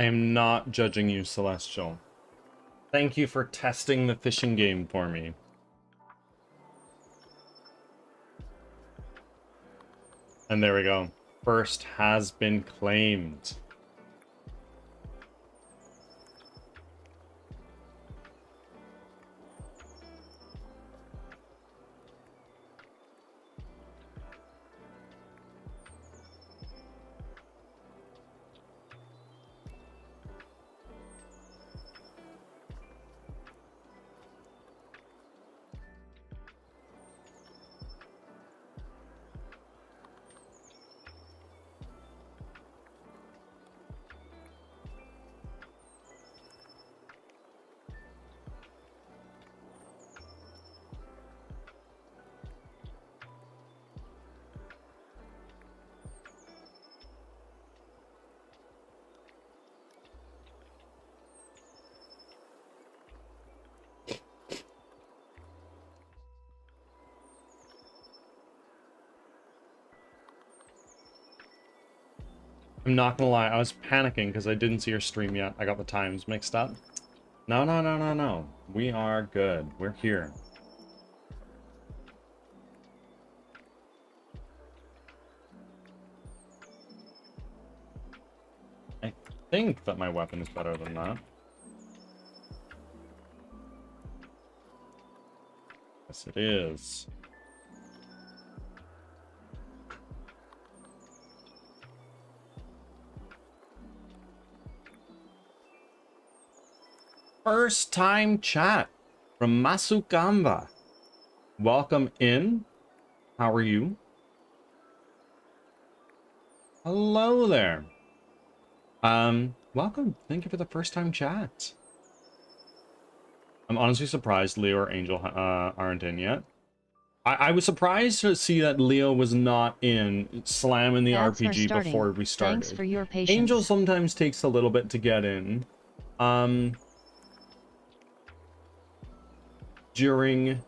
I am not judging you, Celestial. Thank you for testing the fishing game for me. And there we go. First has been claimed. I'm not gonna lie, I was panicking because I didn't see your stream yet. I got the times mixed up. No, no, no, no, no. We are good. We're here. I think that my weapon is better than that. Yes, it is. First time chat from Masukamba. Welcome in. How are you? Hello there. Welcome. Thank you for the first time chat. I'm honestly surprised Leo or Angel aren't in yet. I was surprised to see that Leo was not in slamming the RPG before we started. Thanks for your patience. Angel sometimes takes a little bit to get in. During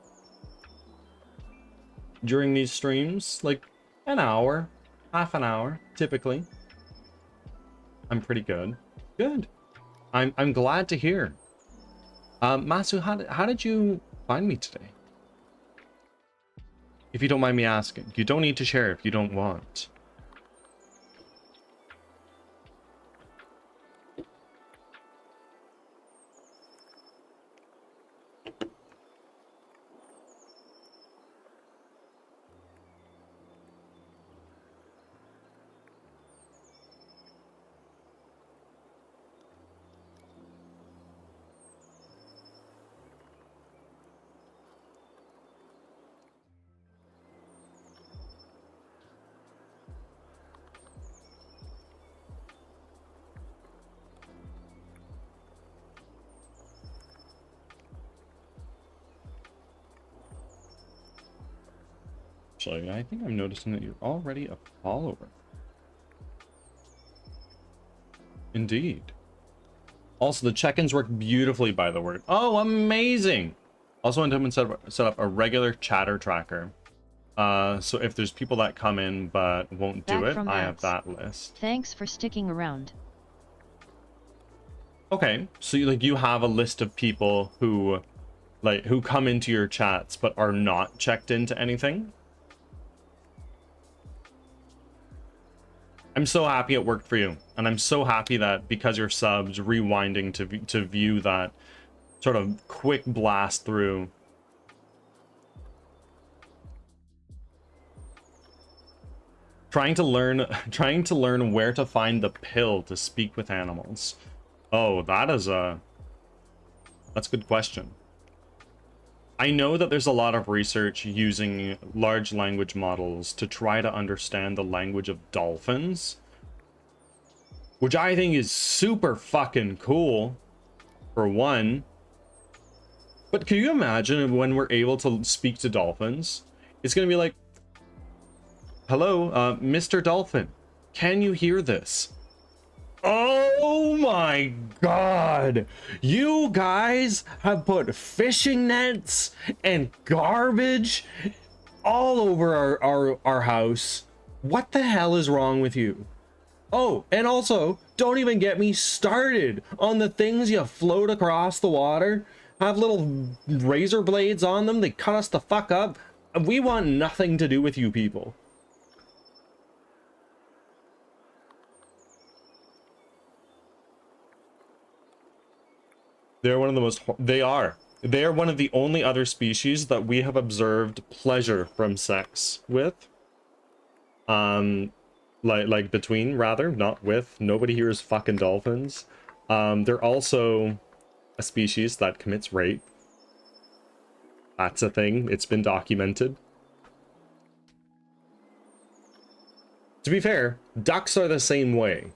these streams, like an hour, half an hour, typically. I'm pretty good. Good. I'm glad to hear. Masu, how did you find me today? If you don't mind me asking. You don't need to share if you don't want. Actually, I think I'm noticing that you're already a follower. Indeed. Also, the check-ins work beautifully, by the way. Oh, amazing! Also went up and set up a regular chatter tracker. So if there's people that come in but won't do it, I have that list. Thanks for sticking around. Okay, so you have a list of people who come into your chats but are not checked into anything. I'm so happy it worked for you, and I'm so happy that because you're subs, rewinding to view that sort of quick blast through. Trying to learn where to find the pill to speak with animals. Oh, that's a good question. I know that there's a lot of research using large language models to try to understand the language of dolphins, which I think is super fucking cool, for one. But can you imagine when we're able to speak to dolphins? It's gonna be like, hello, Mr. Dolphin, can you hear this? Oh my god, you guys have put fishing nets and garbage all over our house. What the hell is wrong with you? Oh, and also, don't even get me started on the things you float across the water. Have little razor blades on them. They cut us the fuck up. We want nothing to do with you people. They're one of the most... They are one of the only other species that we have observed pleasure from sex with. Like between, rather, not with. Nobody here is fucking dolphins. They're also a species that commits rape. That's a thing. It's been documented. To be fair, ducks are the same way.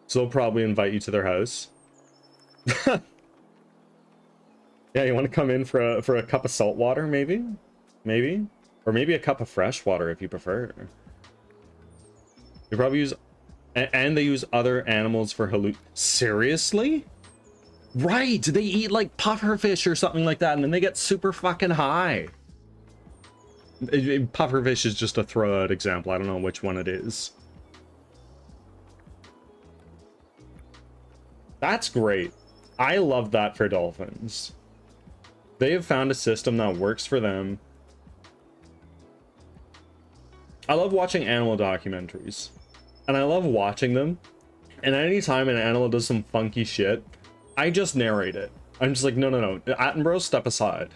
So they'll probably invite you to their house. Yeah, you want to come in for a cup of salt water, maybe? Maybe? Or maybe a cup of fresh water if you prefer. They probably use... And they use other animals for Seriously? Right! They eat like pufferfish or something like that, and then they get super fucking high. Pufferfish is just a throw-out example. I don't know which one it is. That's great. I love that for dolphins. They have found a system that works for them. I love watching animal documentaries. And I love watching them. And anytime an animal does some funky shit, I just narrate it. I'm just like, no, no, no. Attenborough, step aside.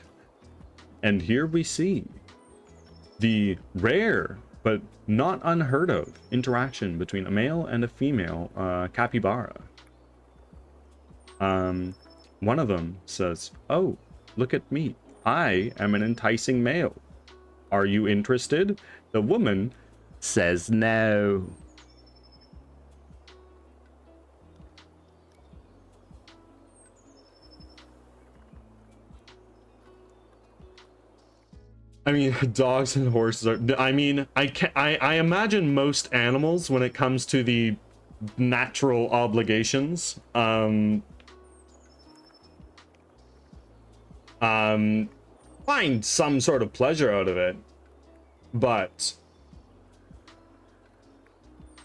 And here we see the rare, but not unheard of, interaction between a male and a female capybara. One of them says, "Oh, look at me. I am an enticing male. Are you interested?" The woman says no. I mean, dogs and horses are... I mean, I imagine most animals, when it comes to the natural obligations, find some sort of pleasure out of it. But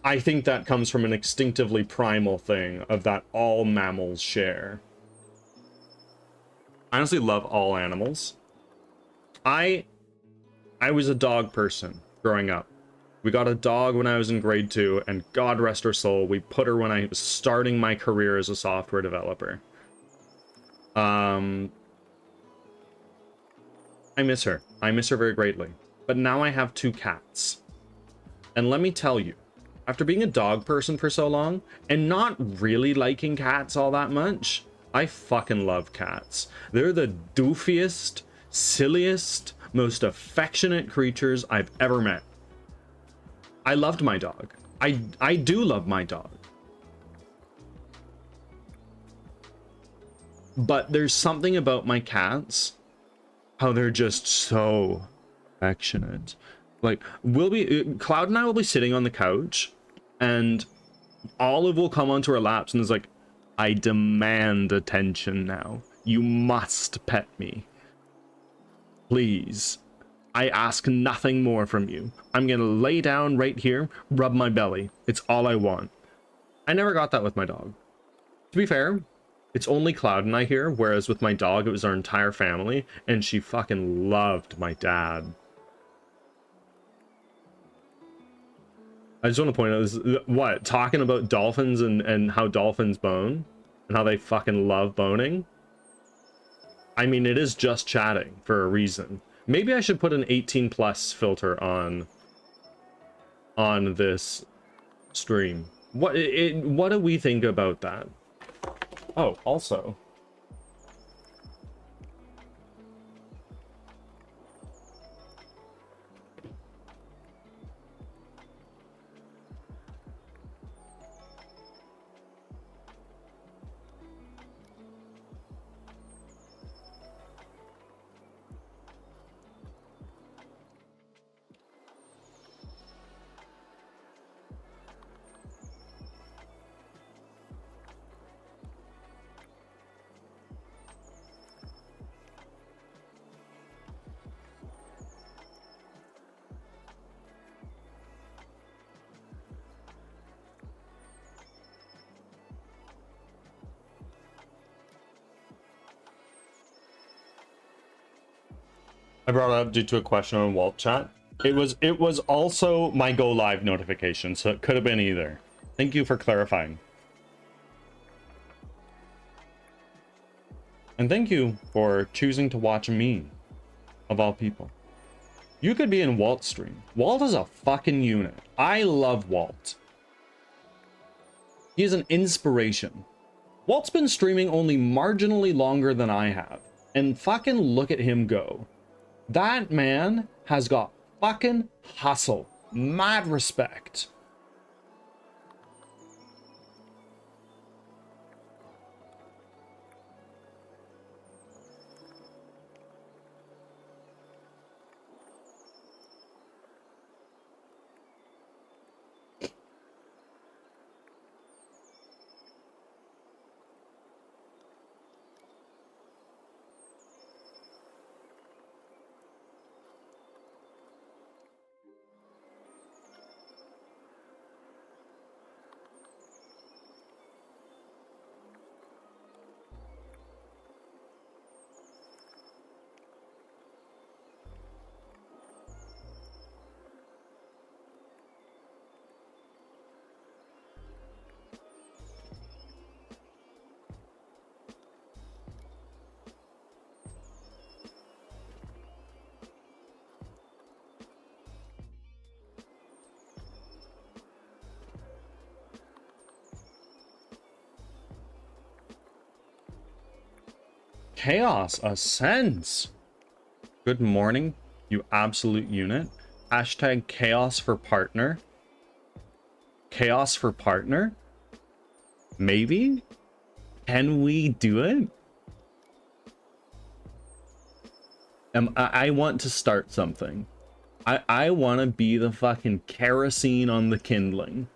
I think that comes from an instinctively primal thing of that all mammals share. I honestly love all animals. I was a dog person growing up. We got a dog when I was in grade 2, and God rest her soul, we put her when I was starting my career as a software developer. I miss her. I miss her very greatly. But now I have 2 cats. And let me tell you, after being a dog person for so long, and not really liking cats all that much, I fucking love cats. They're the doofiest, silliest, most affectionate creatures I've ever met. I loved my dog. I do love my dog. But there's something about my cats, how they're just so affectionate. Like, Cloud and I will be sitting on the couch, and Olive will come onto her laps and is like, "I demand attention now. You must pet me. Please. I ask nothing more from you. I'm gonna lay down right here, rub my belly. It's all I want." I never got that with my dog. To be fair, it's only Cloud and I here, whereas with my dog, it was our entire family, and she fucking loved my dad. I just want to point out this, what, talking about dolphins and how dolphins bone, and how they fucking love boning. I mean, it is just chatting for a reason. Maybe I should put an 18+ filter on this stream. What do we think about that? Oh, also, I brought it up due to a question on Walt chat. It was also my go live notification, so it could have been either. Thank you for clarifying. And thank you for choosing to watch me, of all people. You could be in Walt's stream. Walt is a fucking unit. I love Walt. He is an inspiration. Walt's been streaming only marginally longer than I have. And fucking look at him go. That man has got fucking hustle. Mad respect. Chaos ascends. Good morning, you absolute unit. Hashtag chaos for partner. Chaos for partner? Maybe? Can we do it? I want to start something. I want to be the fucking kerosene on the kindling.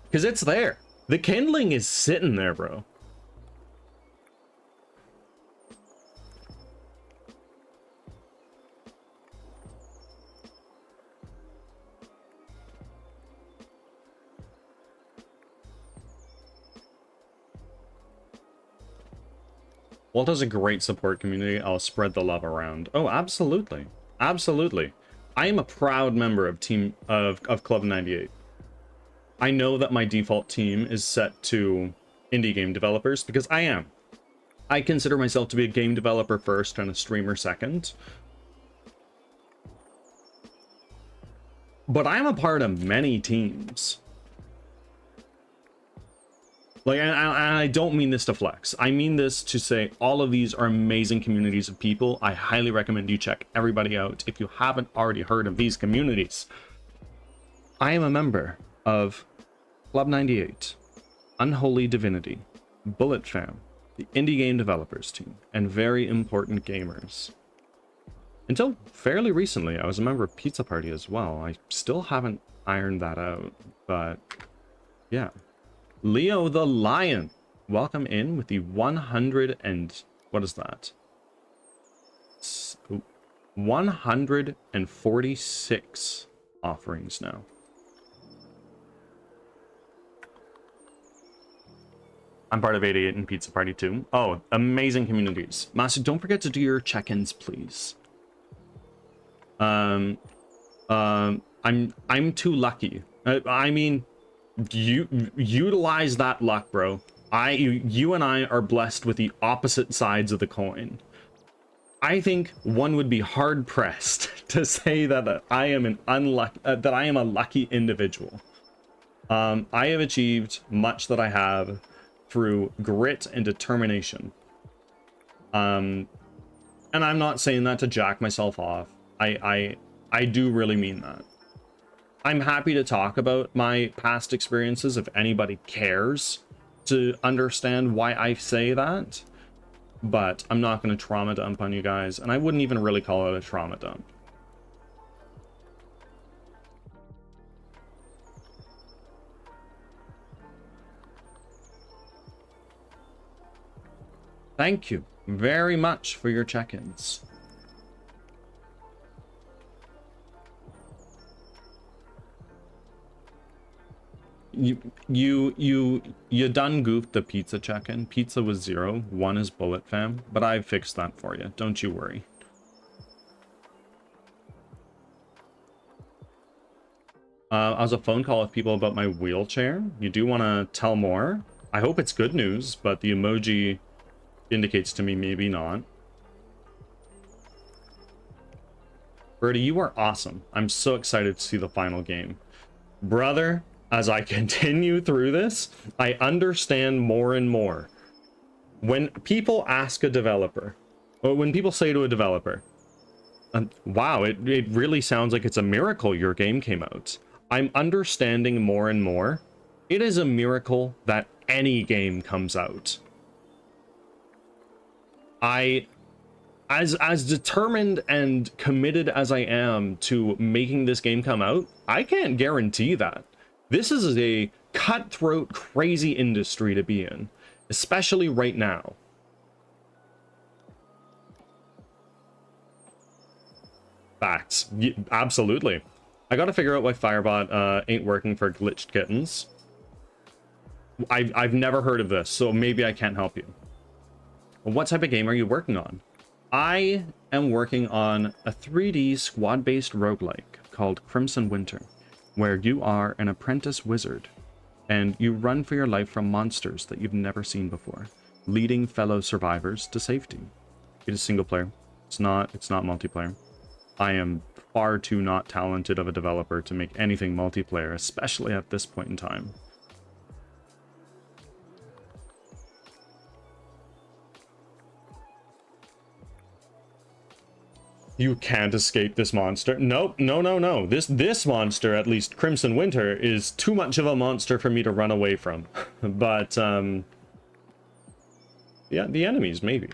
Because it's there. The kindling is sitting there, bro. Walt has a great support community. I'll spread the love around. Oh, absolutely. Absolutely. I am a proud member of Club 98. I know that my default team is set to indie game developers because I am. I consider myself to be a game developer first and a streamer second. But I'm a part of many teams. Like, and I don't mean this to flex. I mean this to say all of these are amazing communities of people. I highly recommend you check everybody out if you haven't already heard of these communities. I am a member of Club 98, Unholy Divinity, Bullet Fam, the Indie Game Developers team, and Very Important Gamers. Until fairly recently, I was a member of Pizza Party as well. I still haven't ironed that out, but yeah. Leo the Lion, welcome in with the 100 and what is that? 146 offerings now. I'm part of 88 and Pizza Party too. Oh, amazing communities. Master, don't forget to do your check-ins, please. I'm too lucky. I mean, you utilize that luck, bro. You and I are blessed with the opposite sides of the coin. I think one would be hard pressed to say that I am a lucky individual. I have achieved much that I have through grit and determination. And I'm not saying that to jack myself off. I do really mean that. I'm happy to talk about my past experiences if anybody cares to understand why I say that, but I'm not going to trauma dump on you guys, and I wouldn't even really call it a trauma dump. Thank you very much for your check-ins. You done goofed the pizza check-in. Pizza was 0, 1 is Bullet Fam, but I fixed that for you. Don't you worry. I was a phone call with people about my wheelchair. You do want to tell more? I hope it's good news, but the emoji indicates to me maybe not. Birdie, you are awesome. I'm so excited to see the final game. Brother, as I continue through this, I understand more and more. When people ask a developer, or when people say to a developer, wow, it really sounds like it's a miracle your game came out. I'm understanding more and more. It is a miracle that any game comes out. As determined and committed as I am to making this game come out, I can't guarantee that. This is a cutthroat, crazy industry to be in, especially right now. Facts. Absolutely. I gotta figure out why Firebot ain't working for glitched kittens. I've never heard of this, so maybe I can't help you. What type of game are you working on? I am working on a 3D squad-based roguelike called Crimson Winter, where you are an apprentice wizard, and you run for your life from monsters that you've never seen before, leading fellow survivors to safety. It is single player. It's not multiplayer. I am far too not talented of a developer to make anything multiplayer, especially at this point in time. You can't escape this monster. Nope, no. This monster, at least Crimson Winter, is too much of a monster for me to run away from. But, yeah, the enemies, maybe.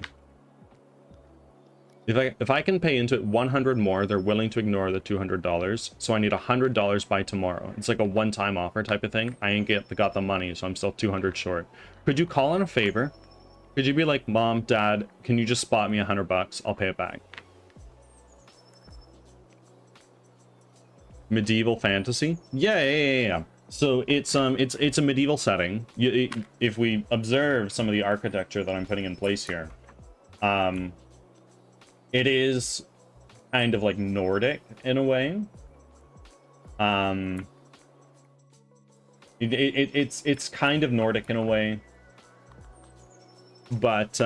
If I can pay into it 100 more, they're willing to ignore the $200. So I need $100 by tomorrow. It's like a one-time offer type of thing. I ain't got the money, so I'm still 200 short. Could you call in a favor? Could you be like, Mom, Dad, can you just spot me $100? I'll pay it back. Medieval fantasy? Yeah. So it's a medieval setting. If we observe some of the architecture that I'm putting in place here, it is kind of like Nordic in a way. It's kind of Nordic in a way, but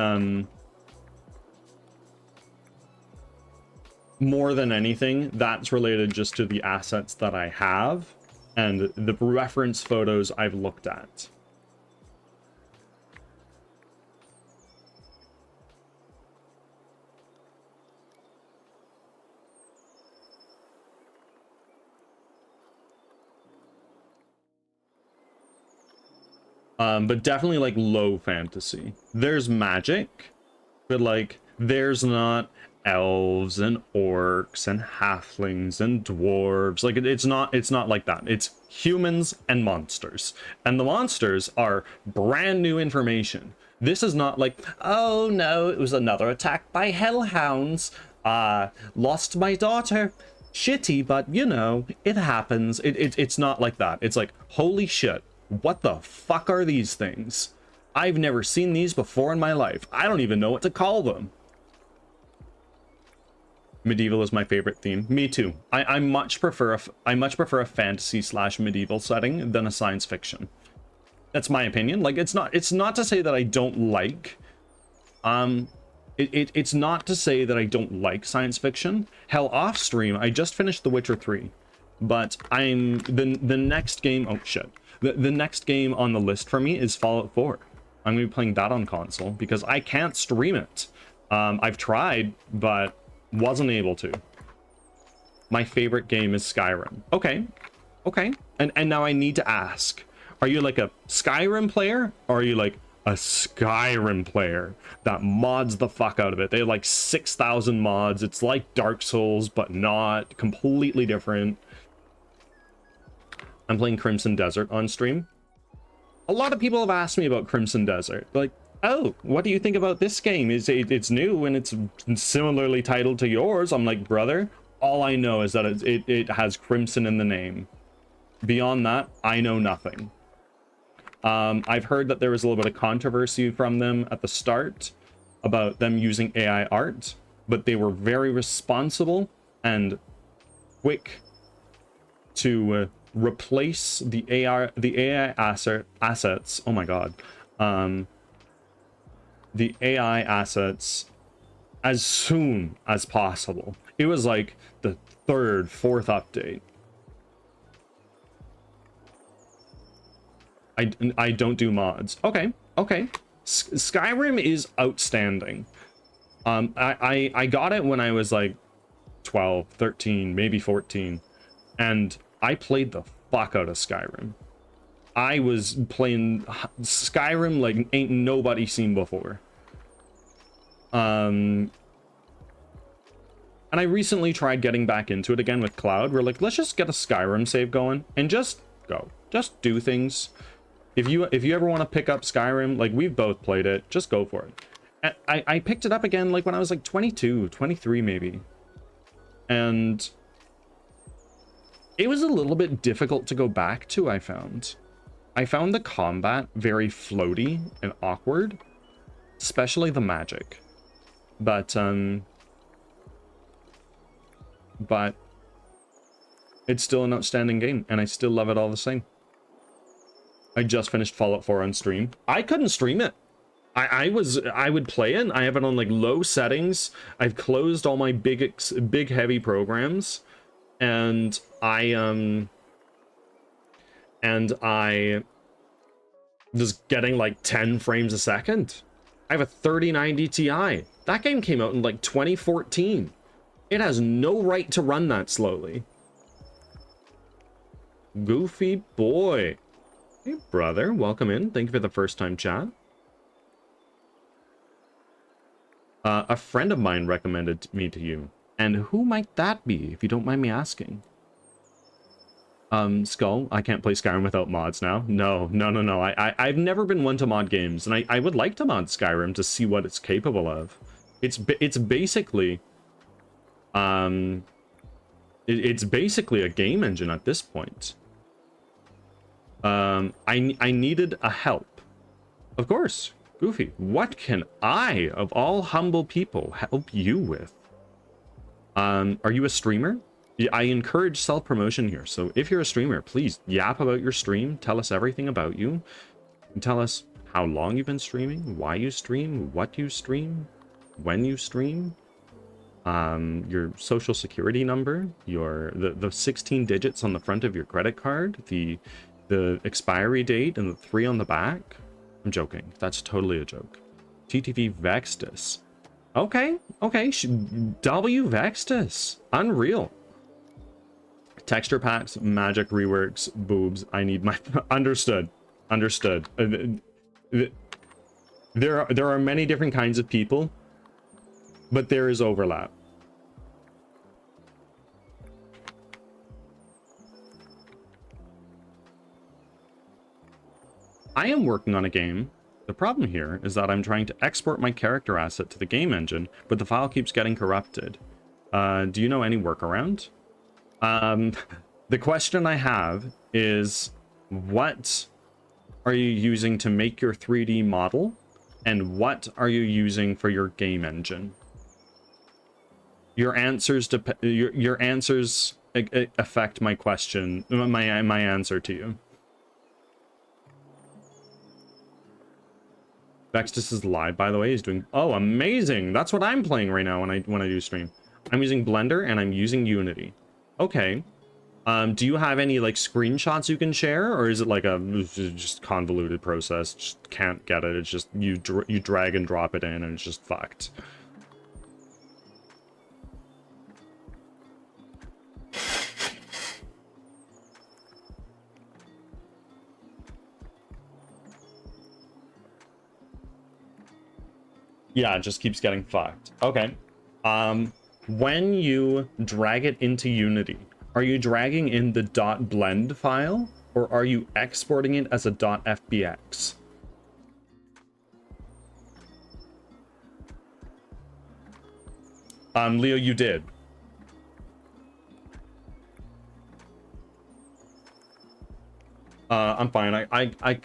more than anything, that's related just to the assets that I have and the reference photos I've looked at. But definitely like low fantasy. There's magic, but like there's not elves and orcs and halflings and dwarves. Like it's not like that. It's humans and monsters, and the monsters are brand new information. This is not like, oh no, it was another attack by hellhounds, lost my daughter, shitty, but you know, it happens. It's not like that. It's like, holy shit, what the fuck are these things? I've never seen these before in my life. I don't even know what to call them. Medieval is my favorite theme. Me too. I much prefer a fantasy / medieval setting than a science fiction. That's my opinion. Like it's not to say that I don't like it's not to say that I don't like science fiction. Hell, off stream I just finished The Witcher 3, but I'm the next game, oh shit. The next game on the list for me is Fallout 4. I'm gonna be playing that on console because I can't stream it. I've tried, but wasn't able to. My favorite game is Skyrim. Okay. And now I need to ask, are you like a Skyrim player, or are you like a Skyrim player that mods the fuck out of it? They have like 6,000 mods. It's like Dark Souls, but not completely different. I'm playing Crimson Desert on stream. A lot of people have asked me about Crimson Desert. Like, oh, what do you think about this game? It's new and it's similarly titled to yours. I'm like, brother, all I know is that it has Crimson in the name. Beyond that, I know nothing. I've heard that there was a little bit of controversy from them at the start about them using AI art, but they were very responsible and quick to replace the AI assets. Oh my god. The AI assets as soon as possible. It was like the third, fourth update. I don't do mods. Okay, okay. Skyrim is outstanding. I got it when I was like 12, 13, maybe 14, and I played the fuck out of Skyrim. I was playing Skyrim like ain't nobody seen before. And I recently tried getting back into it again with Cloud. We're like, let's just get a Skyrim save going and just go. Just do things. If you ever want to pick up Skyrim, like we've both played it, just go for it. I picked it up again like when I was like 22, 23 maybe. And it was a little bit difficult to go back to, I found. I found the combat very floaty and awkward, especially the magic. But it's still an outstanding game, and I still love it all the same. I just finished Fallout 4 on stream. I couldn't stream it. I would play it. I have it on like low settings. I've closed all my big heavy programs, and I was getting like 10 frames a second. I have a 3090 Ti. That game came out in like 2014. It has no right to run that slowly. Goofy boy. Hey, brother. Welcome in. Thank you for the first time chat. A friend of mine recommended me to you. And who might that be, if you don't mind me asking? Skull, I can't play Skyrim without mods now. No. I've never been one to mod games, and I would like to mod Skyrim to see what it's capable of. It's basically... it's basically a game engine at this point. I needed a help. Of course, Goofy. What can I, of all humble people, help you with? Are you a streamer? I encourage self-promotion here, so if you're a streamer, please yap about your stream, tell us everything about you, and tell us how long you've been streaming, why you stream, what you stream, when you stream, your social security number, the 16 digits on the front of your credit card, the expiry date, and the 3 on the back. I'm joking. That's totally a joke. TTV Vextus. Okay. W Vextus. Unreal. Texture packs, magic reworks, boobs. I need my... Understood. There are many different kinds of people, but there is overlap. I am working on a game. The problem here is that I'm trying to export my character asset to the game engine, but the file keeps getting corrupted. Do you know any workaround? The question I have is, what are you using to make your 3D model, and what are you using for your game engine? Your answers affect my question, my answer to you. Vextus is live, by the way. He's doing... Oh, amazing! That's what I'm playing right now when I do stream. I'm using Blender and I'm using Unity. Okay. Do you have any like screenshots you can share, or is it like a just convoluted process? Just can't get it. It's just you drag and drop it in, and it's just fucked. Yeah, it just keeps getting fucked. Okay. When you drag it into Unity, are you dragging in the .blend file, or are you exporting it as a .fbx? Leo, you did. I'm fine. I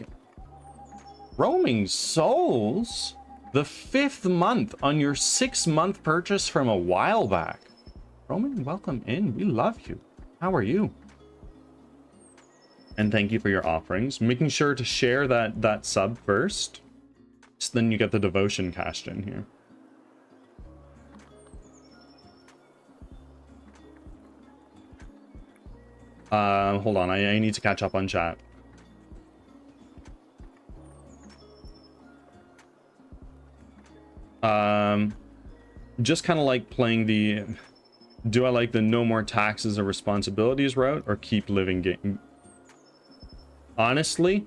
Roaming Souls? The 5th month on your 6-month purchase from a while back. Roman, welcome in. We love you. How are you? And thank you for your offerings. Making sure to share that sub first, so then you get the devotion cashed in here. Hold on, I need to catch up on chat. Just kind of like playing the, do I like the no more taxes or responsibilities route, or keep living game? Honestly,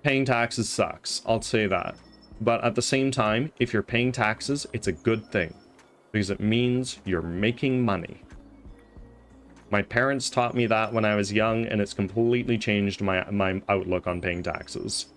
paying taxes sucks, I'll say that. But at the same time, if you're paying taxes, it's a good thing, because it means you're making money. My parents taught me that when I was young, and it's completely changed my outlook on paying taxes.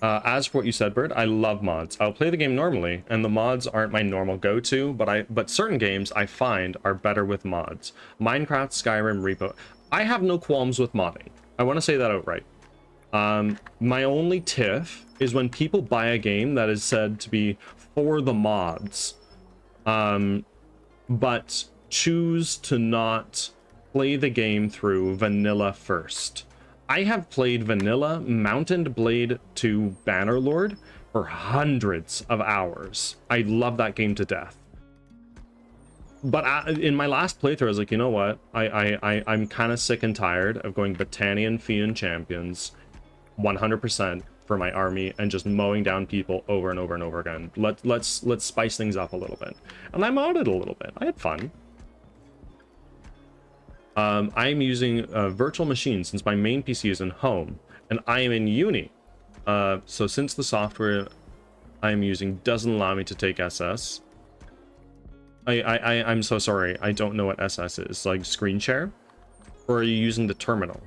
As for what you said, Bird, I love mods. I'll play the game normally, and the mods aren't my normal go-to, but certain games I find are better with mods. Minecraft, Skyrim, Repo. I have no qualms with modding. I want to say that outright. My only tiff is when people buy a game that is said to be for the mods, but choose to not play the game through vanilla first. I have played vanilla Mountain Blade 2 Bannerlord for hundreds of hours. I love that game to death. But in my last playthrough, I was like, you know what? I'm kind of sick and tired of going Battanian Fiend Champions 100% for my army and just mowing down people over and over and over again. Let's spice things up a little bit. And I modded a little bit. I had fun. I'm using virtual machines since my main PC is in home, and I am in uni. So since the software I'm using doesn't allow me to take SS, I'm so sorry. I don't know what SS is. Like screen share, or are you using the terminal?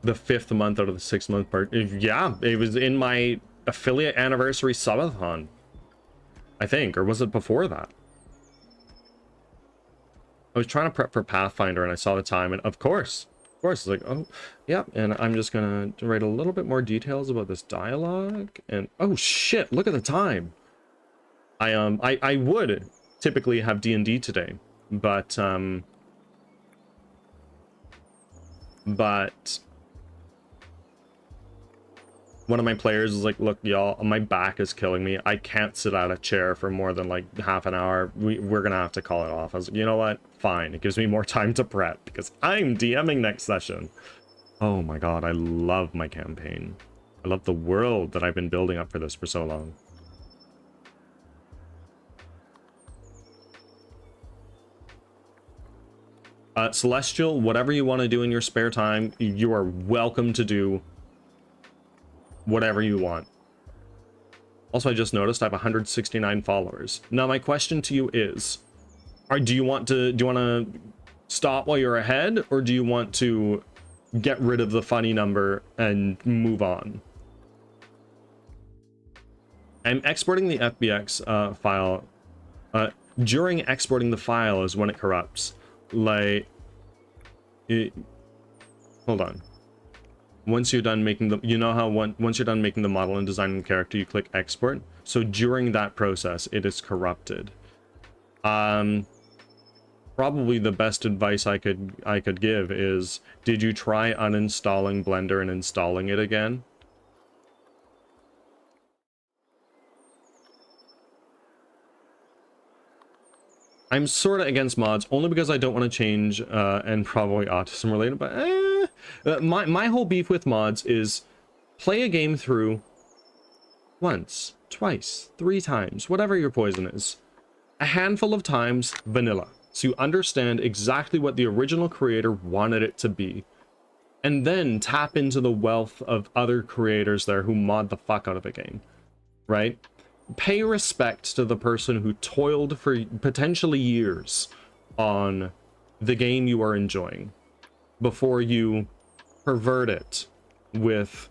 The 5th month out of the 6th month part. Yeah, it was in my affiliate anniversary subathon, I think, or was it before that? I was trying to prep for Pathfinder and I saw the time, and of course, it's like, oh, yeah, and I'm just gonna write a little bit more details about this dialogue, and oh shit, look at the time. I would typically have D&D today, but one of my players is like, look, y'all, my back is killing me. I can't sit at a chair for more than like half an hour. We're gonna have to call it off. I was like, you know what? Fine. It gives me more time to prep because I'm DMing next session. Oh my god, I love my campaign. I love the world that I've been building up for this for so long. Celestial, whatever you want to do in your spare time, you are welcome to do whatever you want. Also, I just noticed I have 169 followers. Now my question to you is, do you want to stop while you're ahead, or do you want to get rid of the funny number and move on? I'm exporting the FBX file. During exporting the file is when it corrupts. Like, hold on. Once you're done making the, you know how once you're done making the model and designing the character, you click export. So during that process, it is corrupted. Probably the best advice I could give is, did you try uninstalling Blender and installing it again? I'm sort of against mods, only because I don't want to change, and probably autism related, but my whole beef with mods is play a game through once, twice, 3 times, whatever your poison is. A handful of times, vanilla, so you understand exactly what the original creator wanted it to be. And then tap into the wealth of other creators there who mod the fuck out of a game, right? Pay respect to the person who toiled for potentially years on the game you are enjoying before you pervert it with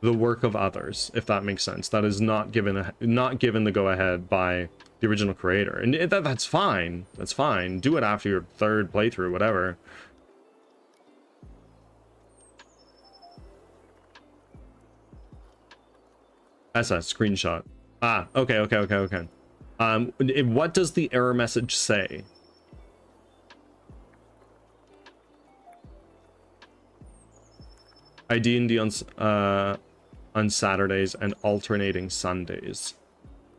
the work of others, if that makes sense. That is not given the go-ahead by the original creator, and that's fine. That's fine. Do it after your 3rd playthrough, whatever. SS screenshot. Ah, okay. What does the error message say? I D&D on Saturdays and alternating Sundays.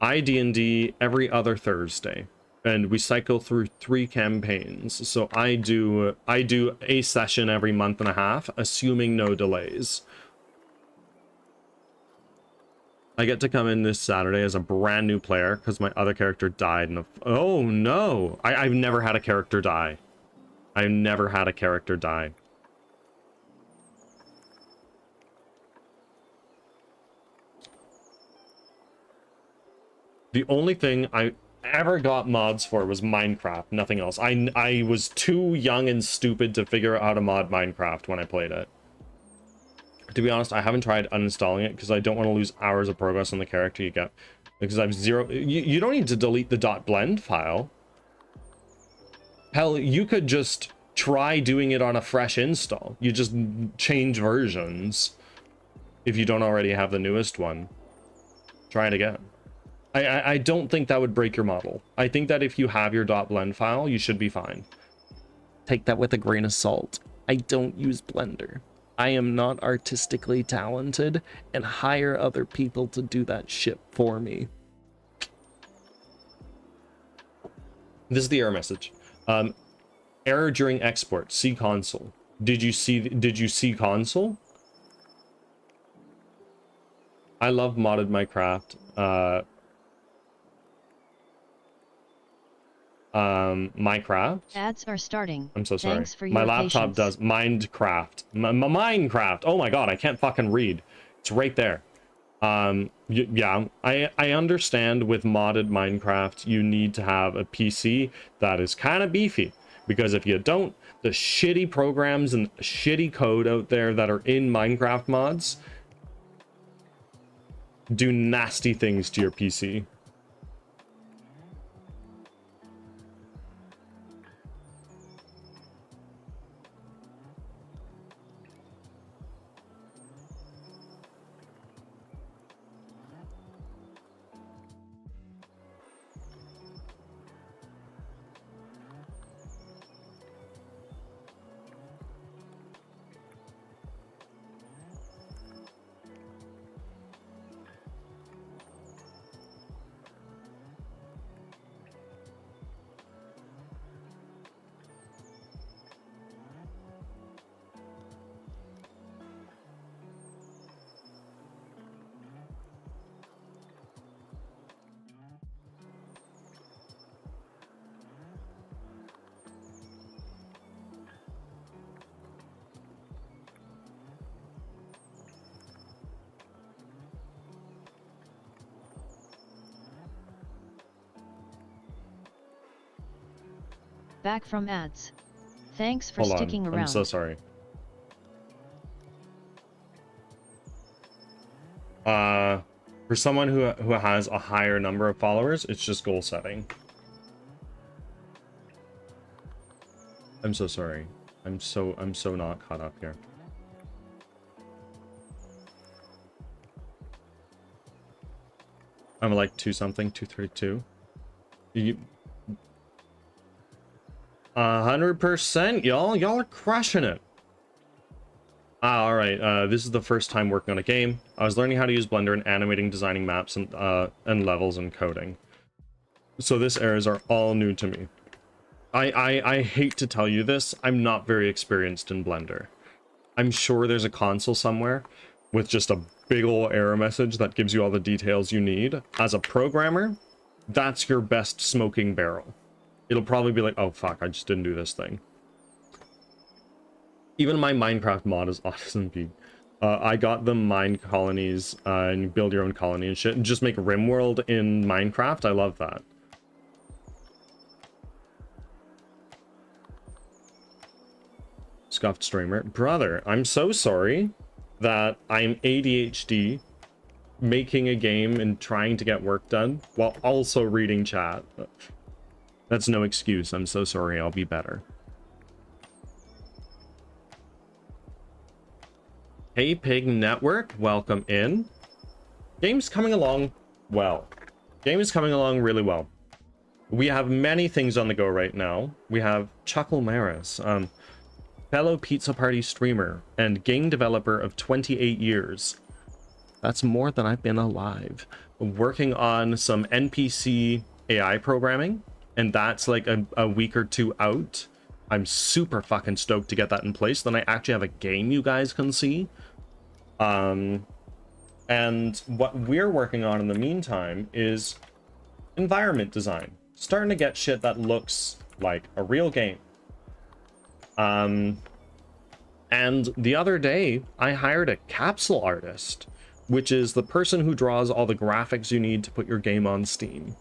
I D&D every other Thursday, and we cycle through 3 campaigns. So I do a session every month and a half, assuming no delays. I get to come in this Saturday as a brand new player because my other character died in a... Oh no! I've never had a character die. I've never had a character die. The only thing I ever got mods for was Minecraft, nothing else. I was too young and stupid to figure out how to mod Minecraft when I played it. To be honest, I haven't tried uninstalling it because I don't want to lose hours of progress on the character you get. Because I've zero... You don't need to delete the .blend file. Hell, you could just try doing it on a fresh install. You just change versions. If you don't already have the newest one. Try it again. I don't think that would break your model. I think that if you have your .blend file, you should be fine. Take that with a grain of salt. I don't use Blender. I am not artistically talented and hire other people to do that shit for me. This is the error message. Error during export. See console. Did you see console? I love modded Minecraft. Minecraft. Ads are starting. I'm so sorry. Thanks for your My laptop patience. does Minecraft. Minecraft. Oh my god, I can't fucking read. It's right there. Yeah, I understand with modded Minecraft you need to have a PC that is kind of beefy, because if you don't, the shitty programs and shitty code out there that are in Minecraft mods do nasty things to your PC. Back from ads. Thanks for Hold sticking on. around. I'm so sorry. For someone who has a higher number of followers, it's just goal setting. I'm so sorry. I'm so not caught up here. I'm like 232. You 100%, y'all are crushing it. All right, this is the first time working on a game. I was learning how to use Blender and animating, designing maps and levels and coding. So this errors are all new to me. I hate to tell you this, I'm not very experienced in Blender. I'm sure there's a console somewhere with just a big ol' error message that gives you all the details you need. As a programmer, that's your best smoking barrel. It'll probably be like, oh fuck, I just didn't do this thing. Even my Minecraft mod is awesome, Pete. I got the mine colonies and you build your own colony and shit, and just make RimWorld in Minecraft. I love that. Scuffed streamer. Brother, I'm so sorry that I'm ADHD making a game and trying to get work done while also reading chat. That's no excuse. I'm so sorry. I'll be better. Hey Pig Network, welcome in. Game's coming along well. Game is coming along really well. We have many things on the go right now. We have Chuckle Maris, fellow Pizza Party streamer and game developer of 28 years. That's more than I've been alive. Working on some NPC AI programming, and that's like a week or two out. I'm super fucking stoked to get that in place. Then I actually have a game you guys can see. And what we're working on in the meantime is environment design. Starting to get shit that looks like a real game. And the other day, I hired a capsule artist, which is the person who draws all the graphics you need to put your game on Steam.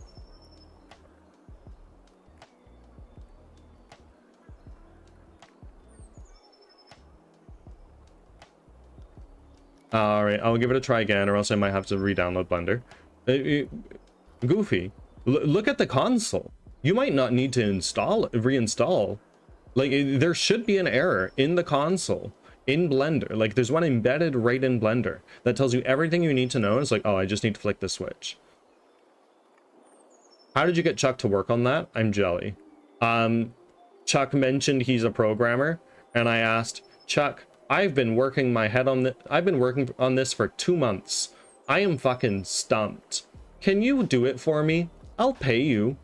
All right, I'll give it a try again, or else I might have to re-download Blender. Goofy, look at the console. You might not need to reinstall. Like, there should be an error in the console in Blender. Like, there's one embedded right in Blender that tells you everything you need to know. It's like, oh, I just need to flick the switch. How did you get Chuck to work on that? I'm jelly. Chuck mentioned he's a programmer, and I asked, Chuck, I've been working on this for 2 months. I am fucking stumped. Can you do it for me? I'll pay you.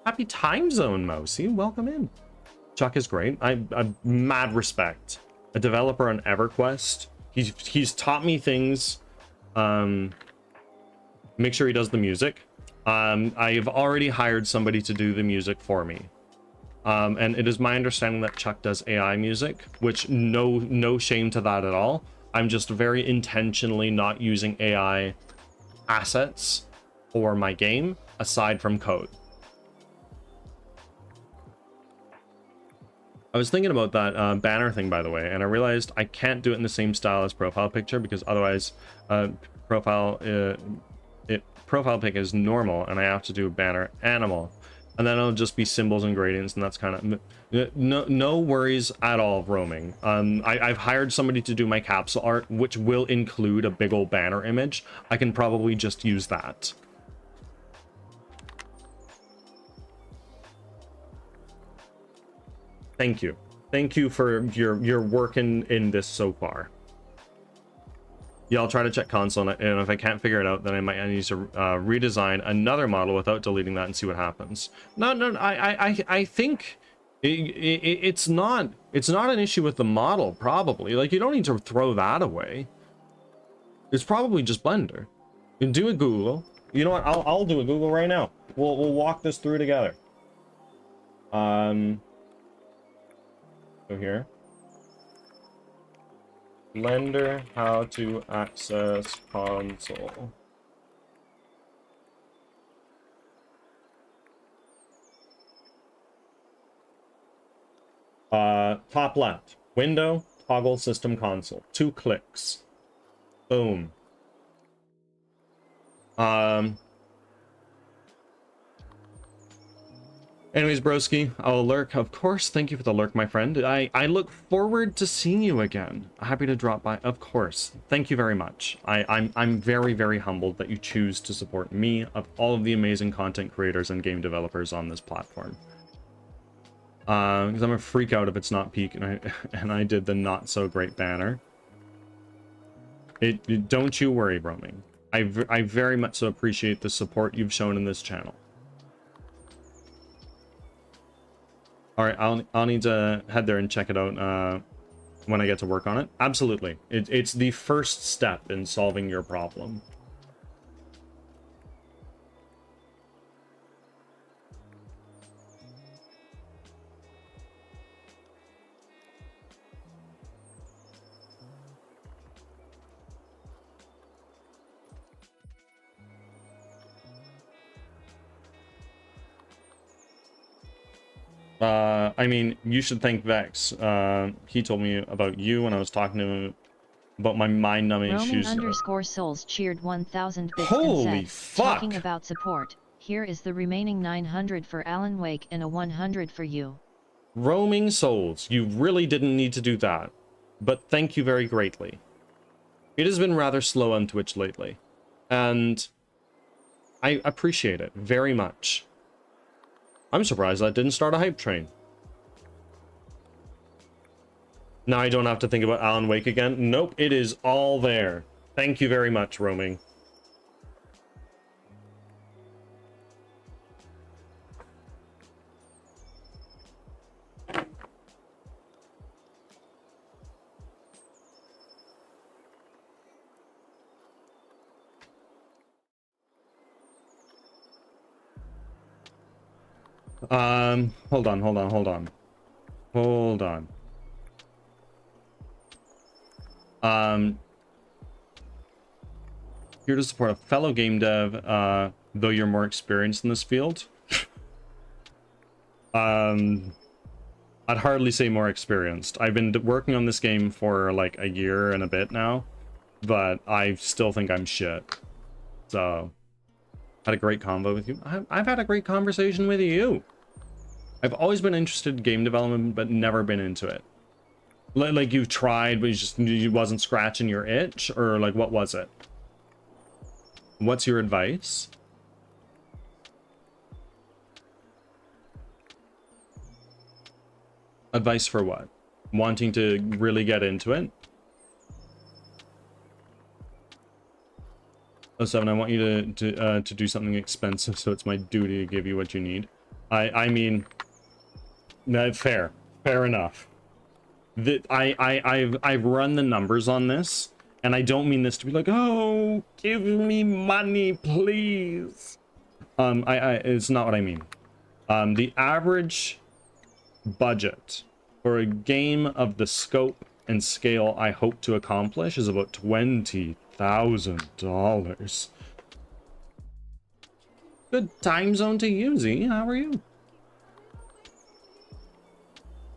Happy time zone, Mousy. Welcome in. Chuck is great. I'm mad respect. A developer on EverQuest. He's taught me things. Make sure he does the music. I've already hired somebody to do the music for me. And it is my understanding that Chuck does AI music, which no shame to that at all. I'm just very intentionally not using AI assets for my game aside from code. I was thinking about that banner thing, by the way, and I realized I can't do it in the same style as profile picture because otherwise profile pic is normal and I have to do banner animal, and then it'll just be symbols and gradients, and that's kind of no worries at all. Roaming. I've hired somebody to do my capsule art, which will include a big old banner image. I can probably just use that. Thank you for your work in this so far. Yeah, I'll try to check console, and if I can't figure it out, then I might need to redesign another model without deleting that and see what happens. No, I think it's not an issue with the model, probably. Like, you don't need to throw that away. It's probably just Blender. You do a Google. You know what? I'll do a Google right now. We'll walk this through together. Go here. Blender, how to access console. Top left, window, toggle system console. 2 clicks. Boom. Anyways, broski, I'll lurk. Of course, thank you for the lurk, my friend. I look forward to seeing you again. Happy to drop by. Of course. Thank you very much. I'm very, very humbled that you choose to support me, of all of the amazing content creators and game developers on this platform. Because I'm a freak out if it's not peak, and I did the not so great banner. Don't you worry, Roaming. I very much so appreciate the support you've shown in this channel. All right, I'll need to head there and check it out when I get to work on it. Absolutely. It's the first step in solving your problem. I mean, you should thank Vex. He told me about you when I was talking to him about my mind-numbing issues. Roman_souls cheered 1,000 bits Holy and said, fuck! Talking about support, here is the remaining 900 for Alan Wake and a 100 for you. Roaming souls, you really didn't need to do that, but thank you very greatly. It has been rather slow on Twitch lately, and I appreciate it very much. I'm surprised that didn't start a hype train. Now I don't have to think about Alan Wake again. Nope, it is all there. Thank you very much, Roaming. Hold on. Here to support a fellow game dev, though you're more experienced in this field. I'd hardly say more experienced. I've been working on this game for like a year and a bit now, but I still think I'm shit. So, had a great convo with you. I've had a great conversation with you. I've always been interested in game development, but never been into it. Like you've tried, but you wasn't scratching your itch, or like what was it? What's your advice? Advice for what? Wanting to really get into it? Oh, 7, I want you to do something expensive, so it's my duty to give you what you need. I mean, no, fair enough. I've run the numbers on this, and I don't mean this to be like, oh, give me money, please. It's not what I mean. The average budget for a game of the scope and scale I hope to accomplish is about $20,000. Good time zone to you, Z. How are you?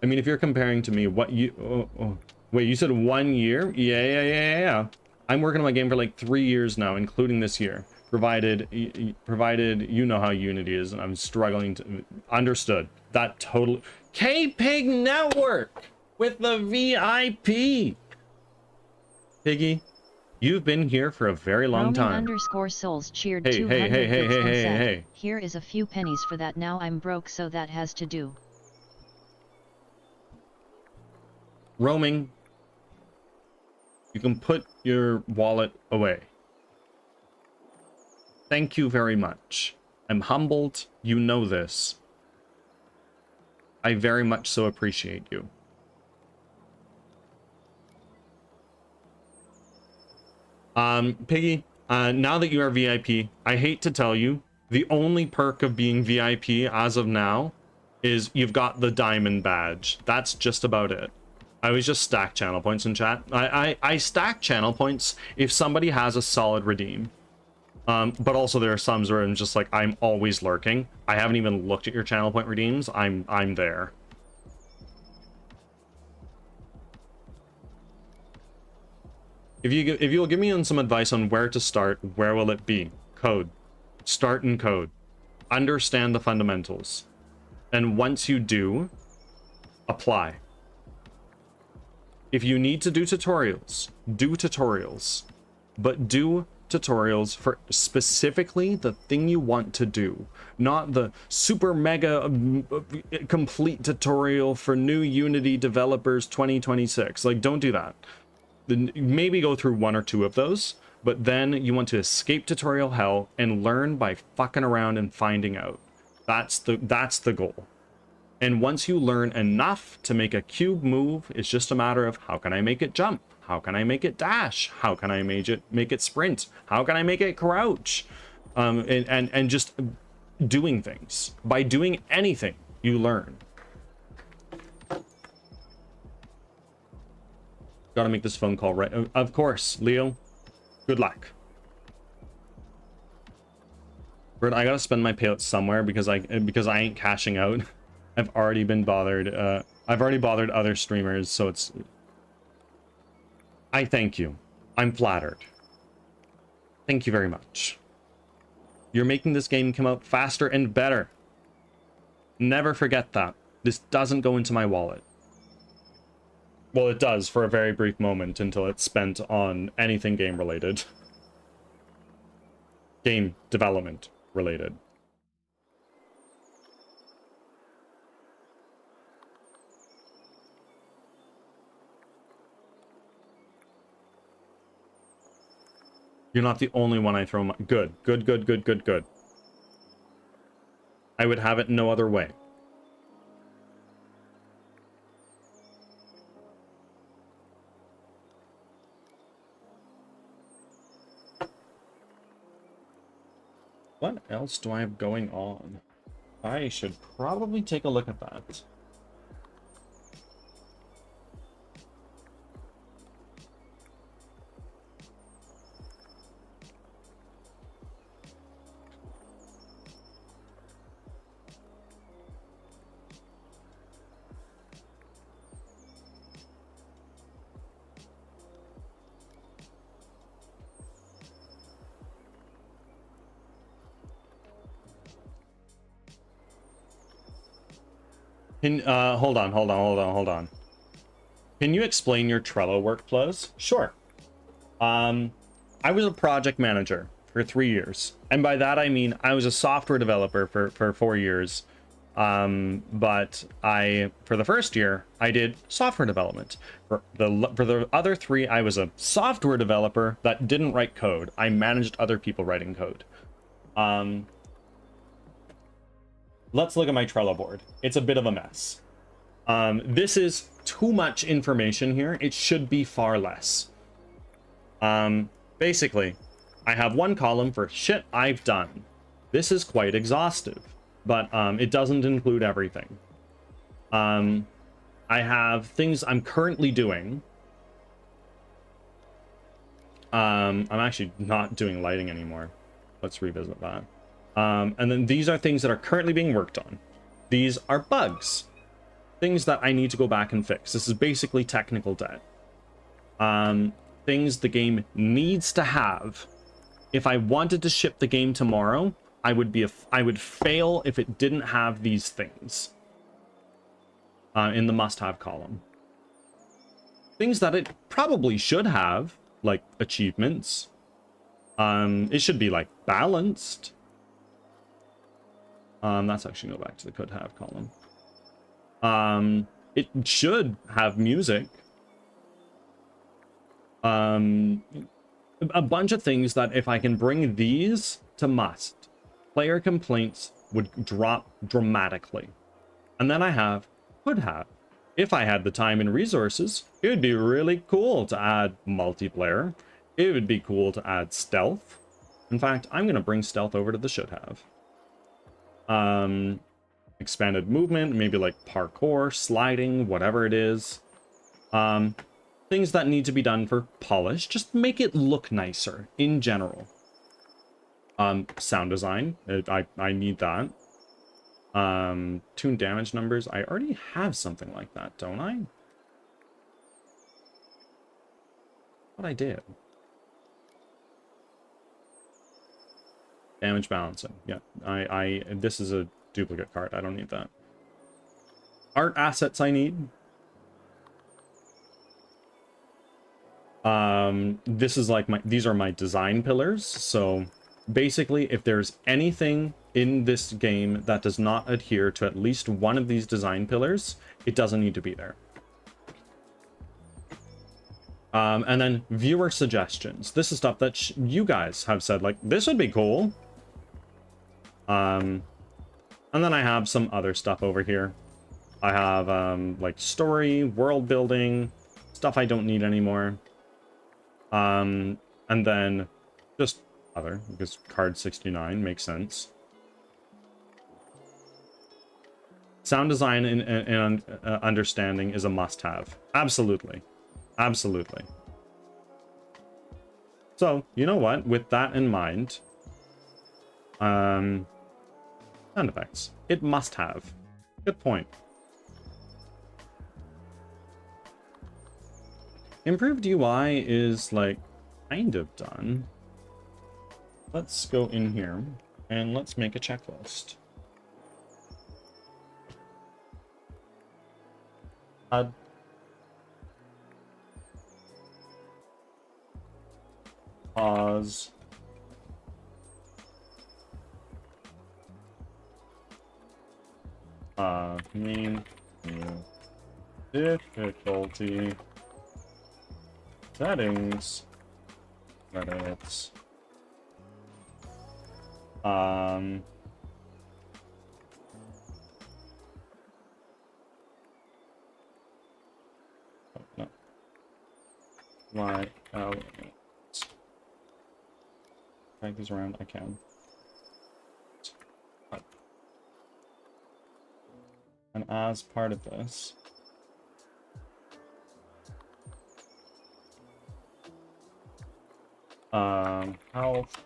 I mean, if you're comparing to me, what you... Wait, you said 1 year? Yeah. I'm working on my game for like 3 years now, including this year. Provided you know how Unity is, and I'm struggling to... Understood. That totally... K-Pig Network! With the VIP! Piggy, you've been here for a very long time. _souls cheered Hey, 200 hey. bits and said, here is a few pennies for that, now I'm broke, so that has to do. Roaming, you can put your wallet away. Thank you very much. I'm humbled, you know this. I very much so appreciate you. Piggy, now that you are VIP, I hate to tell you, the only perk of being VIP as of now is you've got the diamond badge. That's just about it. I always just stack channel points in chat. I stack channel points if somebody has a solid redeem. But also there are some where I'm just like, I'm always lurking. I haven't even looked at your channel point redeems. I'm there. If you'll give me some advice on where to start, where will it be? Code. Start in code. Understand the fundamentals. And once you do, apply. If you need to do tutorials, do tutorials. But do tutorials for specifically the thing you want to do, not the super mega complete tutorial for new Unity developers 2026. Like, don't do that. Maybe go through 1 or 2 of those, but then you want to escape tutorial hell and learn by fucking around and finding out. That's the goal. And once you learn enough to make a cube move, it's just a matter of how can I make it jump? How can I make it dash? How can I make it sprint? How can I make it crouch? And just doing things. By doing anything, you learn. Gotta make this phone call right. Of course, Leo. Good luck. Bert, I gotta spend my payout somewhere because I ain't cashing out. I've already been bothered. I've already bothered other streamers, so it's... I thank you. I'm flattered. Thank you very much. You're making this game come out faster and better. Never forget that. This doesn't go into my wallet. Well, it does for a very brief moment until it's spent on anything game related. Game development related. You're not the only one I throw my... Good. Good, good, good, good, good. I would have it no other way. What else do I have going on? I should probably take a look at that. Hold on. Can you explain your Trello workflows? Sure. I was a project manager for 3 years. And by that, I mean, I was a software developer for 4 years. But for the first year, I did software development. For the other 3, I was a software developer that didn't write code. I managed other people writing code. Let's look at my Trello board. It's a bit of a mess. This is too much information here. It should be far less. Basically, I have one column for shit I've done. This is quite exhaustive, but it doesn't include everything. I have things I'm currently doing. I'm actually not doing lighting anymore. Let's revisit that. And then these are things that are currently being worked on. These are bugs. Things that I need to go back and fix. This is basically technical debt. Things the game needs to have. If I wanted to ship the game tomorrow, I would fail if it didn't have these things in the must-have column. Things that it probably should have, like achievements. It should be like balanced. That's actually go back to the could have column. It should have music. A bunch of things that if I can bring these to must, player complaints would drop dramatically. And then I have could have. If I had the time and resources, it would be really cool to add multiplayer. It would be cool to add stealth. In fact, I'm going to bring stealth over to the should have. Expanded movement, maybe like parkour, sliding, whatever it is. Things that need to be done for polish, just make it look nicer in general. Sound design, I need that. Tune damage numbers, I already have something like that, don't I? What I did. Damage balancing. Yeah, this is a duplicate card. I don't need that. Art assets I need. This is like these are my design pillars. So basically, if there's anything in this game that does not adhere to at least one of these design pillars, it doesn't need to be there. And then viewer suggestions. This is stuff that you guys have said, like, this would be cool. And then I have some other stuff over here. I have, like, story, world building, stuff I don't need anymore. And then just other, because card 69 makes sense. Sound design and understanding is a must-have. Absolutely. Absolutely. So, you know what? With that in mind, sound effects. It must have. Good point. Improved UI is, like, kind of done. Let's go in here and let's make a checklist. Add. Pause. Mean new difficulty settings credits. Oh, no. Why elements? Drag these around. I can. And as part of this, health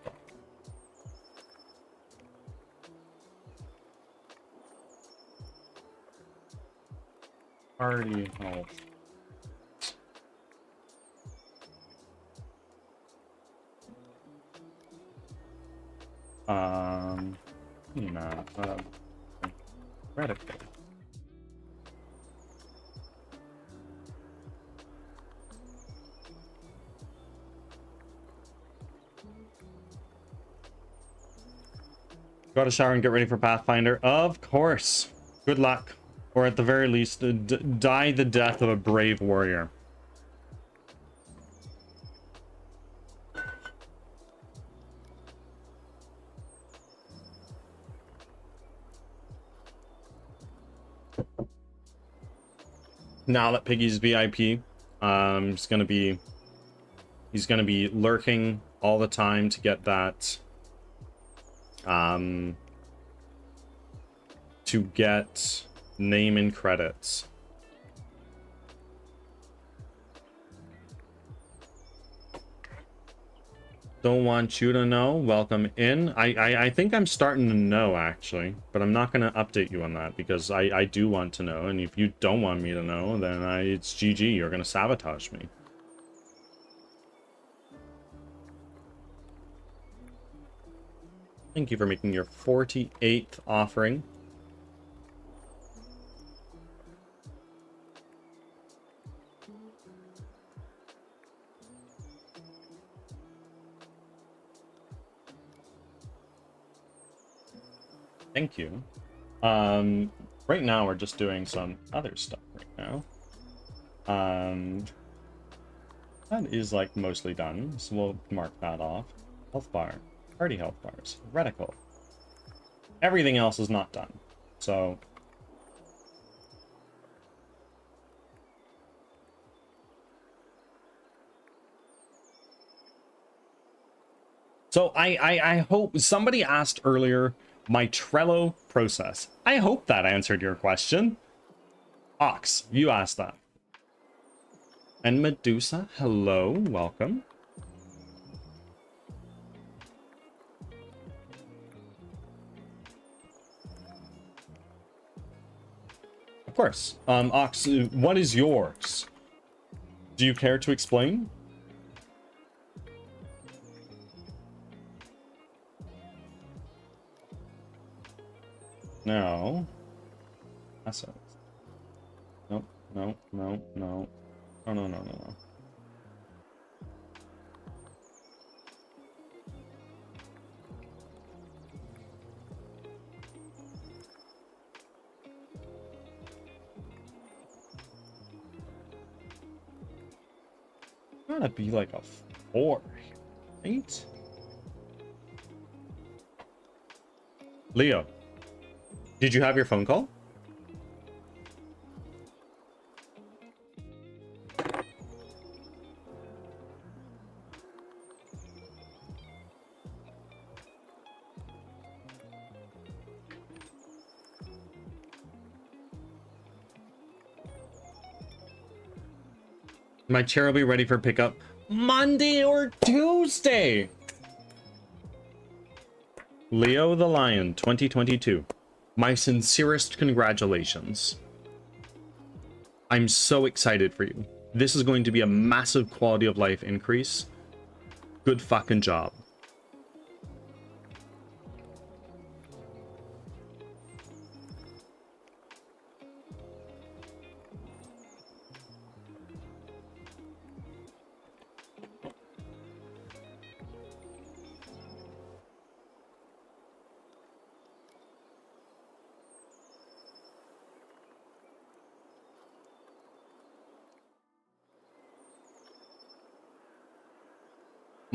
party health. You know, radical. Go to shower and get ready for Pathfinder. Of course. Good luck. Or at the very least, die the death of a brave warrior. Now that Piggy's VIP, he's gonna be lurking all the time to get that to get name and credits. Don't want you to know. Welcome in. I think I'm starting to know, actually, but I'm not going to update you on that because I do want to know, and if you don't want me to know, then it's GG. You're going to sabotage me. Thank you for making your 48th offering. Thank you. Right now we're just doing some other stuff right now. That is like mostly done, so we'll mark that off. Health bar, party health bars, reticle. Everything else is not done. So I hope somebody asked earlier my Trello process. I hope that answered your question. Ox, you asked that. And Medusa, hello, welcome. Of course. Ox, what is yours? Do you care to explain? No. Assets. Nope, no, no, no. Oh, no, no, no, no. Gotta be like a 4, right? Leo, did you have your phone call? My chair will be ready for pickup Monday or Tuesday. Leo the Lion 2022. My sincerest congratulations. I'm so excited for you. This is going to be a massive quality of life increase. Good fucking job.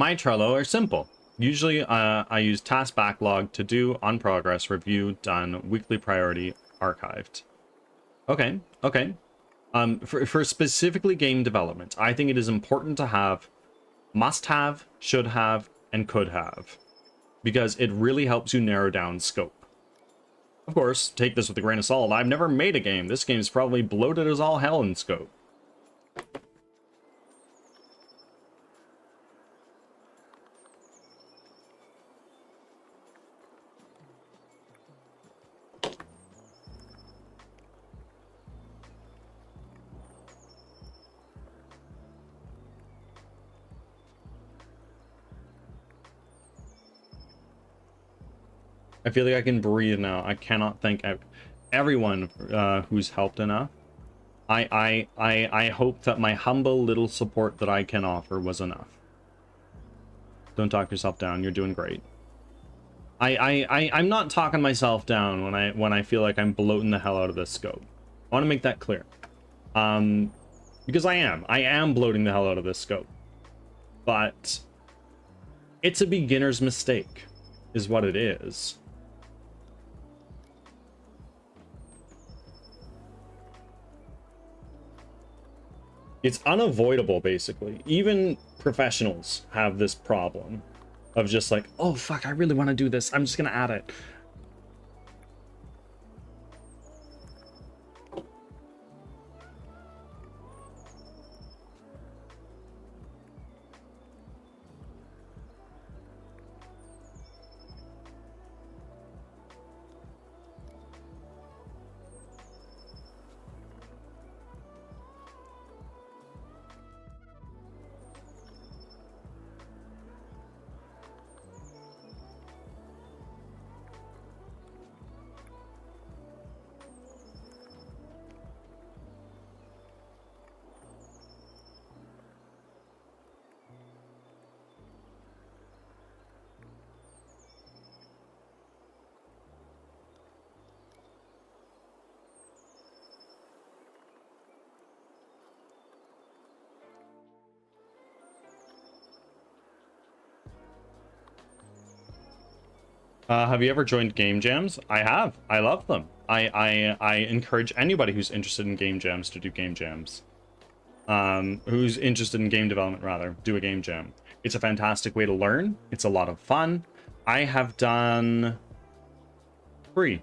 My Trello are simple. Usually I use task backlog, to do, on progress, review, done, weekly priority, archived. Okay, okay. For specifically game development, I think it is important to have must have, should have, and could have, because it really helps you narrow down scope. Of course, take this with a grain of salt. I've never made a game. This game's probably bloated as all hell in scope. I feel like I can breathe now. I cannot thank everyone who's helped enough. I hope that my humble little support that I can offer was enough. Don't talk yourself down. You're doing great. I'm not talking myself down when I feel like I'm bloating the hell out of this scope. I want to make that clear. Because I am bloating the hell out of this scope. But it's a beginner's mistake, is what it is. It's unavoidable, basically. Even professionals have this problem of just like, oh, fuck, I really want to do this. I'm just going to add it. Have you ever joined game jams? I have. I love them. I encourage anybody who's interested in game jams to do game jams. Who's interested in game development, rather, do a game jam. It's a fantastic way to learn. It's a lot of fun. I have done 3.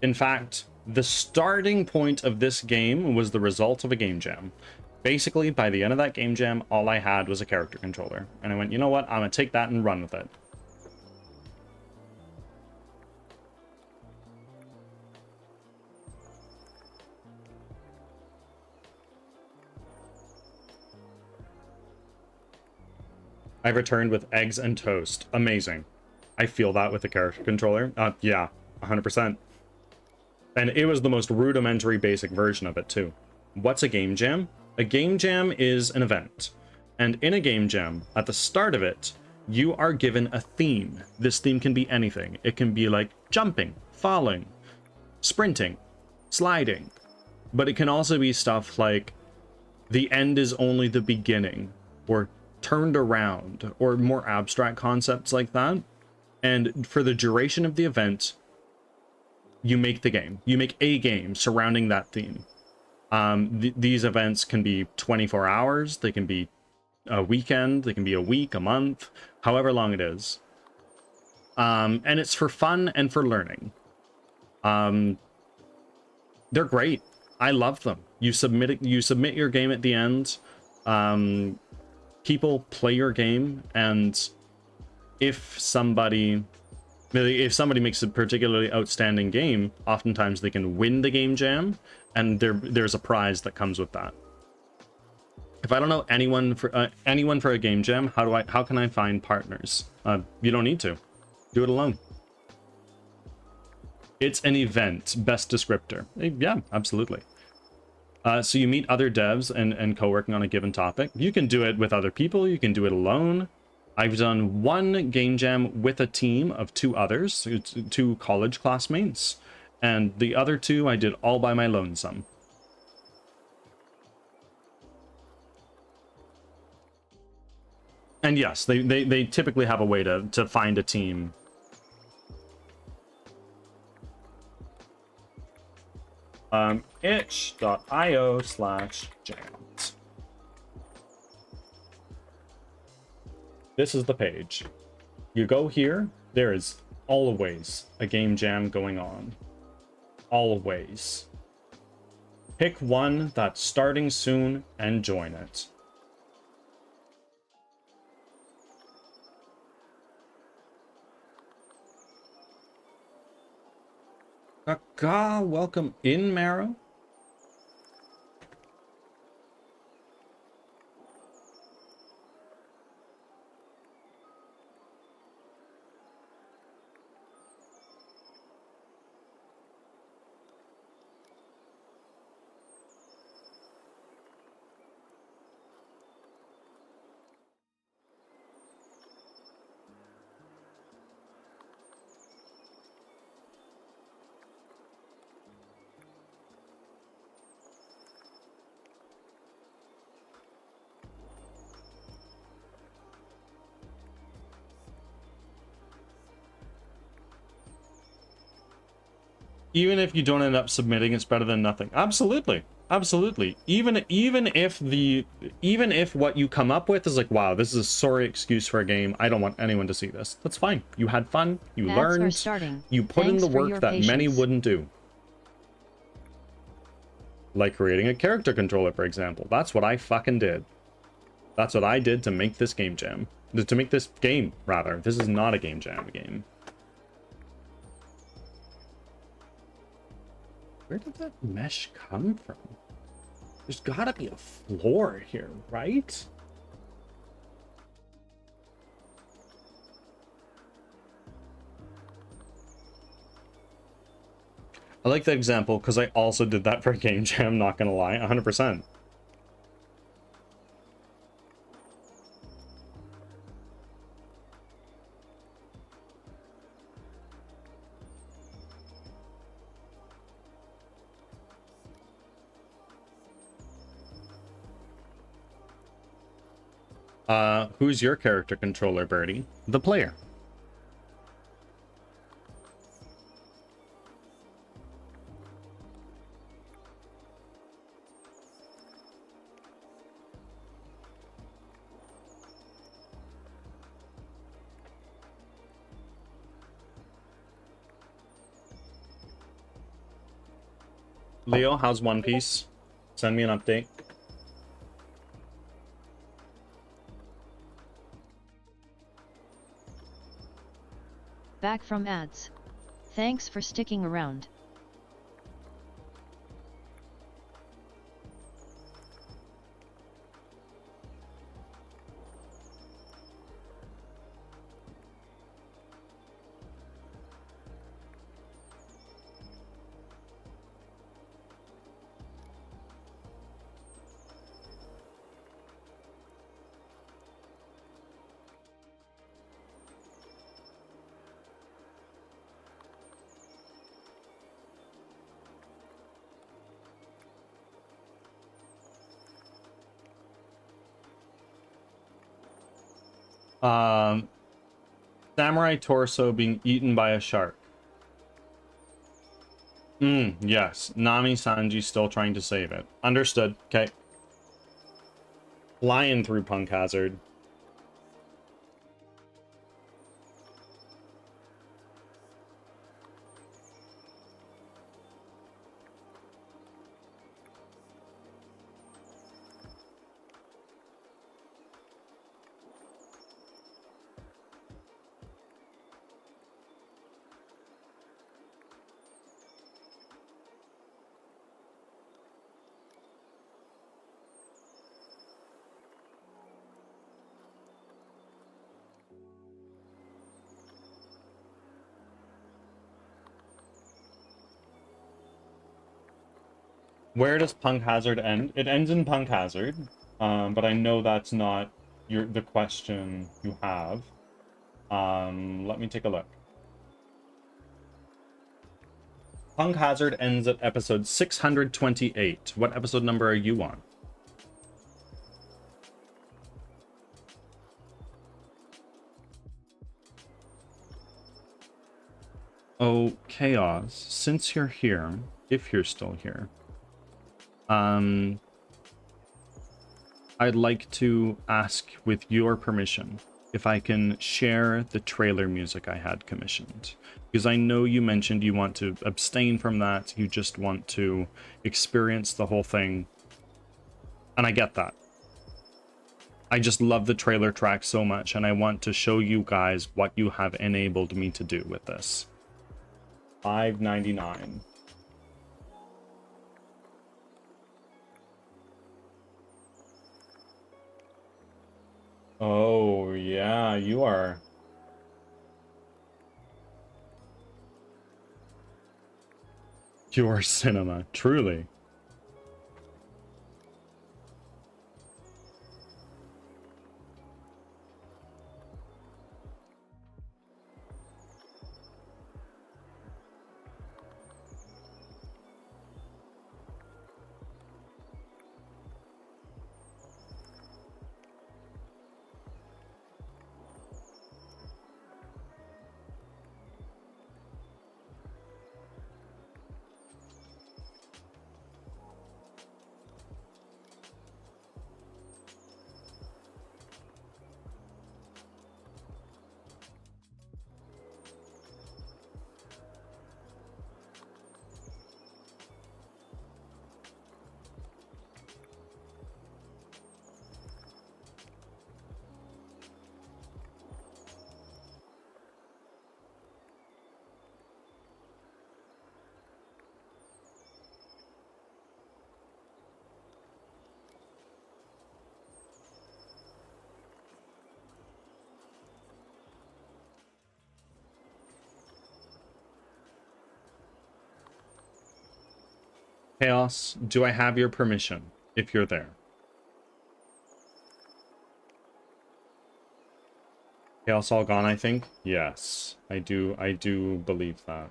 In fact, the starting point of this game was the result of a game jam. Basically, by the end of that game jam, all I had was a character controller. And I went, you know what? I'm going to take that and run with it. I've returned with eggs and toast. Amazing. I feel that with the character controller. Yeah, 100%. And it was the most rudimentary basic version of it too. What's a game jam? A game jam is an event. And in a game jam, at the start of it, you are given a theme. This theme can be anything. It can be like jumping, falling, sprinting, sliding. But it can also be stuff like the end is only the beginning, or turned around, or more abstract concepts like that. And for the duration of the event, you make the game. You make a game surrounding that theme. These events can be 24 hours, they can be a weekend, they can be a week, a month, however long it is. And it's for fun and for learning. They're great. I love them. You submit your game at the end. People play your game, and if somebody makes a particularly outstanding game, oftentimes they can win the game jam, and there's a prize that comes with that. If I don't know anyone for a game jam, how can I find partners? You don't need to. Do it alone. It's an event, best descriptor. Yeah, absolutely. So you meet other devs and co-working on a given topic. You can do it with other people. You can do it alone. I've done one game jam with a team of 2 others, 2 college classmates, and the other 2 I did all by my lonesome. And yes, they typically have a way to find a team. itch.io/jams. This is the page. You go here, there is always a game jam going on. Always. Pick one that's starting soon and join it. Kaka, welcome in, Marrow. Even if you don't end up submitting, it's better than nothing. Absolutely. Absolutely. Even if what you come up with is like, wow, this is a sorry excuse for a game, I don't want anyone to see this. That's fine. You had fun, you learned, you put in the work that many wouldn't do. Like creating a character controller, for example. That's what I fucking did. That's what I did to make this game jam. To make this game, rather. This is not a game jam game. Where did that mesh come from? There's gotta be a floor here, right? I like that example because I also did that for a game jam, not gonna lie, 100%. Who's your character controller, Birdie? The player. Leo, how's One Piece? Send me an update. Back from ads. Thanks for sticking around. Samurai torso being eaten by a shark. Yes. Nami Sanji still trying to save it. Understood. Okay. Flying through Punk Hazard. Where does Punk Hazard end? It ends in Punk Hazard, but I know that's not the question you have. Let me take a look. Punk Hazard ends at episode 628. What episode number are you on? Oh, Chaos, since you're here, if you're still here, I'd like to ask, with your permission, if I can share the trailer music I had commissioned. Because I know you mentioned you want to abstain from that, you just want to experience the whole thing. And I get that. I just love the trailer track so much, and I want to show you guys what you have enabled me to do with this. $5.99. Oh, yeah, you are. Pure cinema, truly. Chaos, do I have your permission, if you're there? Chaos all gone, I think? Yes, I do believe that.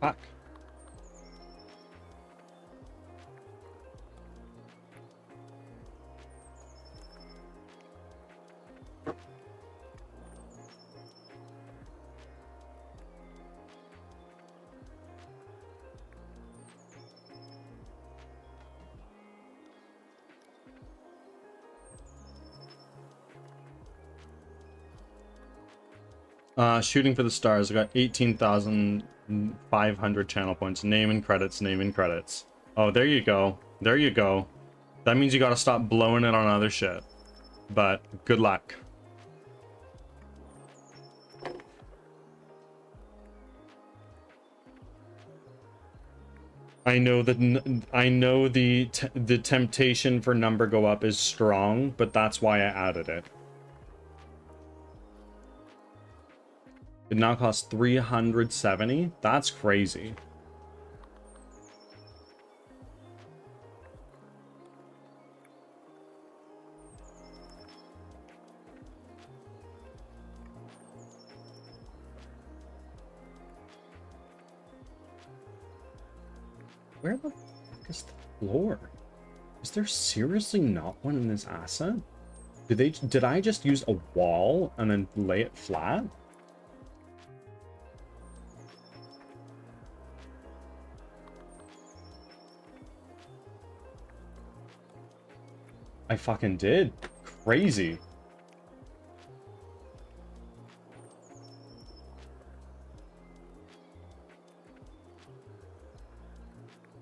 Fuck. Shooting for the stars. I got 18,500 channel points. Name and credits, name and credits. Oh, there you go. There you go. That means you gotta stop blowing it on other shit. But good luck. I know that I know the temptation for number go up is strong, but that's why I added it. It now costs 370. That's crazy. Where the fuck is the floor? Is there seriously not one in this asset? Did I just use a wall and then lay it flat? I fucking did. Crazy.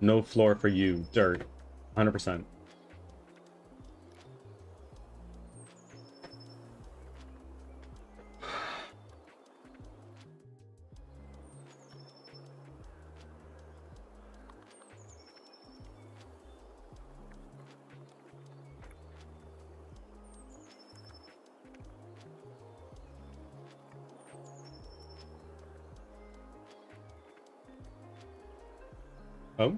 No floor for you. Dirt. 100%. Oh.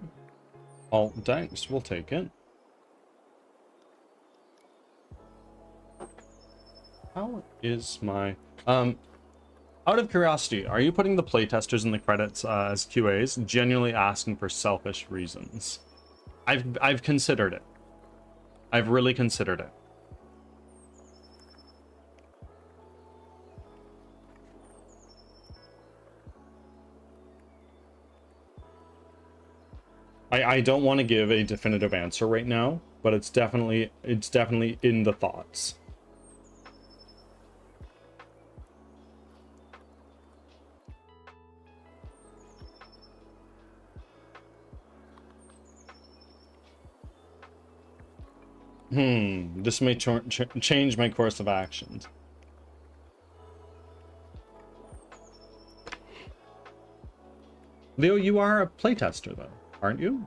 All thanks. We'll take it. How is my... Out of curiosity, are you putting the playtesters in the credits as QAs, genuinely asking for selfish reasons? I've considered it. I've really considered it. I don't want to give a definitive answer right now, but it's definitely in the thoughts. This may change my course of actions. Leo, you are a playtester, though, aren't you?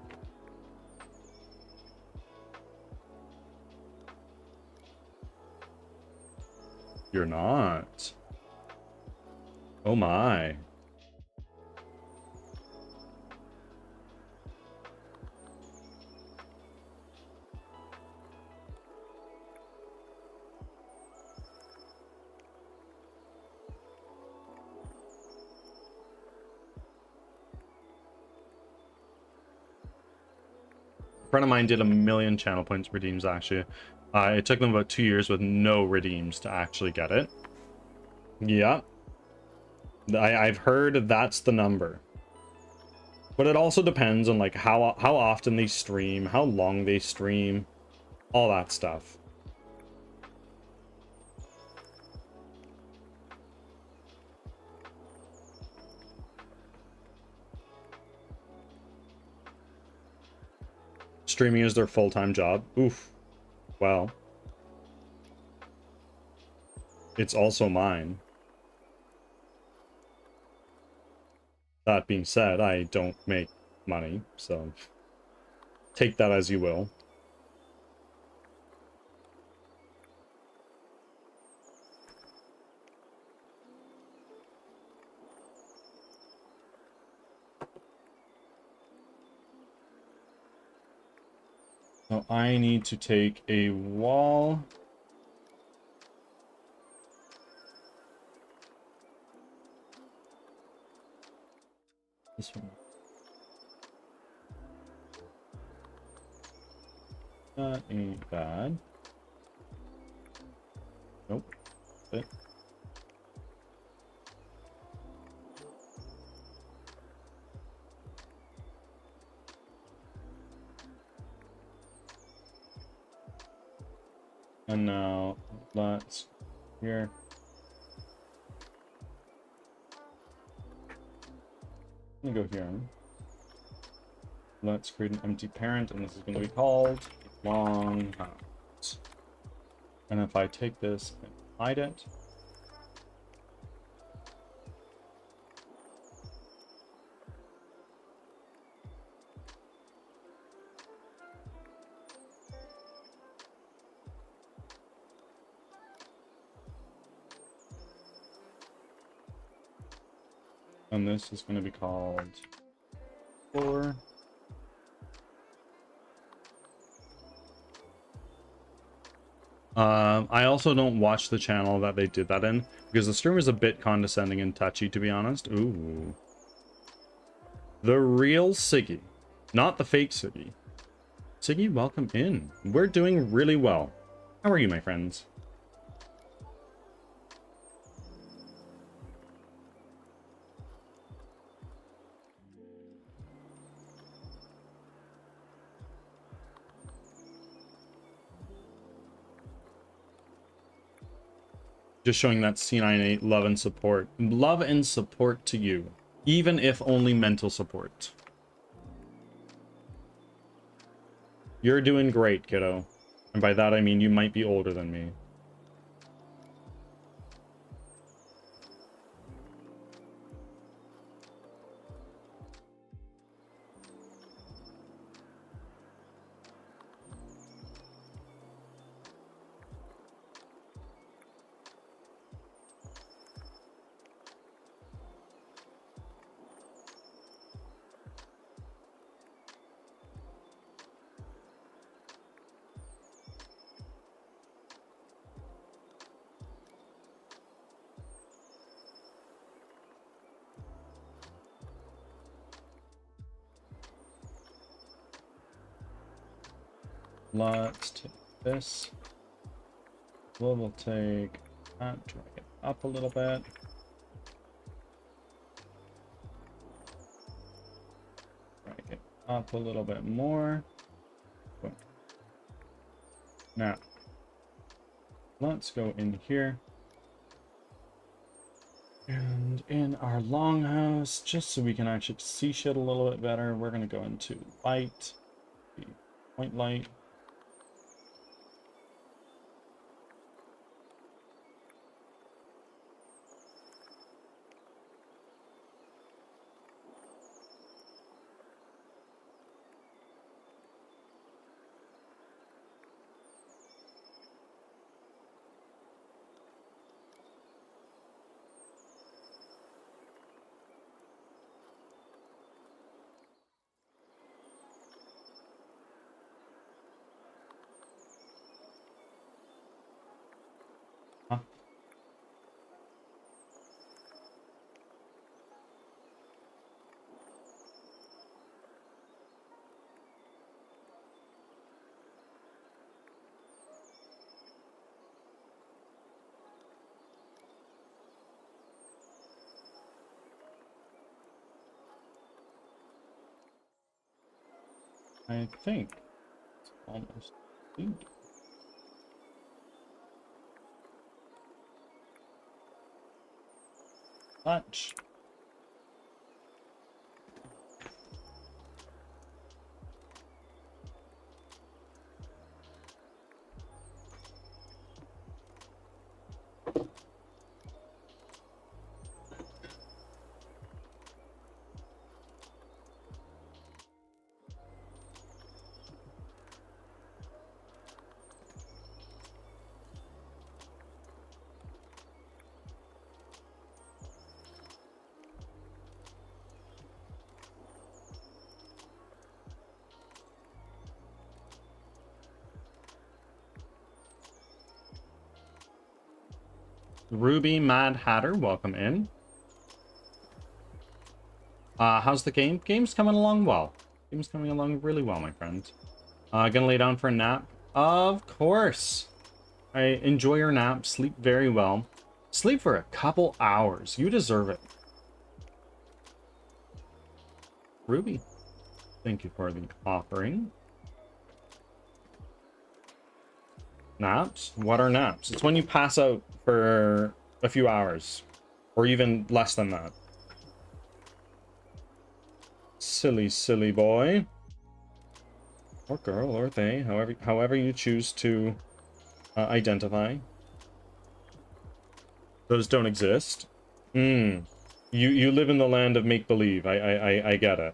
You're not. Oh my. A friend of mine did 1 million channel points redeems, actually. It took them about 2 years with no redeems to actually get it. Yeah. I've heard that's the number. But it also depends on like how often they stream, how long they stream, all that stuff. Streaming is their full-time job. Oof. Well. It's also mine. That being said, I don't make money, so take that as you will. So I need to take a wall. This one. That ain't bad. Nope. It. And now let's here. Let me go here. Let's create an empty parent, and this is going to be called long house. And if I take this and hide it, and this is going to be called floor. I also don't watch the channel that they did that in, because the streamer is a bit condescending and touchy, to be honest. Ooh. The real Siggy, not the fake Siggy. Siggy, welcome in. We're doing really well. How are you, my friends? Just showing that C98 love and support. Love and support to you. Even if only mental support. You're doing great, kiddo. And by that I mean you might be older than me. Let's take this. We'll take that, drag it up a little bit. Drag it up a little bit more. Boom. Now, let's go in here. And in our longhouse, just so we can actually see shit a little bit better, we're going to go into light, the point light. Huh? I think it's almost complete. Lunch. Ruby Mad Hatter, welcome in. How's the game? Game's coming along well. Game's coming along really well, my friend. Gonna lay down for a nap? Of course. I enjoy your nap. Sleep very well. Sleep for a couple hours. You deserve it. Ruby, thank you for the offering. Naps? What are naps? It's when you pass out for a few hours, or even less than that. Silly, silly boy. Or girl, or they, however you choose to identify. Those don't exist. You live in the land of make-believe. I get it.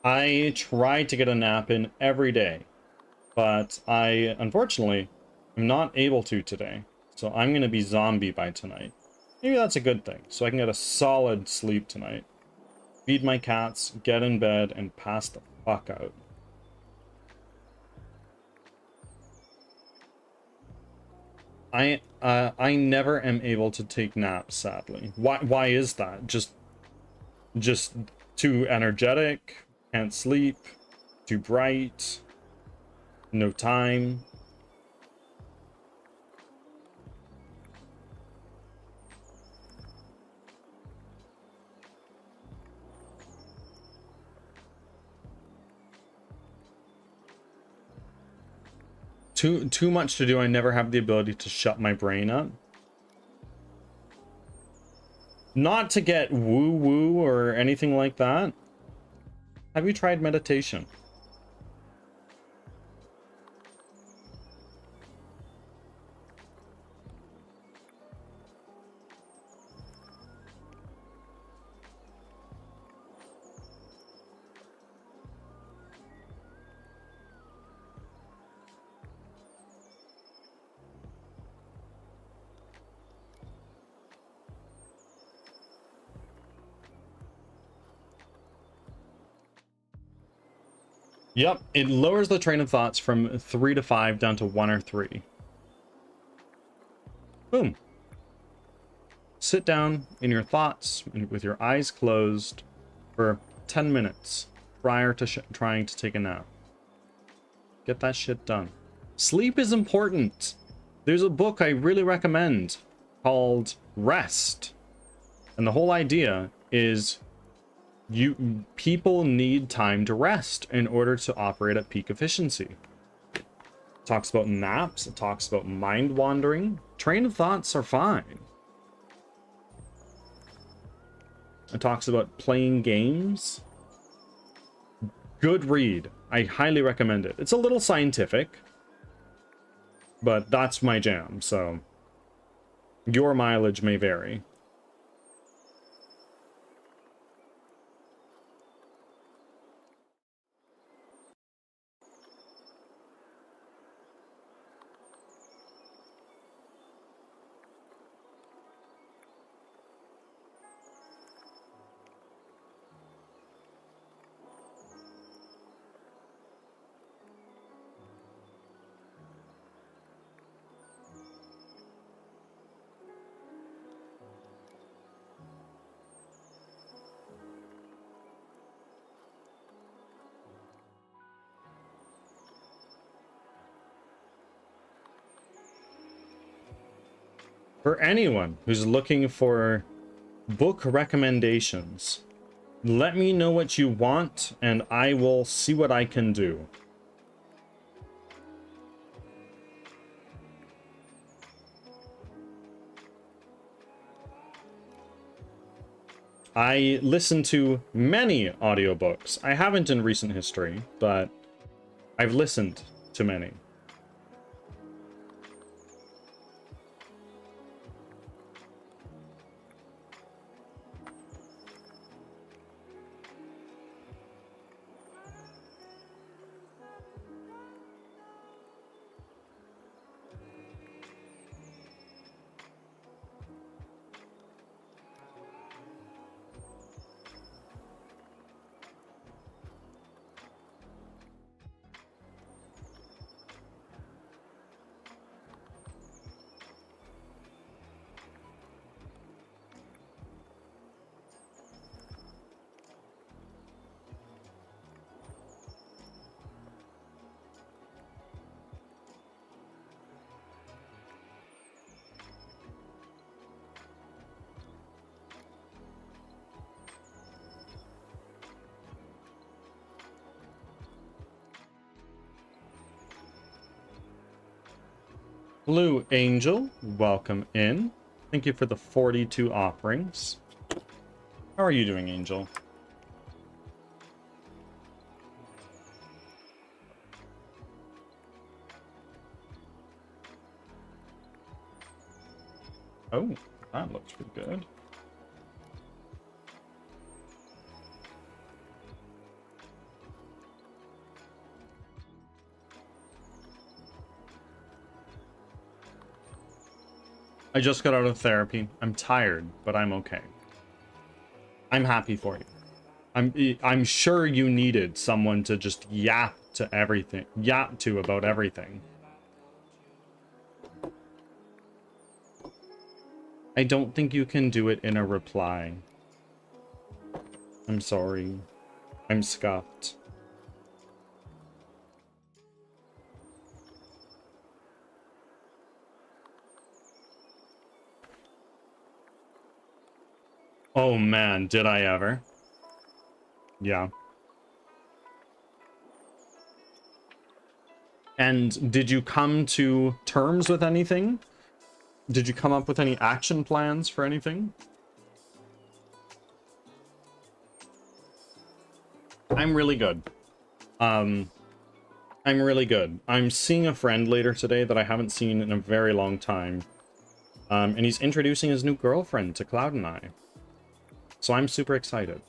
I try to get a nap in every day, but I, unfortunately, am not able to today. So I'm going to be zombie by tonight. Maybe that's a good thing, so I can get a solid sleep tonight. Feed my cats, get in bed, and pass the fuck out. I never am able to take naps, sadly. Why is that? Just too energetic, can't sleep, too bright, no time. Too much to do. I never have the ability to shut my brain up. Not to get woo-woo or anything like that. Have you tried meditation? Yep, it lowers the train of thoughts from 3 to 5 down to 1 or 3. Boom. Sit down in your thoughts with your eyes closed for 10 minutes prior to trying to take a nap. Get that shit done. Sleep is important. There's a book I really recommend called Rest. And the whole idea is people need time to rest in order to operate at peak efficiency. It talks about naps, it talks about mind wandering. Train of thoughts are fine. It talks about playing games. Good read. I highly recommend it. It's a little scientific, but that's my jam, so your mileage may vary. For anyone who's looking for book recommendations, let me know what you want and I will see what I can do. I listen to many audiobooks. I haven't in recent history, but I've listened to many. Blue Angel, welcome in. Thank you for the 42 offerings. How are you doing, Angel? Oh, that looks pretty good. I just got out of therapy. I'm tired, but I'm okay. I'm happy for you. I'm sure you needed someone to just yap to about everything. I don't think you can do it in a reply. I'm sorry. I'm scuffed. Oh man, did I ever? Yeah. And did you come to terms with anything? Did you come up with any action plans for anything? I'm really good. I'm really good. I'm seeing a friend later today that I haven't seen in a very long time. And he's introducing his new girlfriend to Cloud and I. So I'm super excited.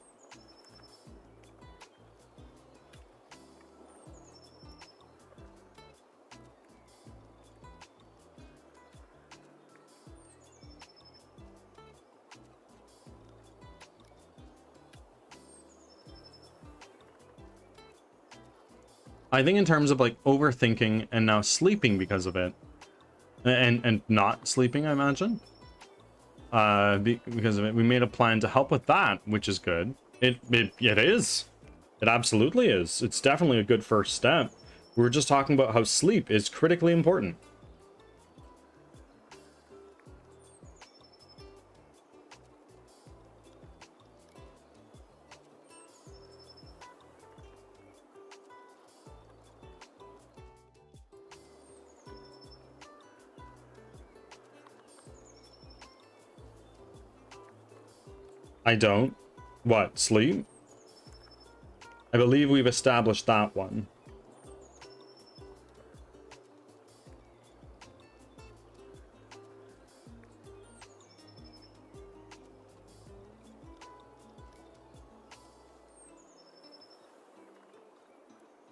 I think in terms of like overthinking and now sleeping because of it, and not sleeping, I imagine. Because of it, we made a plan to help with that, which is good. It is. It absolutely is. It's definitely a good first step. We were just talking about how sleep is critically important. I don't. What, sleep? I believe we've established that one.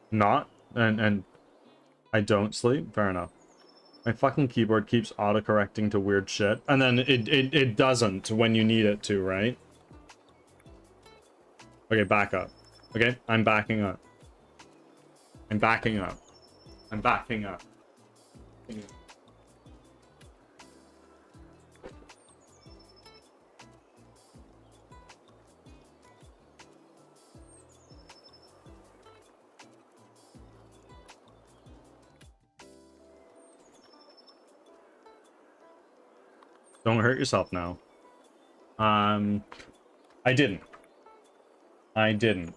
Not, and I don't sleep? Fair enough. My fucking keyboard keeps autocorrecting to weird shit, and then it doesn't when you need it to, right? Okay, back up. Okay, I'm backing up. I'm backing up. I'm backing up. Don't hurt yourself now. I didn't. I didn't.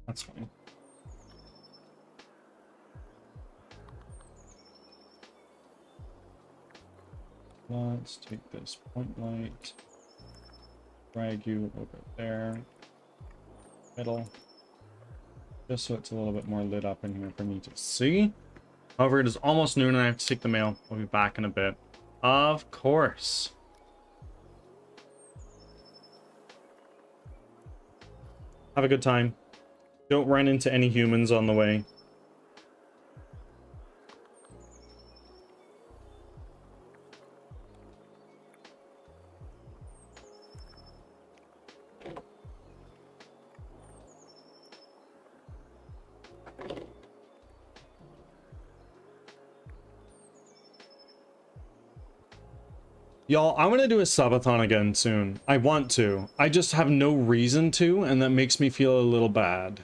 That's fine. Let's take this point light, drag you over there, middle, just so it's a little bit more lit up in here for me to see. However, it is almost noon and I have to take the mail. I'll be back in a bit. Of course. Have a good time. Don't run into any humans on the way. Y'all, I want to do a subathon again soon. I want to. I just have no reason to, and that makes me feel a little bad.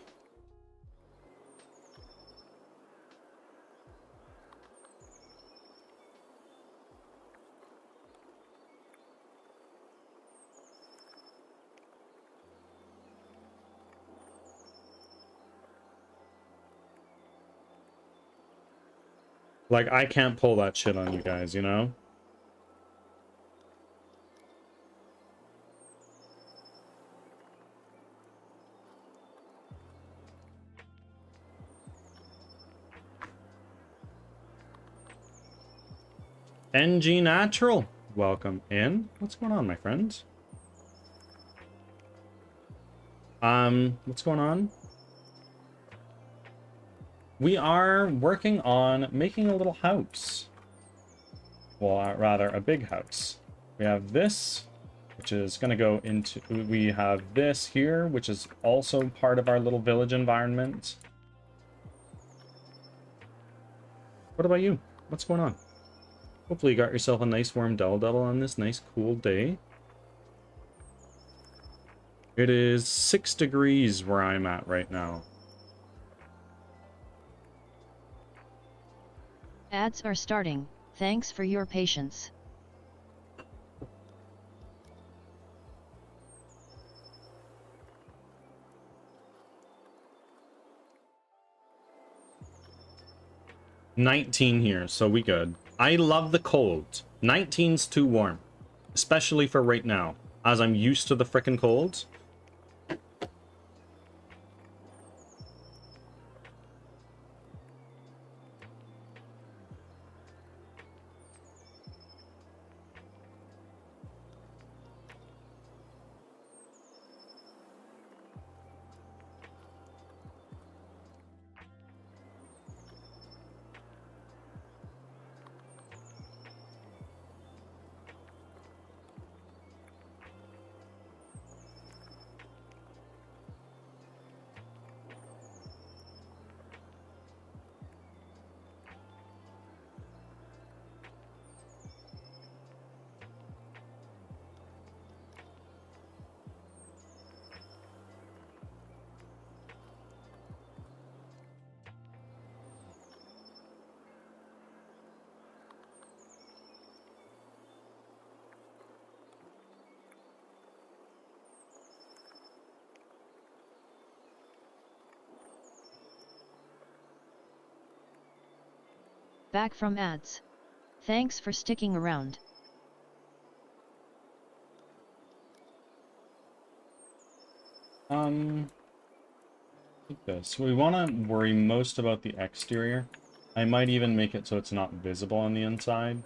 Like, I can't pull that shit on you guys, you know? NG Natural, welcome in. What's going on, my friends? What's going on? We are working on making a little house. Well, rather a big house. We have this, which is going to go into... We have this here, which is also part of our little village environment. What about you? What's going on? Hopefully you got yourself a nice warm double on this nice cool day. It is 6 degrees where I'm at right now. Ads are starting. Thanks for your patience. $19 here, so we good. I love the cold. 19's too warm, especially for right now, as I'm used to the frickin' cold. Back from ads. Thanks for sticking around. Like this. We want to worry most about the exterior. I might even make it so it's not visible on the inside.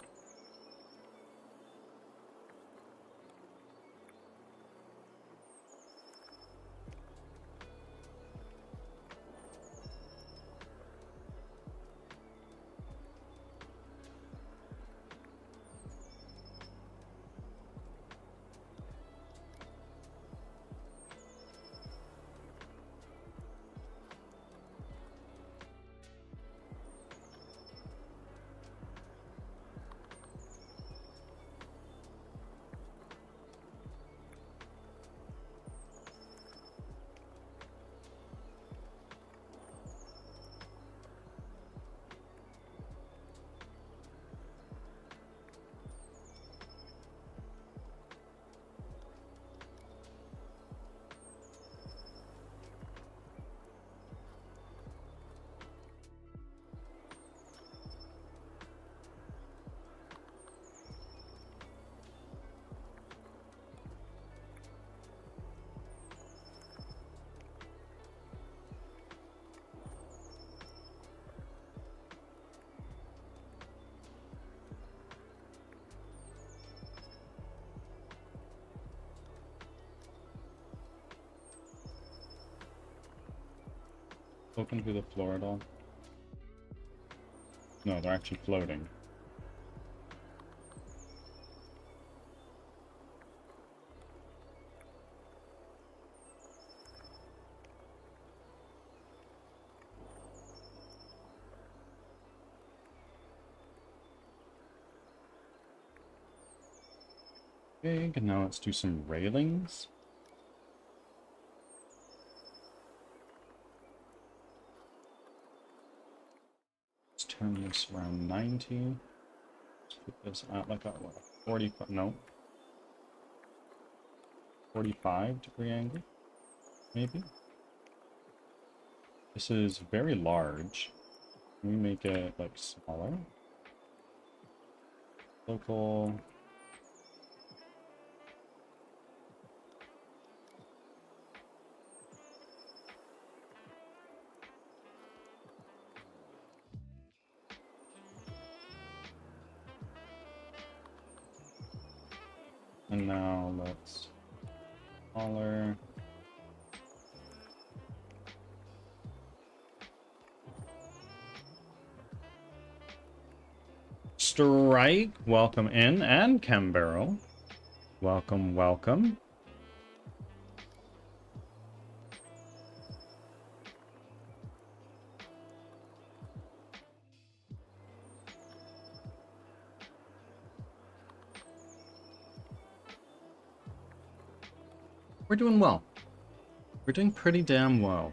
Open through the floor at all? No, they're actually floating. Big. Now let's do some railings. Let's turn this around 90. Let's put this at like a what, 45, no, 45-degree angle, maybe. This is very large. Can we make it like smaller? Local. And now let's smaller. Strike, welcome in, and Cambero. Welcome, welcome. We're doing well. We're doing pretty damn well.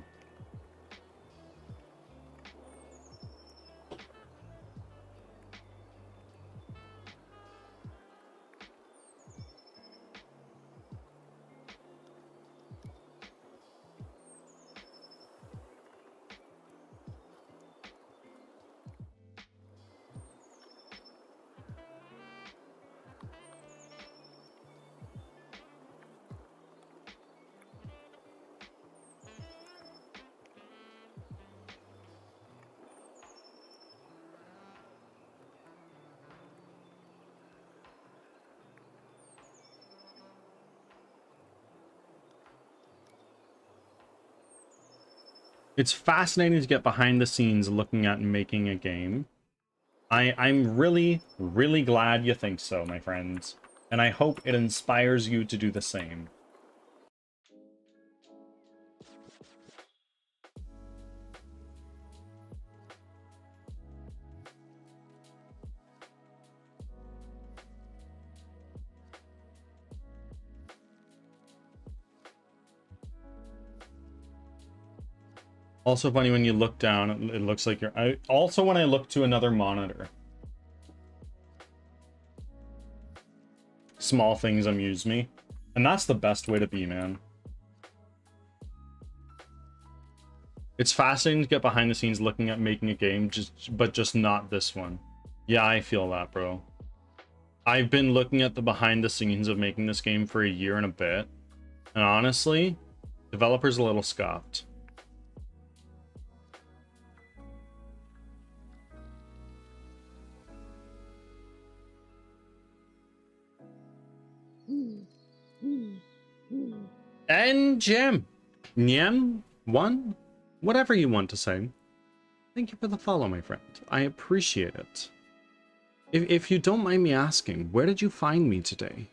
It's fascinating to get behind the scenes looking at making a game. I'm really, really glad you think so, my friends. And I hope it inspires you to do the same. Also funny when you look down, it looks like you're... also when I look to another monitor. Small things amuse me. And that's the best way to be, man. It's fascinating to get behind the scenes looking at making a game, but just not this one. Yeah, I feel that, bro. I've been looking at the behind the scenes of making this game for a year and a bit. And honestly, developers a little scoffed. And Jim, Nyem, one, whatever you want to say. Thank you for the follow, my friend. I appreciate it. If you don't mind me asking, where did you find me today?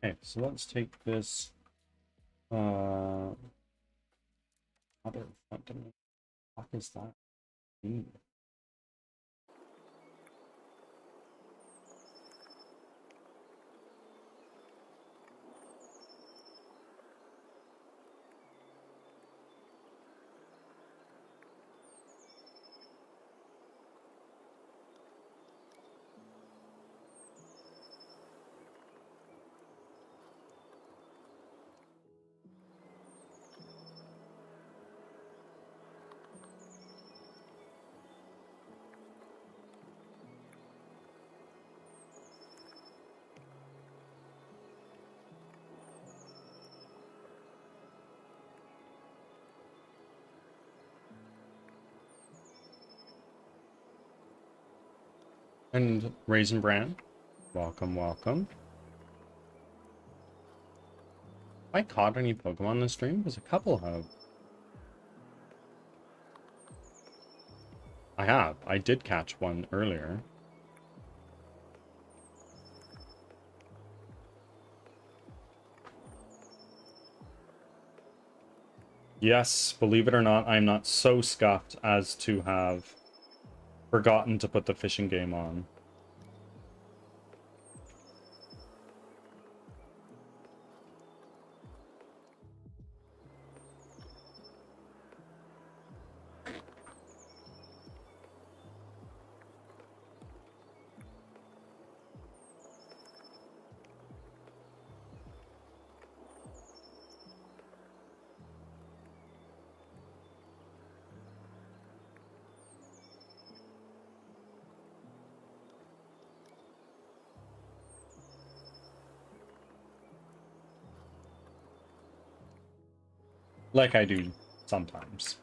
Okay, so let's take this other fundamental. What is that? And Raisin Bran, welcome, welcome. Have I caught any Pokemon in the stream? Because a couple have. I have. I did catch one earlier. Yes, believe it or not, I'm not so scuffed as to have forgotten to put the fishing game on. Like I do sometimes.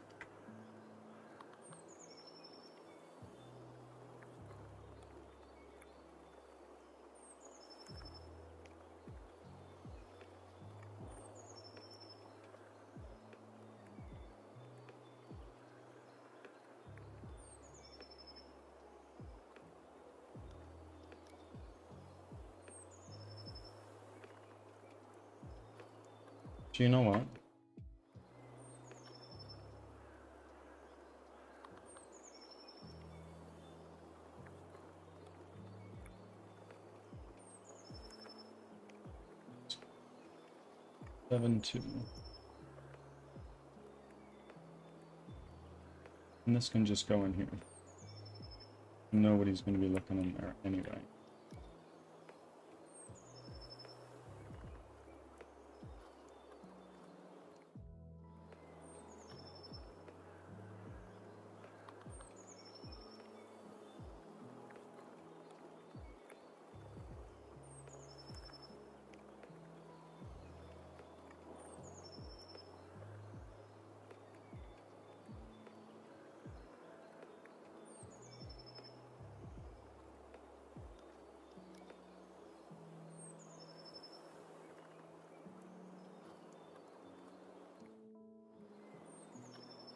Do you know what? Seven, 2. And this can just go in here. Nobody's going to be looking in there anyway.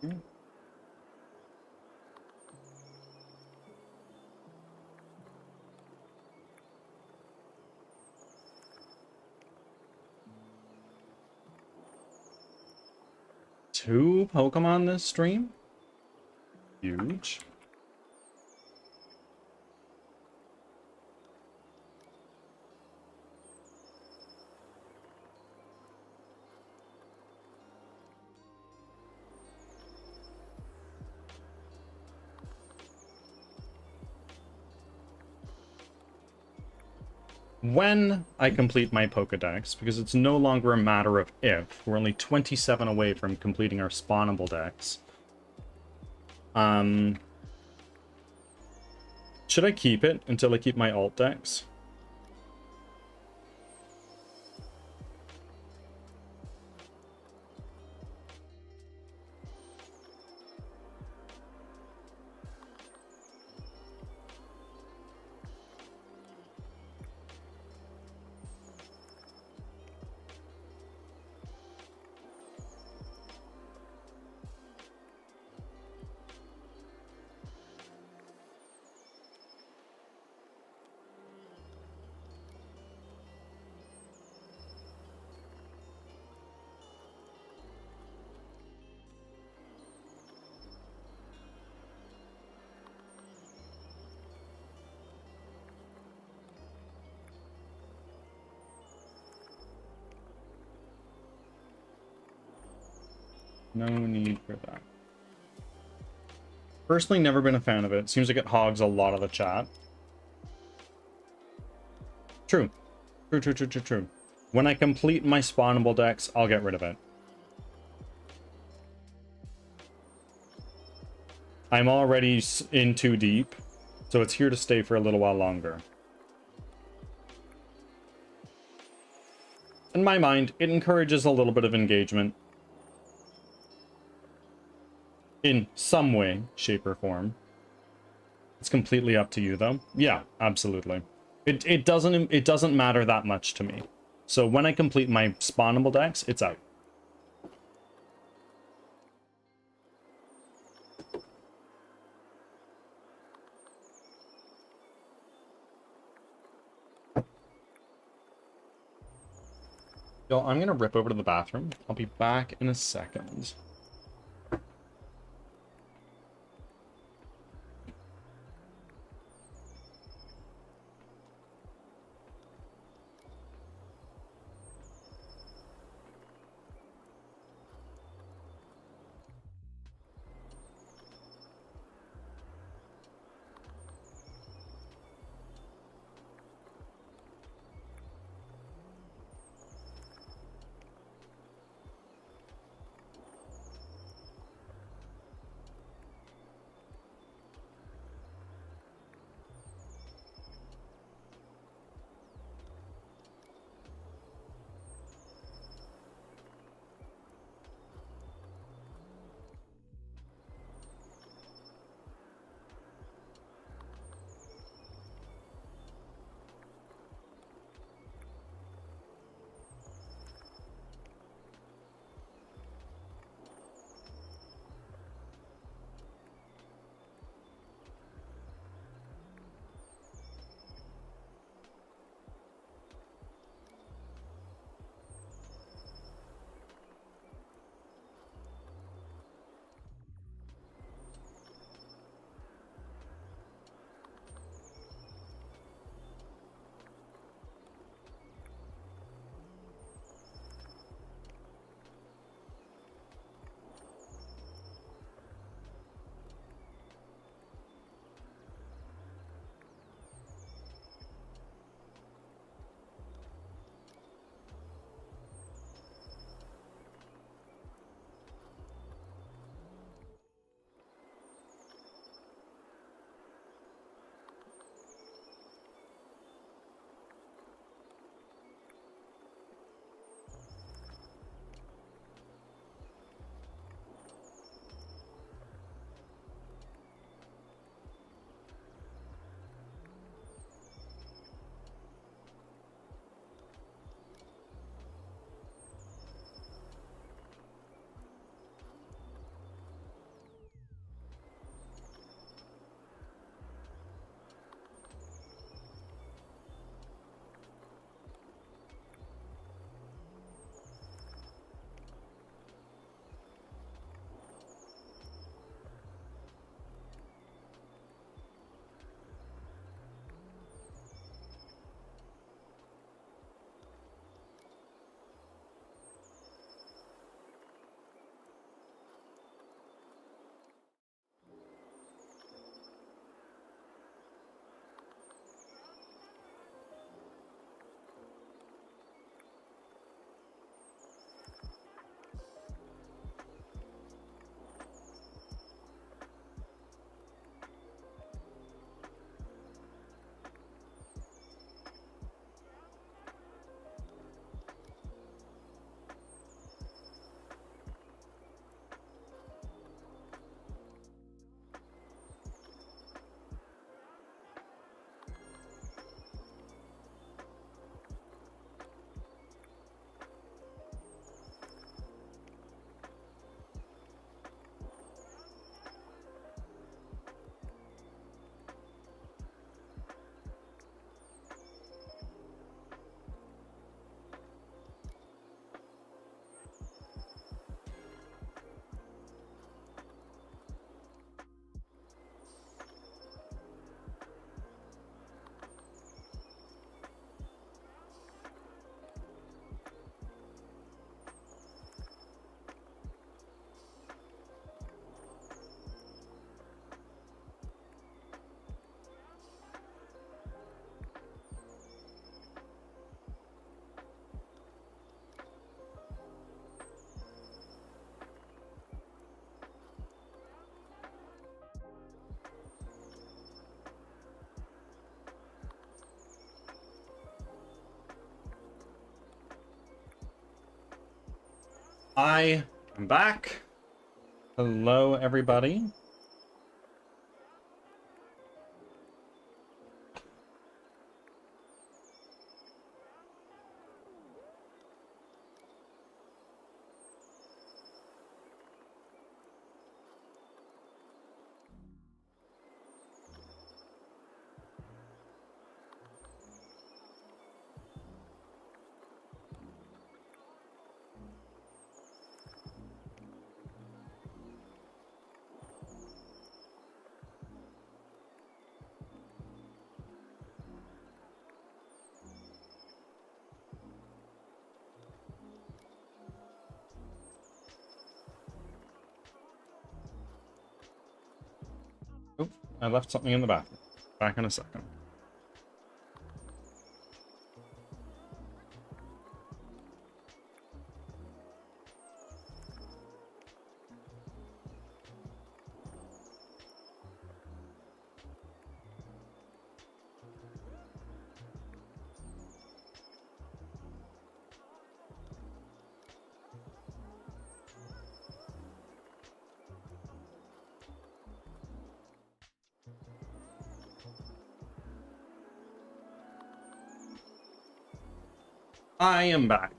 Here. Two Pokemon this stream? Huge. When I complete my Pokedex, because it's no longer a matter of if, we're only 27 away from completing our spawnable decks. Should I keep it until I keep my alt decks? No need for that. Personally, never been a fan of it. Seems like it hogs a lot of the chat. True. True. When I complete my spawnable decks, I'll get rid of it. I'm already in too deep, so it's here to stay for a little while longer. In my mind, it encourages a little bit of engagement. In some way, shape, or form. It's completely up to you, though. Yeah, absolutely. It doesn't matter that much to me. So when I complete my spawnable decks, it's out. Yo, I'm gonna rip over to the bathroom. I'll be back in a second. I am back. Hello, everybody. Oh, I left something in the bathroom. Back in a second. I am back.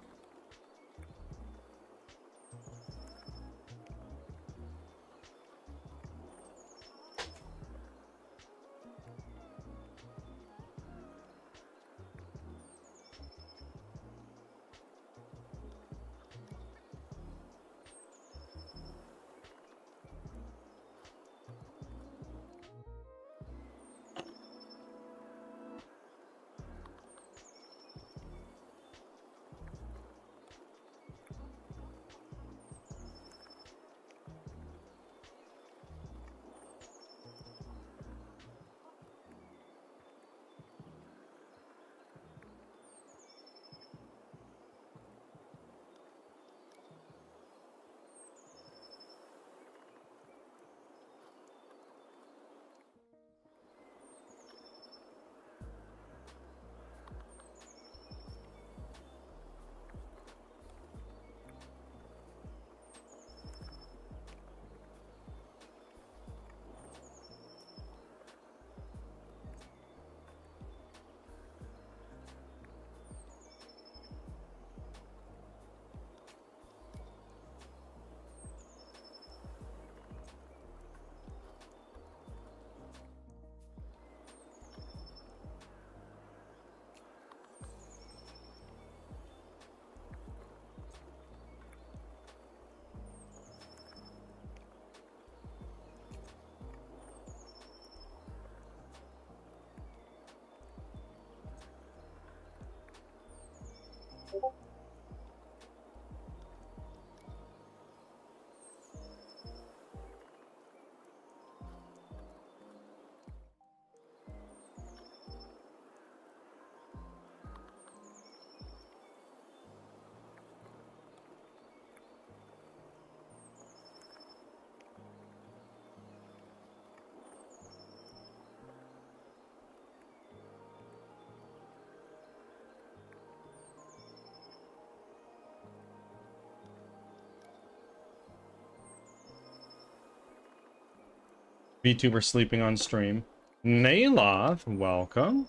VTuber sleeping on stream. Nayloth, welcome.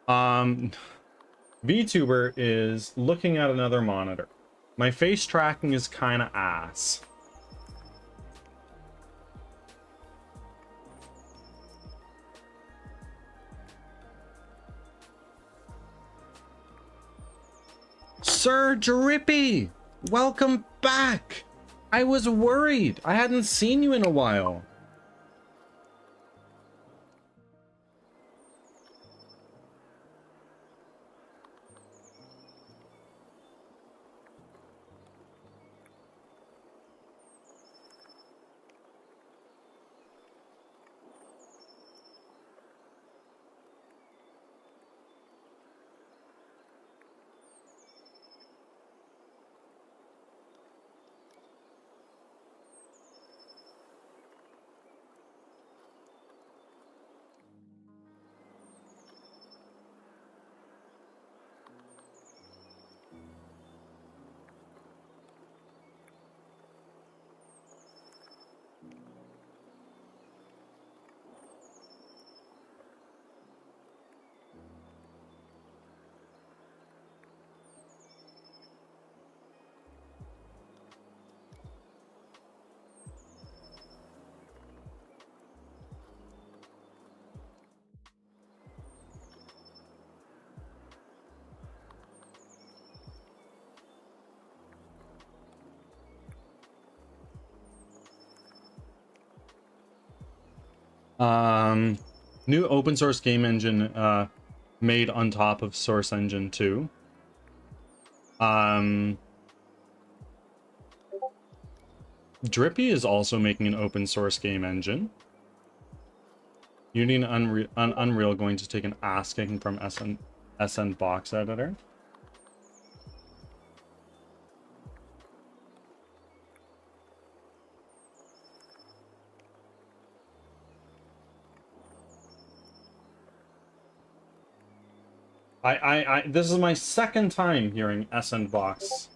VTuber is looking at another monitor. My face tracking is kind of ass. Sir Drippy, welcome back. I was worried. I hadn't seen you in a while. New open source game engine made on top of Source Engine 2. Drippy is also making an open source game engine. Unity and Unreal going to take an ass kicking from SN Box Editor. This is my second time hearing SN Box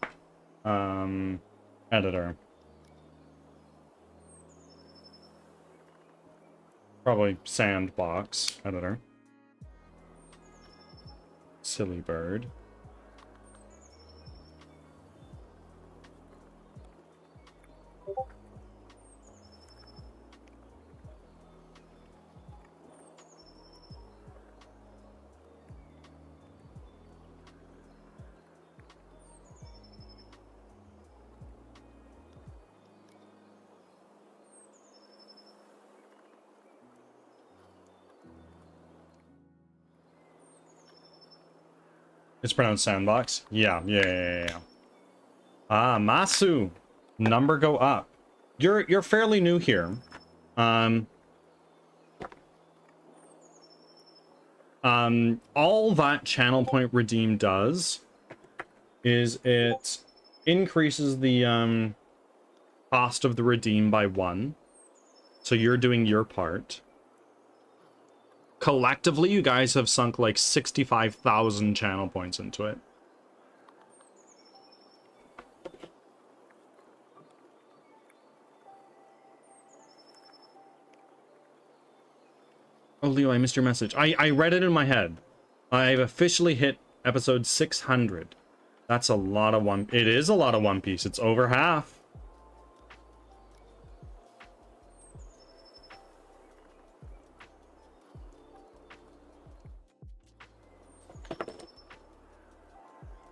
Editor. Probably Sandbox Editor. Silly bird. It's pronounced Sandbox? Yeah. Ah, Masu. Number go up. You're fairly new here. All that channel point redeem does is it increases the cost of the redeem by 1. So you're doing your part. Collectively, you guys have sunk like 65,000 channel points into it. Oh, Leo, I missed your message. I read it in my head. I've officially hit episode 600. That's a lot of One... It is a lot of One Piece. It's over half.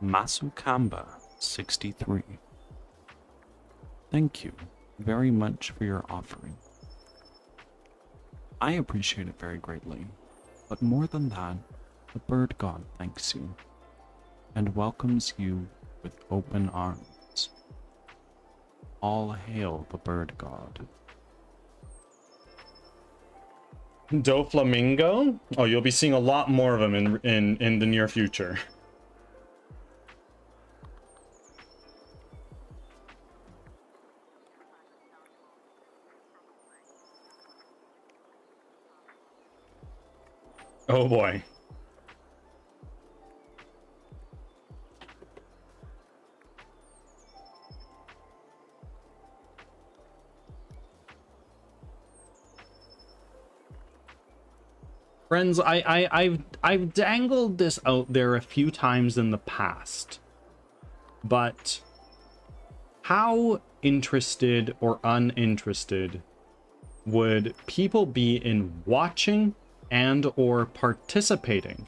Masukamba 63. Thank you very much for your offering. I appreciate it very greatly, but more than that, the bird god thanks you and welcomes you with open arms. All hail the bird god. Doflamingo? Oh, you'll be seeing a lot more of them in the near future. Oh boy. Friends, I've dangled this out there a few times in the past, but how interested or uninterested would people be in watching and or participating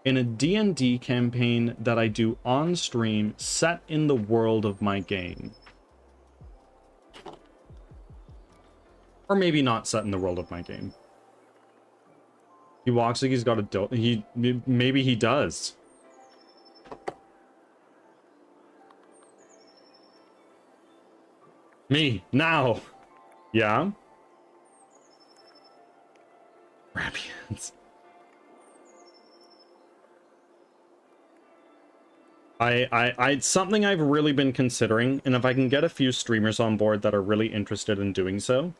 in a D&D campaign that I do on stream set in the world of my game? Or maybe not set in the world of my game. He walks like he's got a maybe he does. Me, now. Yeah? Rapians. It's something I've really been considering, and if I can get a few streamers on board that are really interested in doing so,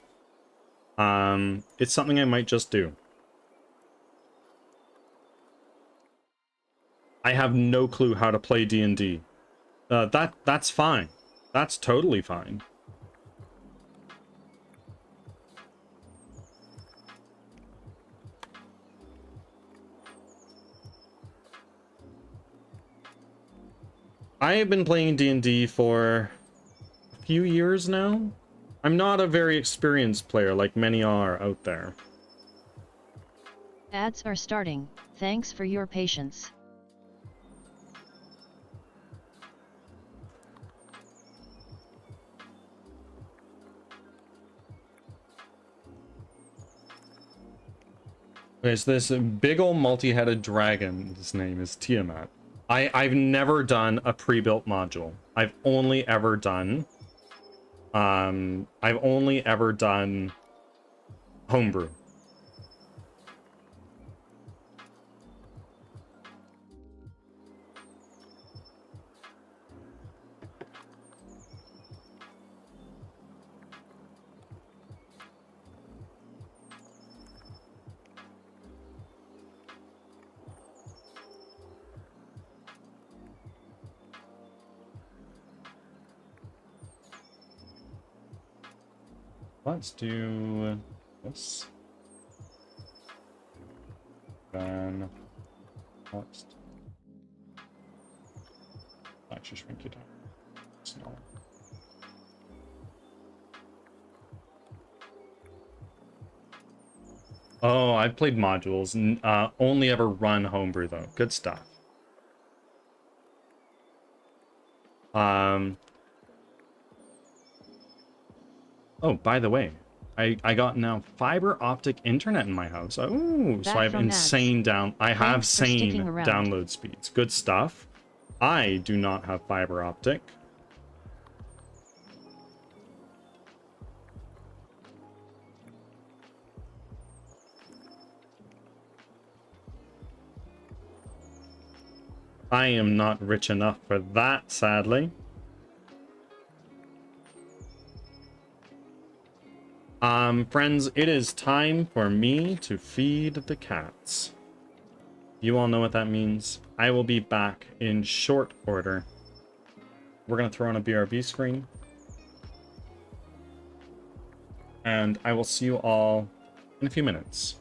it's something I might just do. I have no clue how to play D&D. That's fine. That's totally fine. I have been playing D&D for a few years now. I'm not a very experienced player like many are out there. Ads are starting. Thanks for your patience. There's this big old multi-headed dragon. His name is Tiamat. I've never done a pre-built module. I've only ever done homebrew. Let's do this. Then next. Actually shrink it down. Small. Oh, I've played modules. Only ever run homebrew though. Good stuff. Oh, by the way, I got now fiber optic internet in my house. Oh, so I have insane I have sane download speeds. Good stuff. I do not have fiber optic. I am not rich enough for that, sadly. Friends, it is time for me to feed the cats. You all know what that means. I will be back in short order. We're gonna throw on a BRB screen. And I will see you all in a few minutes.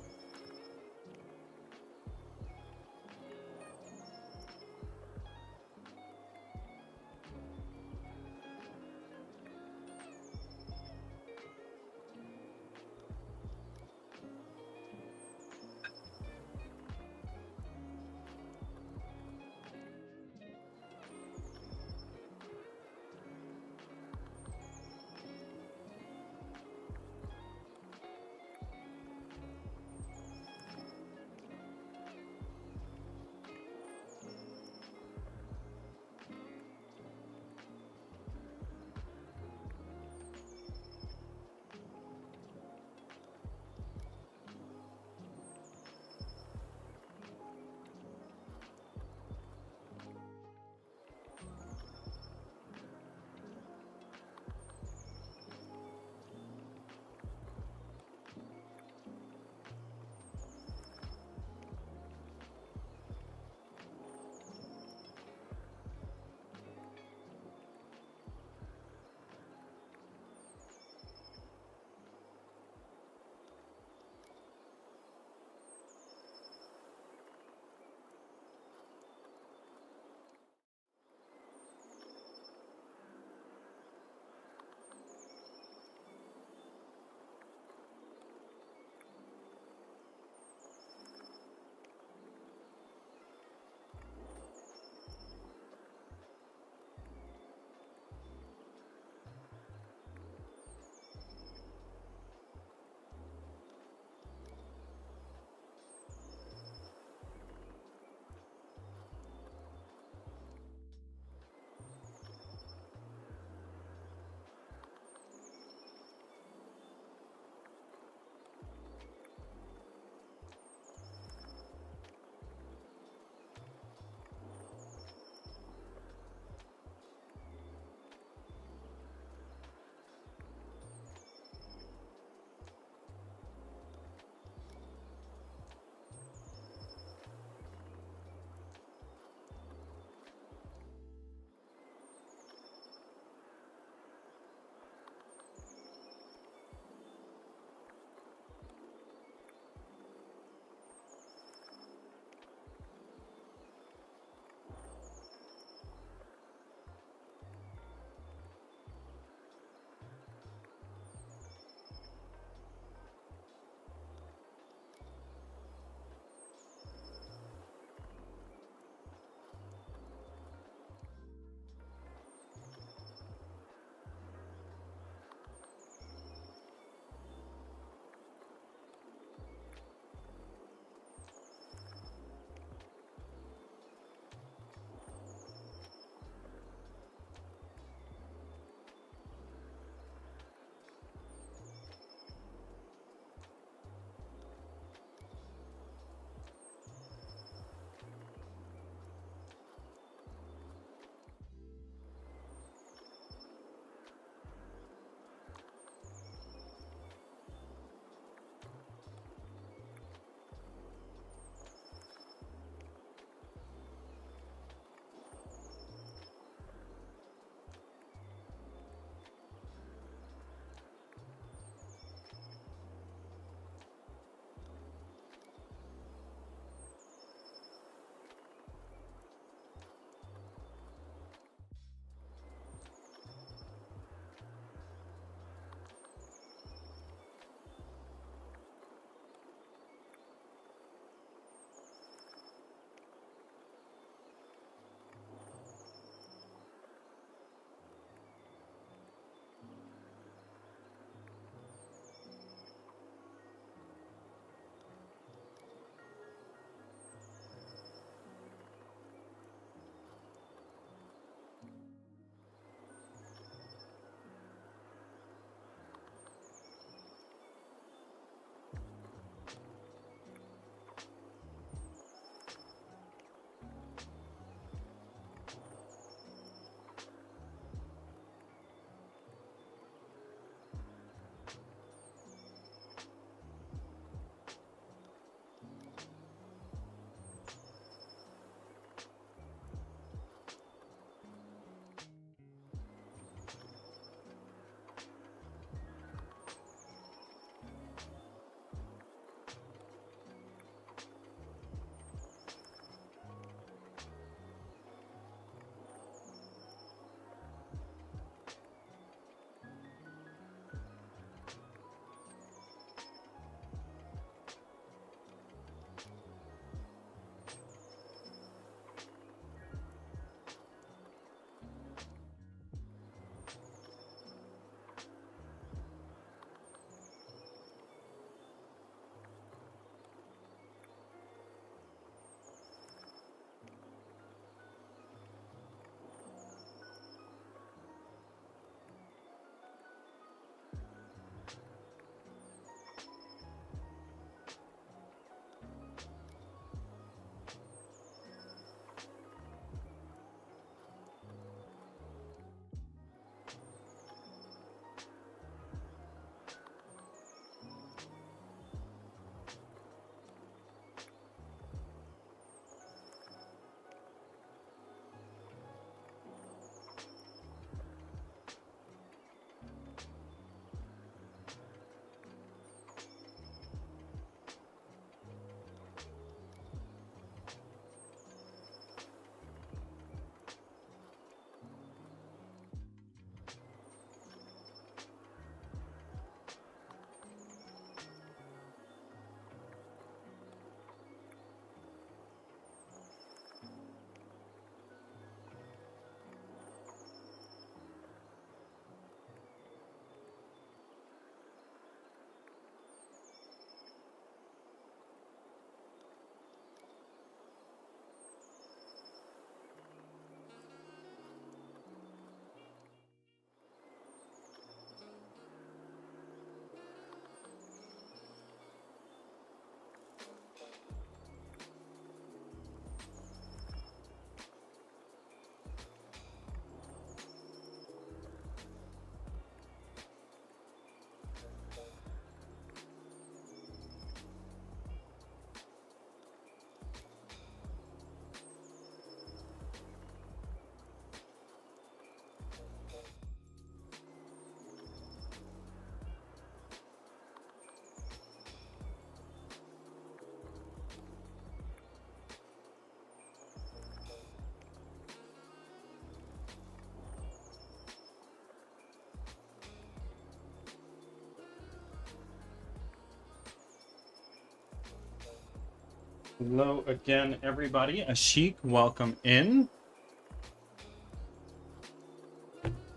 Hello again, everybody. Ashik, welcome in.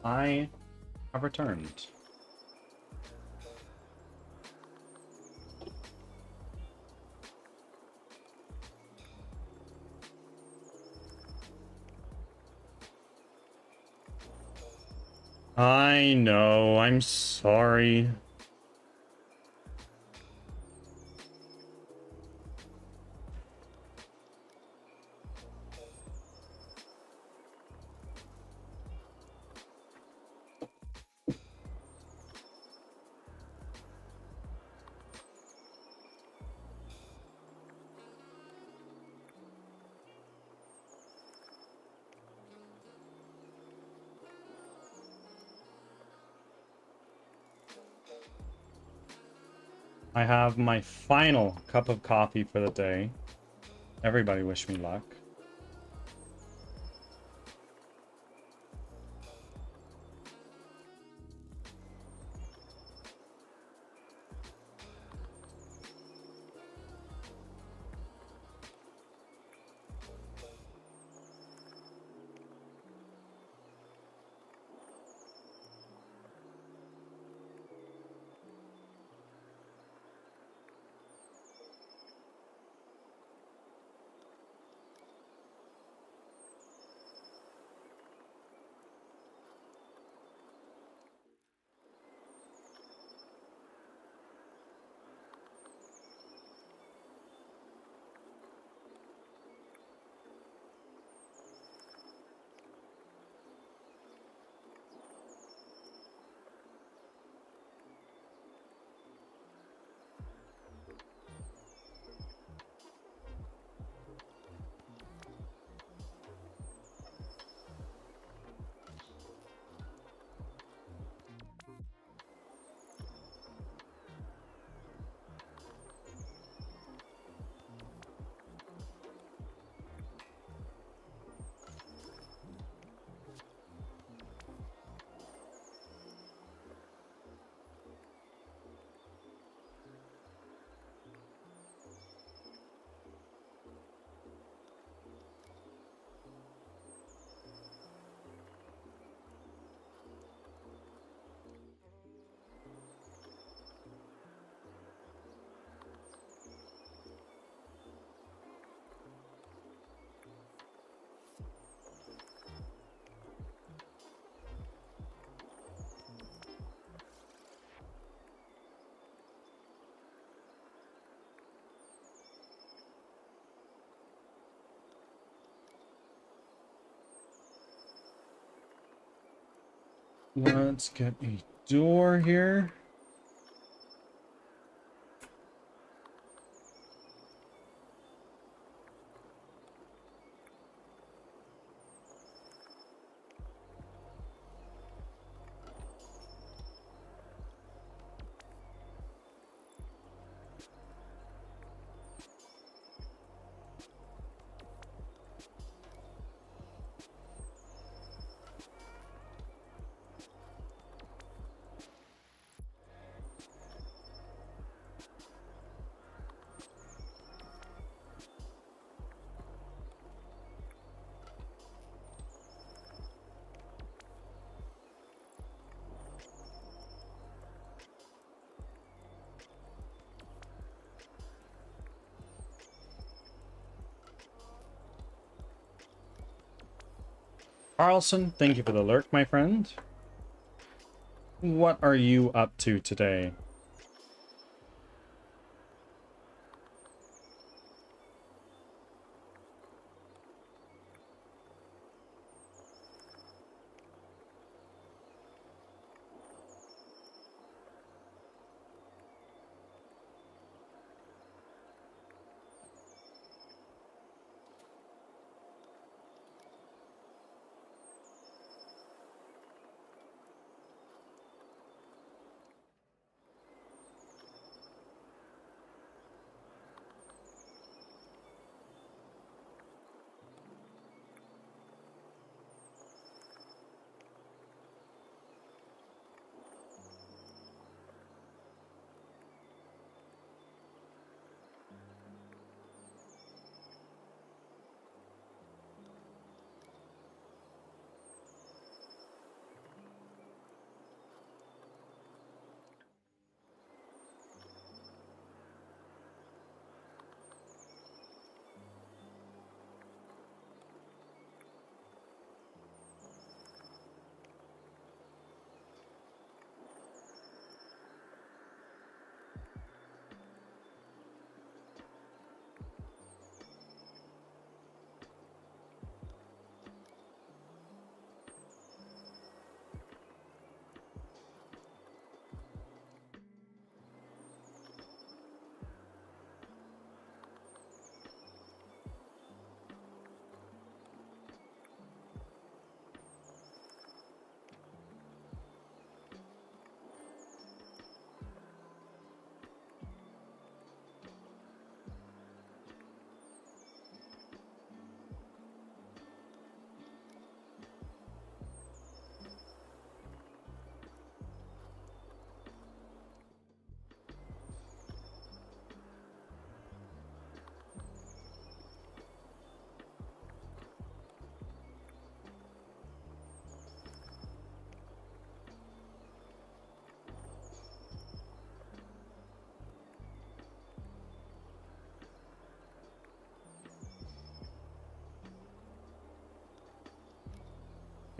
I have returned. I know, I'm sorry. I have my final cup of coffee for the day. Everybody wish me luck. Let's get a door here. Carlson, thank you for the lurk, my friend. What are you up to today?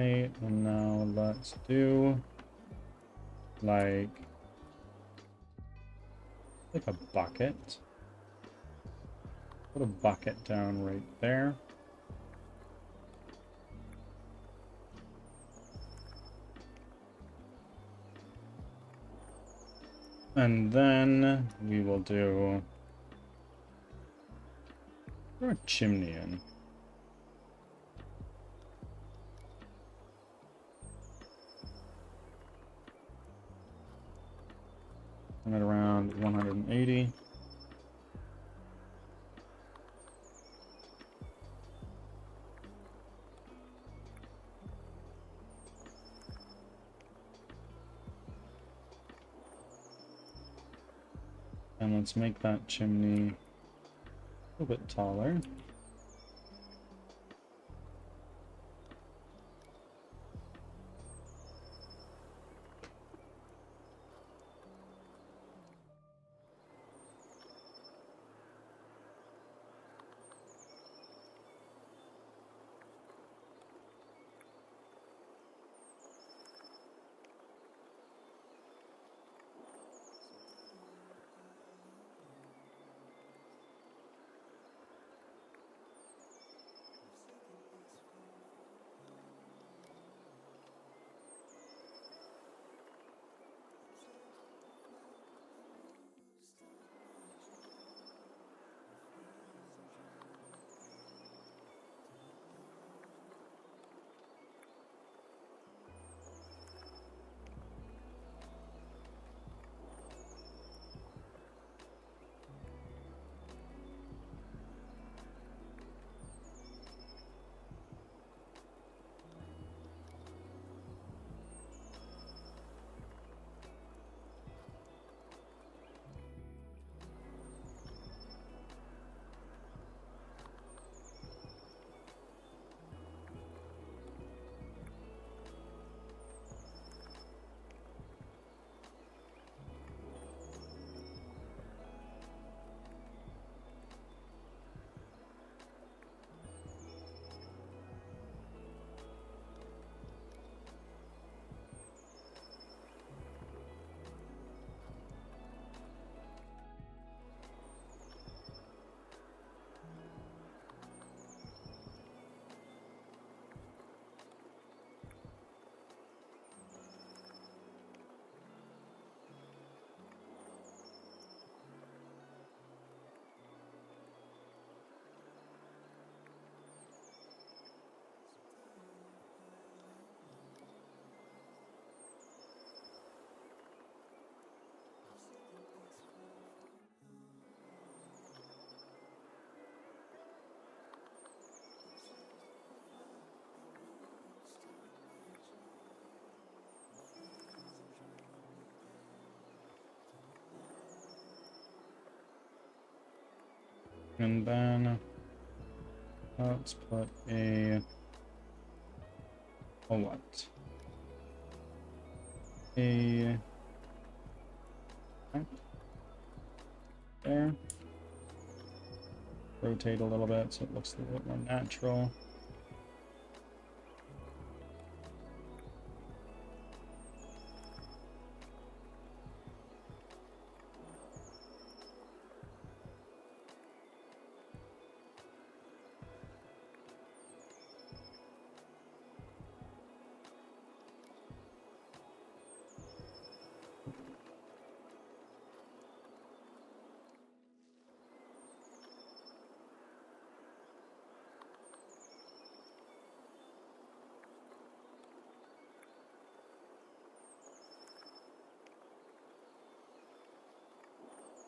Okay, and now let's do like a bucket. Put a bucket down right there. And then we will do throw a chimney in. I'm at around 180. And let's make that chimney a little bit taller. And then let's put a what? A there. Rotate a little bit so it looks a little bit more natural.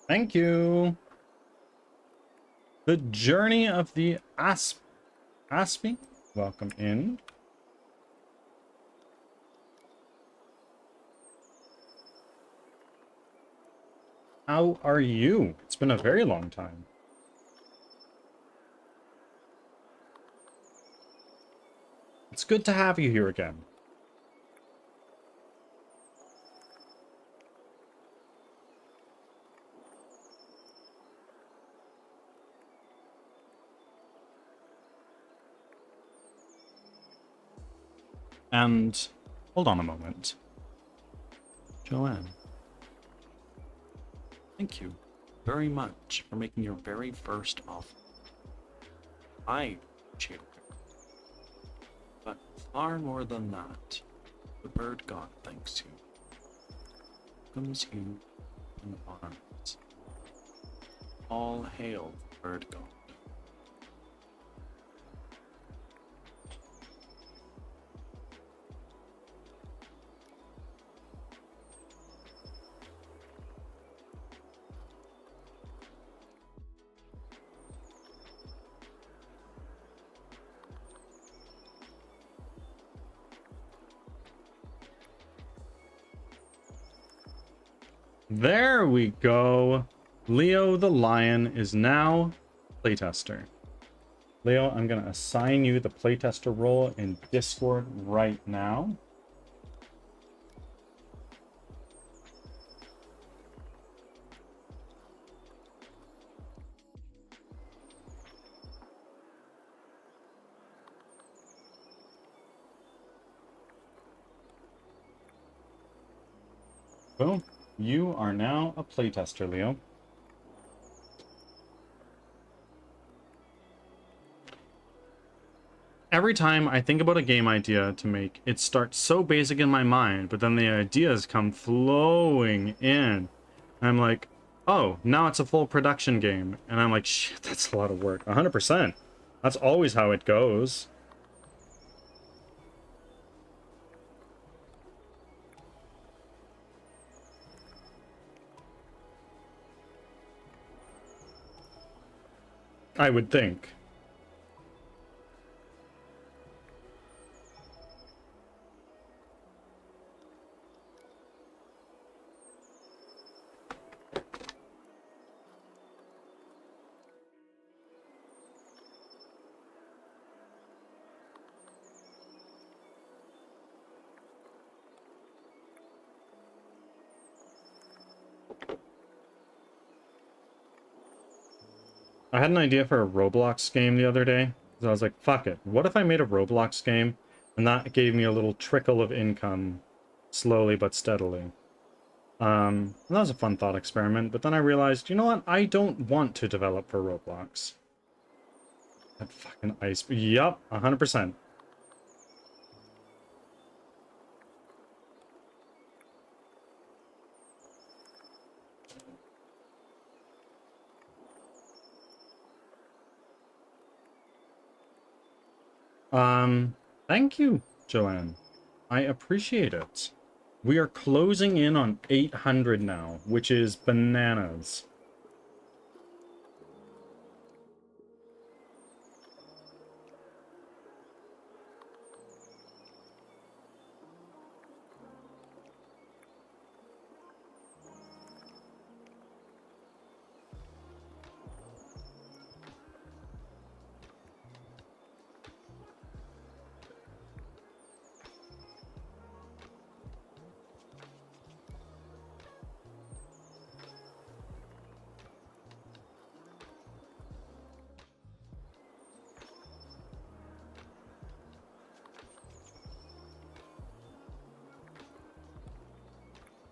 Thank you. The Journey of the Aspie. Welcome in. How are you? It's been a very long time. It's good to have you here again. And hold on a moment. Joanne, thank you very much for making your very first offer. I appreciate it. But far more than that, the bird god thanks you. Welcomes you in arms. All hail the bird god. There we go. Leo the Lion is now playtester. Leo, I'm going to assign you the playtester role in Discord right now. Boom. You are now a playtester, Leo. Every time I think about a game idea to make, it starts so basic in my mind, but then the ideas come flowing in. I'm like, oh, now it's a full production game. And I'm like, shit, that's a lot of work. 100%. That's always how it goes. I would think. I had an idea for a Roblox game the other day. So I was like, fuck it. What if I made a Roblox game and that gave me a little trickle of income slowly but steadily? And that was a fun thought experiment, but then I realized, you know what? I don't want to develop for Roblox. That fucking ice. Yup, 100%. Thank you, Joanne. I appreciate it. We are closing in on 800 now, which is bananas.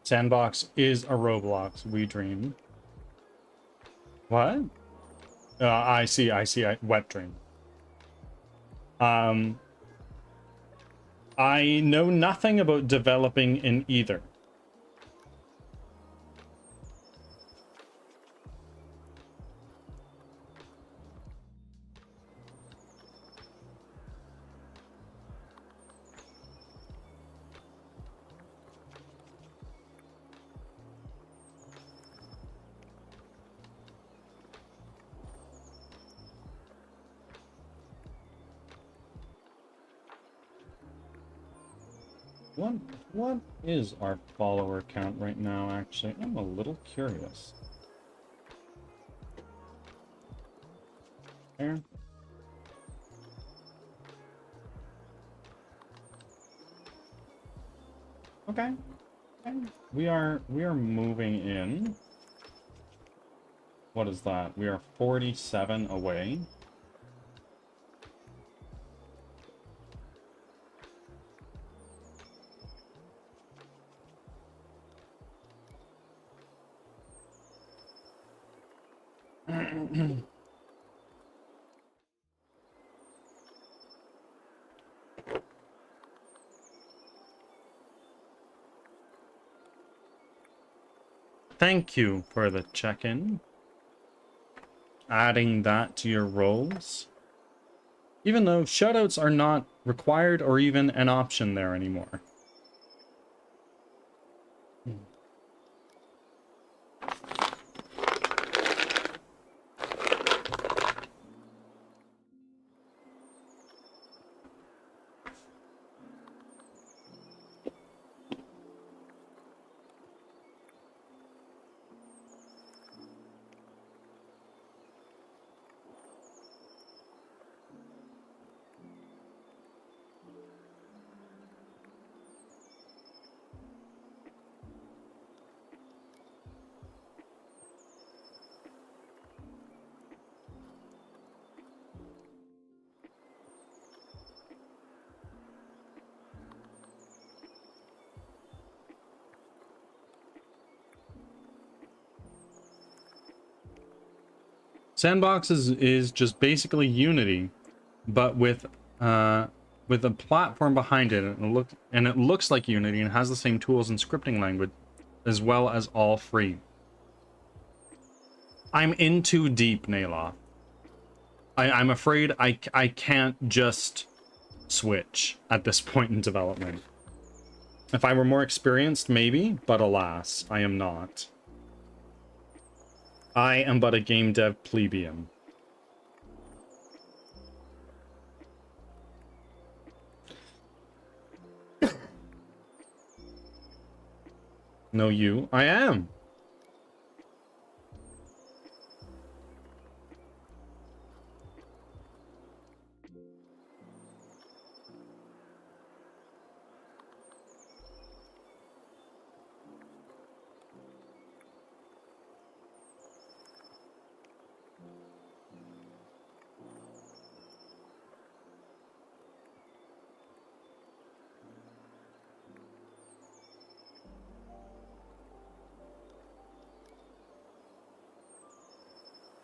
Sandbox is a Roblox, we dream. What? I see, wet dream. I know nothing about developing in either. What is our follower count right now, actually? I'm a little curious. There. Okay. Okay. We are moving in. What is that? We are 47 away. Thank you for the check-in. Adding that to your roles. Even though shoutouts are not required or even an option there anymore. Sandbox is just basically Unity, but with a platform behind it, and it looks like Unity and has the same tools and scripting language, as well as all free. I'm in too deep, Nayla. I'm afraid I can't just switch at this point in development. If I were more experienced, maybe, but alas, I am not. I am but a game dev plebeian. No, you. I am.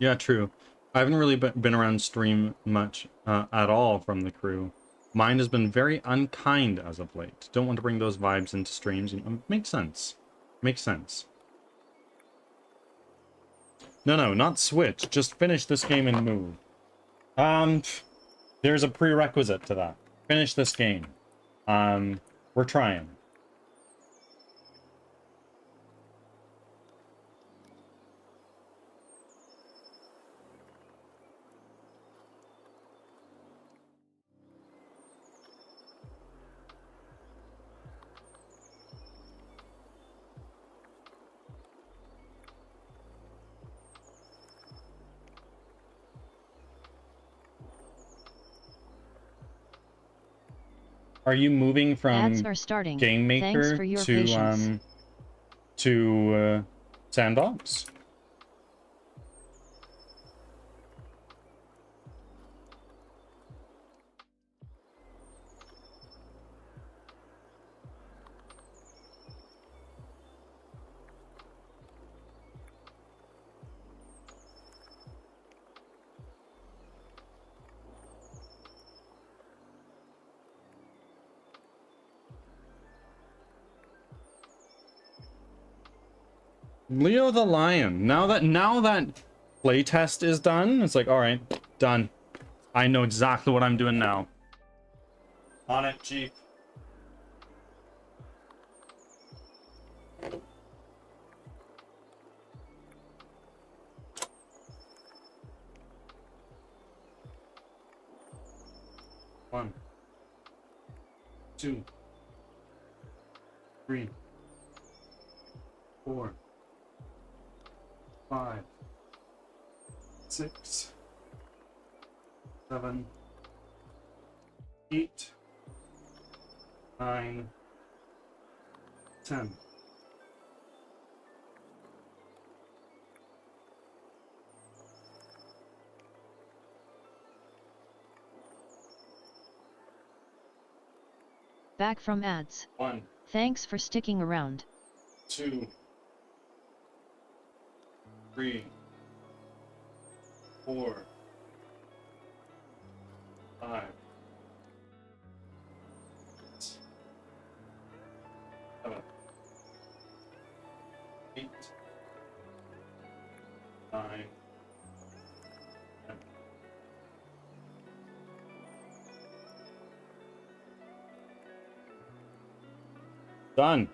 Yeah, true. I haven't really been around stream much at all from the crew. Mine has been very unkind as of late. Don't want to bring those vibes into streams. You know, makes sense. Makes sense. No, not switch. Just finish this game and move. There's a prerequisite to that. Finish this game. We're trying. Are you moving from Ads are starting. Game Maker Thanks for your patience. to Sandbox? Leo the Lion. Now that playtest is done, it's like, all right, done. I know exactly what I'm doing now. On it, Chief. One, 2, 3, 4, 5, 6, 7, 8, 9, 10. Back from ads. 1, Thanks for sticking around. 2, 3, 4, 5, 7, 8, 9, 10. Done.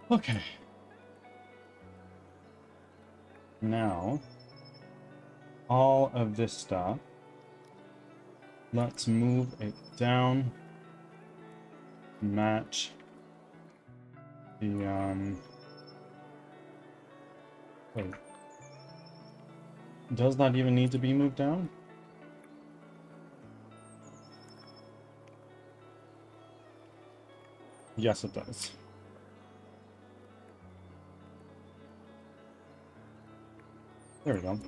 Okay. Now, all of this stuff, let's move it down, match the, wait. Does that even need to be moved down? Yes, it does. There we go.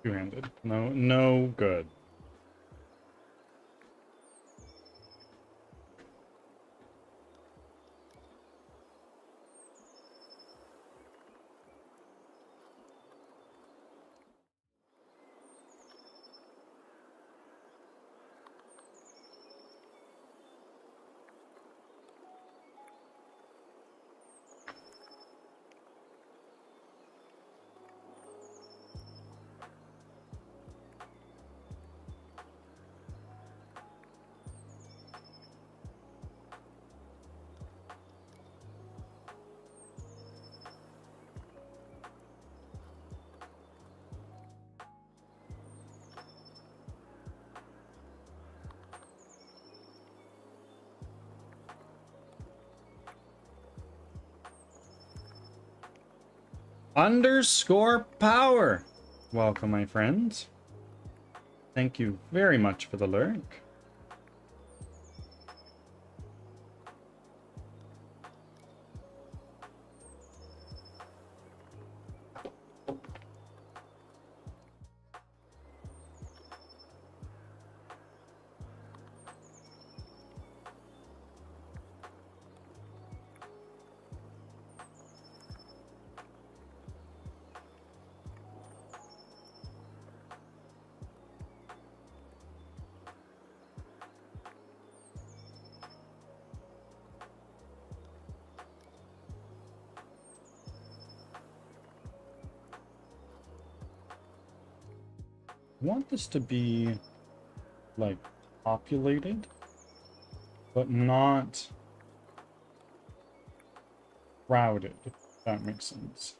Two-handed. No, no good. Underscore power. Welcome, my friends. Thank you very much for the lurk. I want this to be like populated, but not crowded, if that makes sense.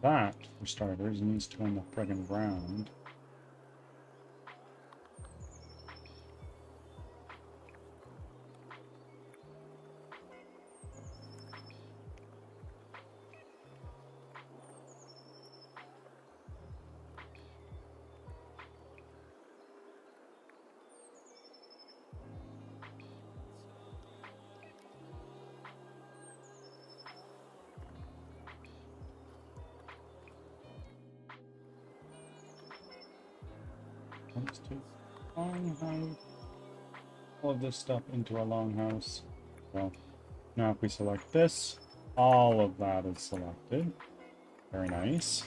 That, for starters, needs to go in the friggin' ground. Let's take longhouse, all of this stuff into a longhouse. Well, now if we select this, all of that is selected. Very nice.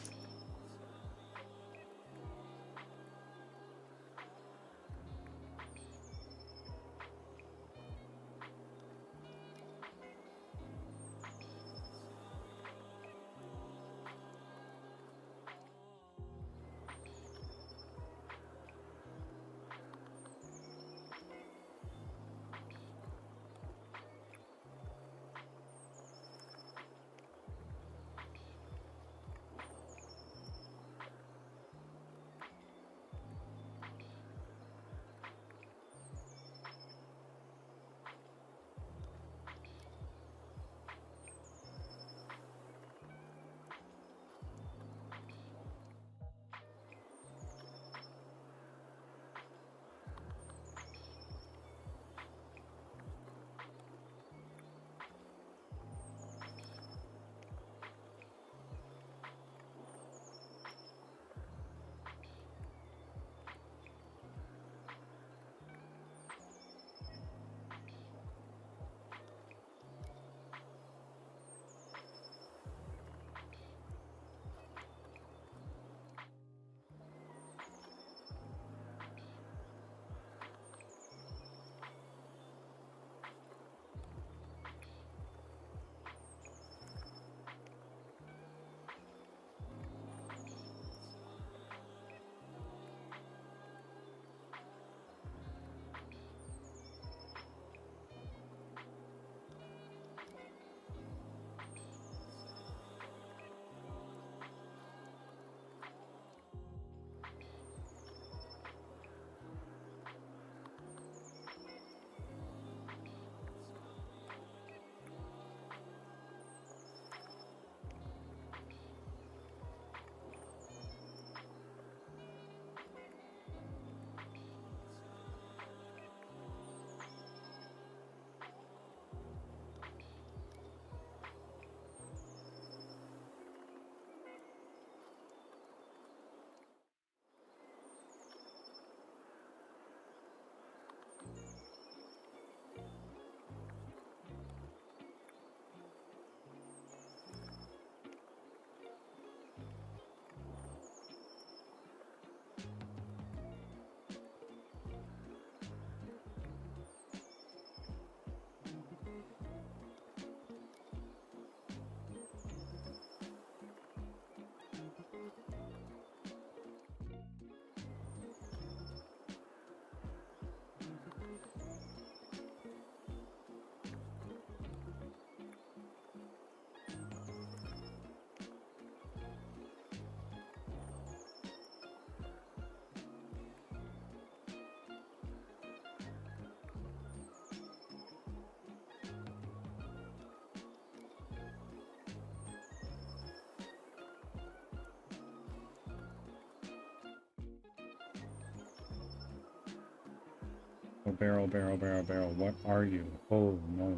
Oh, barrel, barrel, barrel, barrel. What are you? Oh, no.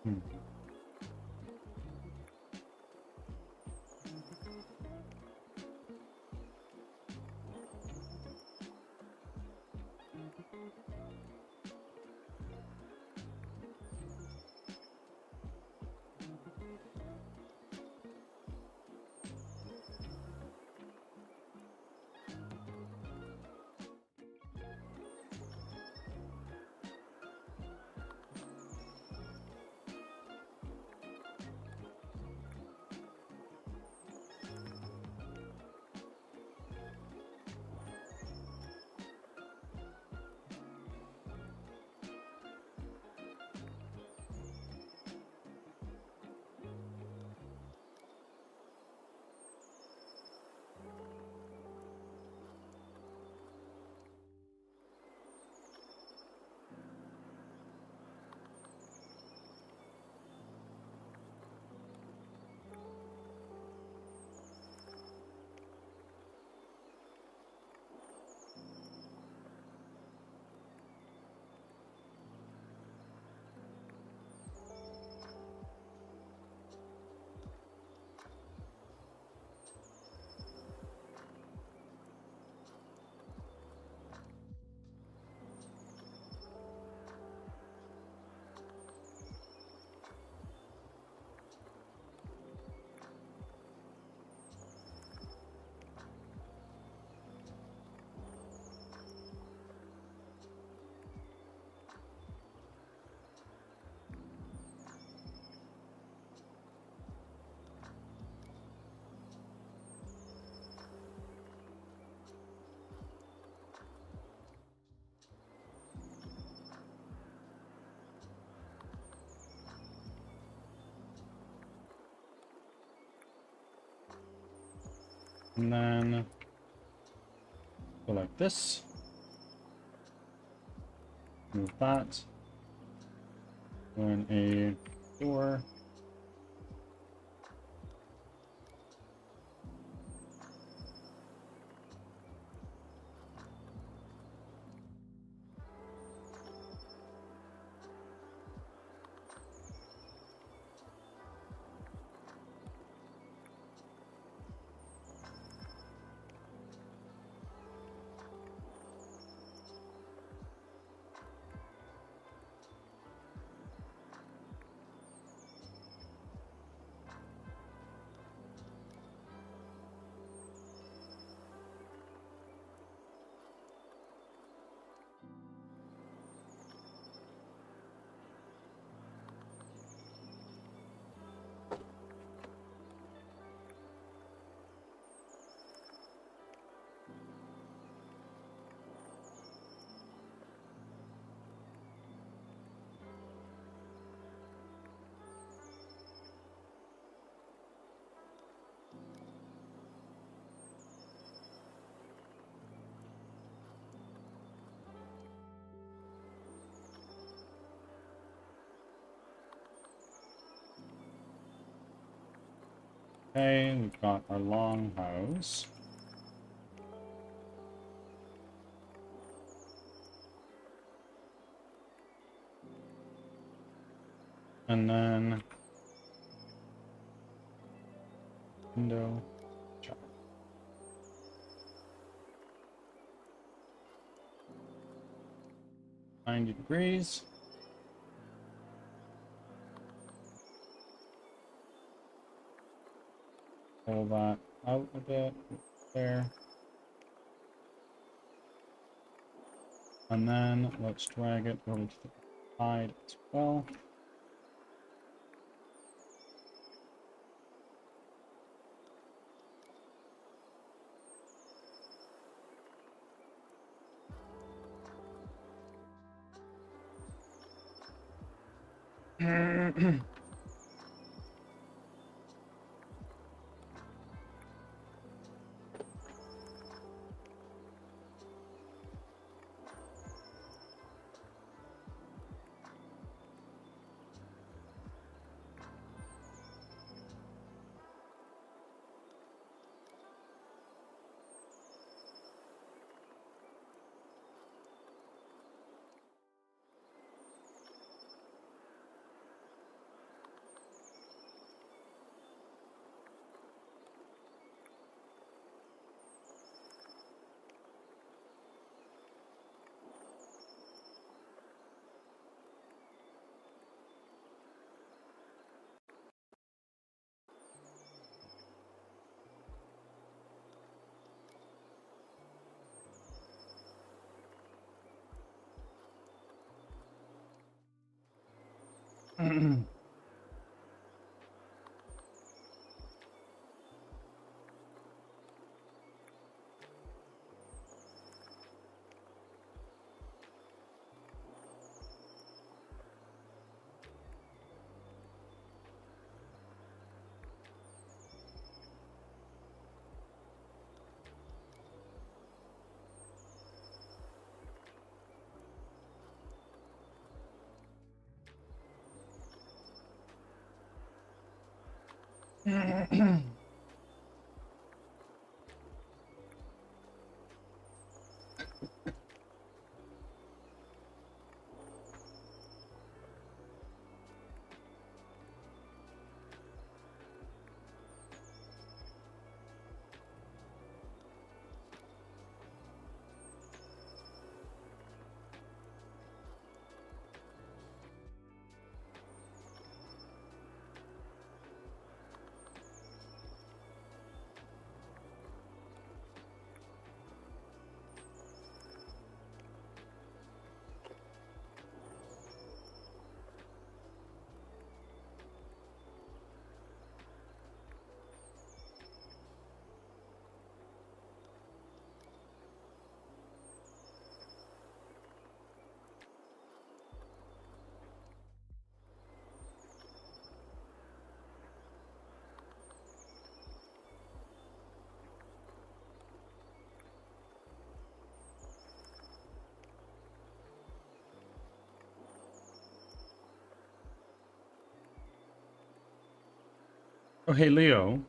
Hmm. And then go like this. Move that. Go in a door. Okay, we've got our longhouse. And then window. Check. 90 degrees. Pull that out a bit there. And then let's drag it over to the side as well. Oh, hey, Leo.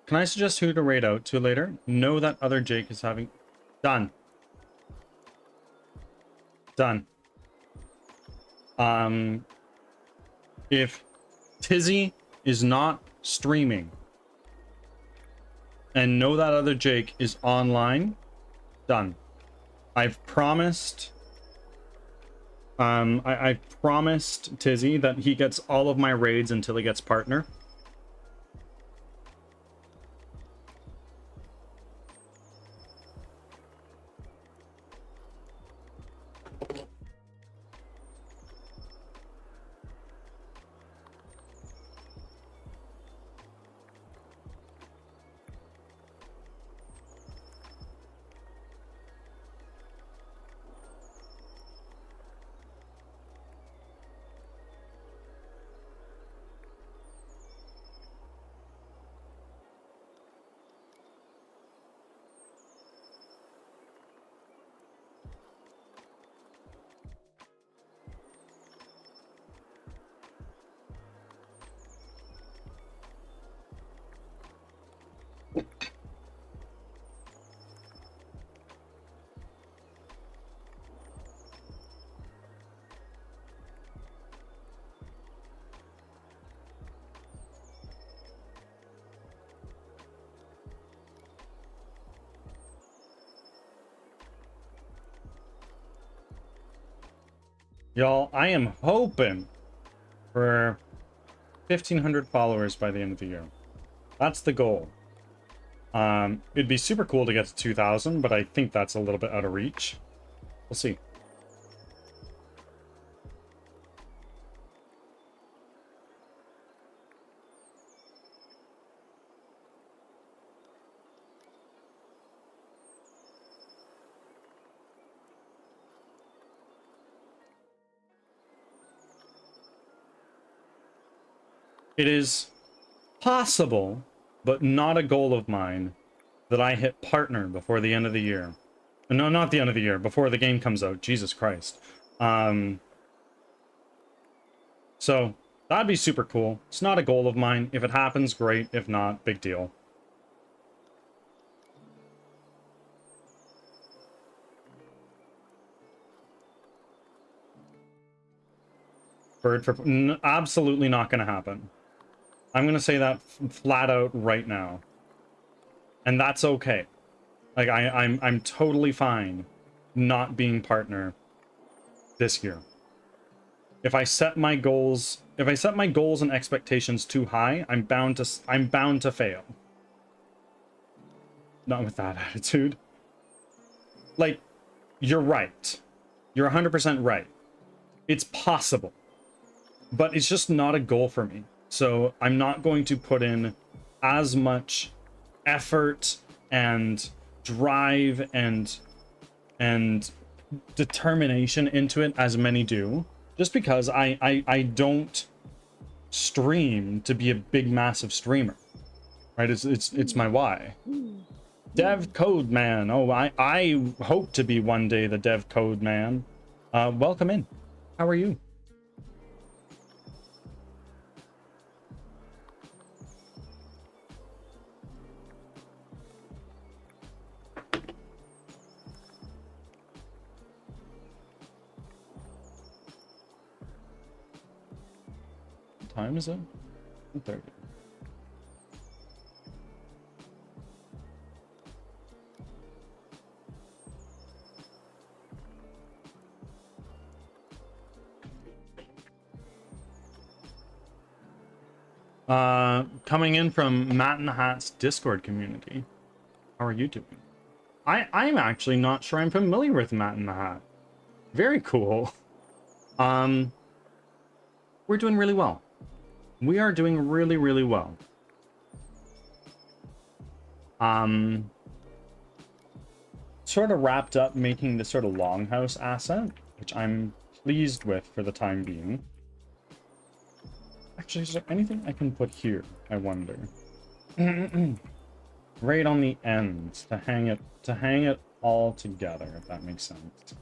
Can I suggest who to raid out to later? Know that other Jake is having... Done. Done. If Tizzy is not streaming and know that other Jake is online, done. I've promised I promised Tizzy that he gets all of my raids until he gets partner. Y'all, I am hoping for 1,500 followers by the end of the year. That's the goal. It'd be super cool to get to 2,000, but I think that's a little bit out of reach. We'll see. It is possible, but not a goal of mine, that I hit partner before the end of the year. No, not the end of the year, before the game comes out. Jesus Christ. So, that'd be super cool. It's not a goal of mine. If it happens, great. If not, big deal. Bird for... absolutely not going to happen. I'm going to say that flat out right now. And that's okay. Like, I'm totally fine not being partner this year. If I set my goals and expectations too high, I'm bound to fail. Not with that attitude. Like, you're right. You're 100% right. It's possible. But it's just not a goal for me. So I'm not going to put in as much effort and drive and determination into it as many do, just because I don't stream to be a big massive streamer, right? It's my why. Dev code man. Oh, I hope to be one day the dev code man. Welcome in. How are you? Time is it? 30. Coming in from Matt in the Hat's Discord community. How are you doing? I'm actually not sure I'm familiar with Matt in the Hat. Very cool. We're doing really well. We are doing really, really well. Sort of wrapped up making this sort of longhouse asset, which I'm pleased with for the time being. Actually, is there anything I can put here? I wonder. Right on the ends to hang it all together, if that makes sense.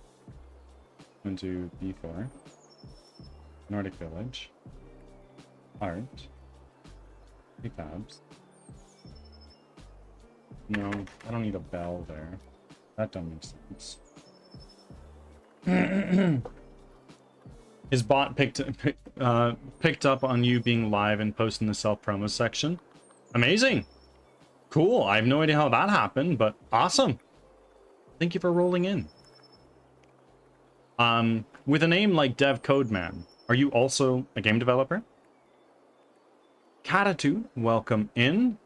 I'm gonna do B4. Nordic Village. Art. Prefabs. No, I don't need a bell there. That don't make sense. His bot picked up on you being live and posting the self promo section. Amazing. Cool. I have no idea how that happened, but awesome. Thank you for rolling in. With a name like Dev Codeman, are you also a game developer? Catitude, welcome in.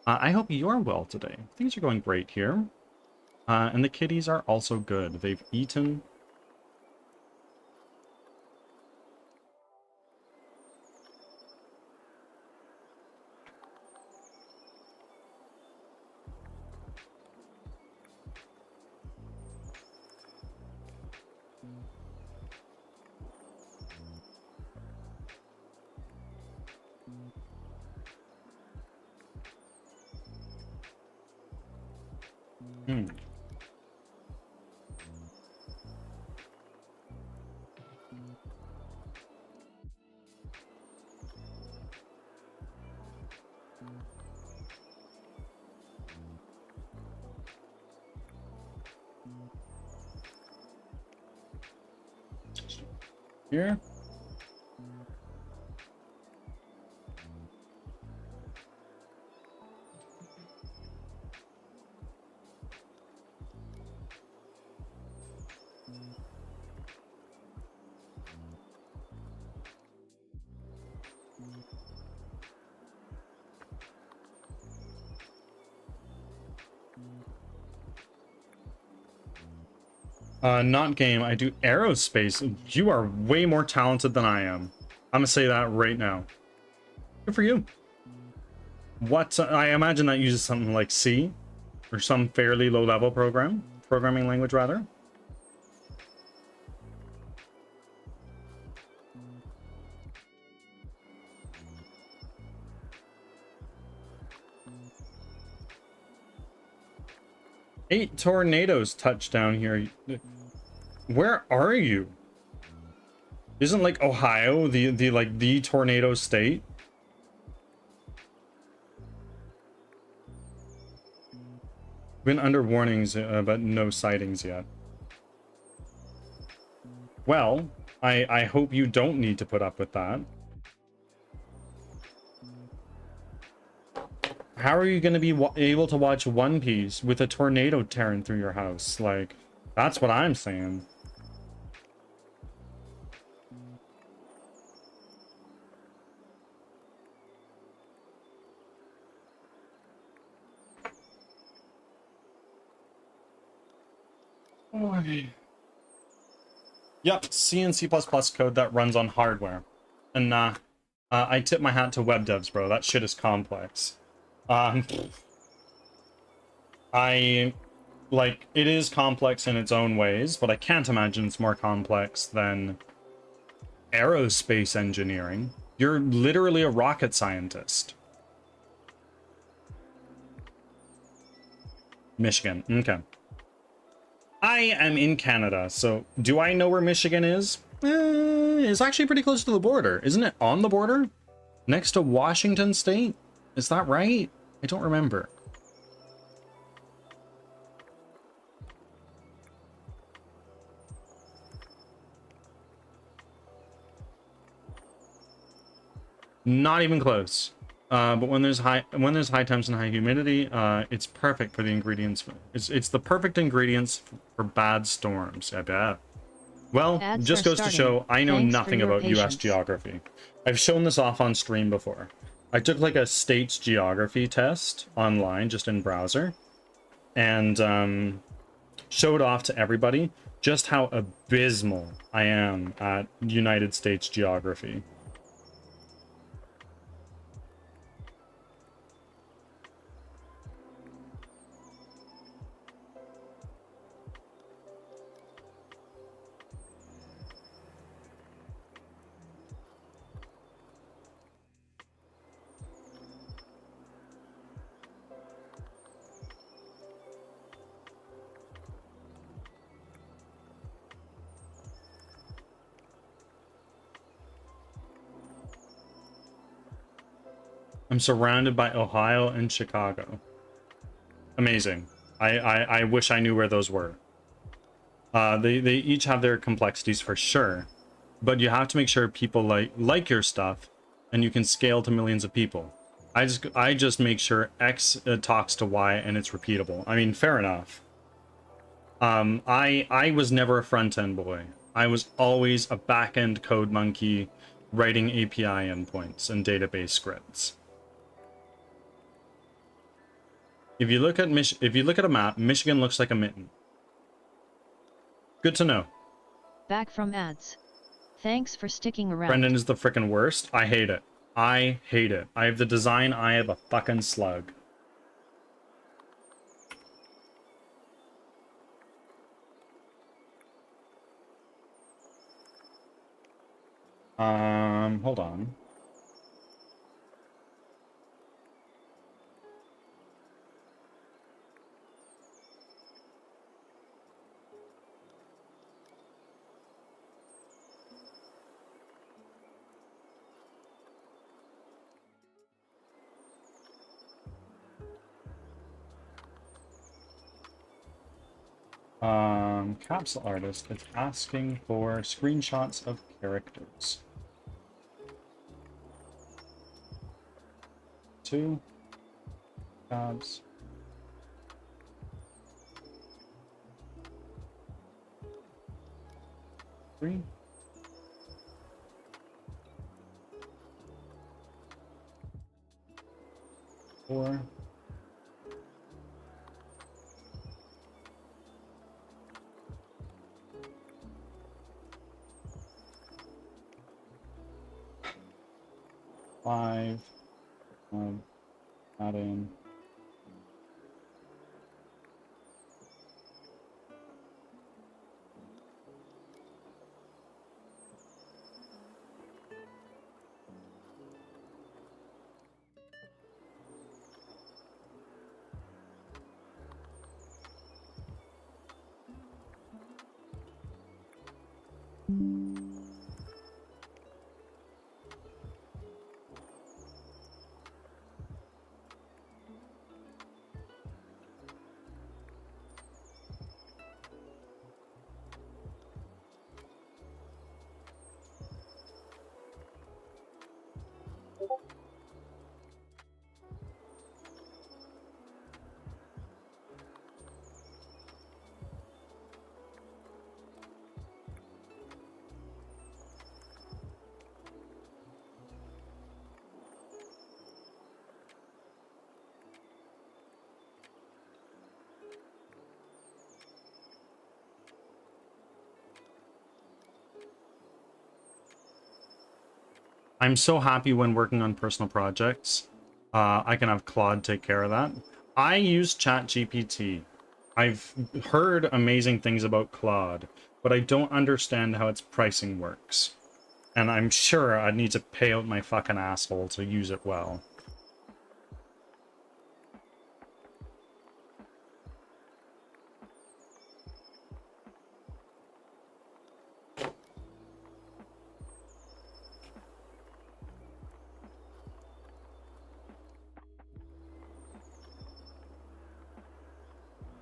I hope you're well today. Things are going great here. And the kitties are also good. They've eaten. Hmm. Here. Not game. I do aerospace. You are way more talented than I am. I'm gonna say that right now. Good for you. What? I imagine that uses something like C, or some fairly low-level programming language rather. Eight tornadoes touched down here. Where are you? Isn't like Ohio the tornado state? Been under warnings, but no sightings yet. Well, I hope you don't need to put up with that. How are you going to be able to watch One Piece with a tornado tearing through your house? Like, that's what I'm saying. Okay. Yep, C and C++ code that runs on hardware. And I tip my hat to web devs, bro. That shit is complex. It is complex in its own ways, but I can't imagine it's more complex than aerospace engineering. You're literally a rocket scientist. Michigan, okay. I am in Canada, so do I know where Michigan is? It's actually pretty close to the border. Isn't it on the border? Next to Washington State? Is that right? I don't remember. Not even close. But when there's high temps and high humidity, it's perfect for the ingredients. It's the perfect ingredients for bad storms. I bet. Well, Ads just are goes to starting. show I know Thanks for nothing your about U.S. patience. geography. I've shown this off on stream before. I took like a state's geography test online, just in browser, and showed off to everybody just how abysmal I am at United States geography. I'm surrounded by Ohio and Chicago. Amazing. I wish I knew where those were. They each have their complexities for sure, but you have to make sure people like your stuff, and you can scale to millions of people. I just make sure X talks to Y and it's repeatable. I mean, fair enough. I was never a front-end boy. I was always a back-end code monkey writing API endpoints and database scripts. If you look at a map, Michigan looks like a mitten. Good to know. Back from ads. Thanks for sticking around. Brendan is the frickin' worst. I hate it. I hate it. I have the design eye of a fucking slug. Hold on. Capsule artist. It's asking for screenshots of characters. 2 tabs. Three. Four. Five. Add in. I'm so happy when working on personal projects. I can have Claude take care of that. I use ChatGPT. I've heard amazing things about Claude, but I don't understand how its pricing works. And I'm sure I need to pay out my fucking asshole to use it well.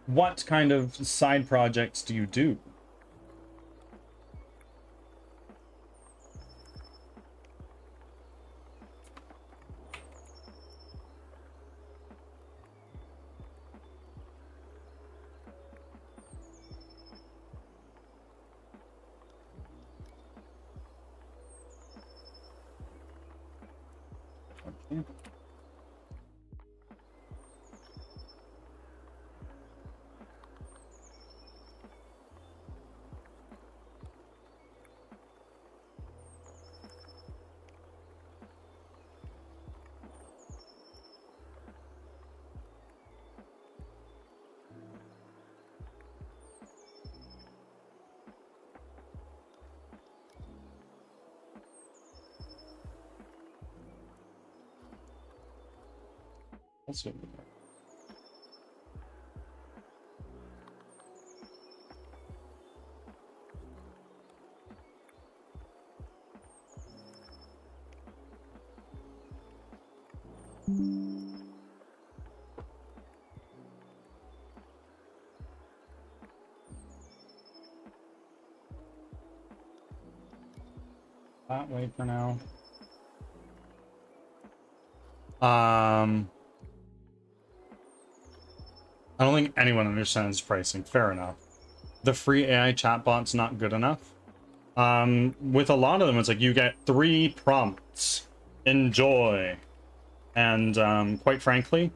What kind of side projects do you do? Okay. Let's do it. that way for now. I don't think anyone understands pricing. Fair enough. The free AI chatbot's not good enough. With a lot of them, it's like you get 3 prompts. Enjoy. And quite frankly,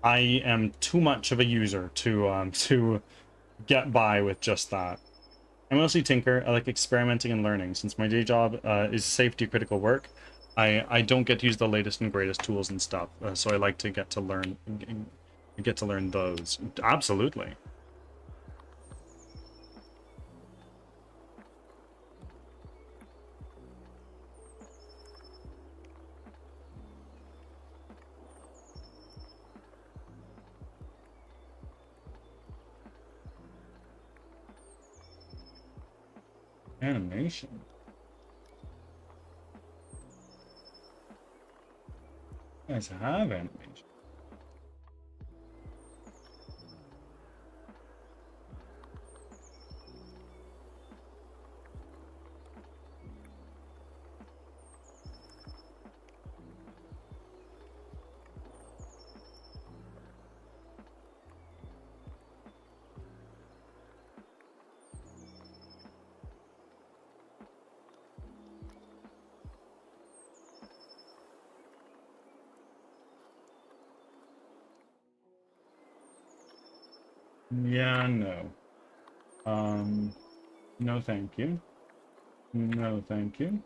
I am too much of a user to get by with just that. I mostly tinker. I like experimenting and learning. Since my day job is safety critical work, I don't get to use the latest and greatest tools and stuff. So I like to get to learn those. Absolutely. Animation. You guys have animation. Yeah, no. No thank you. No thank you.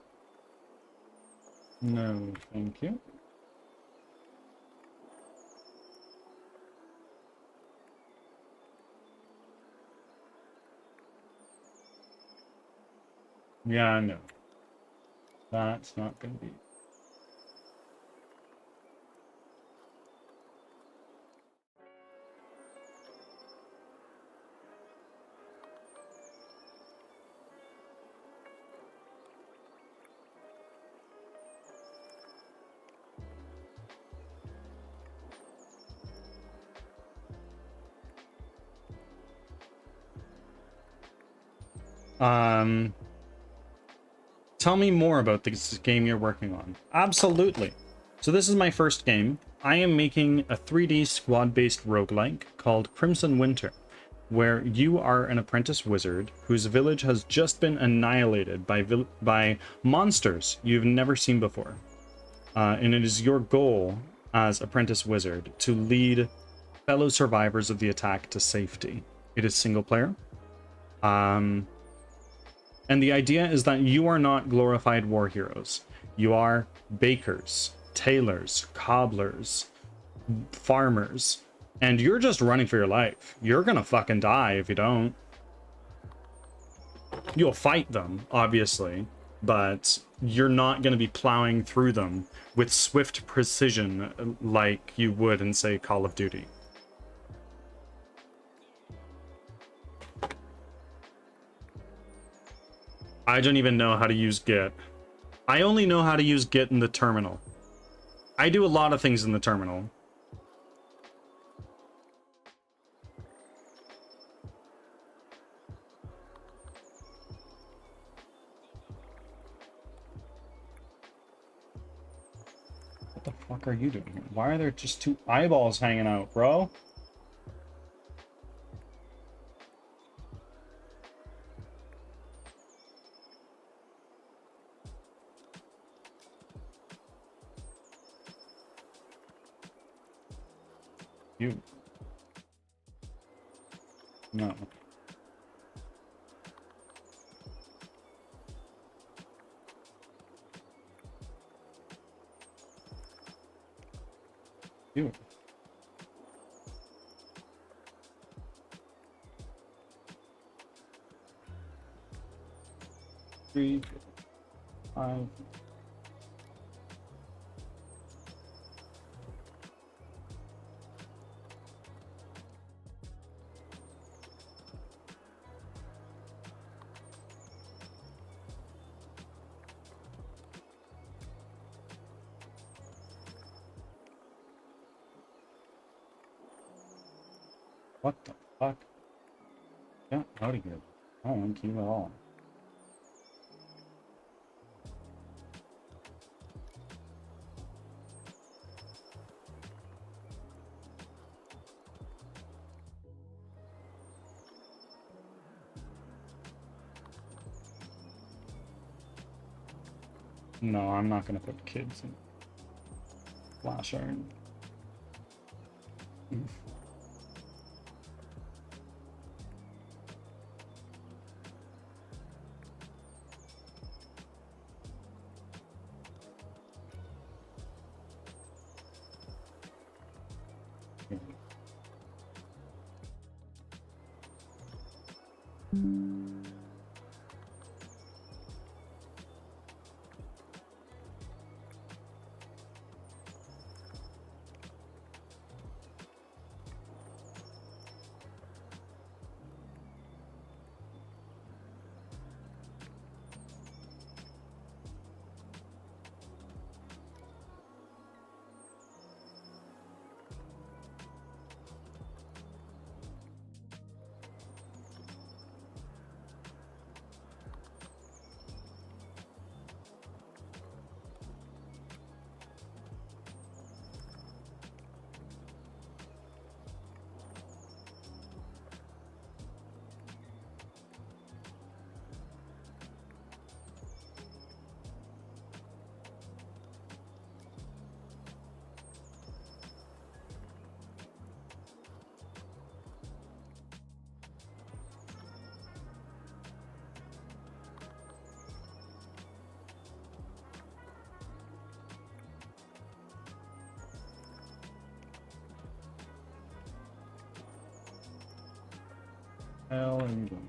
No thank you. Yeah, no. That's not gonna be. Tell me more about this game you're working on. Absolutely. So this is my first game. I am making a 3D squad-based roguelike called Crimson Winter, where you are an apprentice wizard whose village has just been annihilated by monsters you've never seen before. And it is your goal as apprentice wizard to lead fellow survivors of the attack to safety. It is single player. And the idea is that you are not glorified war heroes. You are bakers, tailors, cobblers, farmers, and you're just running for your life. You're gonna fucking die if you don't. You'll fight them, obviously, but you're not gonna be plowing through them with swift precision like you would in, say, Call of Duty. I don't even know how to use Git. I only know how to use Git in the terminal. I do a lot of things in the terminal. What the fuck are you doing here? Why are there just 2 eyeballs hanging out, bro? You. No. You. 3, 5. What the fuck? Get out of here. I don't want you at all. No, I'm not gonna put kids in flash art. Hell and boom.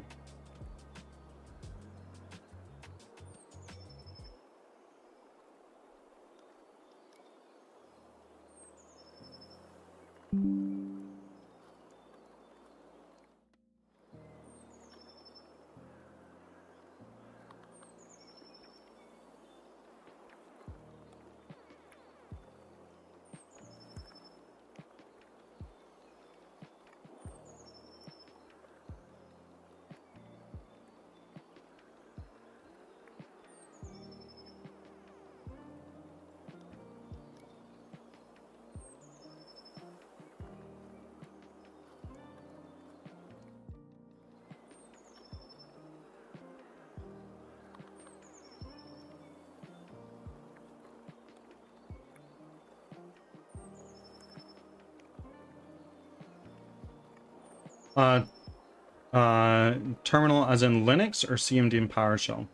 Uh, terminal as in Linux or CMD and PowerShell?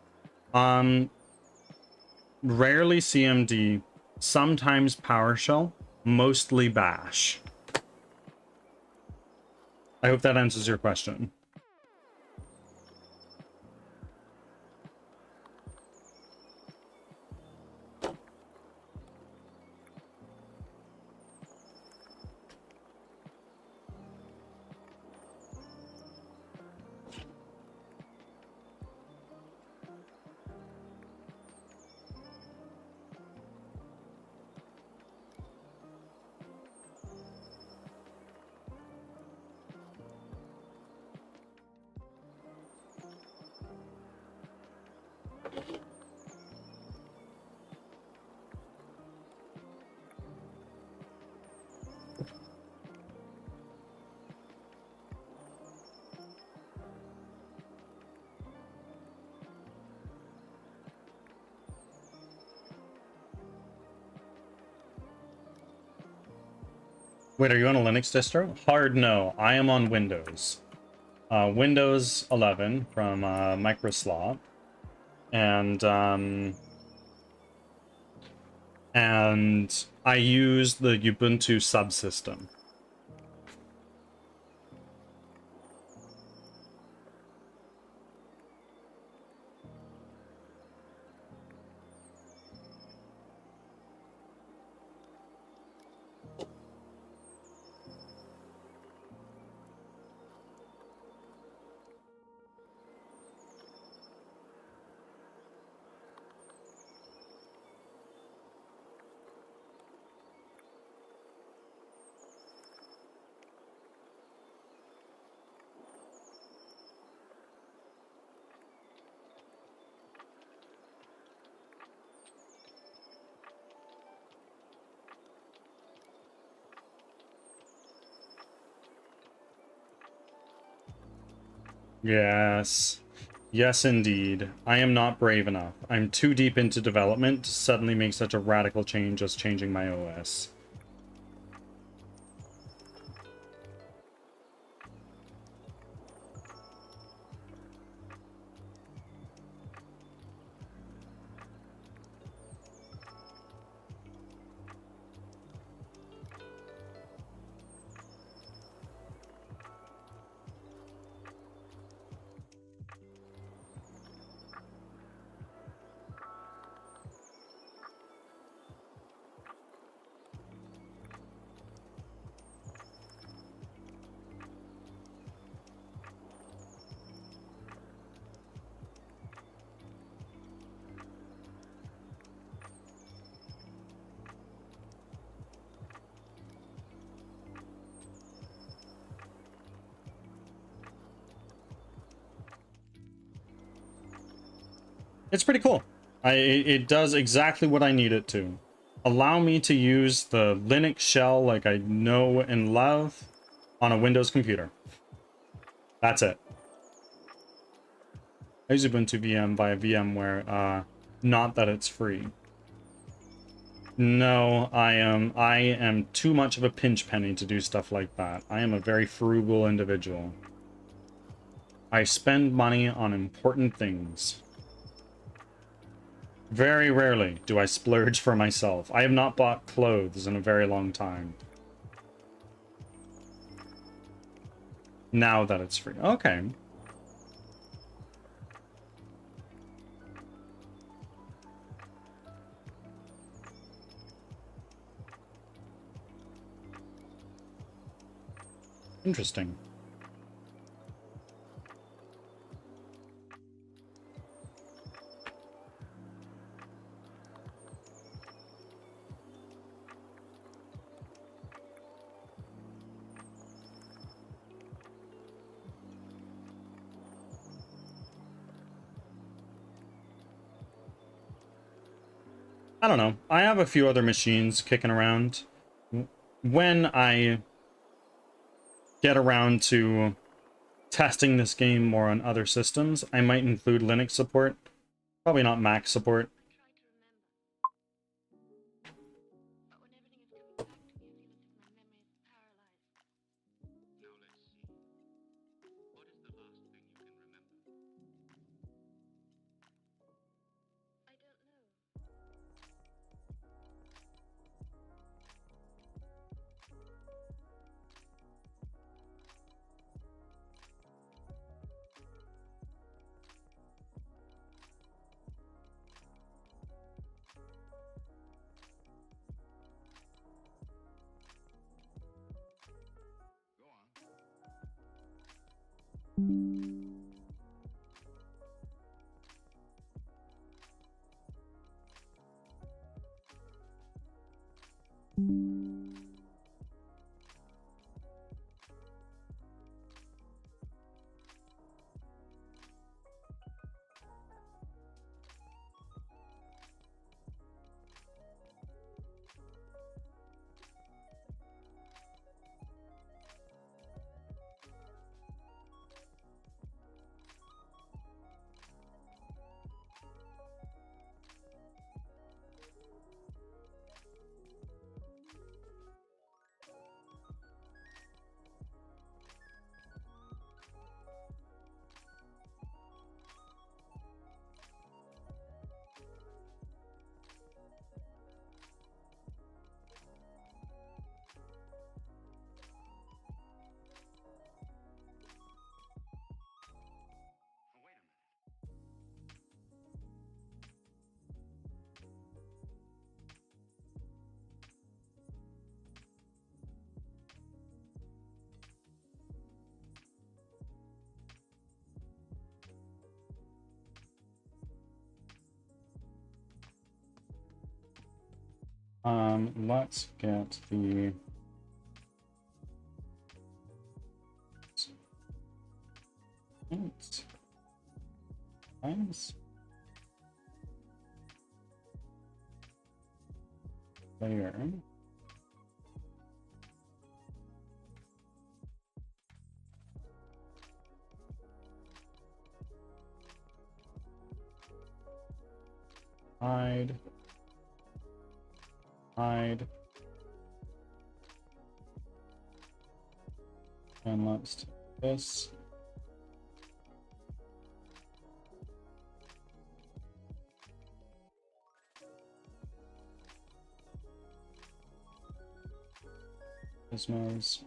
Rarely CMD, sometimes PowerShell, mostly Bash. I hope that answers your question. Wait, are you on a Linux distro? Hard no. I am on Windows. Windows 11 from Microsoft, and I use the Ubuntu subsystem. Yes. Yes, indeed. I am not brave enough. I'm too deep into development to suddenly make such a radical change as changing my OS. It's pretty cool. It does exactly what I need it to. Allow me to use the Linux shell like I know and love on a Windows computer. That's it. I use Ubuntu VM via VMware. Not that it's free. No, I am too much of a pinch penny to do stuff like that. I am a very frugal individual. I spend money on important things. Very rarely do I splurge for myself. I have not bought clothes in a very long time. Now that it's free. Okay. Interesting. I don't know. I have a few other machines kicking around. When I get around to testing this game more on other systems, I might include Linux support. Probably not Mac support. Let's get the times there. Hide. Hide. And let's do this. Gizmos.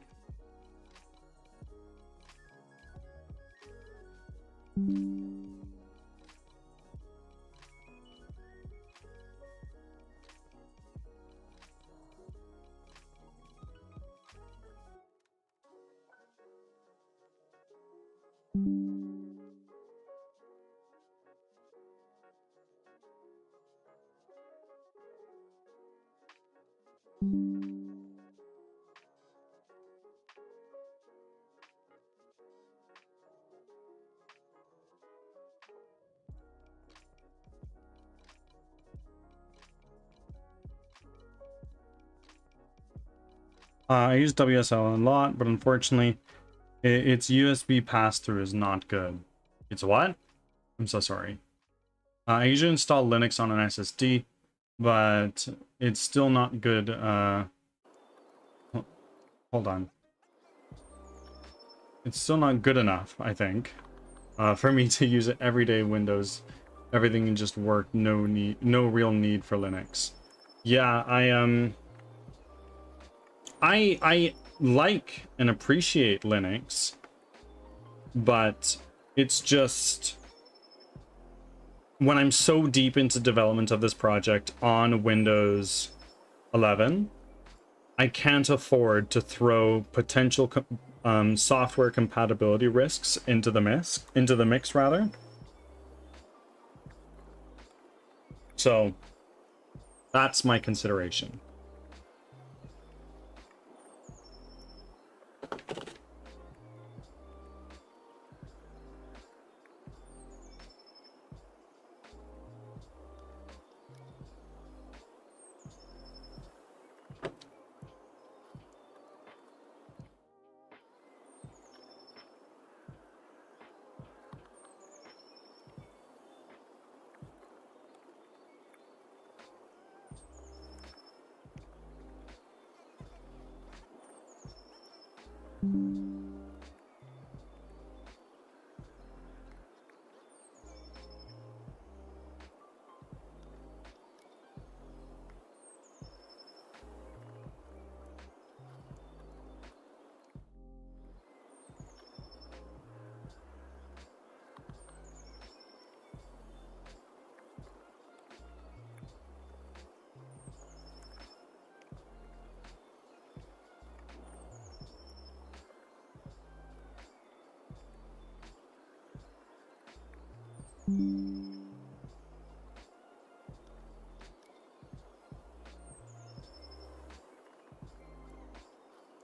I use WSL a lot, but unfortunately, its USB pass-through is not good. It's what? I'm so sorry. I usually install Linux on an SSD, but it's still not good. Hold on. It's still not good enough, I think, for me to use it everyday Windows. Everything can just work. No real need for Linux. Yeah, I like and appreciate Linux, but it's just when I'm so deep into development of this project on Windows 11, I can't afford to throw potential software compatibility risks into the mix rather. So that's my consideration.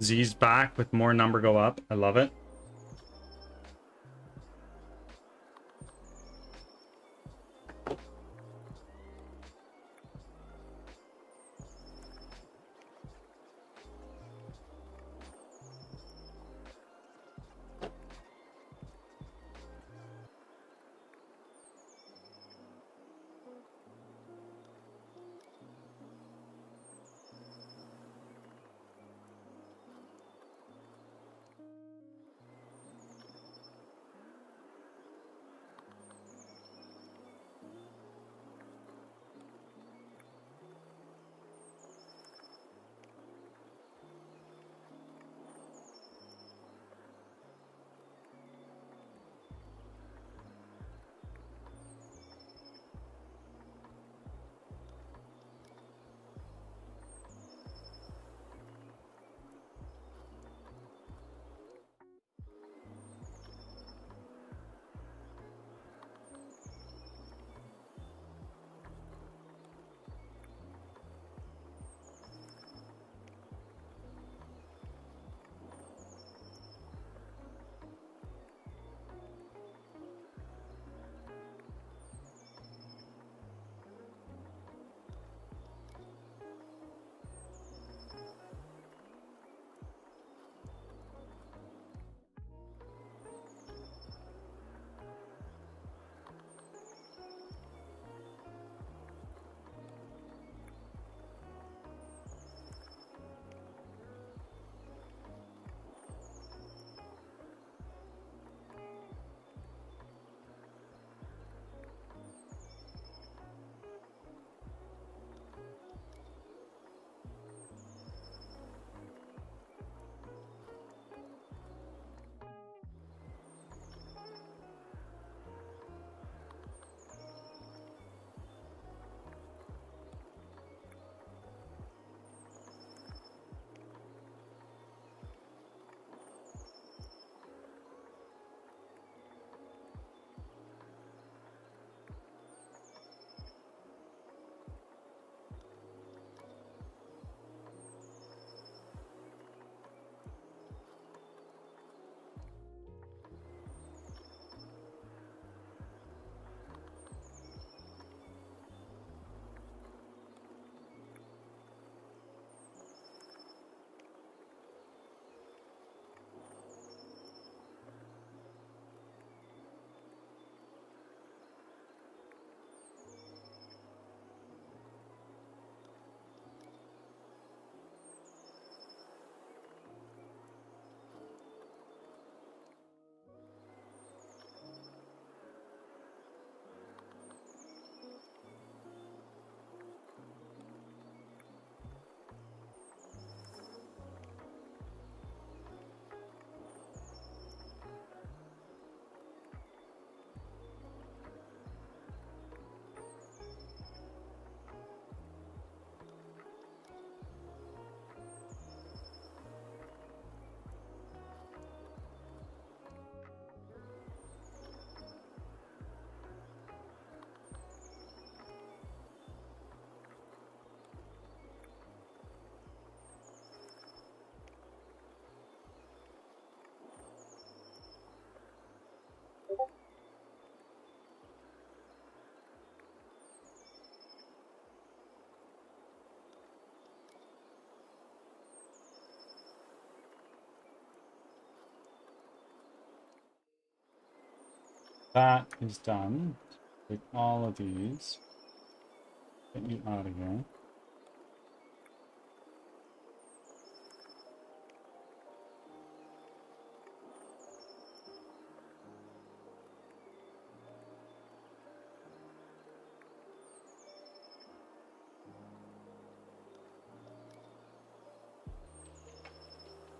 Z's back with more number go up. I love it. That is done. Take all of these. Get you out of here.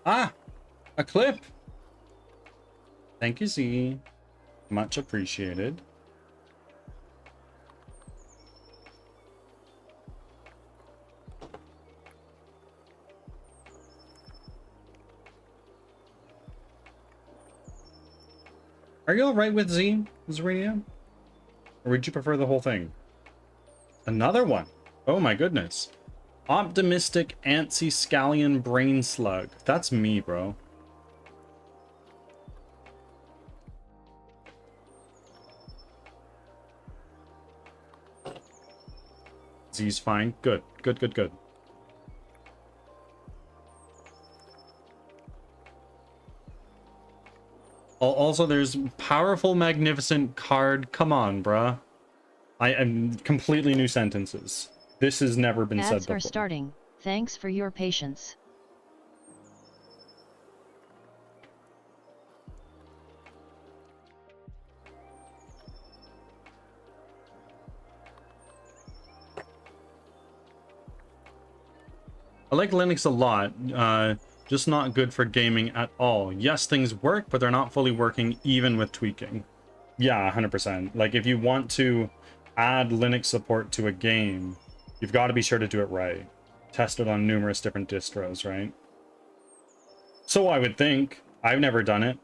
Ah! A clip! Thank you, Z. Much appreciated. Are you alright with Z, Zarania? Or would you prefer the whole thing? Another one! Oh my goodness. Optimistic antsy scallion brain slug. That's me, bro. Z's fine. Good. Good, good, good. Also, there's powerful, magnificent card. Come on, bruh. I am completely new sentences. This has never been said Ads before. are starting. Thanks for your patience. I like Linux a lot, just not good for gaming at all. Yes, things work, but they're not fully working even with tweaking. Yeah, 100%. Like, if you want to add Linux support to a game, you've got to be sure to do it right. Test it on numerous different distros, right? So I would think. I've never done it.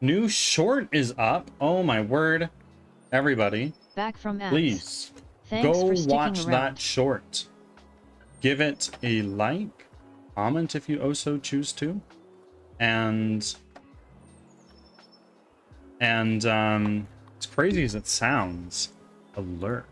New short is up. Oh my word. Everybody, Back from ads. please Thanks go for sticking watch around. that short. Give it a like, comment if you also choose to, and as crazy as it sounds, a lurk.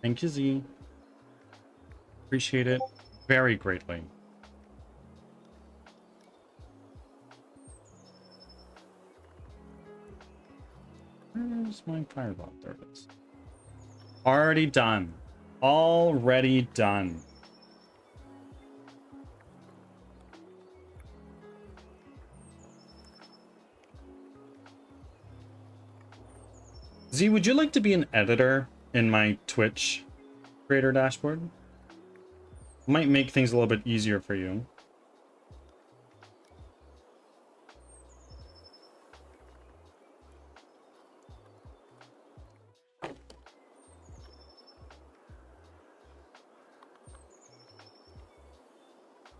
Thank you, Z. Appreciate it very greatly. Where's my fireball? There it is. Already done. Already done. Z, would you like to be an editor in my Twitch creator dashboard? Might make things a little bit easier for you.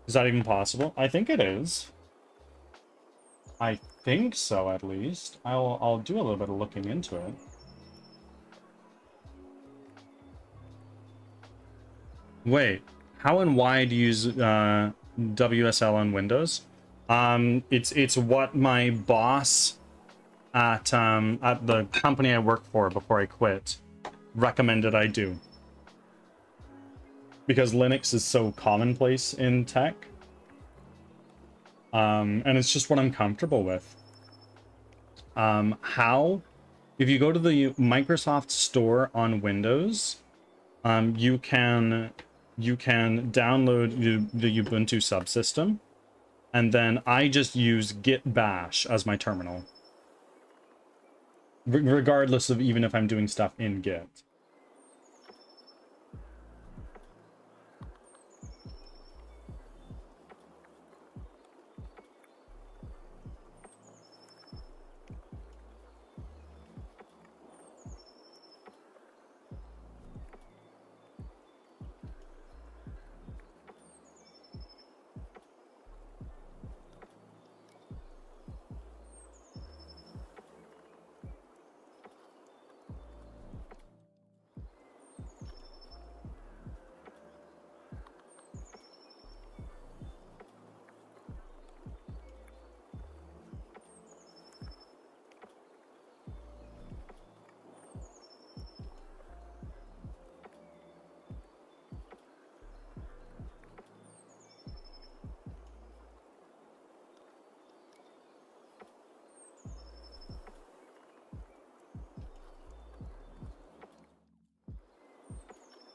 Is that even possible? I think it is. I think so, at least. I'll do a little bit of looking into it. Wait, how and why do you use WSL on Windows? It's what my boss at the company I work for before I quit recommended I do. Because Linux is so commonplace in tech. And it's just what I'm comfortable with. If you go to the Microsoft Store on Windows, you can download the Ubuntu subsystem, and then I just use git bash as my terminal, regardless of even if I'm doing stuff in Git.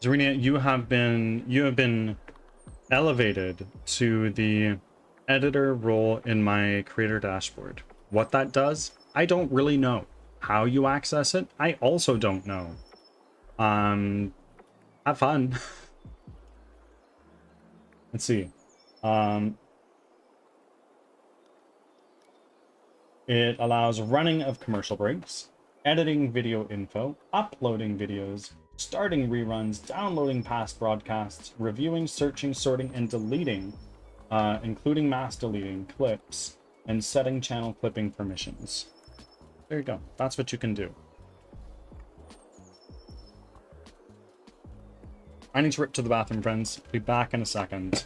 Zarina, you have been elevated to the editor role in my creator dashboard. What that does, I don't really know. How you access it, I also don't know. Have fun. Let's see. It allows running of commercial breaks, editing video info, uploading videos, starting reruns, downloading past broadcasts, reviewing, searching, sorting, and deleting, including mass deleting clips, and setting channel clipping permissions. There you go. That's what you can do. I need to rip to the bathroom, friends. Be back in a second.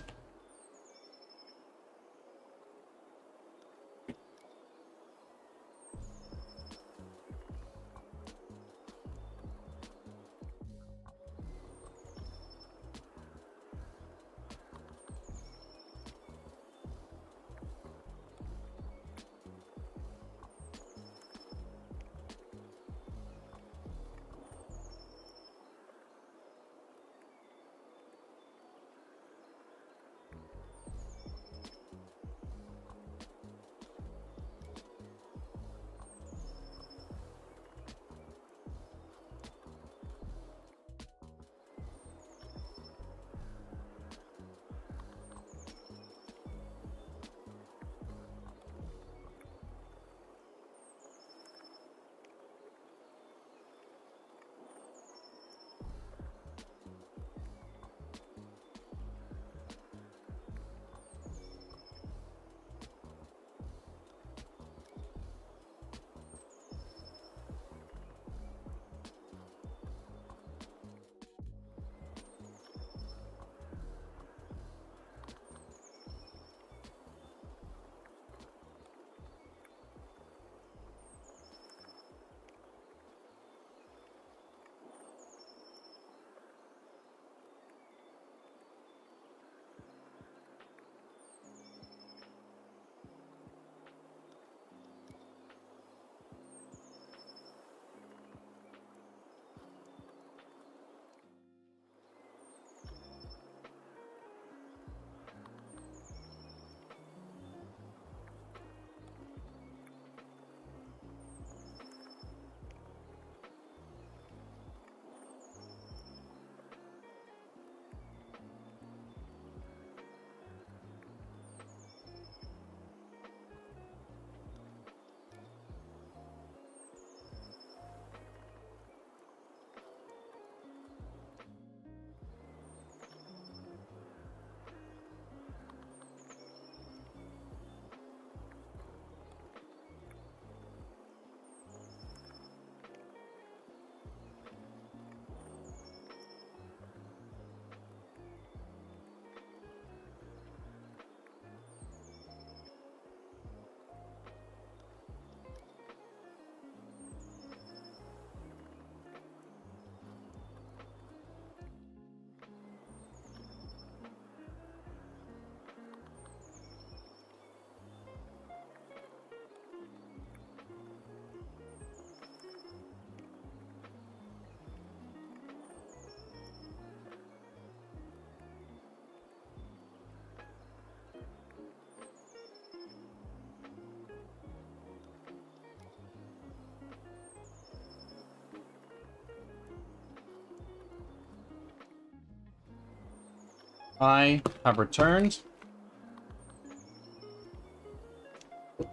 I have returned.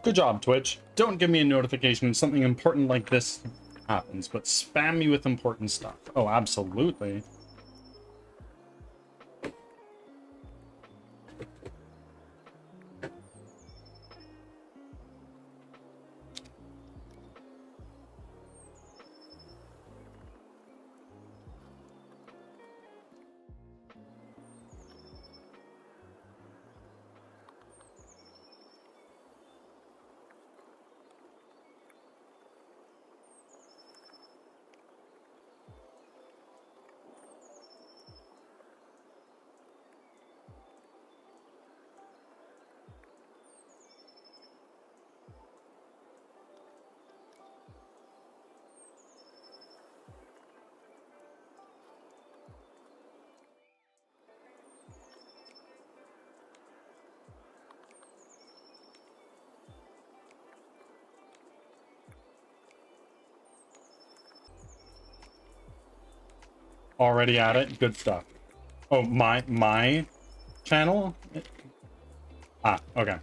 Good job, Twitch. Don't give me a notification when something important like this happens, but spam me with important stuff. Oh, absolutely. Already at it. Good stuff. Oh, my channel? Ah, okay.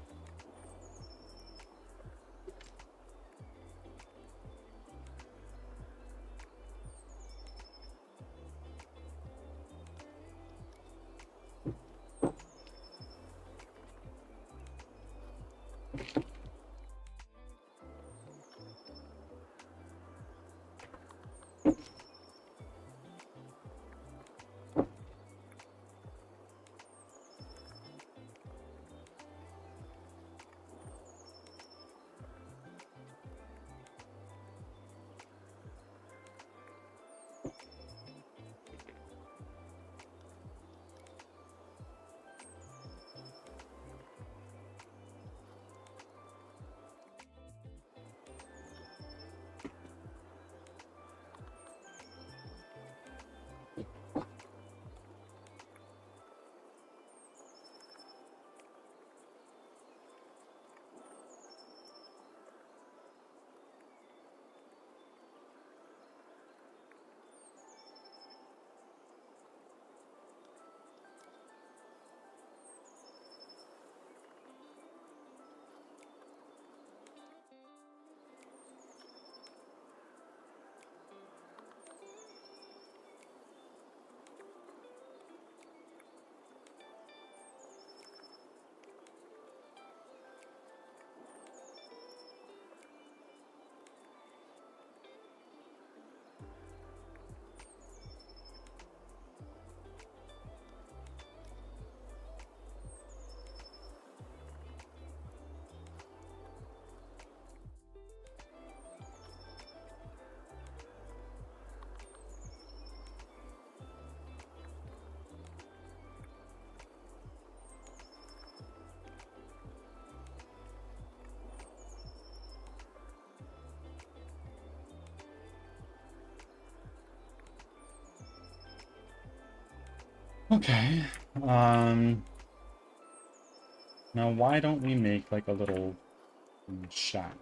Okay. Now why don't we make like a little shack?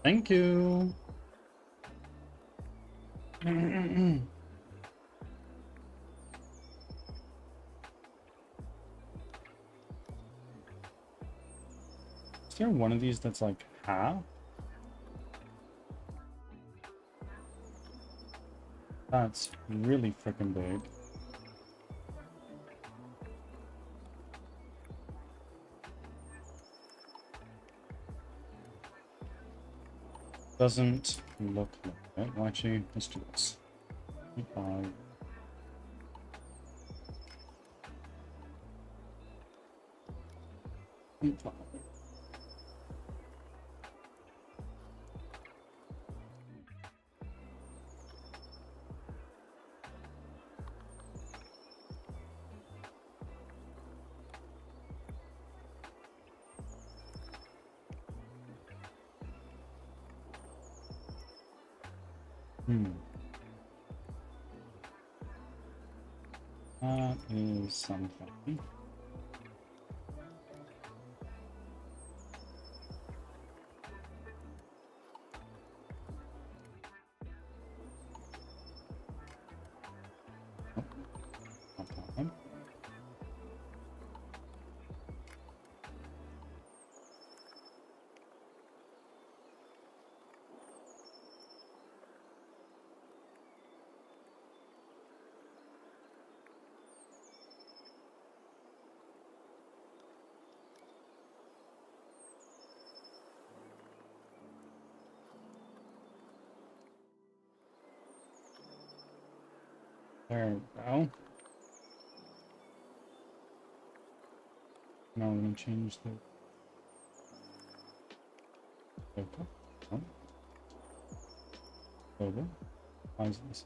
Thank you. Is there one of these that's like half? That's really freaking big. Doesn't look like it. Well, actually, let's do this. 5. Hmm. That is something. Oh, not that one. There we go. Now we're going to change the logo. Oh, logo. Why is this?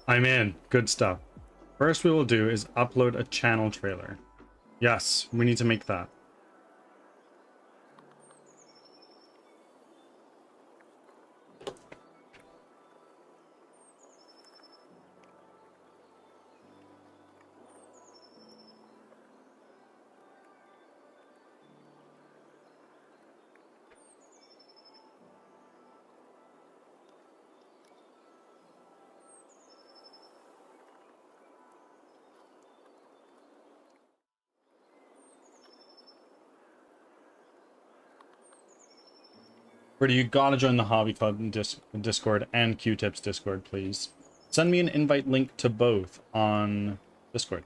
I'm in. Good stuff. First we will do is upload a channel trailer. Yes, we need to make that. Brady, you gotta join the Hobby Club in Discord and Q-Tips Discord, please. Send me an invite link to both on Discord.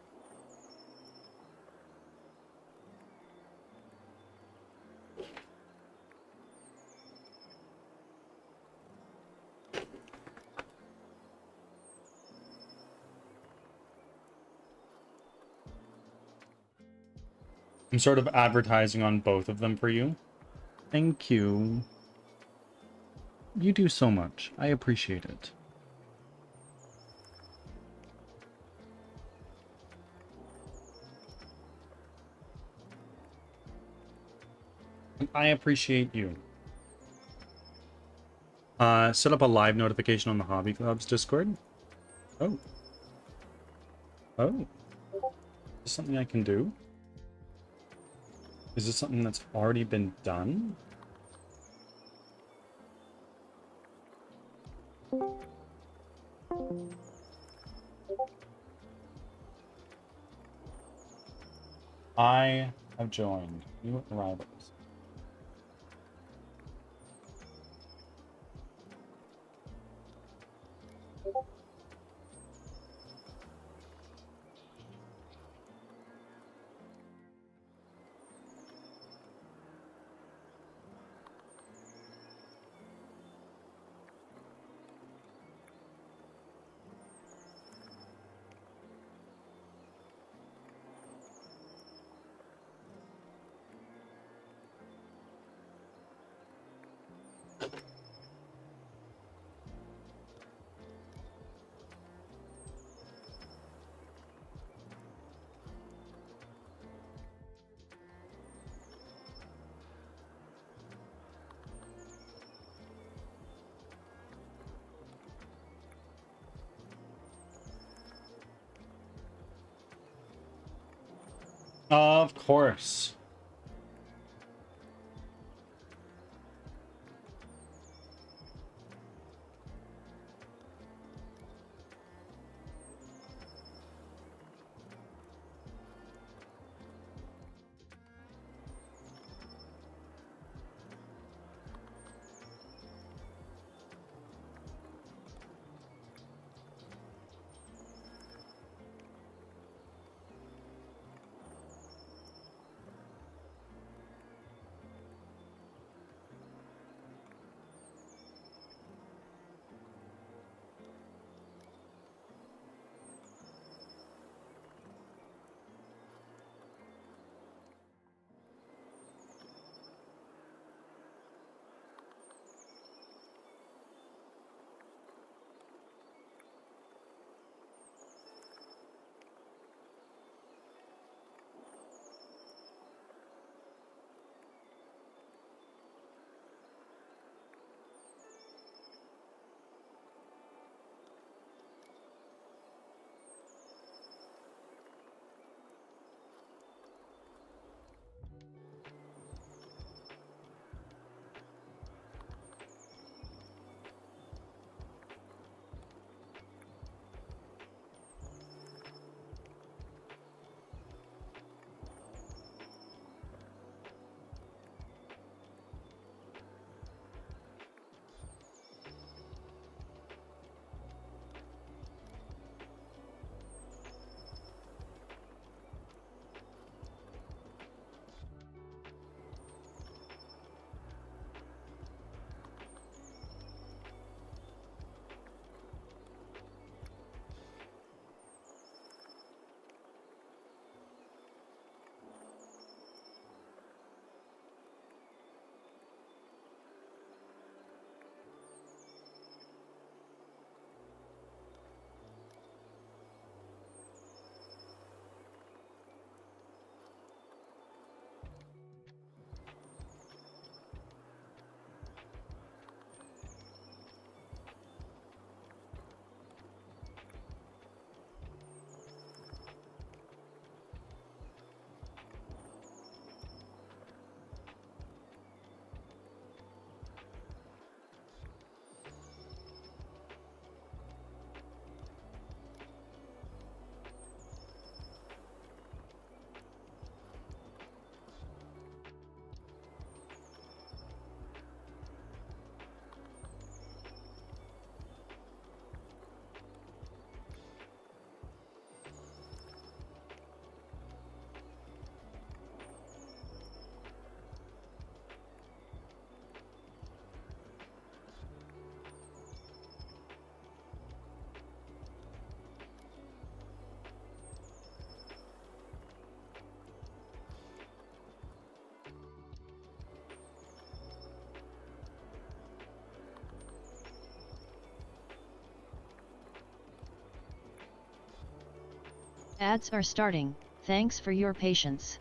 I'm sort of advertising on both of them for you. Thank you. You do so much. I appreciate it. I appreciate you. Set up a live notification on the Hobby Club's Discord. Oh. Oh. Is this something I can do? Is this something that's already been done? I have joined new arrivals. Of course. Ads are starting, thanks for your patience.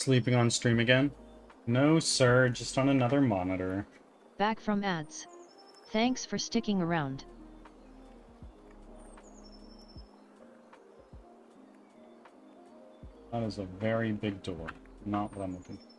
Sleeping on stream again? No, sir, just on another monitor. Back from ads. Thanks for sticking around. That is a very big door. Not what I'm looking for.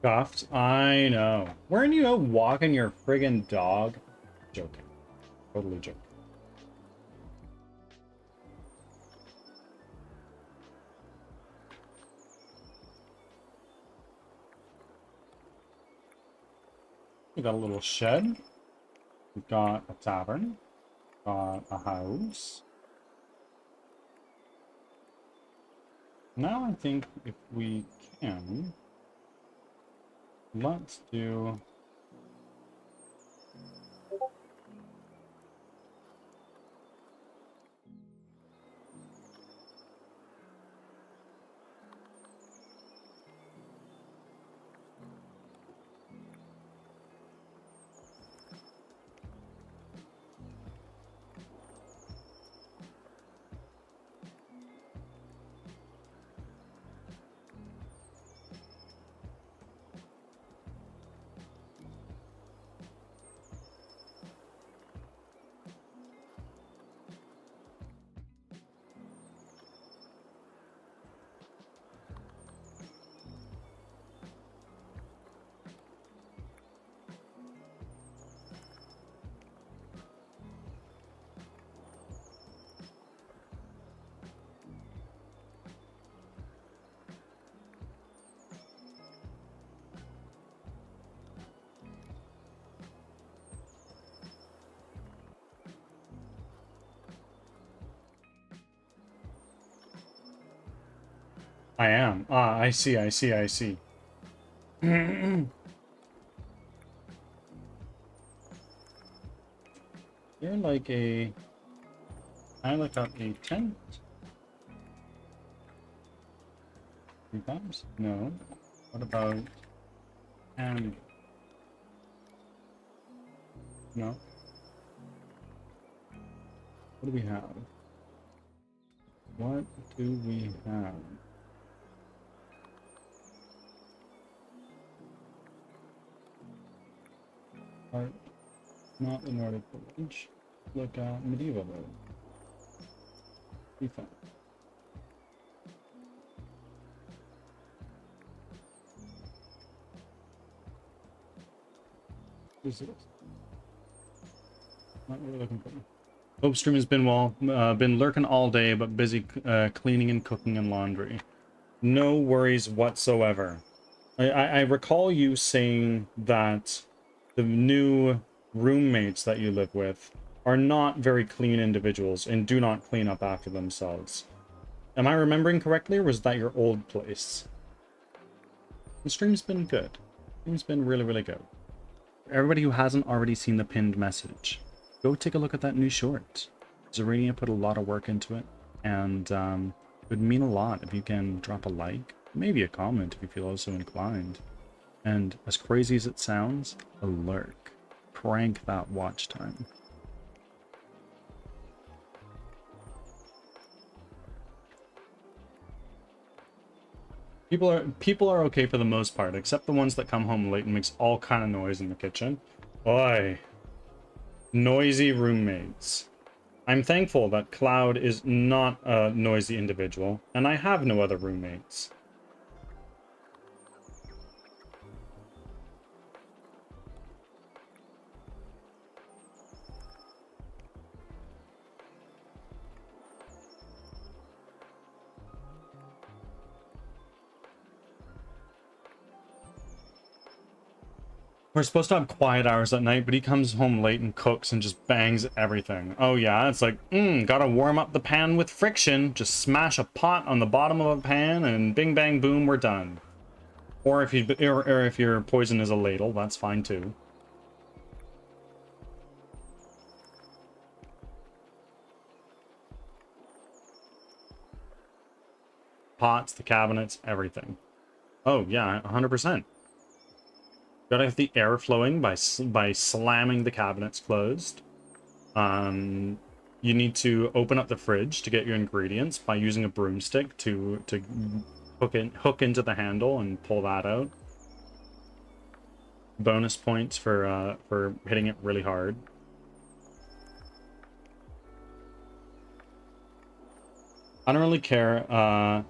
Scuffed? I know. Weren't you out walking your friggin' dog? Joking. Totally joking. We got a little shed. We've got a tavern. Got a house. Now I think if we can, let's do... I am. Ah, I see, I see, I see. You're like a... I look up a tent. 3 times? No. What about... And... No. What do we have? What do we have? Art, not the Nordic village. Look at medieval though. Defense. Who's this? Not what we're looking for. Hope stream has been lurking all day, but busy cleaning and cooking and laundry. No worries whatsoever. I recall you saying that the new roommates that you live with are not very clean individuals and do not clean up after themselves. Am I remembering correctly, or was that your old place? The stream's been good. The stream's been really, really good. For everybody who hasn't already seen the pinned message, go take a look at that new short. Zarania put a lot of work into it, and it would mean a lot if you can drop a like, maybe a comment if you feel so inclined. And as crazy as it sounds, a lurk. Crank that watch time. People are okay for the most part, except the ones that come home late and makes all kind of noise in the kitchen. Oi. Noisy roommates. I'm thankful that Cloud is not a noisy individual, and I have no other roommates. We're supposed to have quiet hours at night, but he comes home late and cooks and just bangs everything. Oh yeah, it's like, gotta warm up the pan with friction. Just smash a pot on the bottom of a pan and bing bang boom, we're done. Or if if your poison is a ladle, that's fine too. Pots, the cabinets, everything. Oh yeah, 100%. Gotta have the air flowing by slamming the cabinets closed. You need to open up the fridge to get your ingredients by using a broomstick to hook into the handle and pull that out. Bonus points for hitting it really hard. I don't really care.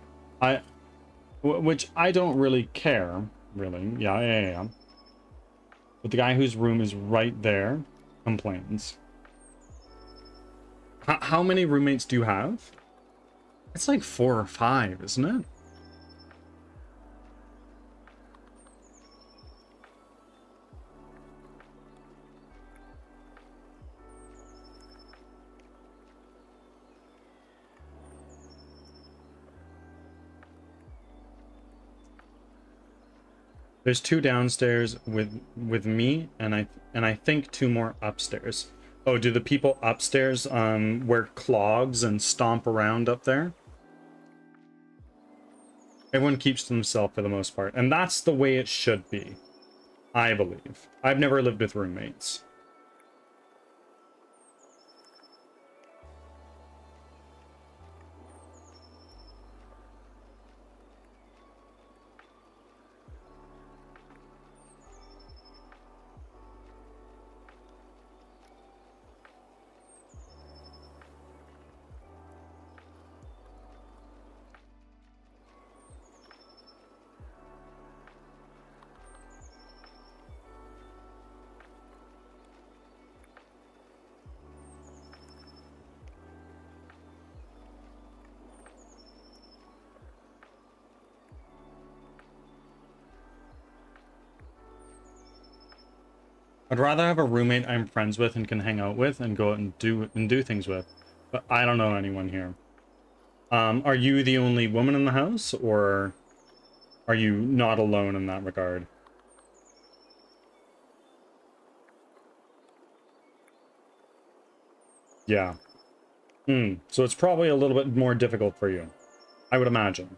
Which I don't really care, really. Yeah. But the guy whose room is right there complains. How many roommates do you have? It's like 4 or 5, isn't it? There's 2 downstairs with me, and I think 2 more upstairs. Oh, do the people upstairs wear clogs and stomp around up there? Everyone keeps to themselves for the most part, and that's the way it should be, I believe. I've never lived with roommates. I'd rather have a roommate I'm friends with and can hang out with and go out and do things with. But I don't know anyone here. Are you the only woman in the house, or are you not alone in that regard? Yeah. So it's probably a little bit more difficult for you, I would imagine.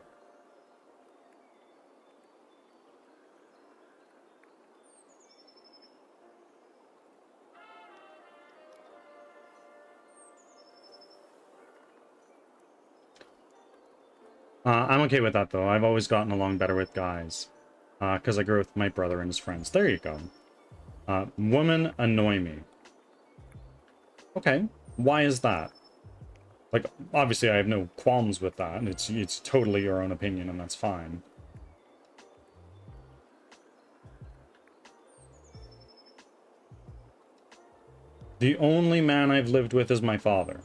I'm okay with that, though. I've always gotten along better with guys. Because I grew with my brother and his friends. There you go. Women annoy me. Okay. Why is that? Like, obviously I have no qualms with that. It's totally your own opinion, and that's fine. The only man I've lived with is my father.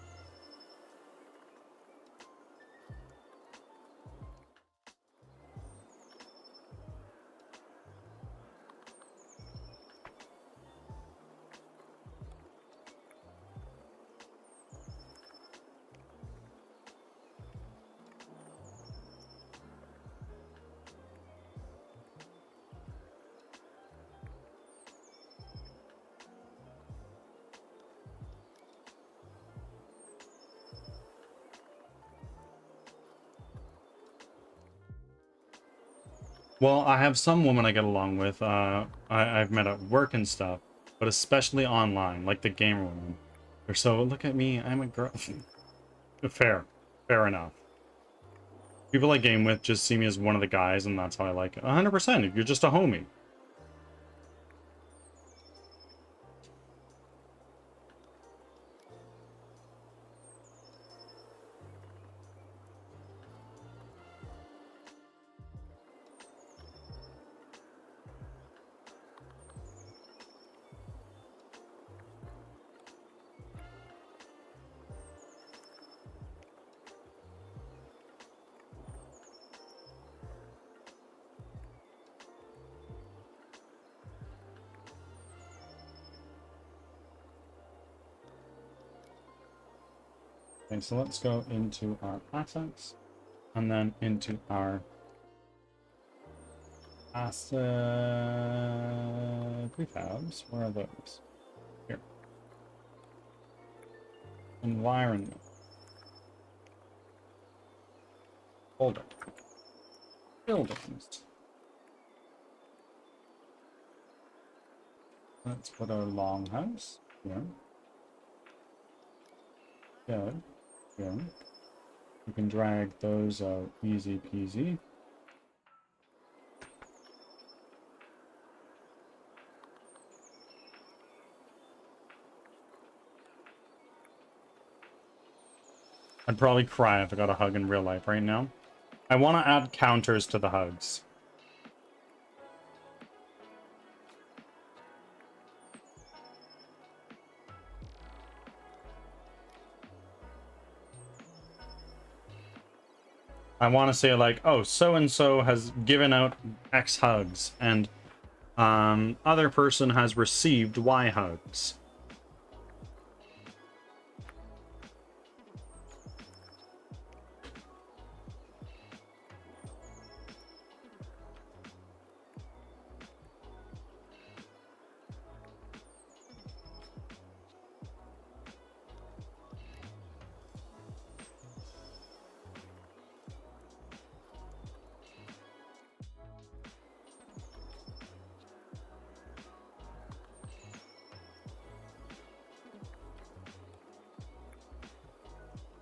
Well, I have some women I get along with. I've met at work and stuff, but especially online, like the gamer women. They're so, look at me, I'm a girl. Fair. Fair enough. People I game with just see me as one of the guys, and that's how I like it. 100%, you're just a homie. Okay, so let's go into our assets, and then into our asset prefabs. Where are those? Here. Environment. Folder. Buildings. Let's put our longhouse here. Good. Good. You can drag those out easy peasy. I'd probably cry if I got a hug in real life right now. I want to add counters to the hugs. I want to say like, oh, so-and-so has given out X hugs, and other person has received Y hugs.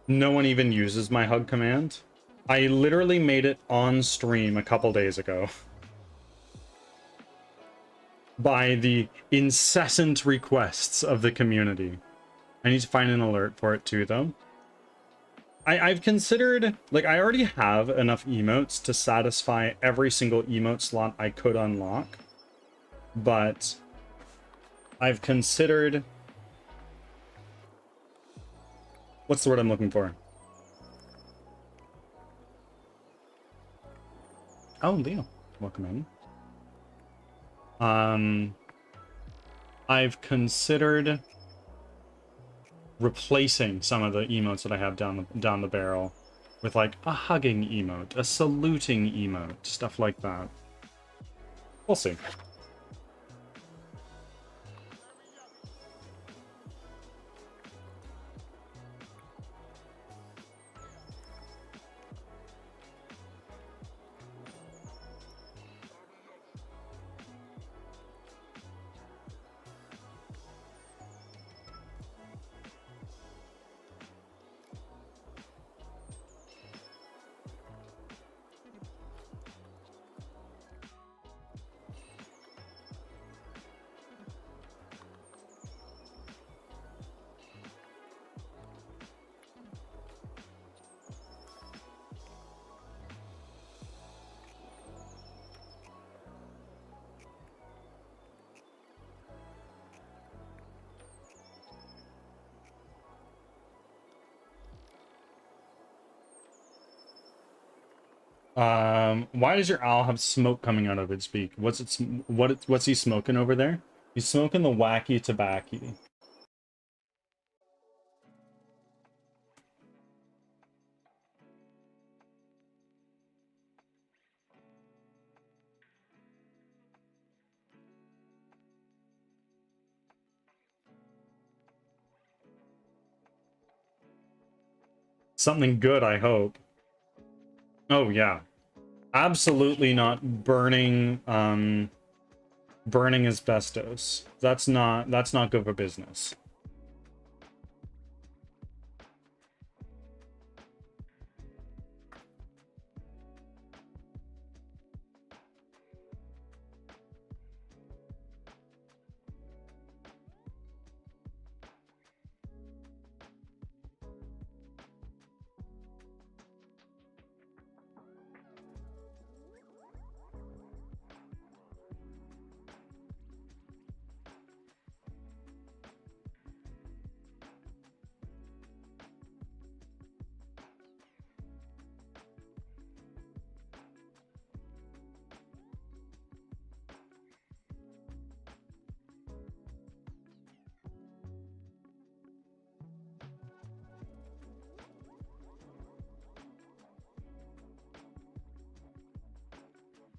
No one even uses my hug command. I literally made it on stream a couple days ago. By the incessant requests of the community. I need to find an alert for it too, though. I've considered, like, I already have enough emotes to satisfy every single emote slot I could unlock. But I've considered... What's the word I'm looking for? Oh, Leo. Welcome in. I've considered replacing some of the emotes that I have down the barrel with like a hugging emote, a saluting emote, stuff like that. We'll see. Why does your owl have smoke coming out of its beak? What's he smoking over there? He's smoking the wacky tobacco. Something good, I hope. Oh yeah. Absolutely not burning burning asbestos. That's not good for business.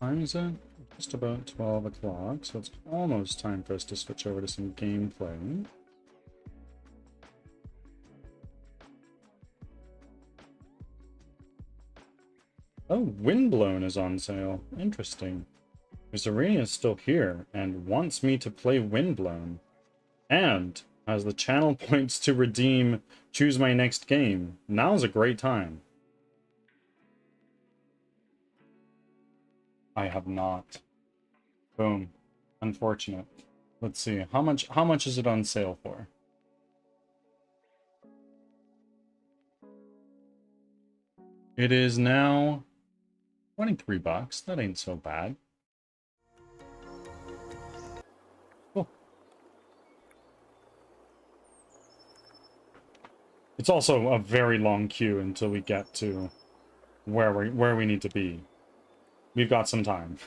Time is it? Just about 12 o'clock, so it's almost time for us to switch over to some gameplay. Oh, Windblown is on sale. Interesting. Miss Arena is still here and wants me to play Windblown. And has the channel points to redeem choose my next game. Now's a great time. I have not. Boom. Unfortunate. Let's see. How much is it on sale for? It is now 23 bucks. That ain't so bad. Cool. It's also a very long queue until we get to where we need to be. We've got some time.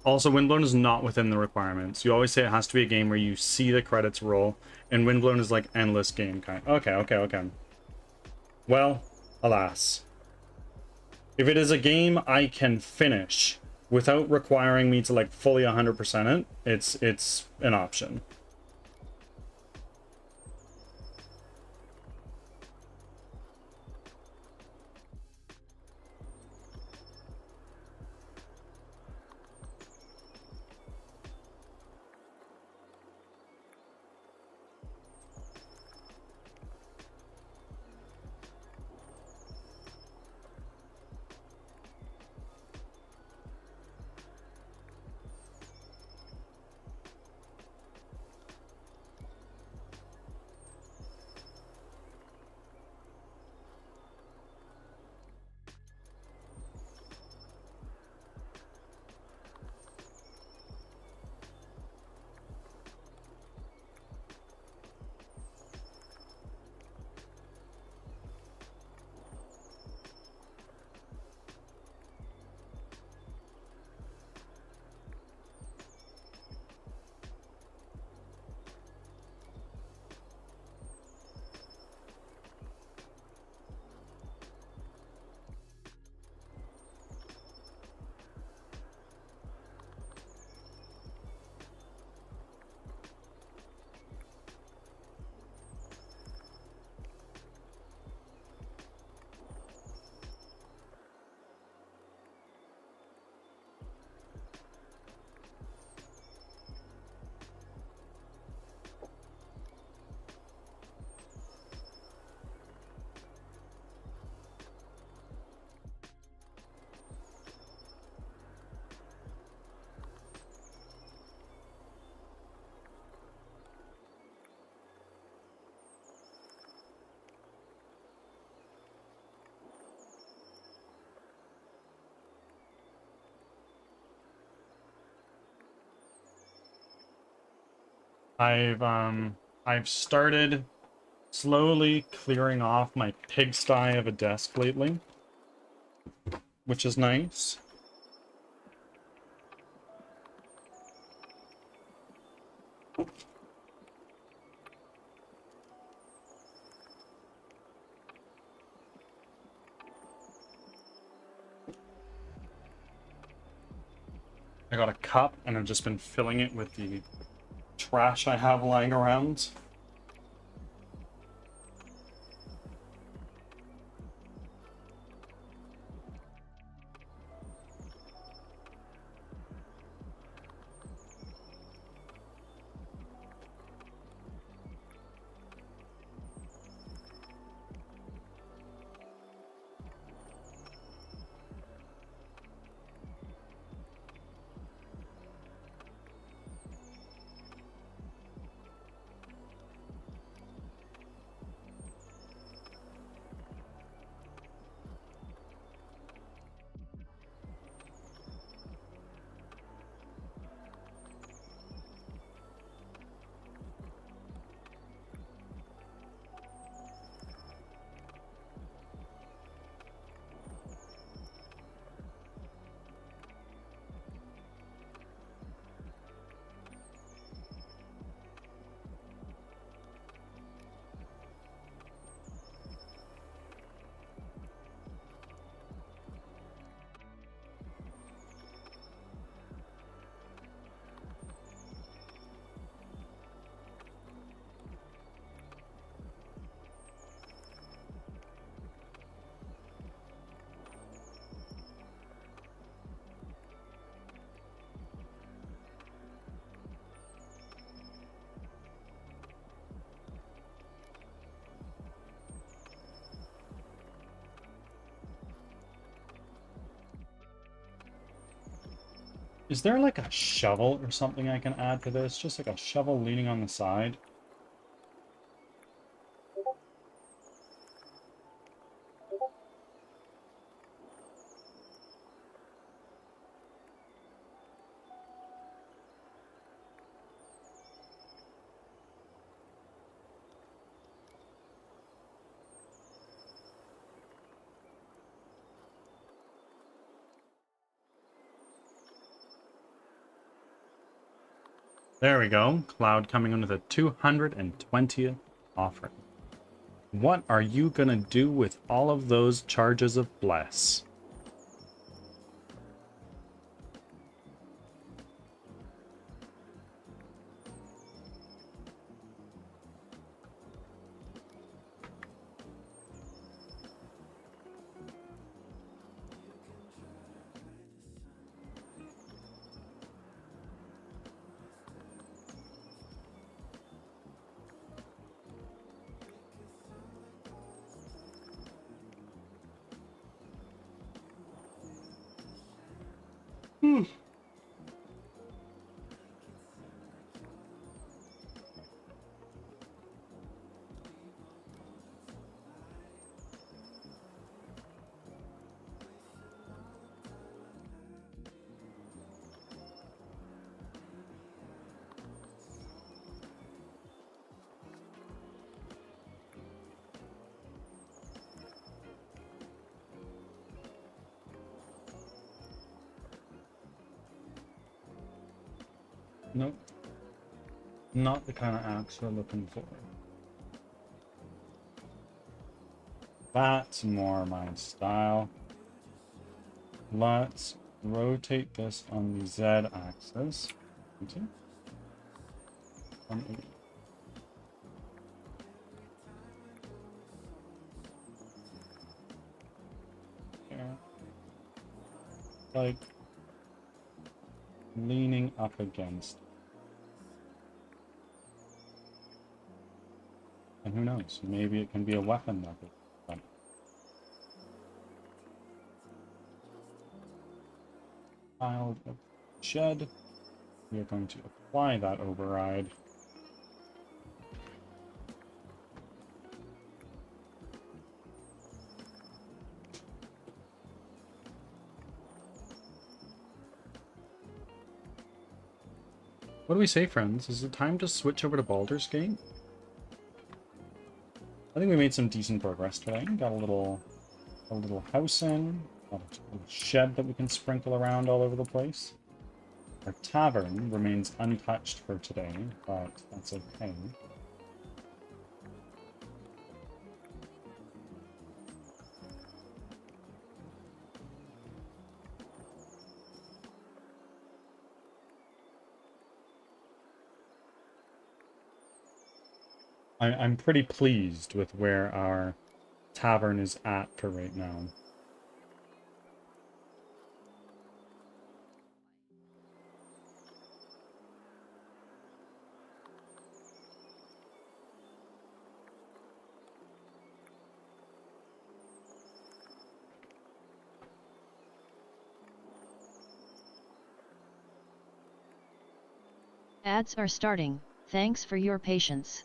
Also, Windblown is not within the requirements. You always say it has to be a game where you see the credits roll, and Windblown is like endless game kind. Okay. Well, alas. If it is a game I can finish without requiring me to like fully 100% it, it's an option. I've started slowly clearing off my pigsty of a desk lately, which is nice. I got a cup and I've just been filling it with the trash I have lying around. Is there like a shovel or something I can add to this? Just like a shovel leaning on the side? There we go. Cloud coming in with a 220th offering. What are you gonna do with all of those charges of bless? Nope. Not the kind of axe we're looking for. That's more my style. Let's rotate this on the Z axis. Okay. 180. There. Like leaning up against. And who knows? Maybe it can be a weapon that we can. Child of shed. We are going to apply that override. What do we say, friends? Is it time to switch over to Baldur's Gate? I think we made some decent progress today. Got a little house in, got a little shed that we can sprinkle around all over the place. Our tavern remains untouched for today, but that's okay. I'm pretty pleased with where our tavern is at for right now. Ads are starting, thanks for your patience.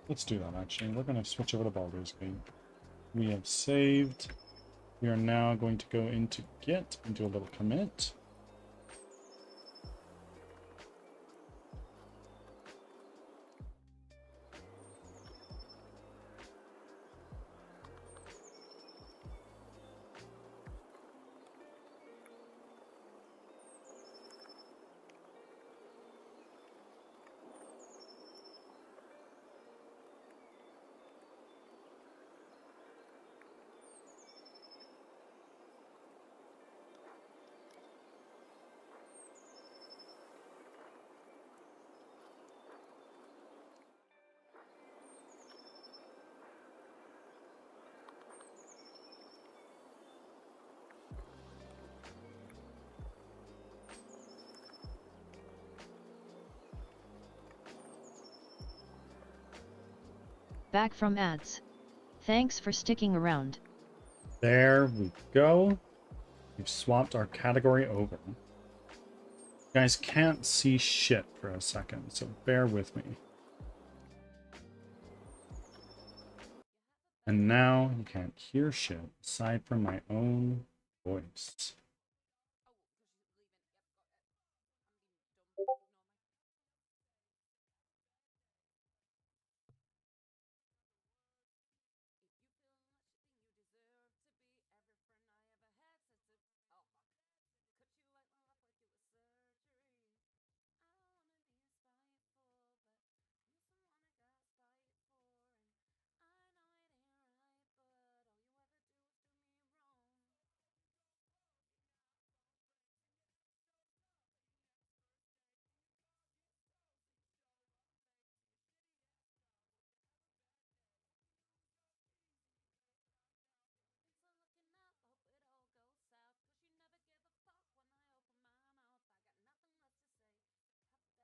Let's do that, actually. We're going to switch over to Baldur's Gate. We have saved. We are now going to go into Git and do a little commit. Back from ads. Thanks for sticking around. There we go. We've swapped our category over. You guys can't see shit for a second, so bear with me. And now you can't hear shit aside from my own voice.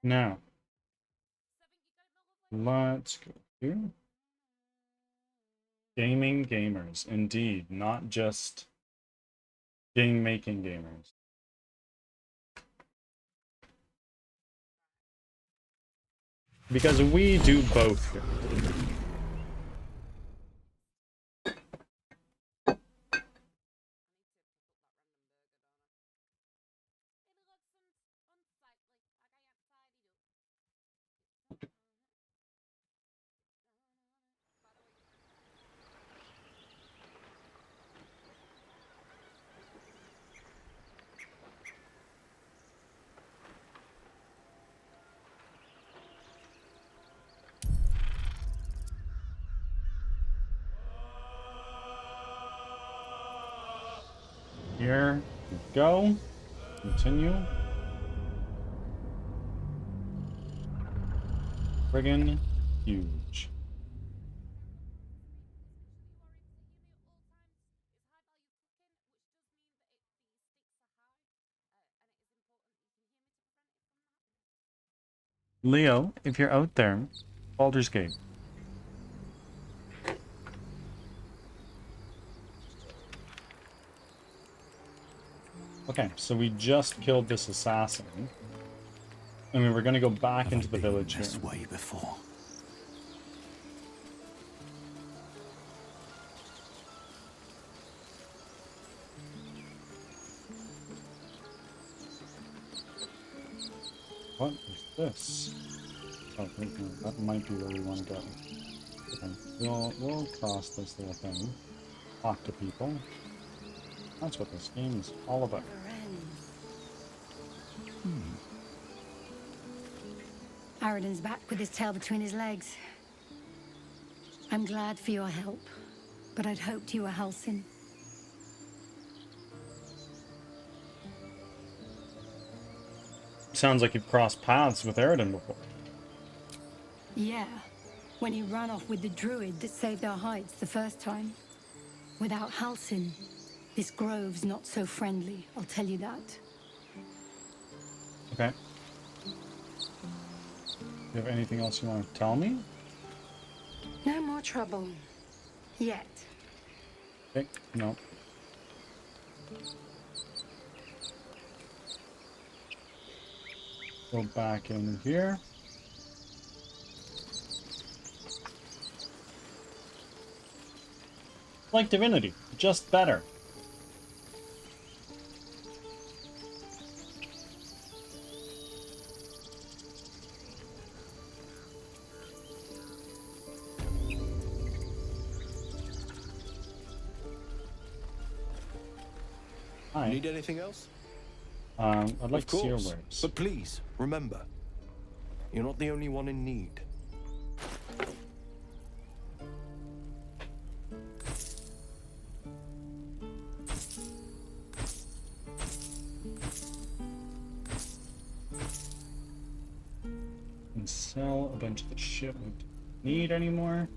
Now, let's go here. Gaming gamers, indeed, not just game making gamers. Because we do both here. Here we go. Continue. Friggin' huge. Leo, if you're out there, Baldur's Gate. Okay, so we just killed this assassin. I mean, we're gonna go back into the village here. This way before. What is this? Oh, wait, no, that might be where we want to go. Okay, we'll cross this little thing. Talk to people. That's what this game is all about. Aradin's back with his tail between his legs. I'm glad for your help, but I'd hoped you were Halsin. Sounds like you've crossed paths with Aradin before. Yeah, when he ran off with the druid that saved our hides the first time. Without Halsin, this grove's not so friendly, I'll tell you that. Okay. Do you have anything else you want to tell me? No more trouble. Yet. Okay, no. Go back in here. Like Divinity, just better. Hi. Need anything else? I'd like Of to see your course. wares. But please, remember, you're not the only one in need. And sell a bunch of the shit we don't need anymore.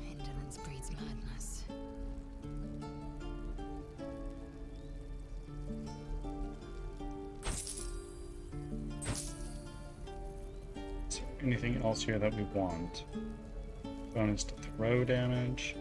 Indolence breeds madness. Is there anything else here that we want? Bonus to throw damage.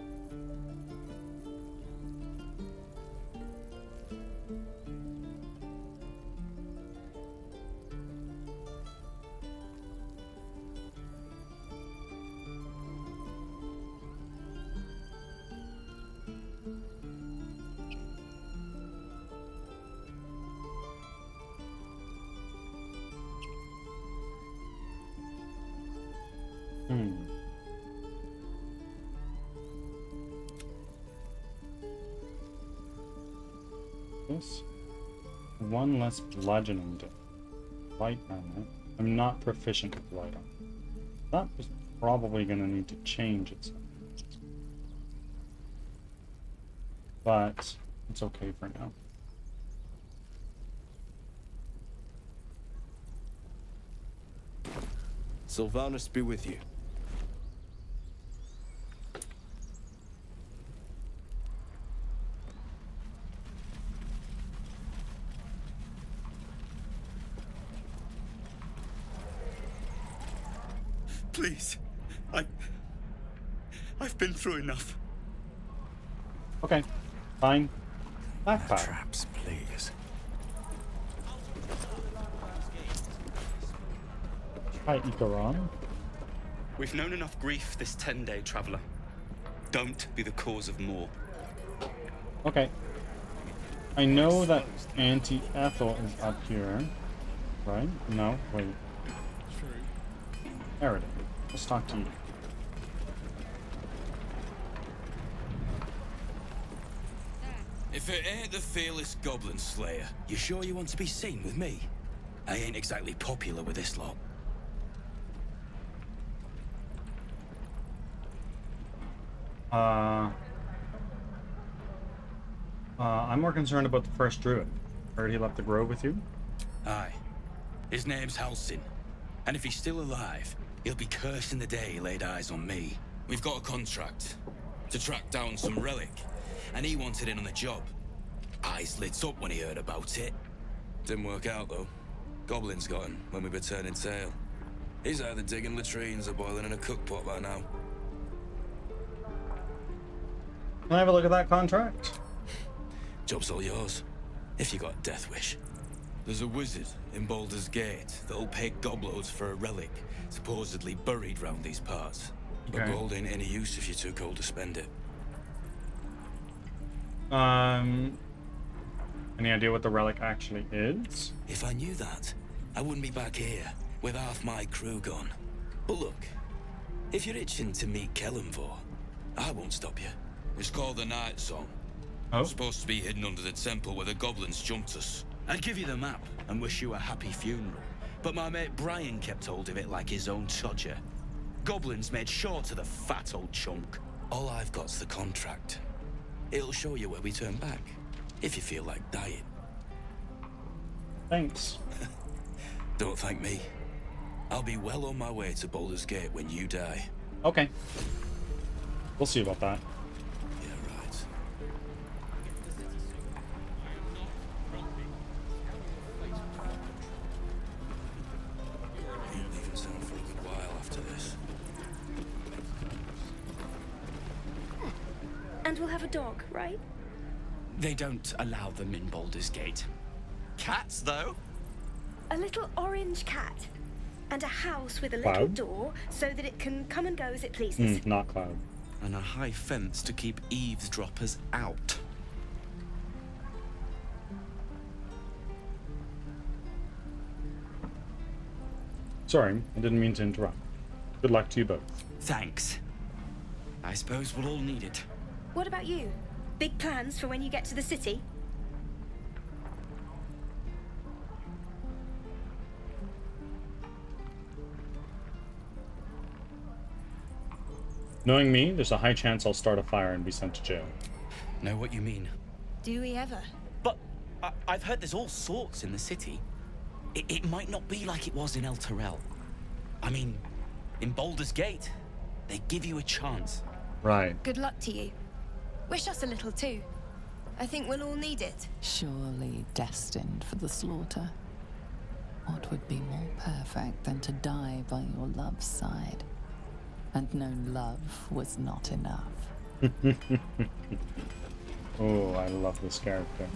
This one less bludgeoning damage. Light armor. I'm not proficient with light armor. That was probably going to need to change at some point. But it's okay for now. Sylvanus be with you. Please, I've been through enough. Okay, fine. Backpack. Traps, please. Hi, Ikaron. We've known enough grief this 10-day traveler. Don't be the cause of more. Okay. I know that Auntie Ethel is up here. Right? No, wait. Aradin. Let's talk to you. If it ain't the fearless Goblin Slayer, you sure you want to be seen with me? I ain't exactly popular with this lot. I'm more concerned about the first druid. Heard he left the grove with you? Aye. His name's Halsin. And if he's still alive, he'll be cursing the day he laid eyes on me. We've got a contract to track down some relic, and he wanted in on the job. Eyes lit up when he heard about it. Didn't work out, though. Goblins got him when we were turning tail. He's either digging latrines or boiling in a cookpot by now. Can I have a look at that contract? Job's all yours, if you got a death wish. There's a wizard in Baldur's Gate that'll pay gobloads for a relic supposedly buried round these parts. But Okay. gold ain't any use if you're too cold to spend it. Any idea what the relic actually is? If I knew that, I wouldn't be back here with half my crew gone. But look, if you're itching to meet Kellenvor, I won't stop you. It's called the Night Song. Oh, Supposed to be hidden under the temple where the goblins jumped us. I'd give you the map and wish you a happy funeral, but my mate Brian kept hold of it like his own Todger. Goblins made sure to the fat old chunk. All I've got's the contract. It'll show you where we turn back, if you feel like dying. thanks. Don't thank me. I'll be well on my way to Baldur's Gate when you die. Okay. We'll see about that. Yeah, right. You'll leave in town for a good while after this. And we'll have a dog, right? They don't allow them in Baldur's Gate. Cats, though? A little orange cat. And a house with a little Cloud? door so that it can come and go as it pleases. Not Cloud. And a high fence to keep eavesdroppers out. Sorry, I didn't mean to interrupt. Good luck to you both. Thanks. I suppose we'll all need it. What about you? Big plans for when you get to the city? Knowing me, there's a high chance I'll start a fire and be sent to jail. Know what you mean? Do we ever? But I've heard there's all sorts in the city. It might not be like it was in El Terrell. I mean, in Baldur's Gate, they give you a chance. Right. Good luck to you. Wish us a little too. I think we'll all need it. Surely destined for the slaughter. What would be more perfect than to die by your love's side? And no love was not enough. Oh, I love this character.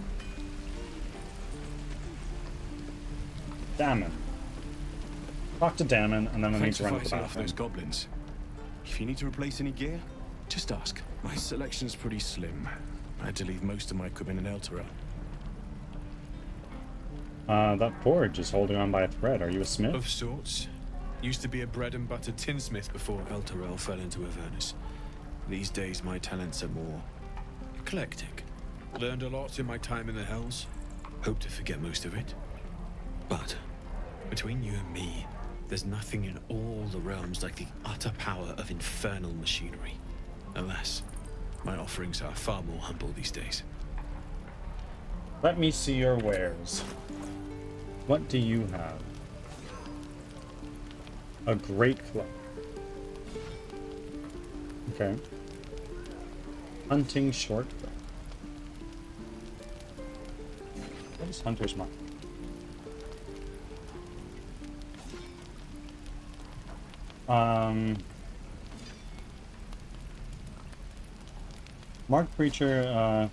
Damon. Talk to Damon, and then we need Thanks to for run to the fighting off bathroom. those goblins. If you need to replace any gear, just ask. My selection's pretty slim. I had to leave most of my equipment in El Terrell. That forge is holding on by a thread. Are you a smith? Of sorts. Used to be a bread and butter tinsmith before El Terrell fell into Avernus. These days my talents are more eclectic. Learned a lot in my time in the Hells. Hope to forget most of it. But between you and me, there's nothing in all the realms like the utter power of infernal machinery. Alas, my offerings are far more humble these days. Let me see your wares. What do you have? A great club. Okay. Hunting short bow. What is Hunter's Mark? Mark Preacher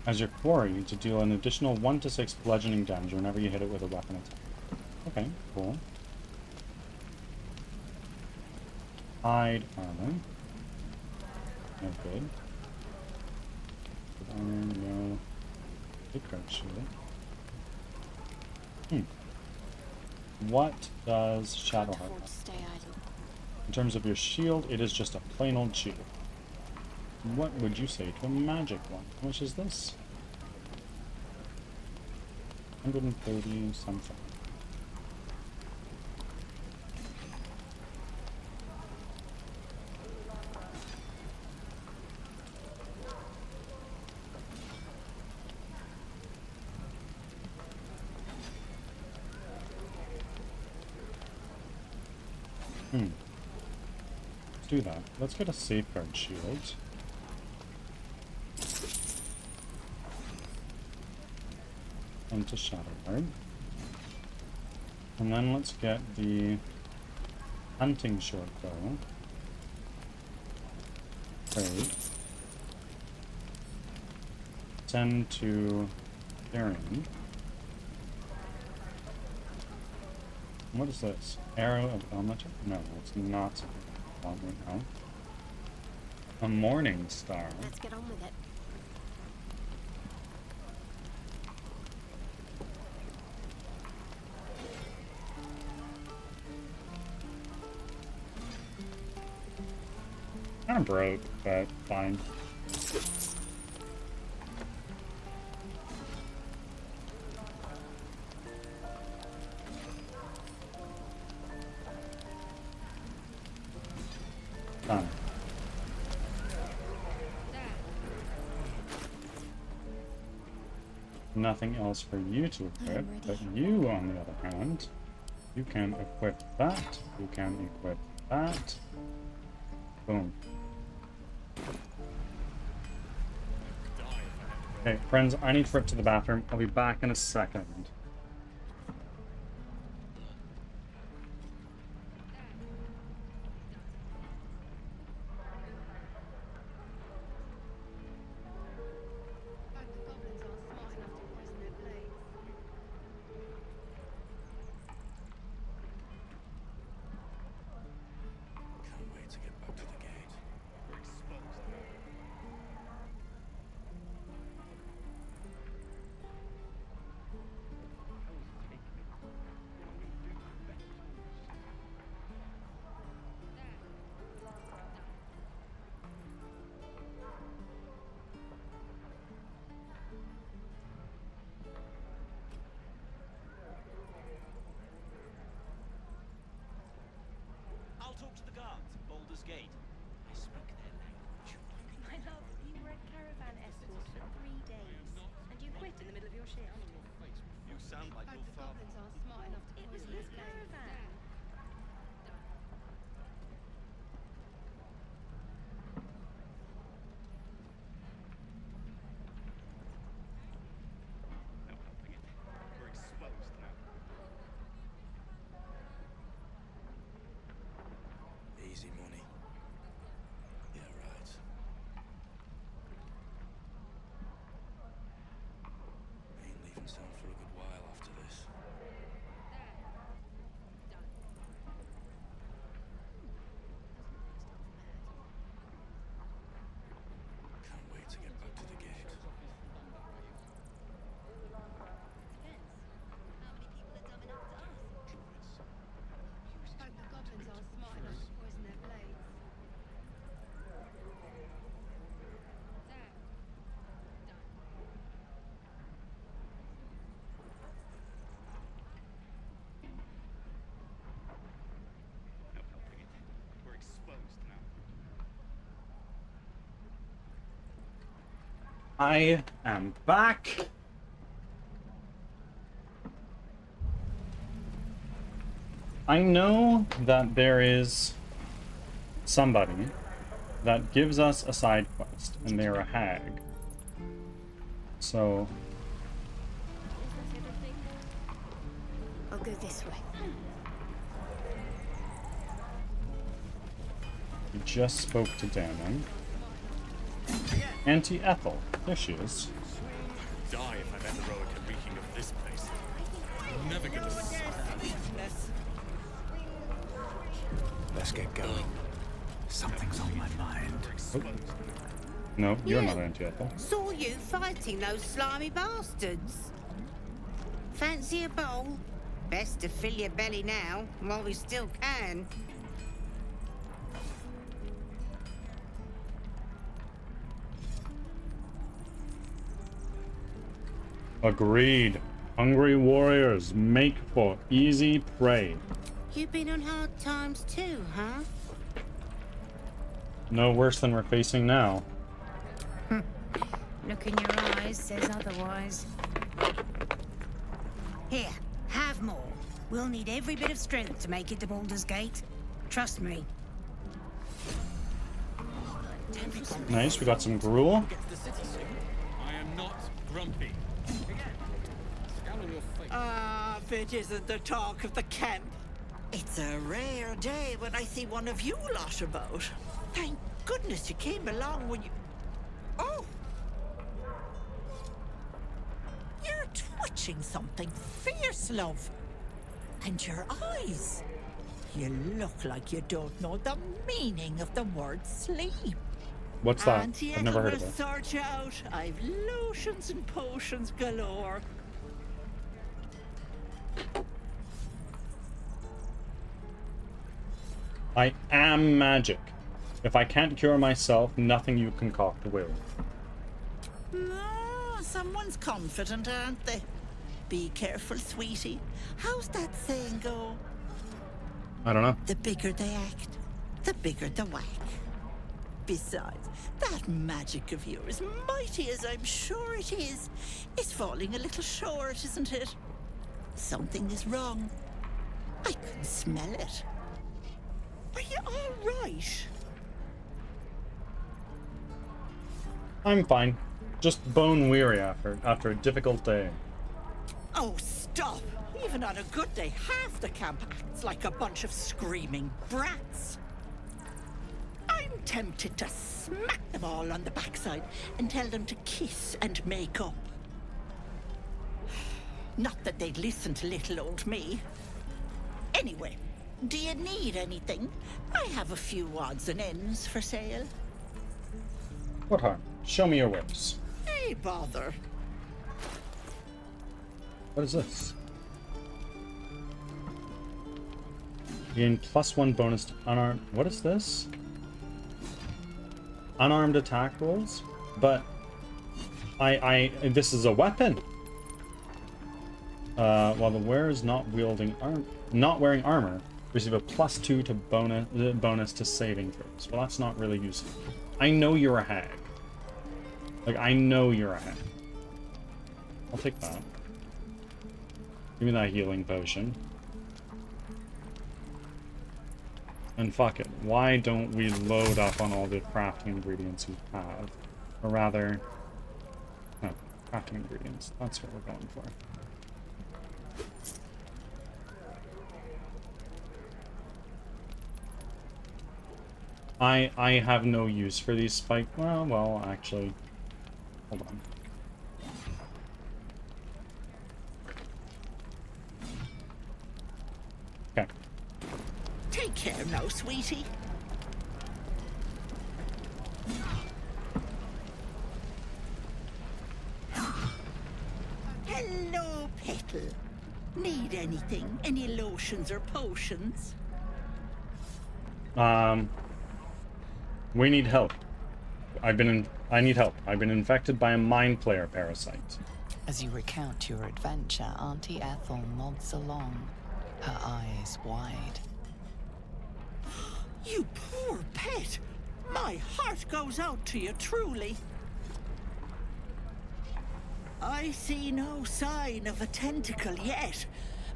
as your quarry to deal an additional 1 to 6 bludgeoning damage whenever you hit it with a weapon attack. Okay, cool. Hide armor. No good. Iron, no. Big crouch shield. What does Shadowheart have? In terms of your shield, it is just a plain old shield. What would you say to a magic one? How much is this? 130 something. do that. Let's get a safeguard shield. Into Shadowguard. And then let's get the hunting short bow. Trade. Send to Darian. What is this? Arrow of Elmator? No, it's not something I want right now. A morning star. Let's get on with it. Kind of broke, but fine. Done. Nothing else for you to equip, but you, on the other hand, you can equip that, you can equip that. Boom. Okay, friends, I need to rip to the bathroom. I'll be back in a second. Can't wait to get back to the gate. We're exposed now. I'll talk to the guards at Baldur's Gate. I speak their language. My love, you were a caravan escort for 3 days. And you quit in the middle of your shift. You sound like your father. Goblins aren't smart enough to It was his caravan. No helping it. We're exposed now. Easy money. Yeah, right. Ain't leaving town for a good while after this. Can't wait to get back to the gate. Hope the goblins aren't smart enough to poison their blades. No helping it. We're exposed now. I am back. I know that there is somebody that gives us a side quest, and they're a hag. So, I'll go this way. we just spoke to Damon. Auntie Ethel. There she is. Die if I met the Roic and reeking of this place. Never get to Let's get going. Something's on my mind. Oh. No, you're not Auntie Ethel. Saw you fighting those slimy bastards. Fancy a bowl? Best to fill your belly now, while we still can. Agreed. Hungry warriors make for easy prey. You've been on hard times too, huh? No worse than we're facing now. Look in your eyes says otherwise. Here, have more. We'll need every bit of strength to make it to Baldur's Gate. Trust me. Nice, we got some gruel. I am not grumpy. Ah, if it isn't the talk of the camp. It's a rare day when I see one of you lot about. Thank goodness you came along when you... Oh! You're twitching something fierce, love. And your eyes. You look like you don't know the meaning of the word sleep. What's that? Auntie I've never heard will of it. sort you out. I've lotions and potions galore. I am magic. If I can't cure myself, nothing you concoct will. Ah, someone's confident, aren't they? Be careful, sweetie. How's that saying go? I don't know. The bigger they act, the bigger the whack. Besides, that magic of yours, mighty as I'm sure it is falling a little short, isn't it? Something is wrong. I can smell it. Are you all right? I'm fine. Just bone weary after a difficult day. Oh, stop! Even on a good day, half the camp acts like a bunch of screaming brats. I'm tempted to smack them all on the backside and tell them to kiss and make up. Not that they'd listen to little old me. Anyway, do you need anything? I have a few odds and ends for sale. What harm? Show me your wares. Hey, bother. What is this? Gain +1 bonus to unarmed. What is this? Unarmed attack rolls? But this is a weapon. While the wearer is not wearing armor, receive a +2 to bonus to saving throws. Well, that's not really useful. I know you're a hag. Like, I know you're a hag. I'll take that. Give me that healing potion. And fuck it. Why don't we load up on all the crafting ingredients we have? Or rather... No, crafting ingredients. That's what we're going for. I have no use for these spike... Well, actually... Hold on. Okay. Take care now, sweetie. Hello, Petal. Need anything? Any lotions or potions? We need help. I need help. I've been infected by a mind player parasite. As you recount your adventure, Auntie Ethel nods along, her eyes wide. You poor pet! My heart goes out to you, truly. I see no sign of a tentacle yet,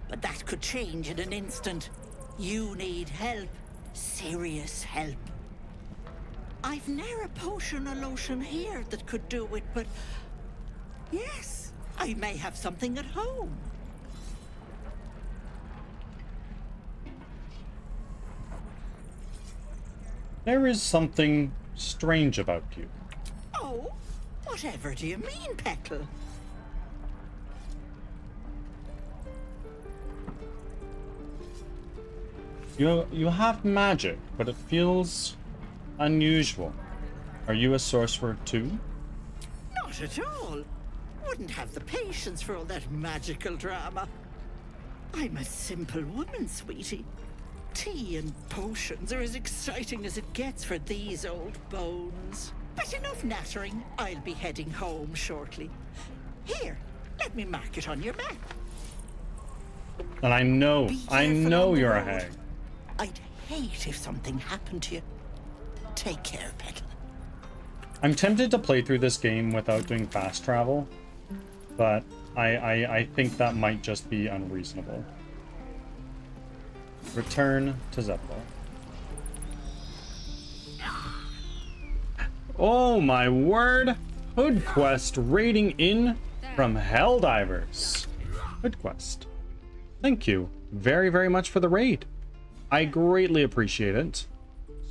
but that could change in an instant. You need help. Serious help. I've ne'er a potion or lotion here that could do it, but... Yes, I may have something at home. There is something strange about you. Oh? Whatever do you mean, Petal? You have magic, but it feels unusual. Are you a sorcerer too? Not at all. Wouldn't have the patience for all that magical drama. I'm a simple woman, sweetie. Tea and potions are as exciting as it gets for these old bones. But enough nattering. I'll be heading home shortly. Here, let me mark it on your map. And I know you're a road. hag. I'd hate if something happened to you. Take care, Petal. I'm tempted to play through this game without doing fast travel, but I think that might just be unreasonable. Return to Zephyr. Oh my word! Hood Quest raiding in from Helldivers. Hood Quest. Thank you very, very much for the raid. I greatly appreciate it.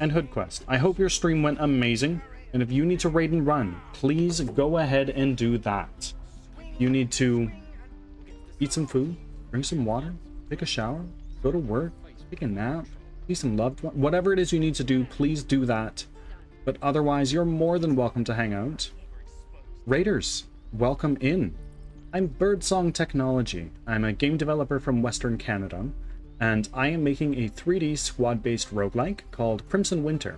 And Hood Quest, I hope your stream went amazing. And if you need to raid and run, please go ahead and do that. You need to eat some food, drink some water, take a shower, go to work, take a nap, see some loved one. Whatever it is you need to do, please do that. But otherwise, you're more than welcome to hang out. Raiders, welcome in. I'm Birdsong Technology. I'm a game developer from Western Canada, and I am making a 3D squad-based roguelike called Crimson Winter,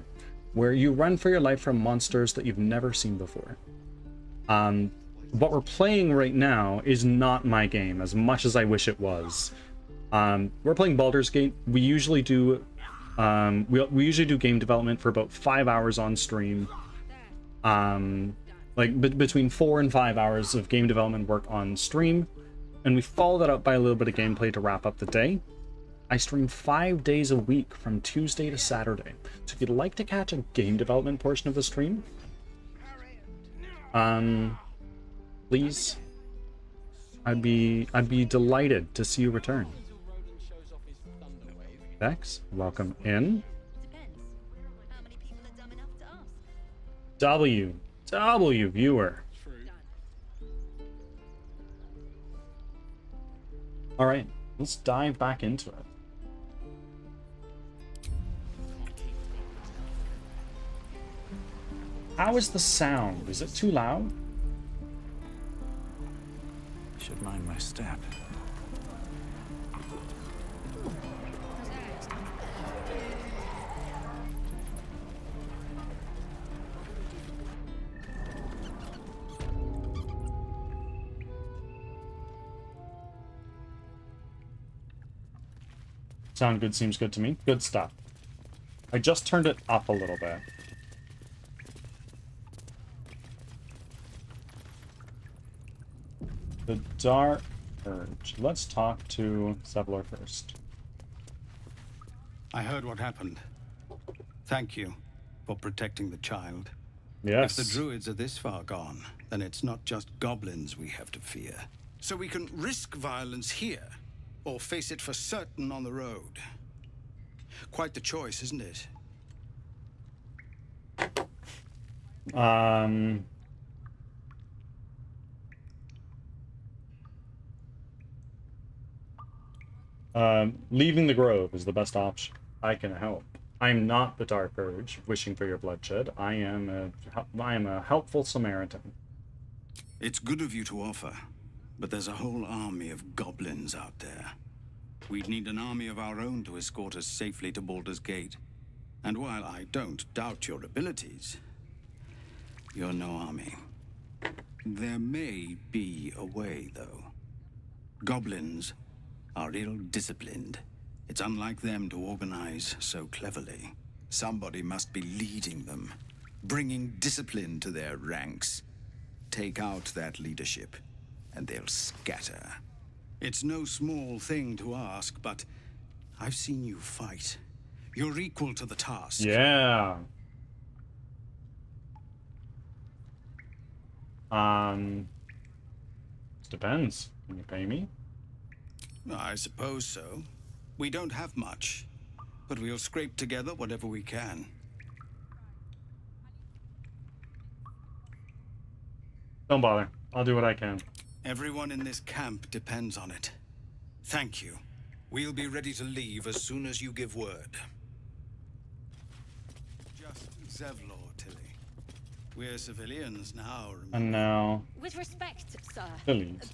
where you run for your life from monsters that you've never seen before. What we're playing right now is not my game, as much as I wish it was. We're playing Baldur's Gate. We usually do we usually do game development for about 5 hours on stream. Between 4 and 5 hours of game development work on stream, and we follow that up by a little bit of gameplay to wrap up the day. I stream 5 days a week from Tuesday to Saturday. So if you'd like to catch a game development portion of the stream, please, I'd be delighted to see you return. Bex, welcome in. W viewer. All right, let's dive back into it. How is the sound? Is it too loud? Should mind my step. Sound good, seems good to me. Good stuff. I just turned it up a little bit. The Dark Urge. Let's talk to Zevlor first. I heard what happened. Thank you for protecting the child. Yes. If the druids are this far gone, then it's not just goblins we have to fear. So we can risk violence here, or face it for certain on the road. Quite the choice, isn't it? Leaving the grove is the best option. I can help. I'm not the Dark Urge, wishing for your bloodshed. I am a helpful Samaritan. It's good of you to offer, but there's a whole army of goblins out there. We'd need an army of our own to escort us safely to Baldur's Gate. And while I don't doubt your abilities, you're no army. There may be a way, though. Goblins are ill-disciplined. It's unlike them to organize so cleverly. Somebody must be leading them, bringing discipline to their ranks. Take out that leadership, and they'll scatter. It's no small thing to ask, but I've seen you fight. You're equal to the task. Yeah. Depends. Can you pay me? I suppose so. We don't have much, but we'll scrape together whatever we can. Don't bother. I'll do what I can. Everyone in this camp depends on it. Thank you. We'll be ready to leave as soon as you give word. Just Zevlor, Tilly. We're civilians now, remember? And now... With respect, sir. Phillies.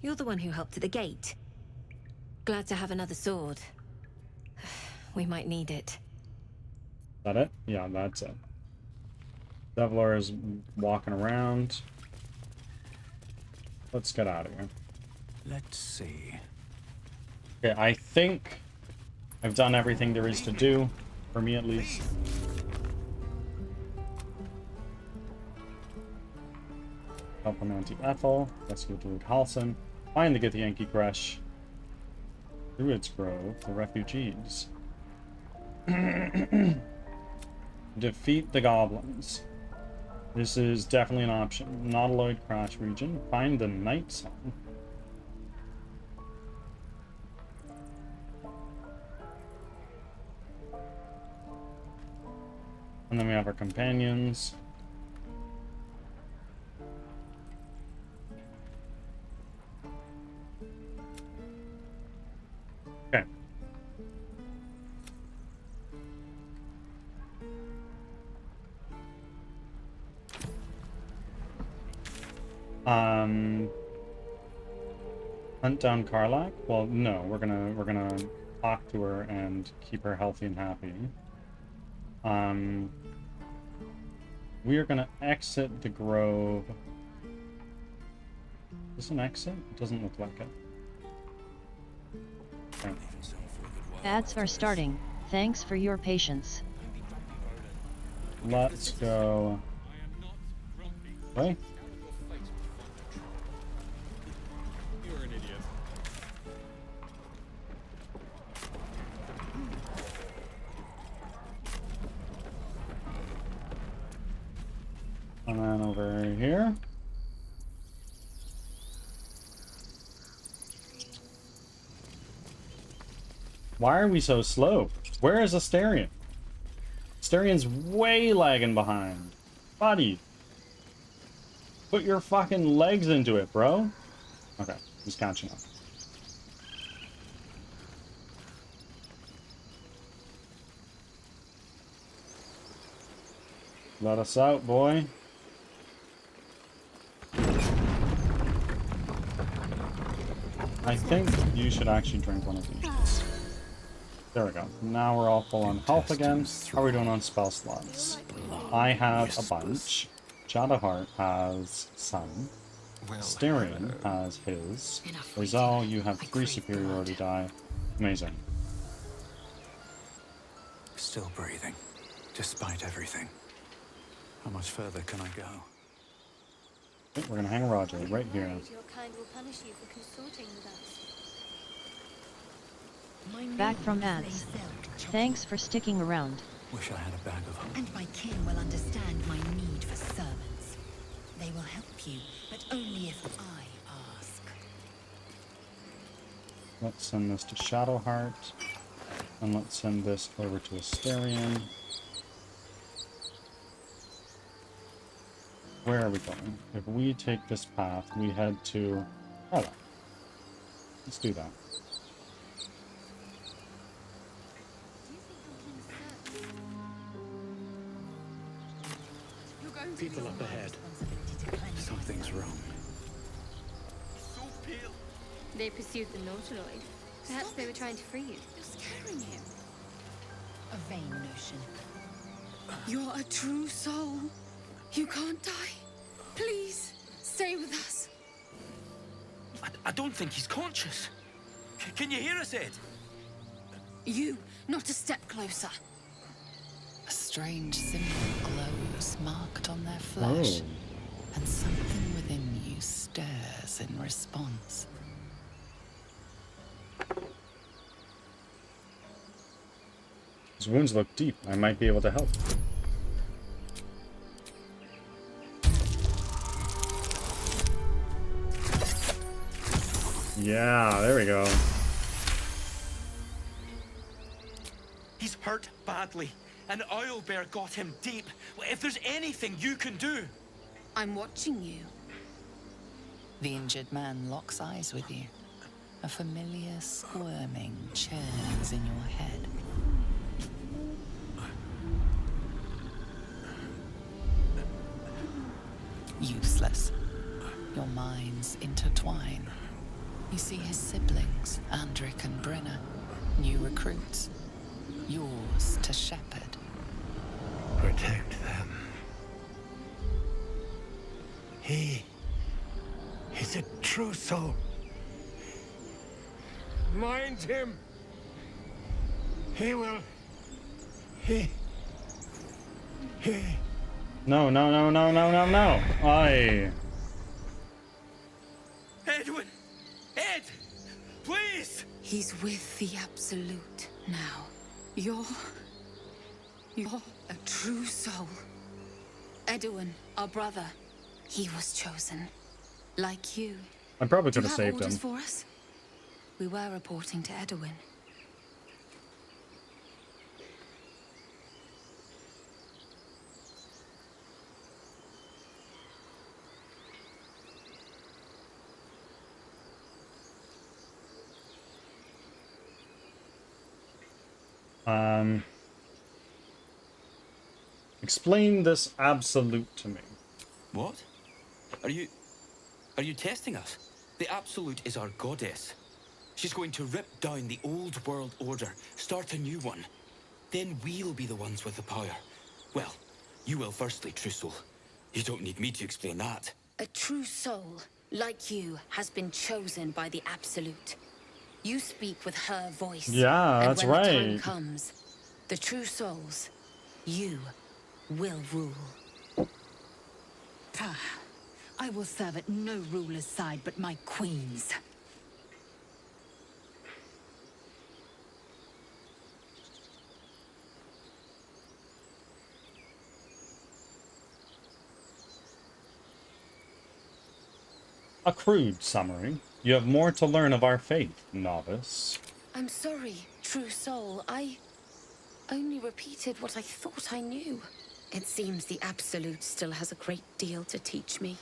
You're the one who helped at the gate. Glad to have another sword. We might need it. Is that it? Yeah, that's it. Zevlor is walking around. Let's get out of here. Let's see. Okay, I think I've done everything there is to do, for me at least. Help on Auntie Ethel, rescue Druid Halson, find the Githyanki Crush, Druid's Grove, the refugees. Defeat the goblins. This is definitely an option. Nautiloid crash region. Find the night sun. And then we have our companions. Okay. Hunt down Karlak? Well, no, we're gonna talk to her and keep her healthy and happy. We are gonna exit the grove. Is this an exit? It doesn't look like it. Okay. Ads are starting. Thanks for your patience. Let's go. Right? You're an idiot. And then over here. Why are we so slow? Where is Asterion? Asterian's way lagging behind. Buddy. Put your fucking legs into it, bro. Okay, he's catching up. Let us out, boy. I think you should actually drink one of these. There we go. Now we're all full on health again. How are we doing on spell slots? I have a bunch. Shadowheart has some. Asterion has his. Rizal, you have 3 superiority die. Amazing. Still breathing, despite everything. How much further can I go? Okay, we're gonna hang Roger right here. Your kind will punish you for consorting with us. Back from ads. Thanks for sticking around. Wish I had a bag of hope. And my kin will understand my need for servants. They will help you, but only if I ask. Let's send this to Shadowheart. And let's send this over to Asterion. Where are we going? If we take this path, we head to... Oh, let's do that. People up ahead. Something's wrong. They pursued the Nautiloid. Perhaps they were trying to free you. You're scaring him. A vain notion. You're a true soul. You can't die. Please, stay with us. I don't think he's conscious. Can you hear us, Ed? You, not a step closer. A strange symbol glows marked on their flesh, and something within you stirs in response. His wounds look deep. I might be able to help. Yeah, there we go. He's hurt badly. An owlbear got him deep. If there's anything you can do... I'm watching you. The injured man locks eyes with you. A familiar squirming churns in your head. Useless. Your minds intertwine. You see his siblings, Andric and Brenna, new recruits. Yours to shepherd. Protect them. He's a true soul. Mind him. He will. No, no, no, no, no, no, no. Aye. Edwin! Ed! Please! He's with the Absolute now. You're a true soul. Edwin, our brother. He was chosen. Like you. I probably Do could you have have saved orders him. for us? We were reporting to Edwin. Explain this absolute to me. What? Are you testing us? The Absolute is our goddess. She's going to rip down the old world order, start a new one. Then we'll be the ones with the power. Well, you will firstly, true soul. You don't need me to explain that. A true soul, like you, has been chosen by the Absolute. You speak with her voice. Yeah, that's and when right. the time comes, the true souls, you will rule. Ah, I will serve at no ruler's side but my queen's. A crude summary. You have more to learn of our faith, novice. I'm sorry, true soul. I only repeated what I thought I knew. It seems the Absolute still has a great deal to teach me.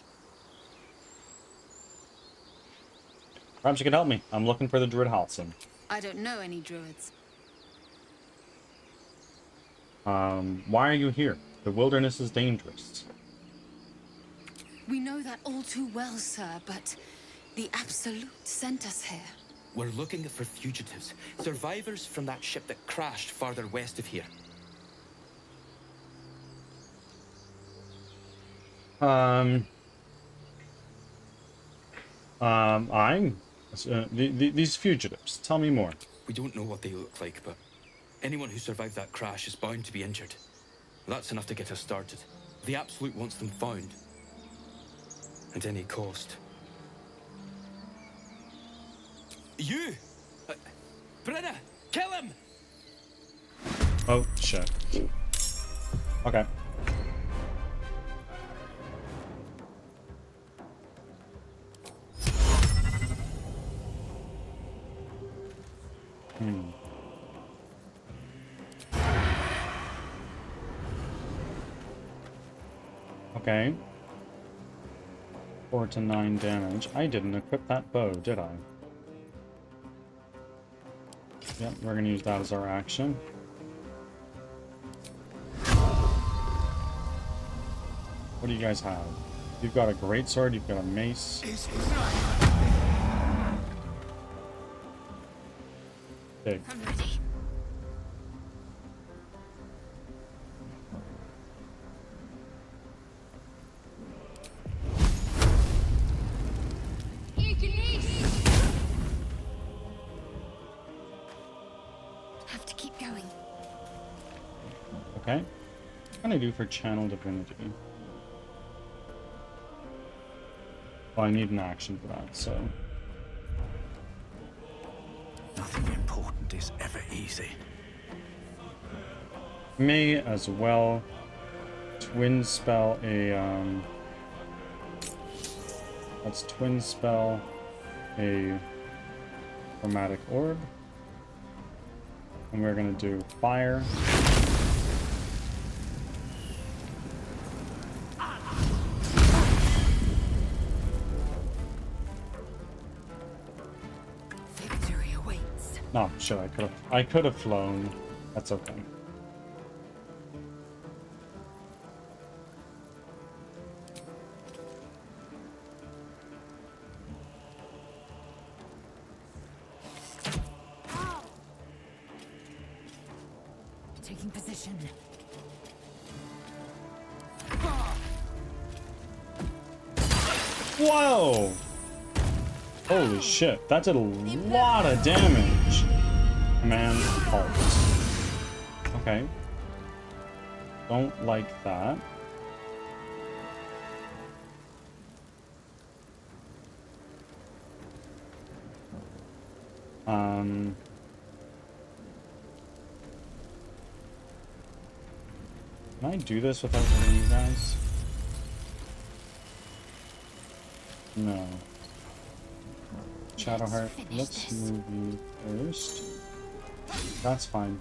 Perhaps you can help me. I'm looking for the Druid Halsin. I don't know any druids. Why are you here? The wilderness is dangerous. We know that all too well, sir, but the Absolute sent us here. We're looking for fugitives, survivors from that ship that crashed farther west of here. These fugitives. Tell me more. We don't know what they look like, but anyone who survived that crash is bound to be injured. That's enough to get us started. The Absolute wants them found. At any cost. You! Brenna! Kill him! Oh, shit. Okay. Okay. 4 to 9 damage. I didn't equip that bow, did I? Yep, we're gonna use that as our action. What do you guys have? You've got a great sword, you've got a mace. Big. I'm ready. Have to keep going. Okay. What can I do for Channel Divinity? Well, I need an action for that, so... Nothing important is ever easy. May as well twin spell a, let's twin spell a chromatic orb. And we're gonna do fire. Victory awaits. No, shit, I could have flown. That's okay. Taking position. Whoa! Holy shit, that did a lot of damage. Command alt. Okay. Don't like that. Can I do this without hurting you guys? No. Shadowheart, let's move you first. That's fine.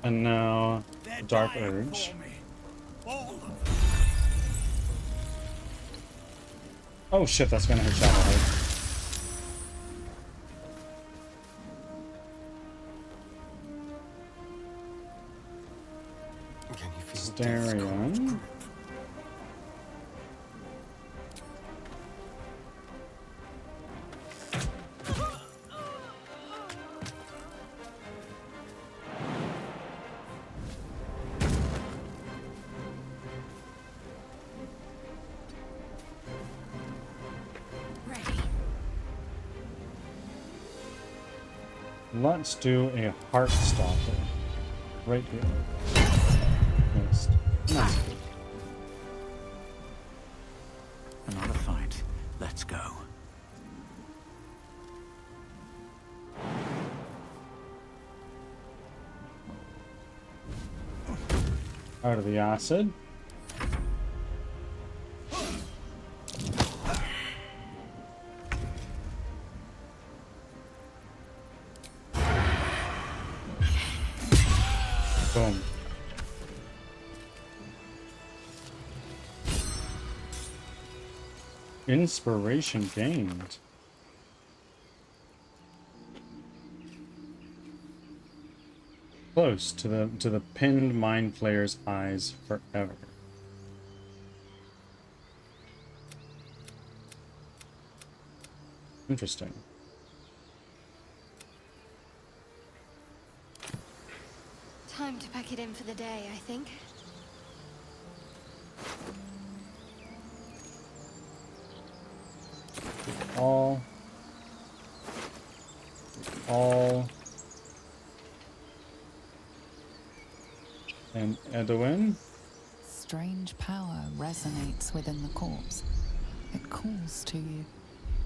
And now, Dark Urge. Oh shit, that's gonna hit Shadowheart. Starion. Let's do a Heart Stopper. Right here. Missed. Nice. Another fight. Let's go. Out of the acid. Boom. Inspiration gained. Close to the pinned mind player's eyes forever. Interesting. Time to pack it in for the day, I think. All. And Edwin. Strange power resonates within the corpse. It calls to you.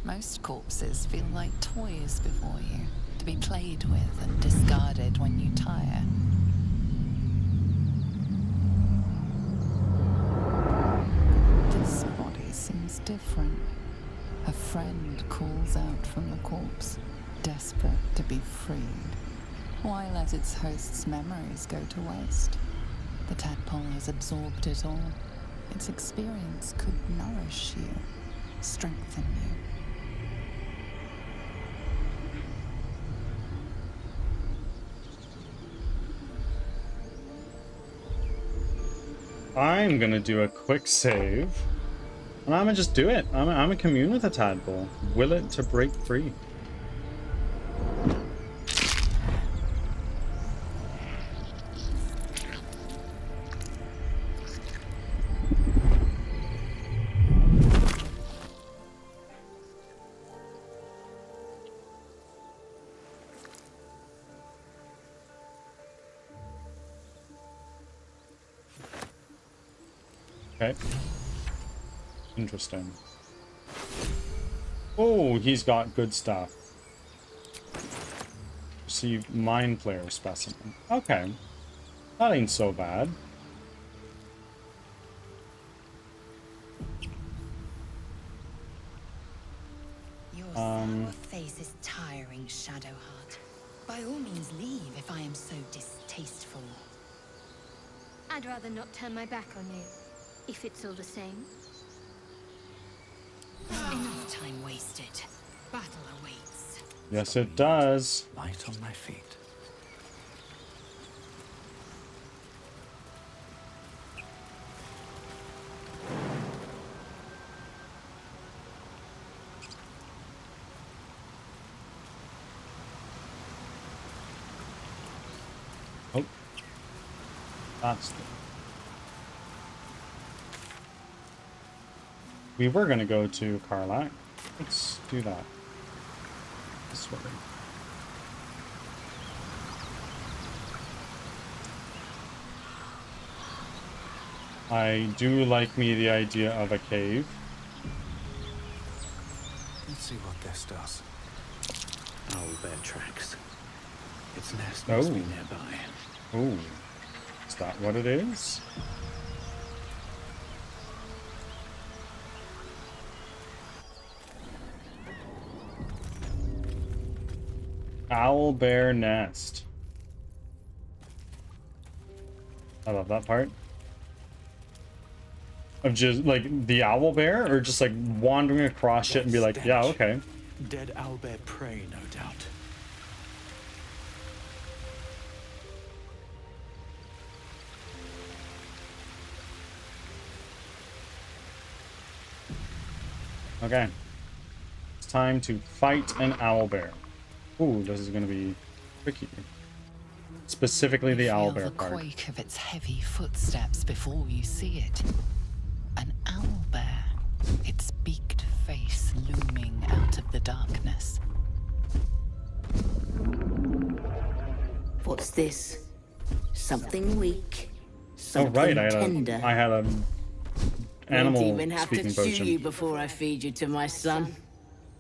Most corpses feel like toys before you, to be played with and discarded when you tire. This body seems different. A friend calls out from the corpse, desperate to be freed, while as its host's memories go to waste. The tadpole has absorbed it all. Its experience could nourish you, strengthen you. I'm gonna do a quick save. And I'm gonna just do it. I'm gonna commune with a tadpole. Will it to break free. Okay. Interesting. Oh, he's got good stuff. Receive Mind Player Specimen. Okay. That ain't so bad. Your sour face is tiring, Shadowheart. By all means leave if I am so distasteful. I'd rather not turn my back on you, if it's all the same. Enough time wasted. Battle awaits. Yes, it does. Light on my feet. Oh. That's the... We were gonna go to Karlak. Let's do that. This way. I do like me the idea of a cave. Let's see what this does. Owlbear tracks. Its nest Oh. must be nearby. Oh. Is that what it is? Owl bear nest. I love that part. Of just like the owl bear, or just like wandering across shit and be like, yeah, okay. Dead owlbear prey, no doubt. Okay. It's time to fight an owlbear. Ooh, this is gonna be tricky. Specifically the Feel owlbear the part. quake of its heavy footsteps before you see it. An owlbear, its beaked face looming out of the darkness. What's this? Something weak. Oh Something right, tender. I had a animal Won't even have to speaking chew potion. you before I feed you to my son.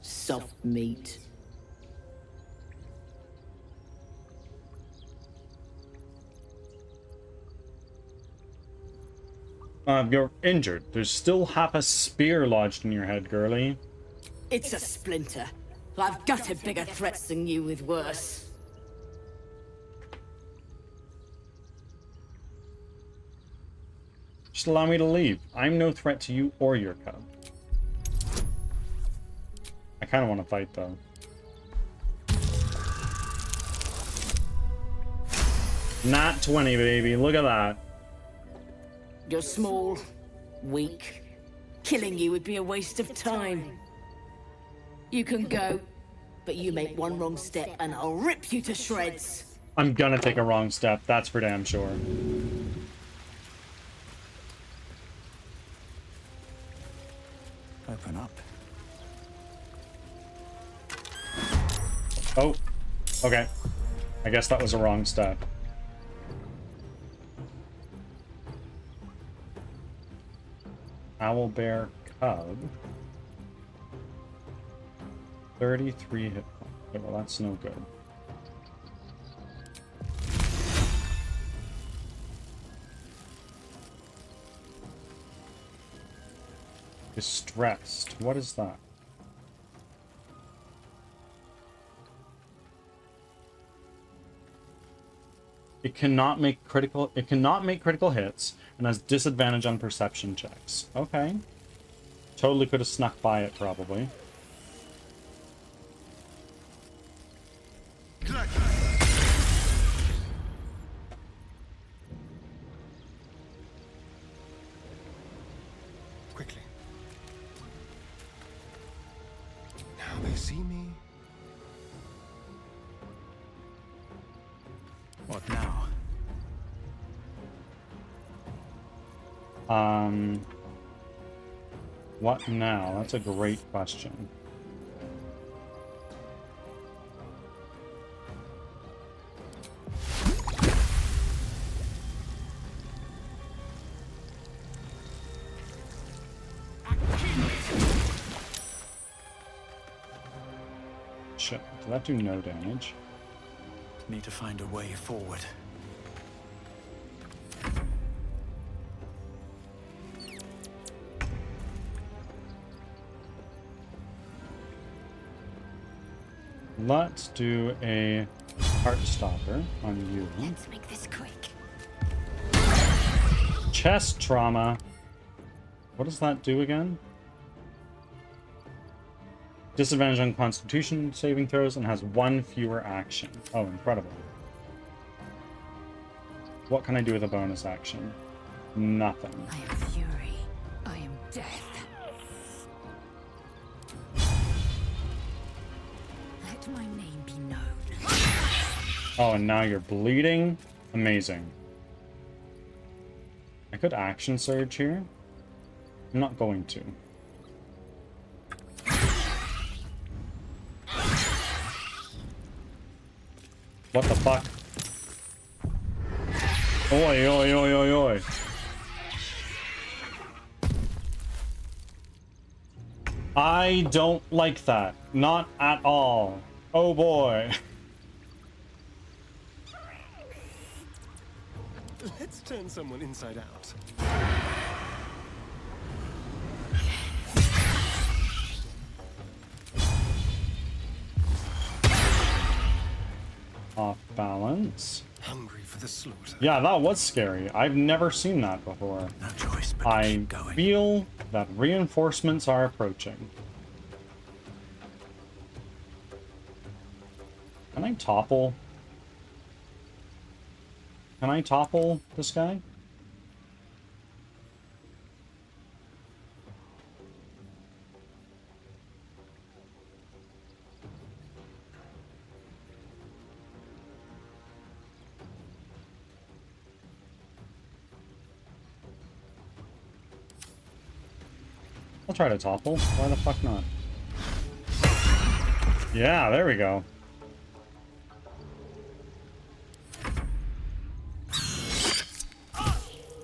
Soft meat. You're injured. There's still half a spear lodged in your head, girly. It's a splinter. I've gutted bigger threats than you with worse. Just allow me to leave. I'm no threat to you or your cub. I kind of want to fight, though. Not 20, baby. Look at that. You're small, weak. Killing you would be a waste of time. You can go, but you make one wrong step and I'll rip you to shreds. I'm gonna take a wrong step. That's for damn sure. Open up. Oh. Okay. I guess that was a wrong step. Owlbear cub. 33 hit points. Okay, well, that's no good. Distressed. What is that? It cannot make critical hits and has disadvantage on perception checks. Okay. Totally could have snuck by it probably. Quickly. Now they see me. What now? What now? That's a great question. Shit, did that do no damage? Need to find a way forward. Let's do a heart stopper on you. Let's make this quick. Chest trauma. What does that do again? Disadvantage on Constitution saving throws and has 1 fewer action. Oh, incredible. What can I do with a bonus action? Nothing. I am fury. I am death. Let my name be known. Oh, and now you're bleeding? Amazing. I could action surge here. I'm not going to. What the fuck? Oi, oi, oi, oi, oi. I don't like that. Not at all. Oh boy. Let's turn someone inside out. goblins. Hungry for the slaughter. Yeah, that was scary. I've never seen that before. No choice but I to keep going. feel that reinforcements are approaching. Can I topple? Can I topple this guy? I'll try to topple. Why the fuck not? Yeah, there we go.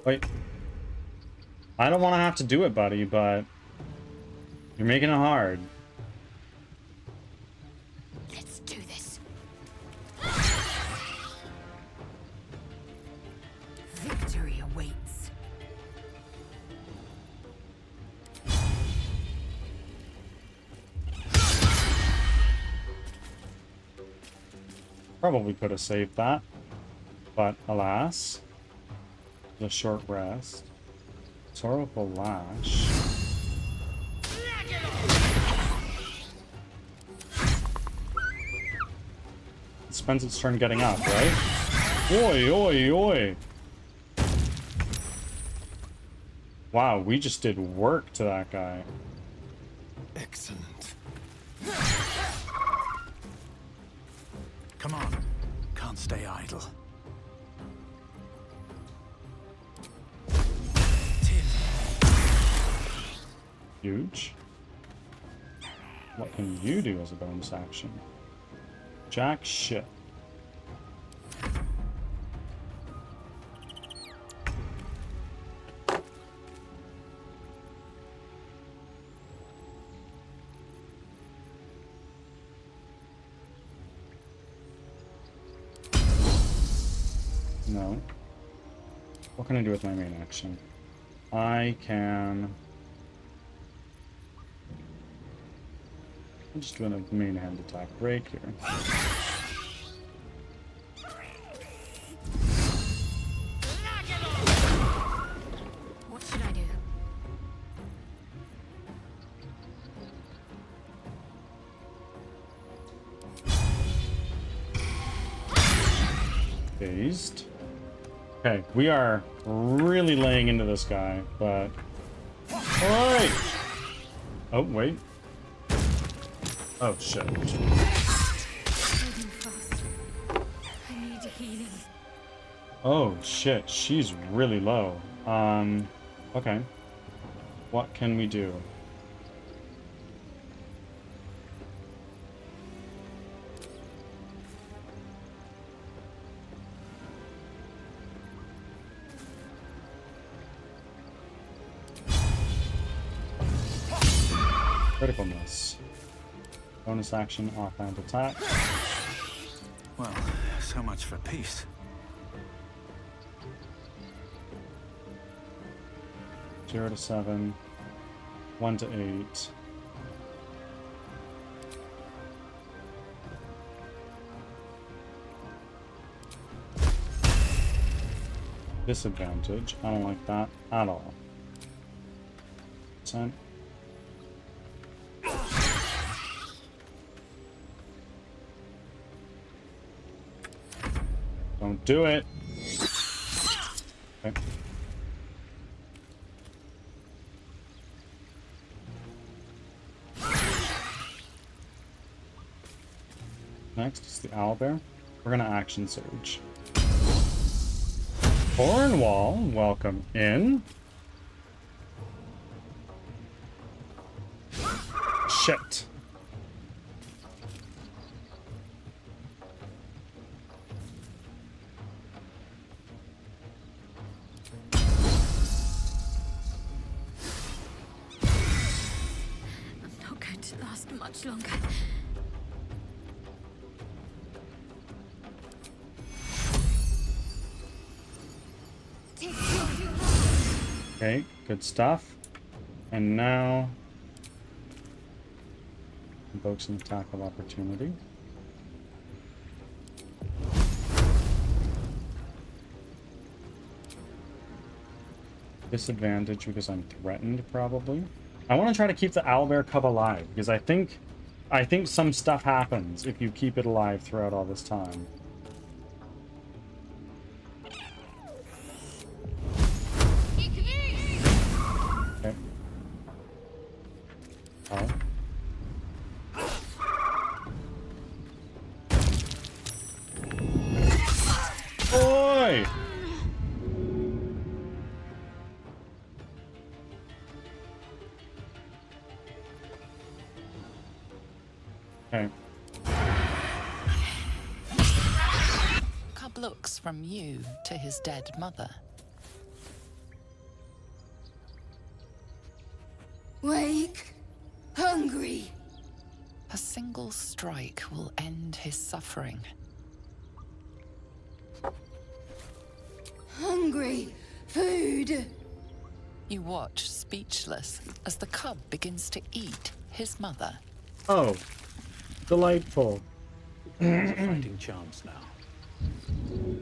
Wait. I don't want to have to do it, buddy, but you're making it hard. Let's do this. Victory awaits. Probably could have saved that, but alas, a short rest. Sorrowful Lash. It spends its turn getting up, right? Oi, oi, oi! Wow, we just did work to that guy. Excellent. Come on. Can't stay idle. Huge. What can you do as a bonus action? Jack shit. No. What can I do with my main action? I can... I'm just doing a main hand attack break here. What should I do? Dazed. Okay, we are really laying into this guy, but... Alright! Oh, wait. Oh, shit. I need healing. Oh, shit. She's really low. Okay. What can we do? Critical miss. Bonus action, offhand attack. Well, so much for peace. 0 to 7. 1 to 8. Disadvantage. I don't like that at all. 10. Don't do it. Okay. Next is the owlbear. We're gonna action surge. Cornwall, welcome in. Shit. I'm not going to last much longer. Okay, good stuff. And now invokes an attack of opportunity. Disadvantage because I'm threatened, probably. I want to try to keep the owlbear cub alive because I think some stuff happens if you keep it alive throughout all this time. Okay. Oh. Oi! Okay. Cub looks from you to his dead mother. Wake. Hungry. A single strike will end his suffering. Hungry. Food. You watch, speechless, as the cub begins to eat his mother. Oh, delightful. There's a fighting chance now.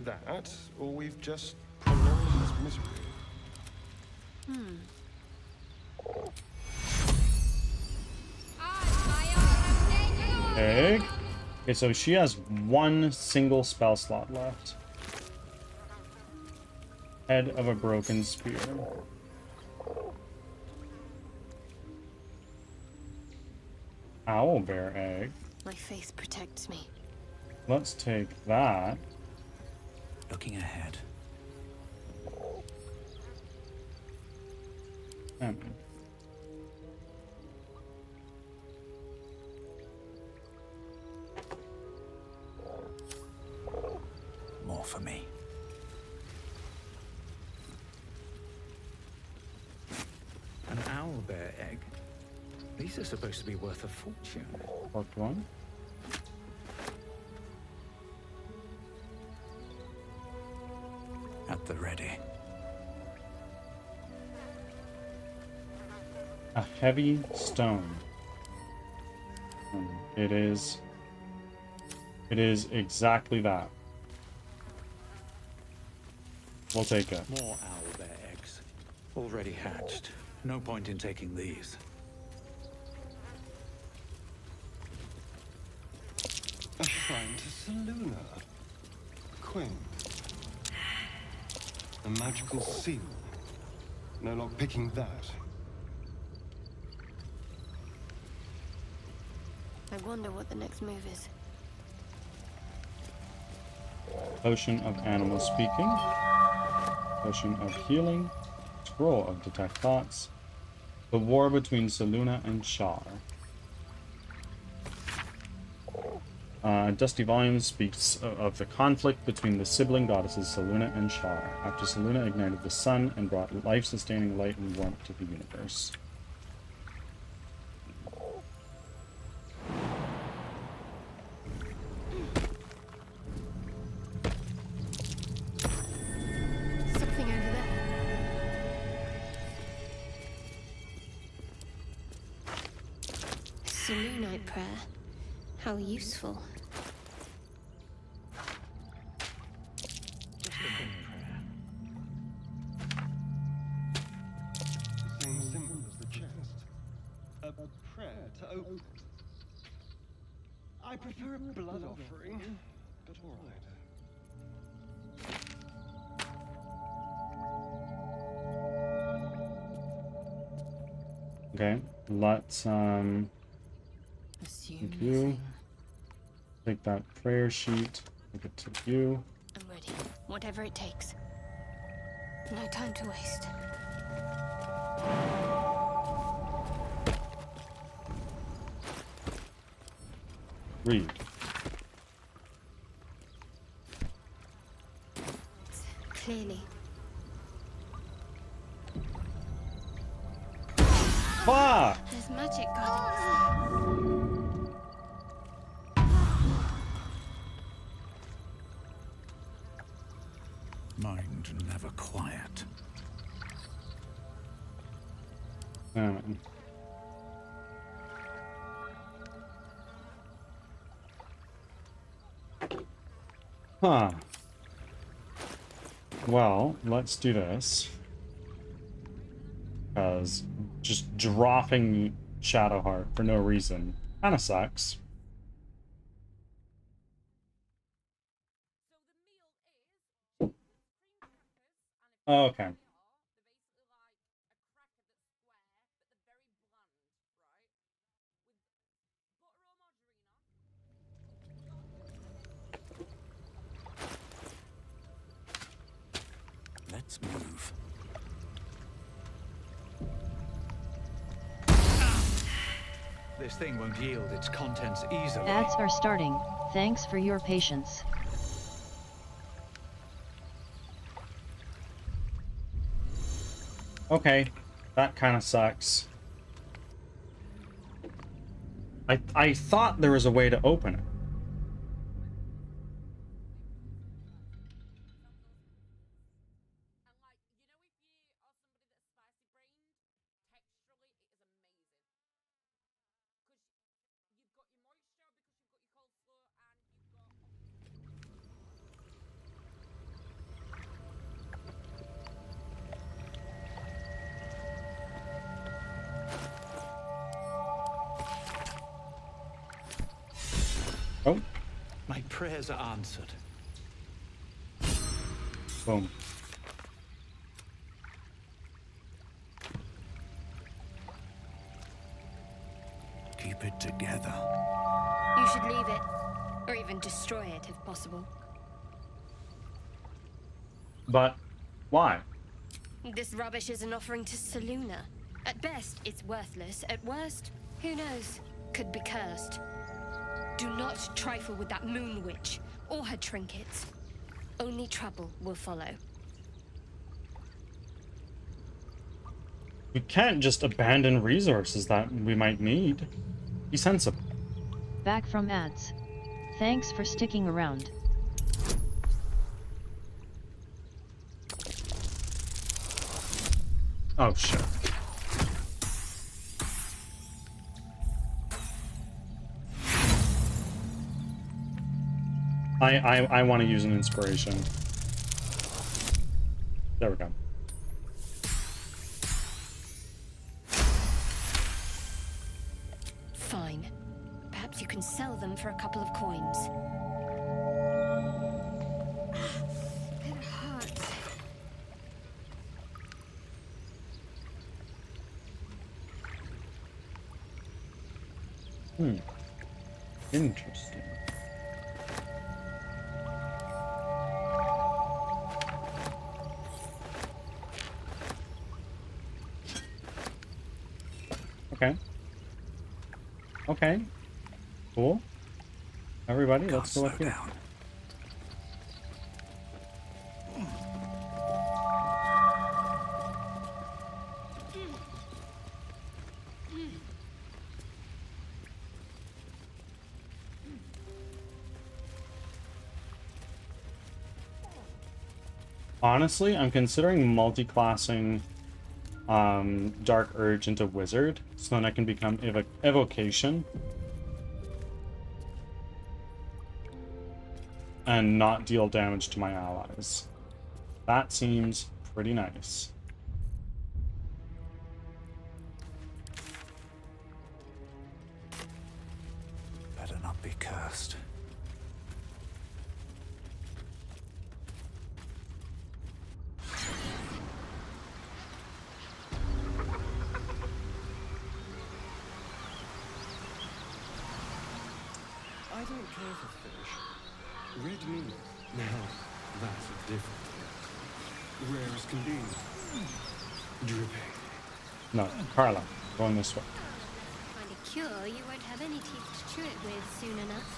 That, or we've just prolonged his misery. Egg. Okay, so she has one single spell slot left. Head of a broken spear. Owlbear egg. My faith protects me. Let's take that. Looking ahead. More for me. An owlbear egg. These are supposed to be worth a fortune. Part one. At the ready. A heavy stone. It is exactly that. We'll take it. More owlbear eggs. Already hatched. No point in taking these. A shrine to Seluna. Queen. A magical seal. No lock picking that. I wonder what the next move is. Potion of animal speaking. Potion of healing. Scroll of detect thoughts. The war between Seluna and Char. Dusty Volumes speaks of the conflict between the sibling goddesses Seluna and Char, after Seluna ignited the sun and brought life-sustaining light and warmth to the universe. Something over there. Selunite prayer. How useful. Same symbol as the chest. A prayer to open. I prefer a blood offering, but all right. Okay, let's thank you. Take that prayer sheet. Give it to you. I'm ready. Whatever it takes. No time to waste. Read. Clearly. Fuck! There's magic going. Mind never quiet. Huh. Well, let's do this. Because just dropping Shadowheart for no reason kind of sucks. Oh, okay. Let's move. This thing won't yield its contents easily. Ads are starting. Thanks for your patience. Okay, that kind of sucks. I thought there was a way to open it. Oh. My prayers are answered. Boom. Keep it together. You should leave it, or even destroy it if possible. But why? This rubbish is an offering to Seluna. At best, it's worthless. At worst, who knows? Could be cursed. Do not trifle with that moon witch or her trinkets. Only trouble will follow. We can't just abandon resources that we might need. Be sensible. Back from ads. Thanks for sticking around. Oh shit. I want to use an inspiration. There we go. Fine. Perhaps you can sell them for a couple of coins. It hurts. Interesting. Okay. Okay. Cool. Everybody, let's go up here. Honestly, I'm considering multi-classing Dark Urge into Wizard, so then I can become Evocation and not deal damage to my allies. That seems pretty nice. Better not be cursed. I don't care for fish. Red meat. Now, that's a different thing. Rare as can be. Dripping. No, Carla, going this way. Find a cure, you won't have any teeth to chew it with soon enough.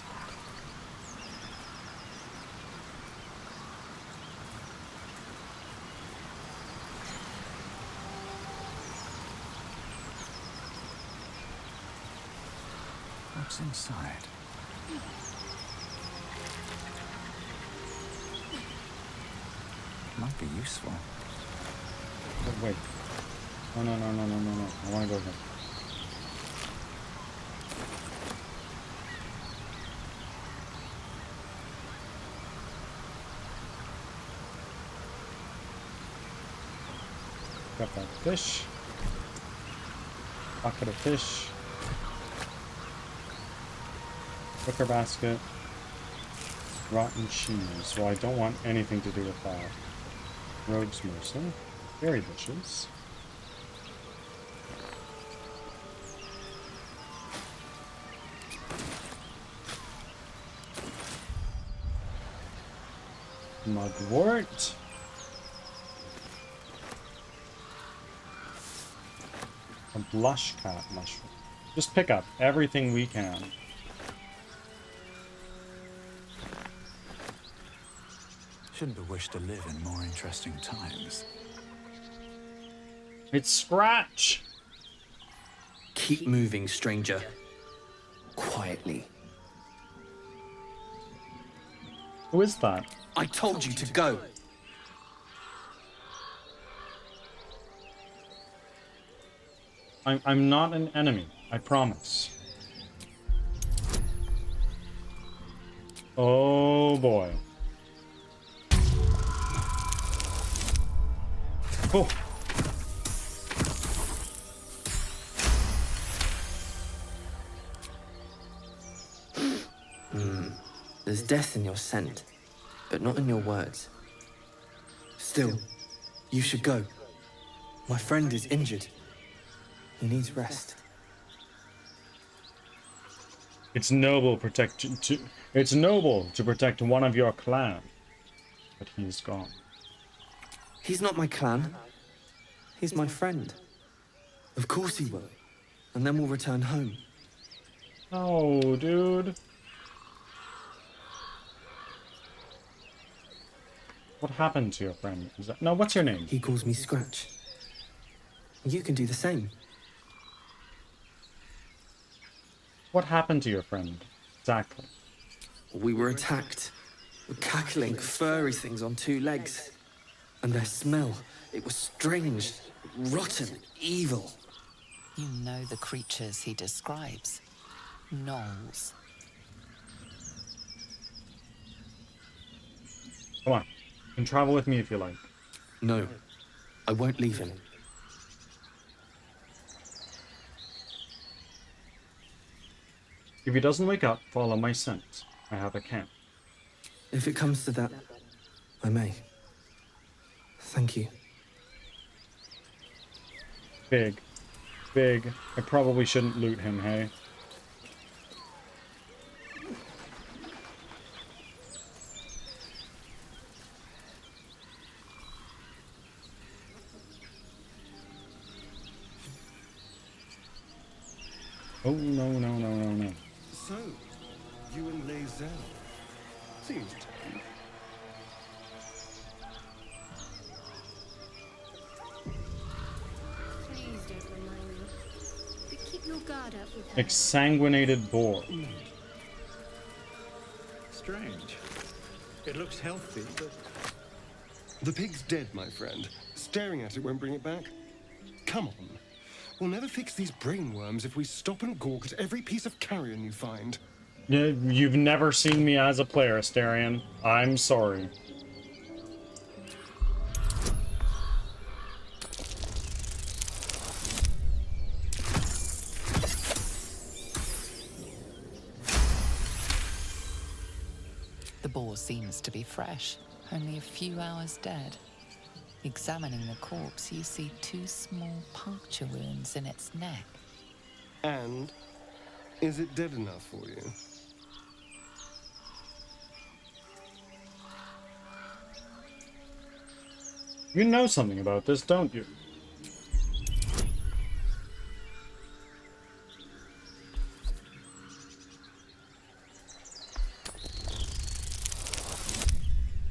What's inside? Might be useful. Oh, wait. No, no, no, no, no, no, no. I want to go here. Got that fish. Bucket of fish. Wicker basket. Rotten cheese. Well, I don't want anything to do with that. Rogue's mercy. Berry bushes. Mugwort. A blush cat mushroom. Just pick up everything we can. Shouldn't have wished to live in more interesting times. It's Scratch! Keep moving, stranger. Quietly. Who is that? I told you to go. I'm not an enemy, I promise. Oh boy. Oh. There's death in your scent, but not in your words. Still, you should go. My friend is injured. He needs rest. It's noble it's noble to protect one of your clan, but he's gone. He's not my clan. He's my friend. Of course he will. And then we'll return home. Oh, dude. What happened to your friend? Is that... No, what's your name? He calls me Scratch. You can do the same. What happened to your friend? Exactly. We were attacked. Cackling, furry things on two legs. And their smell, it was strange, rotten, evil. You know the creatures he describes. Gnolls. Come on. You can travel with me if you like. No, I won't leave him. If he doesn't wake up, follow my scent. I have a camp. If it comes to that, I may. Thank you. Big. Big. I probably shouldn't loot him, hey? Oh, no, no, no, no, no. So, you and Lae'zel. Seems tame. Please don't remind me. But keep your guard up with her. Exsanguinated boar. Strange. It looks healthy, but... The pig's dead, my friend. Staring at it won't bring it back. Come on. We'll never fix these brainworms if we stop and gawk at every piece of carrion you find. You've never seen me as a player, Astarion. I'm sorry. The boar seems to be fresh, only a few hours dead. Examining the corpse, you see 2 small puncture wounds in its neck. And? Is it dead enough for you? You know something about this, don't you?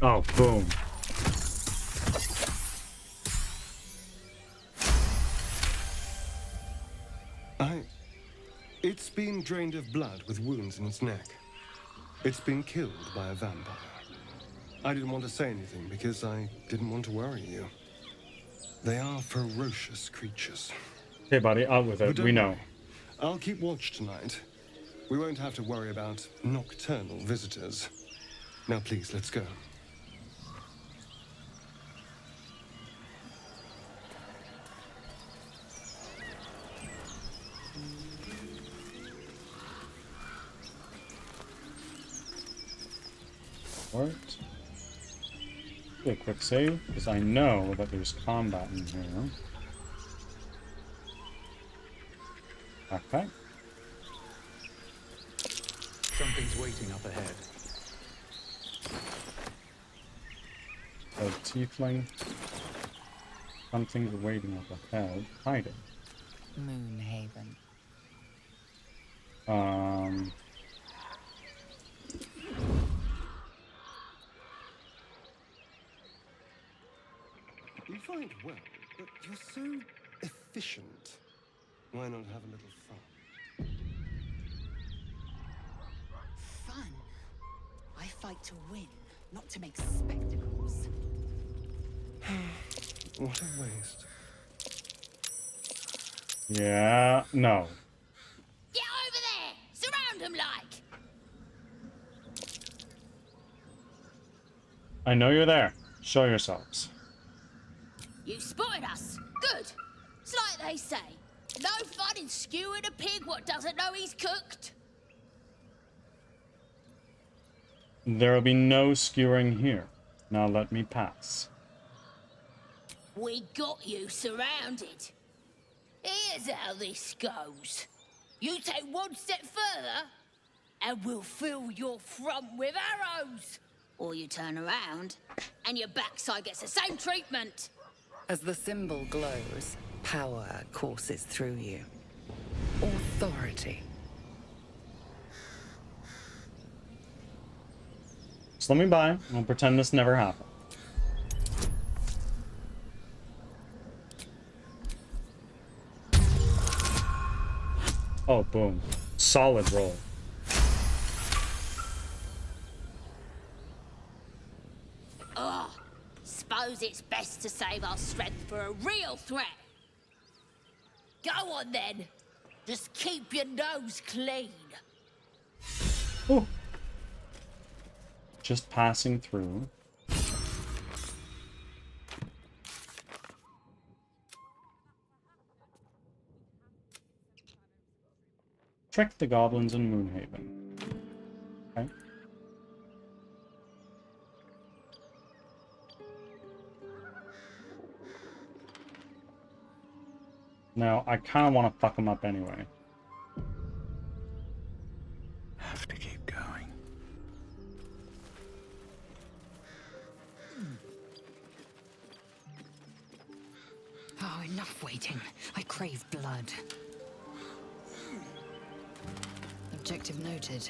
Oh, boom. It's been drained of blood with wounds in its neck. It's been killed by a vampire. I didn't want to say anything because I didn't want to worry you. They are ferocious creatures. Okay, buddy, out with it. We know. I'll keep watch tonight. We won't have to worry about nocturnal visitors. Now, please, let's go. What? Do a quick save, because I know that there's combat in here. Okay. Something's waiting up ahead. A tiefling. Something's waiting up ahead. Hiding. Moonhaven. You fight well, but you're so efficient. Why not have a little fun? Fun? I fight to win, not to make spectacles. What a waste. Yeah, no. Get over there! Surround him like! I know you're there. Show yourselves. You spotted us. Good. It's like they say. No fun in skewing a pig what doesn't know he's cooked. There will be no skewering here. Now let me pass. We got you surrounded. Here's how this goes. You take one step further, and we'll fill your front with arrows. Or you turn around, and your backside gets the same treatment. As the symbol glows, power courses through you. Authority. Just let me by. I'll pretend this never happened. Oh, boom. Solid roll. Ugh. Suppose it's best to save our strength for a real threat. Go on then. Just keep your nose clean. Ooh. Just passing through. Trick the goblins in Moonhaven. Okay. Now, I kind of want to fuck them up anyway. Have to keep going. Oh, enough waiting. I crave blood. Objective noted.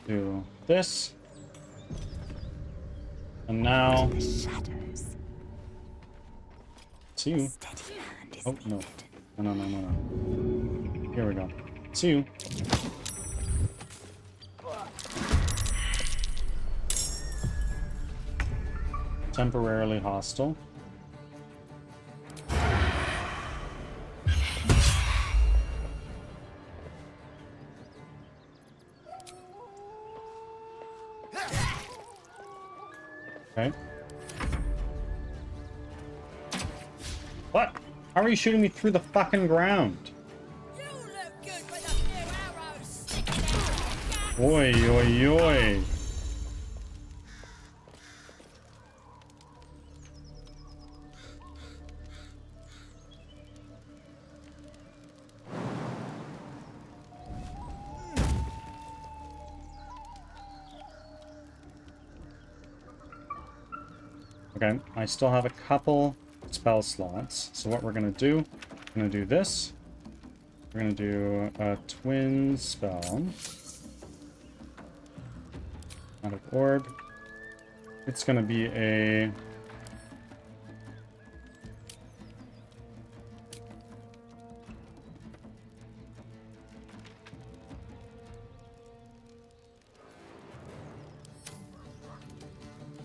Do this. And now... See you. Oh, no. No. Here we go. See you. Temporarily hostile. Okay. What? How are you shooting me through the fucking ground? Oi, oi, oi. Okay, I still have a couple spell slots. So what we're gonna do, we're gonna do this. We're gonna do a twin spell. Out of orb. It's gonna be a...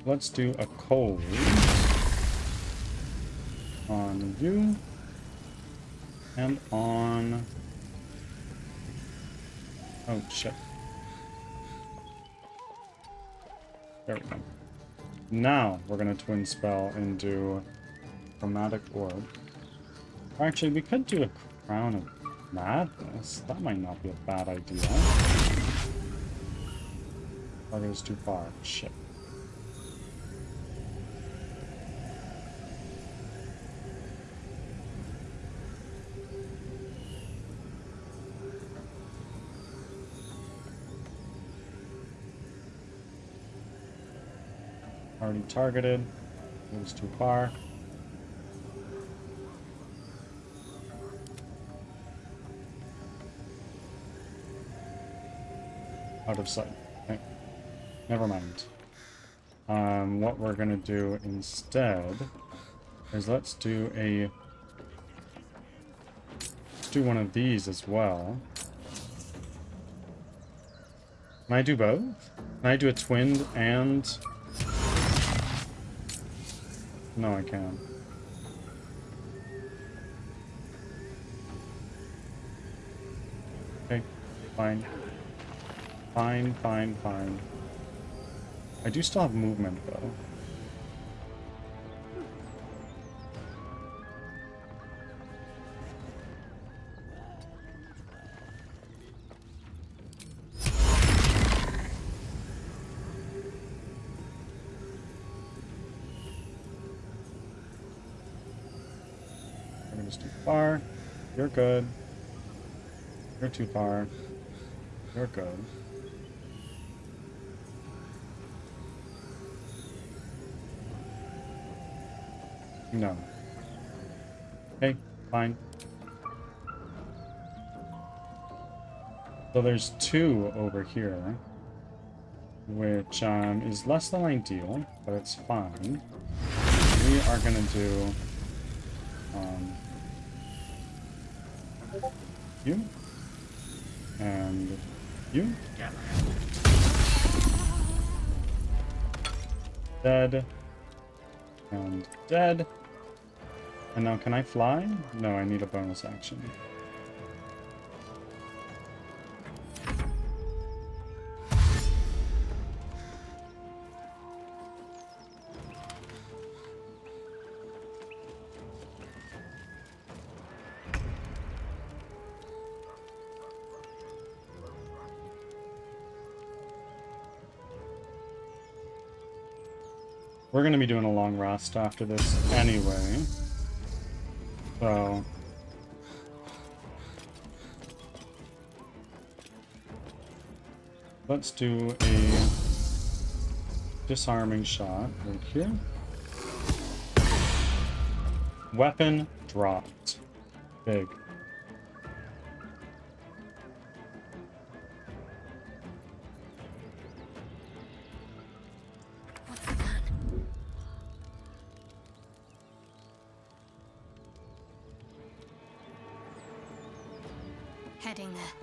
Let's do a cold on you and on... Oh shit. There we go. Now we're gonna twin spell into chromatic orb. Or actually, we could do a Crown of Madness? That might not be a bad idea. Target is too far. Shit. Already targeted. It was too far. Out of sight. Okay. Never mind. What we're gonna do instead is let's do one of these as well. Can I do both? Can I do a twinned and... No, I can't. Okay, fine. Fine, fine, fine. I do still have movement, though. Too far. You're good. You're too far. You're good. No. Okay, fine. So there's two over here, which is less than ideal, but it's fine. We are gonna do you and you. Dead and dead. And now can I fly? No, I need a bonus action. We're going to be doing a long rest after this anyway. So... let's do a disarming shot right here. Weapon dropped. Big. Heading there.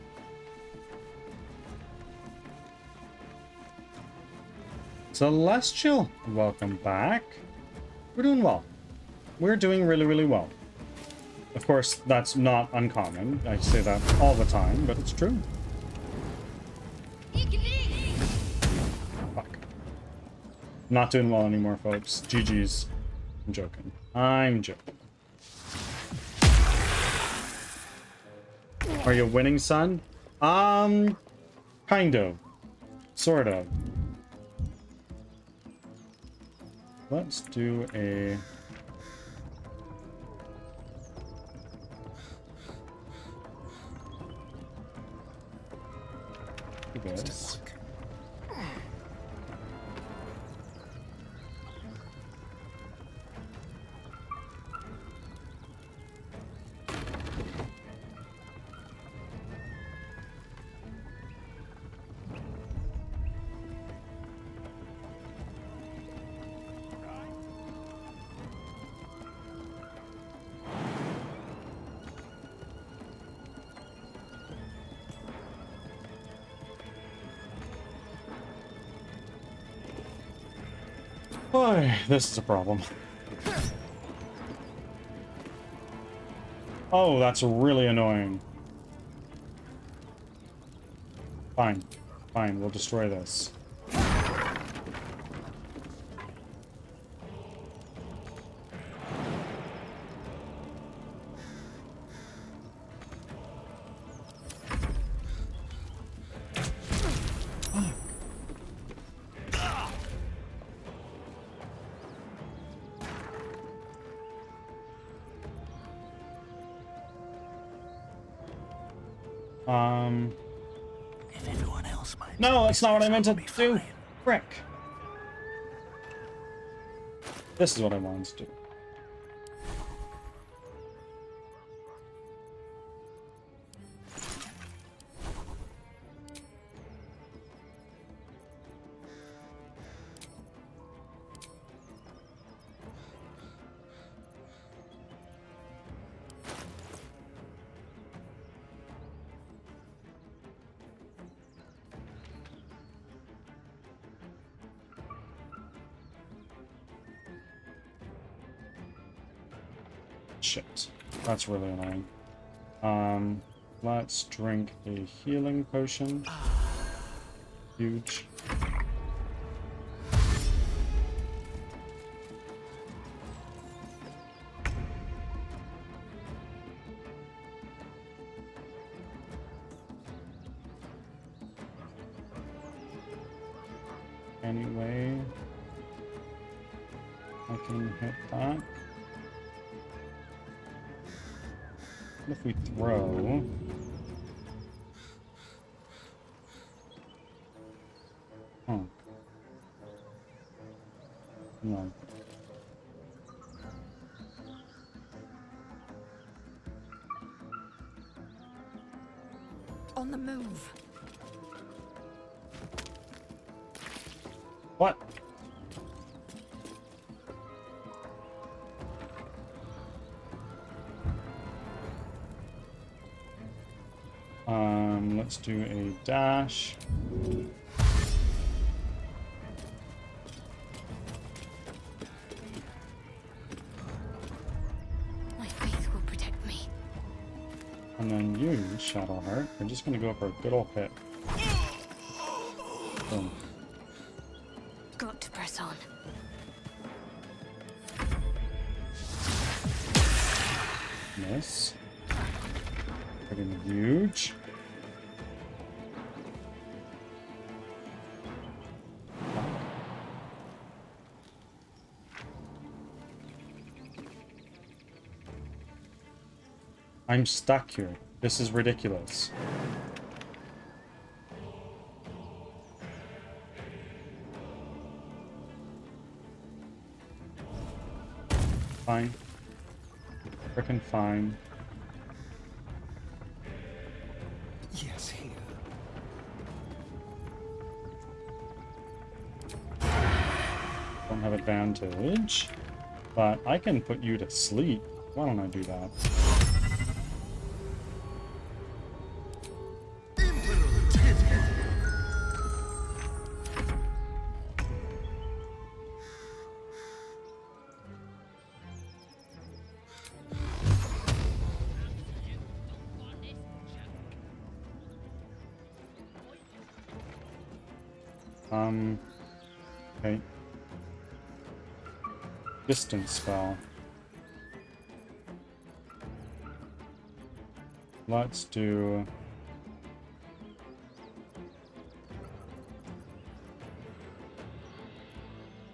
Celestial, welcome back. We're doing well. We're doing really, really well. Of course, that's not uncommon. I say that all the time, but it's true. Fuck. Not doing well anymore, folks. GG's. I'm joking. I'm joking. Are you winning, son? Kind of. Sort of. Let's do a... this. Boy, this is a problem. Oh, that's really annoying. Fine. Fine, we'll destroy this. If everyone else might. No, that's not what I meant to do. Frick. This is what I wanted to do. Shit. That's really annoying. Let's drink a healing potion. Huge. Anyway, I can hit that. What if we throw? Huh. No. On the move. What? Let's do a dash. My faith will protect me. And then you, Shadowheart, are just gonna go for a good old hit. Boom. Got to press on. Miss. Pretty huge. I'm stuck here. This is ridiculous. Fine. Frickin' fine. Yes, here. Don't have advantage, but I can put you to sleep. Why don't I do that? Okay. Distance spell. Let's do...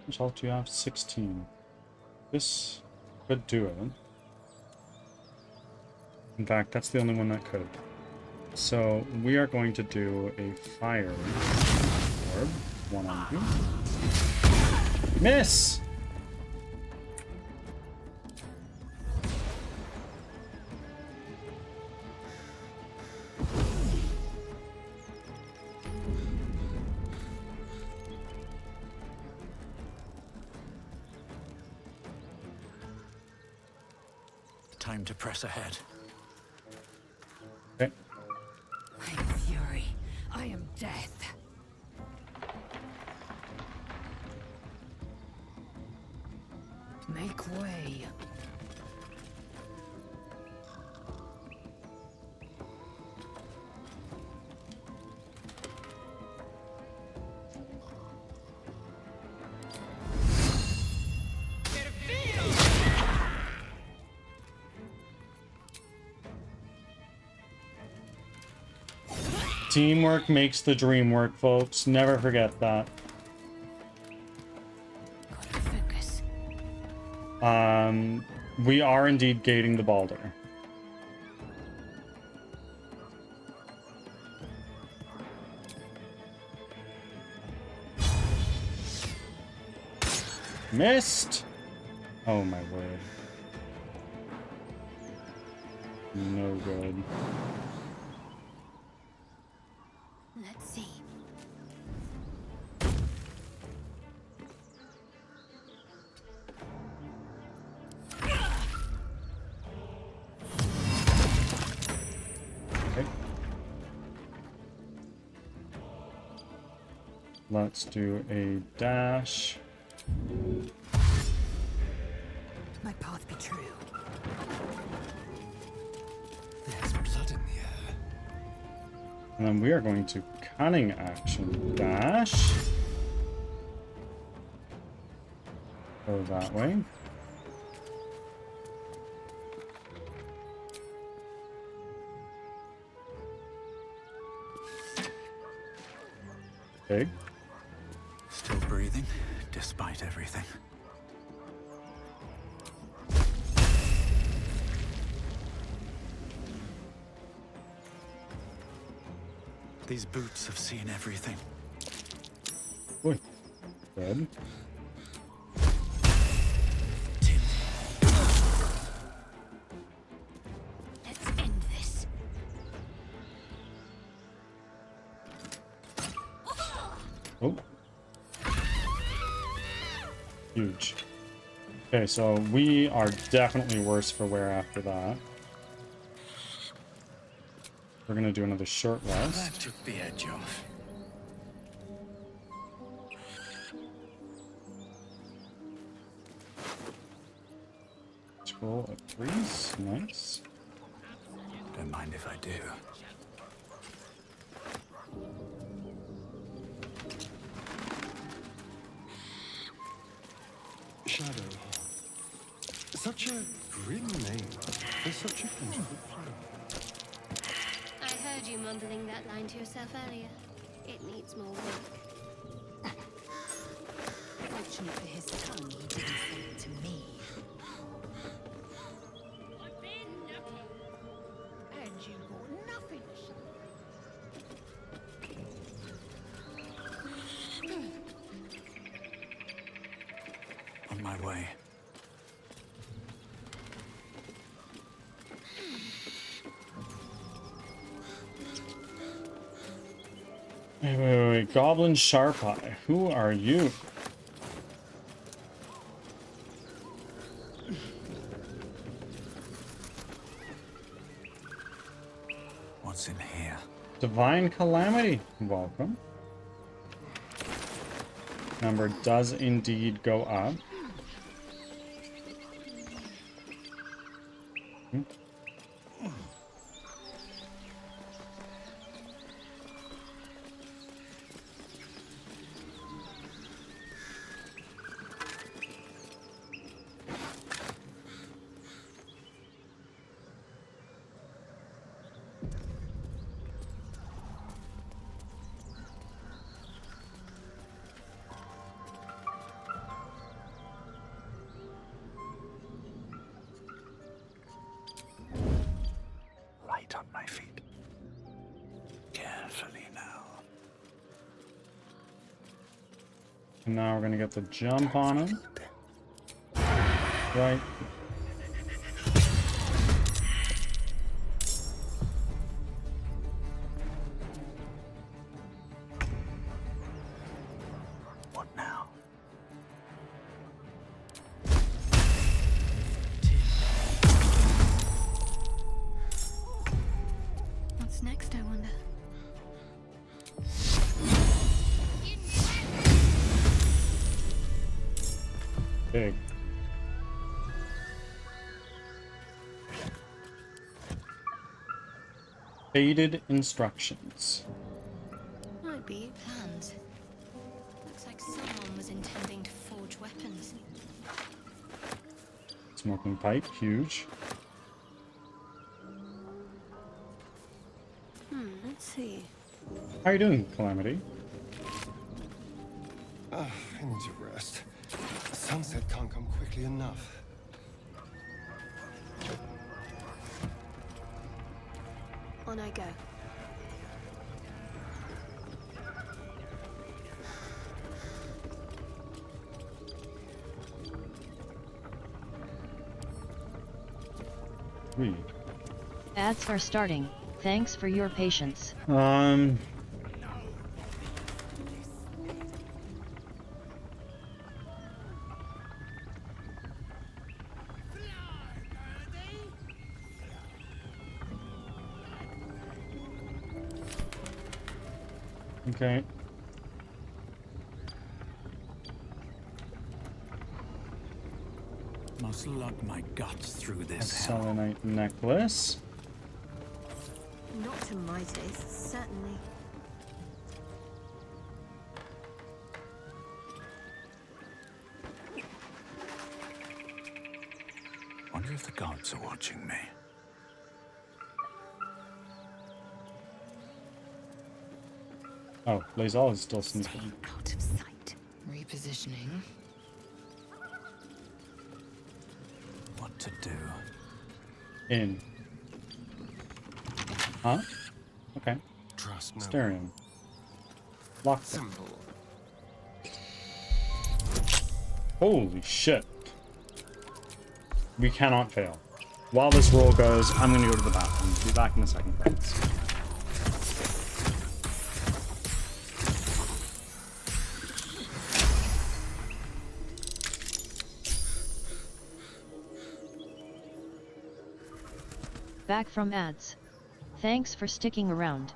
Which health do you have? 16. This could do it. In fact, that's the only one that could. So we are going to do a fire orb. One on you. Miss! Time to press ahead. Okay. I am fury. I am death. Make way. Teamwork makes the dream work, folks. Never forget that. We are indeed gating the Balder. Missed! Oh my word. No good. Let's see. Okay. Let's do a dash. My path be true. There's blood in the air. And then we are going to cunning action dash. Go that way. Okay. Still breathing, despite everything. These boots have seen everything. Oi. Good. Let's end this. Oh. Huge. Okay, so we are definitely worse for wear after that. We're gonna do another short rest. That took the edge off. Scroll at 3s. Nice. Don't mind if I do. Shadow. Such a grim name for such a beautiful flower. I heard you mumbling that line to yourself earlier. It needs more work. Fortunate for his tongue, he didn't say it to me. And you got nothing. On my way. Wait. Goblin Sharp Eye. Who are you? What's in here? Divine Calamity. Welcome. Number does indeed go up. Right on my feet. Carefully now. And now we're gonna get the jump on him. Right. What now? What's next, I wonder? Big. Faded instructions. Might be planned. Looks like someone was intending to forge weapons. Smoking pipe, huge. Let's see. How are you doing, Calamity? I need to rest. Sunset can't come quickly enough. On I go. Read. Ads are starting. Thanks for your patience. Okay. Must lug my guts through this Selenite necklace. Not to my taste, certainly. Wonder if the gods are watching me. Oh, Lazal is still sneaking. Out of sight. Repositioning. What to do? In. Huh? Okay. Trust no Stereo. Lock. Simple. Holy shit. We cannot fail. While this roll goes, I'm gonna go to the bathroom. Be back in a second, friends. Back from ads. Thanks for sticking around.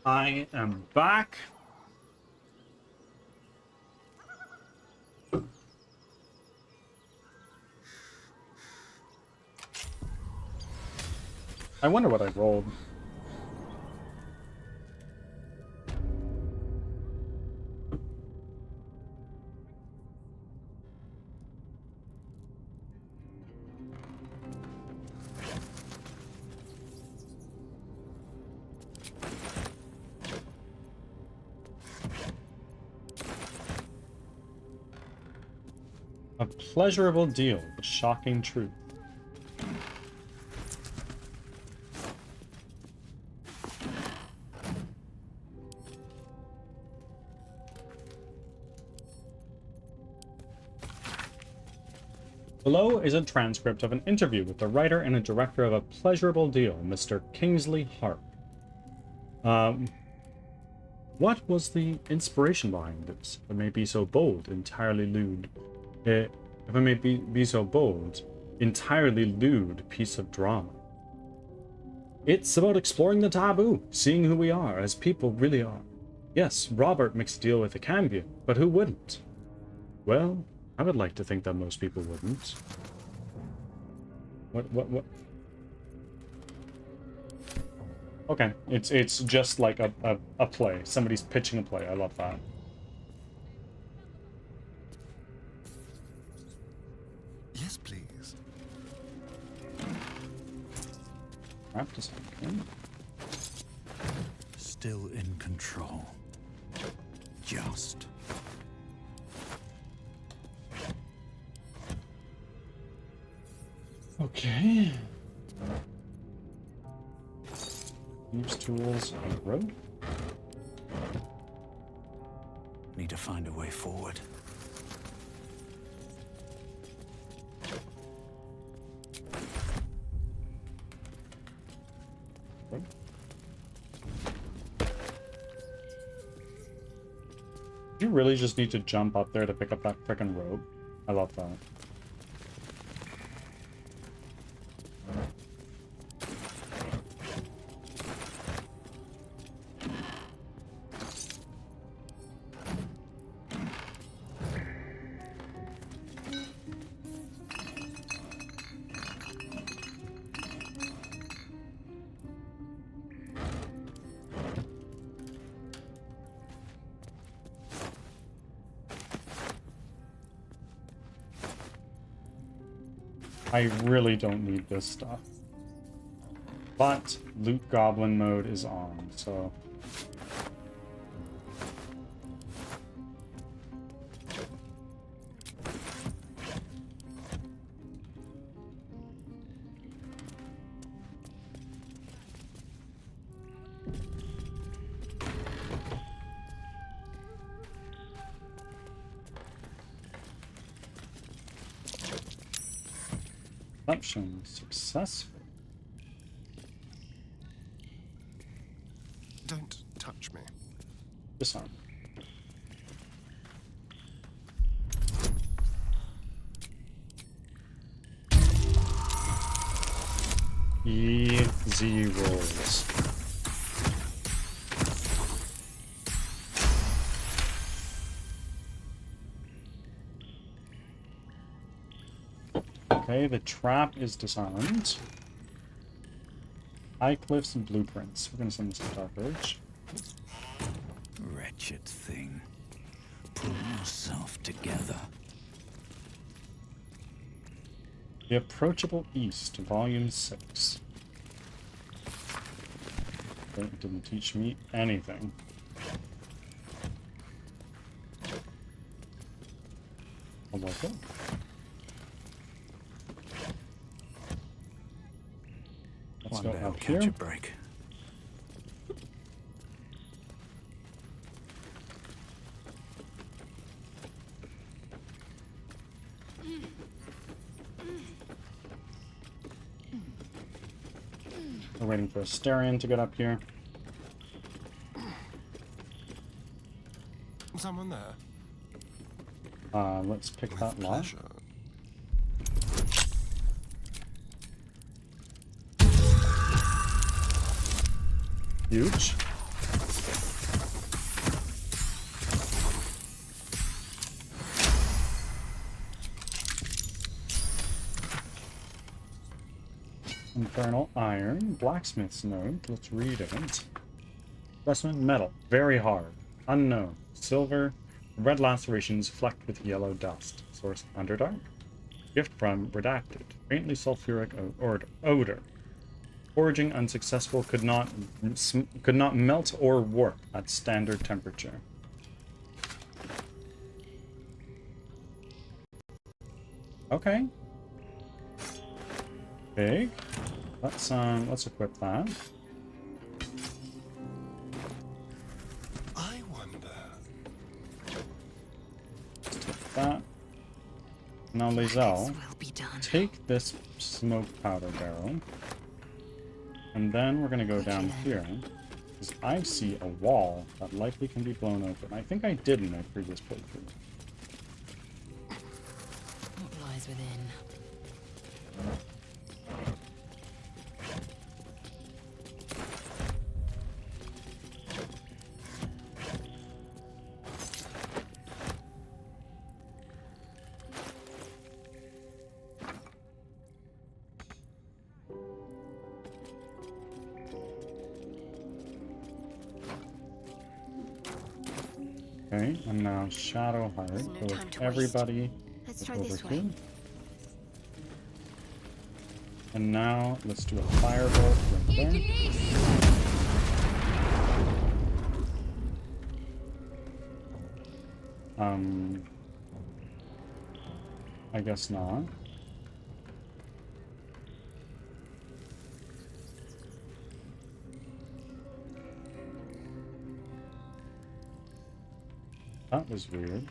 I am back. I wonder what I rolled. A pleasurable deal, but shocking truth. Below is a transcript of an interview with the writer and a director of A Pleasurable Deal, Mr. Kingsley Harp. What was the inspiration behind this? If I may be so bold, entirely lewd. If I may be so bold, entirely lewd piece of drama. It's about exploring the taboo, seeing who we are as people really are. Yes, Robert makes a deal with a Cambion, but who wouldn't? Well, I would like to think that most people wouldn't. What? Okay, it's just like a play. Somebody's pitching a play. I love that. Yes, please. Practice, okay. Still in control. Just. Okay. Use tools on the road. need to find a way forward. You really just need to jump up there to pick up that frickin' rope. I love that. I really don't need this stuff. But loot goblin mode is on, so... Perception successful. Don't touch me. Disarm. Easy rolls. Okay, the trap is disarmed. High cliffs and blueprints. We're gonna send this to Dark Ridge. Wretched thing. Pull yourself together. The Approachable East, Volume 6. It didn't teach me anything. I'll like it. Let's One go day I'll up catch here. a break. We're waiting for Asterion to get up here. Someone there? Let's pick that lock. Huge. Infernal Iron, Blacksmith's Note, let's read it. Specimen Metal, very hard. Unknown, Silver, red lacerations flecked with yellow dust. Source Underdark. Gift from Redacted, faintly sulfuric odor. Foraging unsuccessful, could not melt or warp at standard temperature. Okay. Big. Let's equip that. I wonder. Let's take that. Now, Lizelle, take this smoke powder barrel. And then we're gonna go down here. Because I see a wall that likely can be blown open. I think I did in my previous playthrough. What lies within? Okay, and now Shadowheart. Go with everybody Let's try over this here. way. And now let's do a firebolt right there. I guess not. That was weird.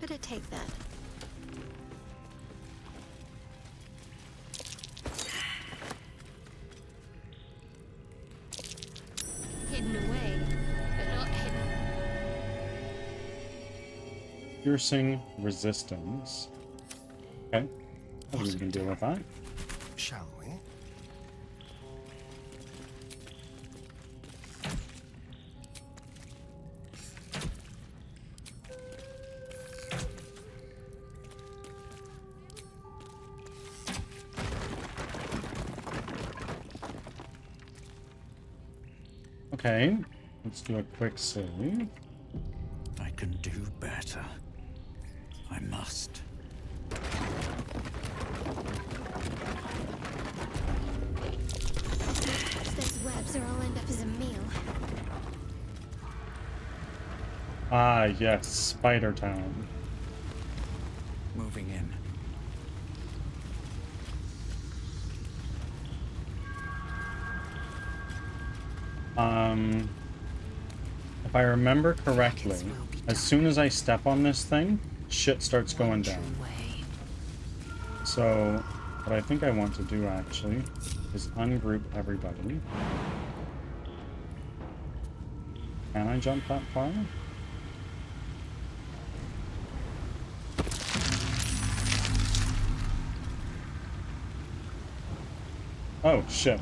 Better take that. Hidden away, but not hidden. Piercing resistance. Okay. I think we can deal with that. Shall we? Okay. Let's do a quick save. I can do better. I must. Those webs or I'll end up as a meal. Ah, yes. Spider Town. Moving in. If I remember correctly, as soon as I step on this thing, shit starts going down. So, what I think I want to do actually is ungroup everybody. Can I jump that far? Oh, shit.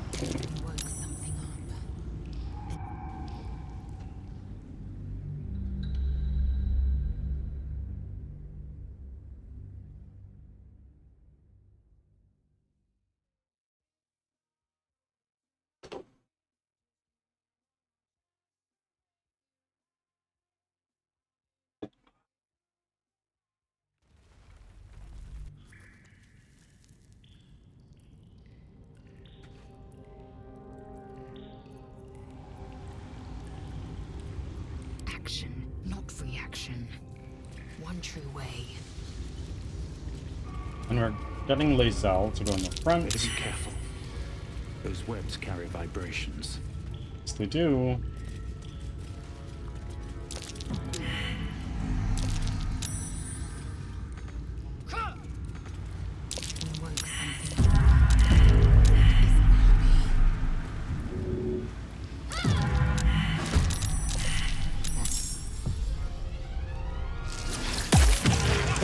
Action, not reaction. One true way. And we're getting Lazelle to go in the front. Better be careful. Those webs carry vibrations. Yes, they do.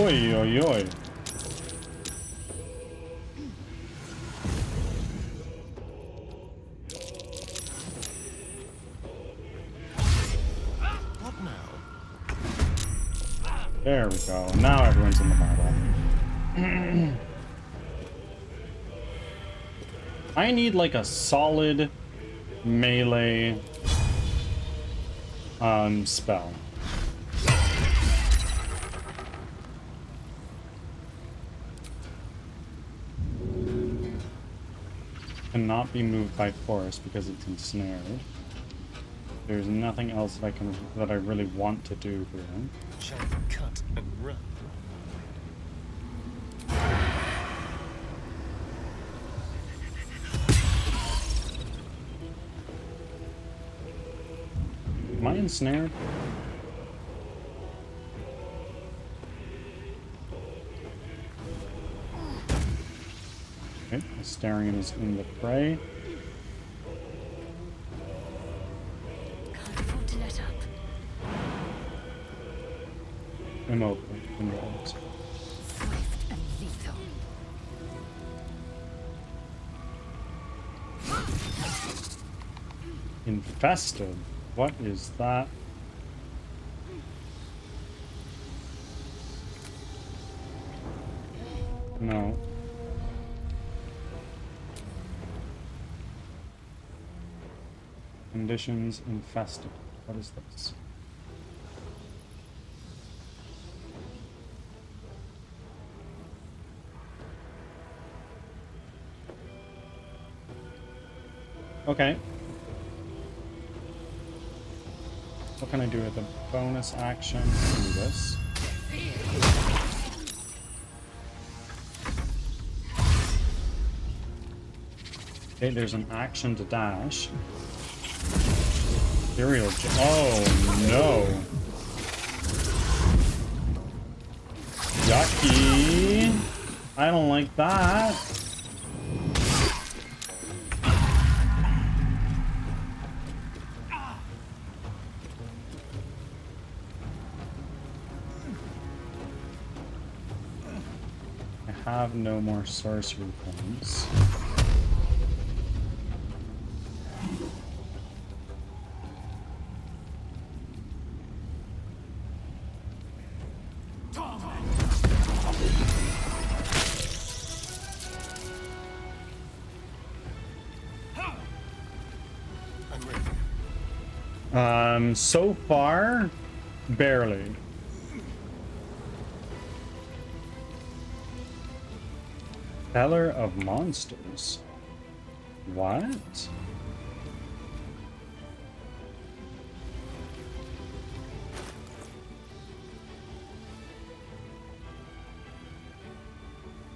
Oi, oi, oi. What now? There we go. Now everyone's in the battle. I need like a solid melee spell. Cannot be moved by force because it's ensnared. There's nothing else that I really want to do here. Shall we cut and run? Am I ensnared? Okay, Astarion is in the fray. Can't afford to let up. Emote. Swift and lethal. Infested. What is that? No. Conditions infested. What is this? Okay. What can I do with a bonus action? Do this. Okay, there's an action to dash. Imperial. Oh no. Yucky. I don't like that. I have no more sorcery points. So far, barely. Teller of Monsters. What?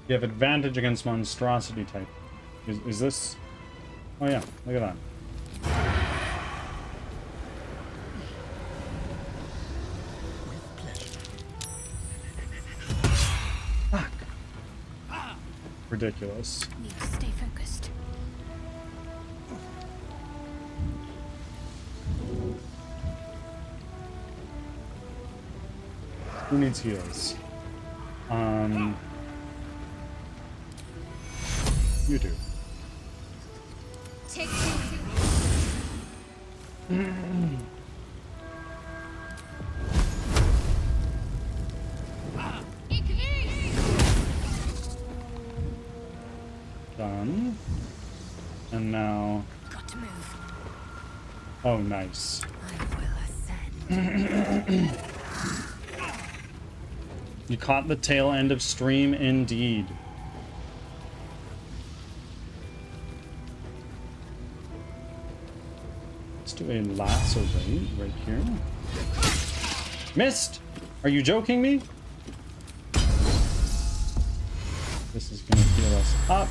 You have advantage against monstrosity type. Is this? Oh yeah, look at that. Ridiculous. Need to stay focused. Who needs heals? You do. Take Done. And now. Got to move. Oh, nice. You caught the tail end of stream, indeed. Let's do a lacerate right here. Missed! Are you joking me? This is gonna heal us up.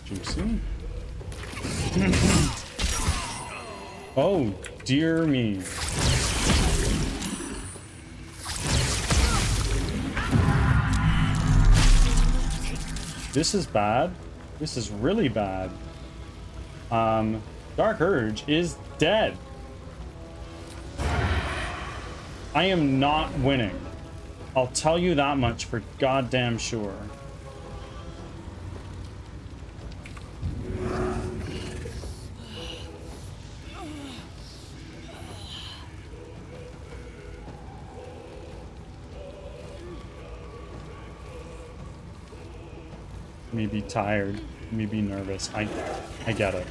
Juicy. Oh, dear me. This is bad. This is really bad. Dark Urge is dead. I am not winning. I'll tell you that much for goddamn sure. Me be tired, me be nervous. I get it.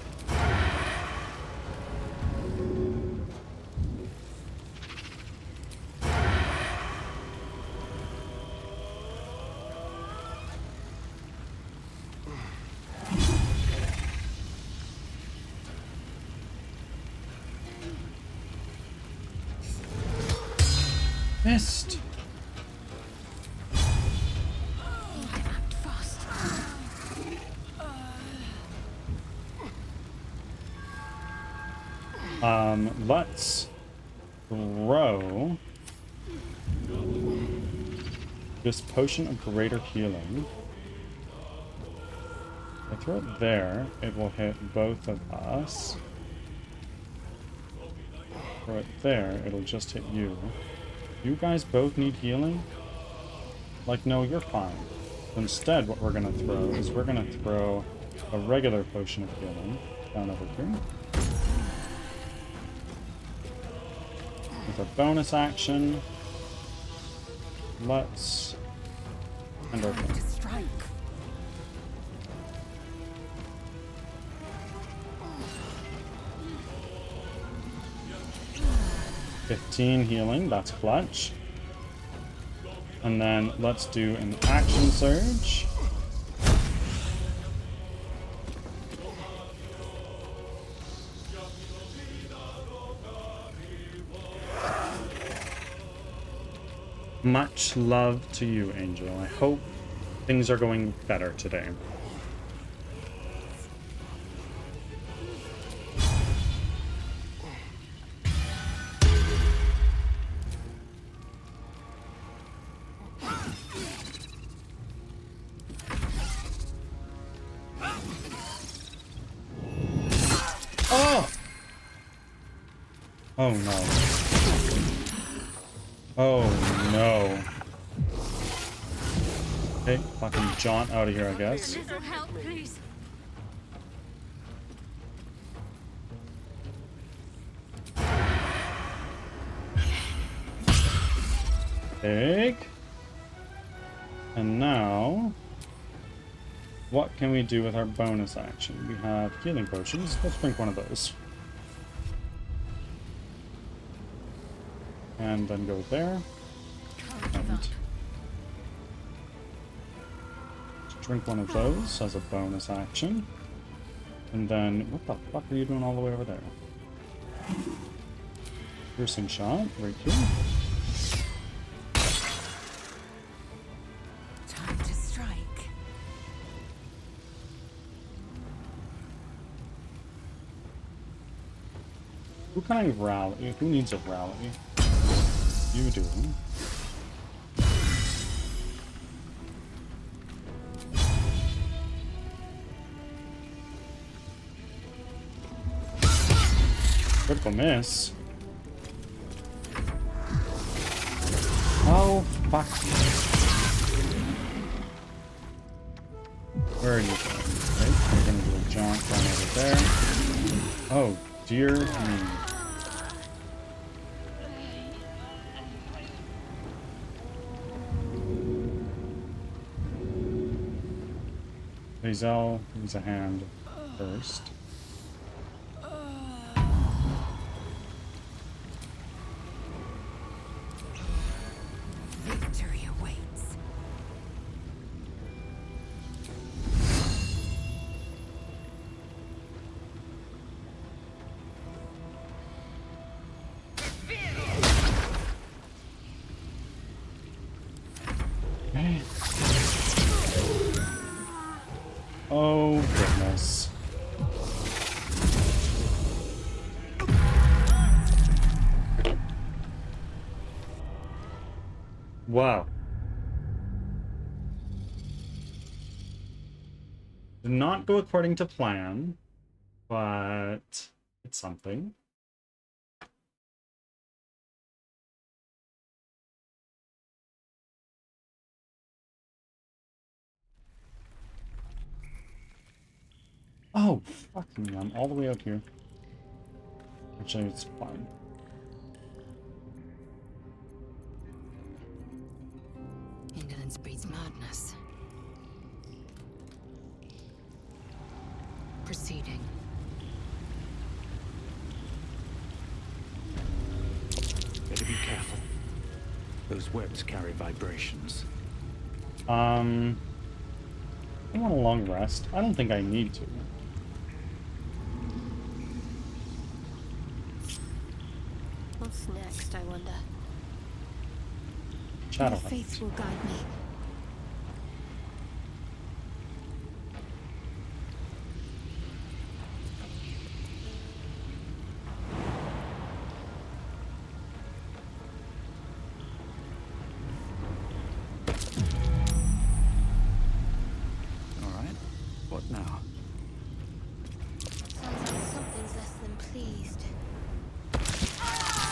Missed. Let's throw this potion of greater healing. If I throw it there, it will hit both of us. Throw it there, it'll just hit you. You guys both need healing? Like, no, you're fine. Instead, what we're gonna throw is we're gonna throw a regular potion of healing down over here. With a bonus action, let's end our turn. 15 healing, that's clutch. And then let's do an action surge. Much love to you, Angel. I hope things are going better today. Oh! Oh no. Oh no. Okay, fucking jaunt out of here, I guess. A little help, please. Egg. And now, what can we do with our bonus action? We have healing potions. Let's drink one of those. And then go there. And drink one of those as a bonus action. And then, what the fuck are you doing all the way over there? Piercing shot, right here. Time to strike. Who can I rally? Who needs a rally? You do. Critical miss. Oh, fuck. Where are you going? Okay, we're gonna do a jaunt down over there. Oh, dear me. Hazel needs a hand first. Victory awaits. Oh, goodness. Wow. Did not go according to plan, but it's something. Oh, fuck me, I'm all the way out here. Actually, it's fine. Indolence breeds madness. Proceeding. Better be careful. Those webs carry vibrations. I want a long rest. I don't think I need to. What's next, I wonder? Shadow My faith will guide me. All right. What now? Sounds like something's less than pleased.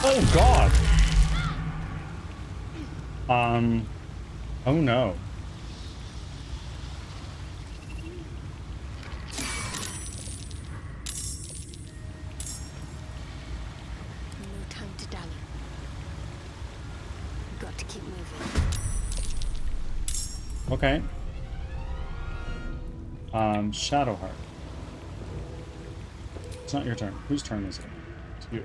Oh, God! Oh no. No time to dally. We've got to keep moving. Okay. Shadowheart. It's not your turn. Whose turn is it? It's you.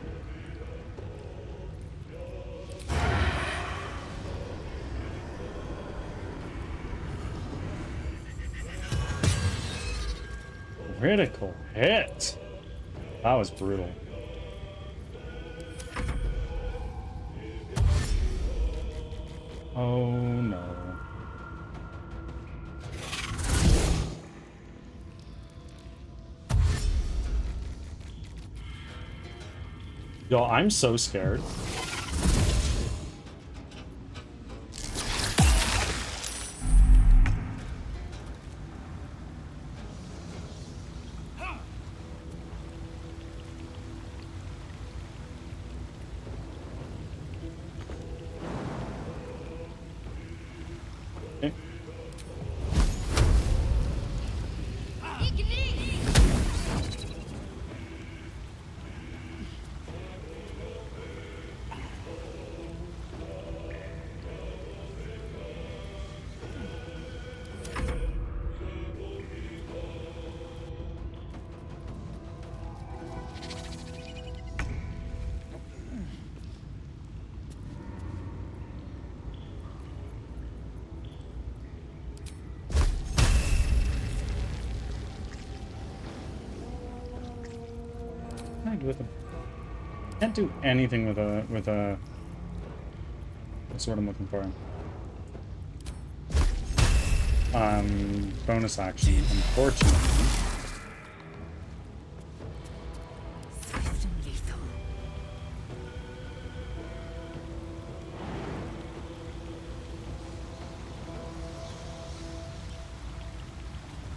Critical hit. That was brutal. Oh no. Yo, I'm so scared. can I do with a... Can't do anything with a... What's the word I'm looking for? Bonus action, unfortunately. Swift and lethal.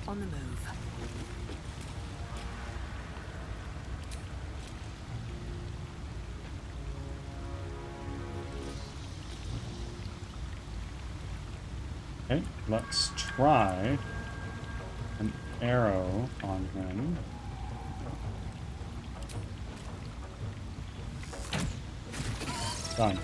On the move. Okay, let's try an arrow on him. Done.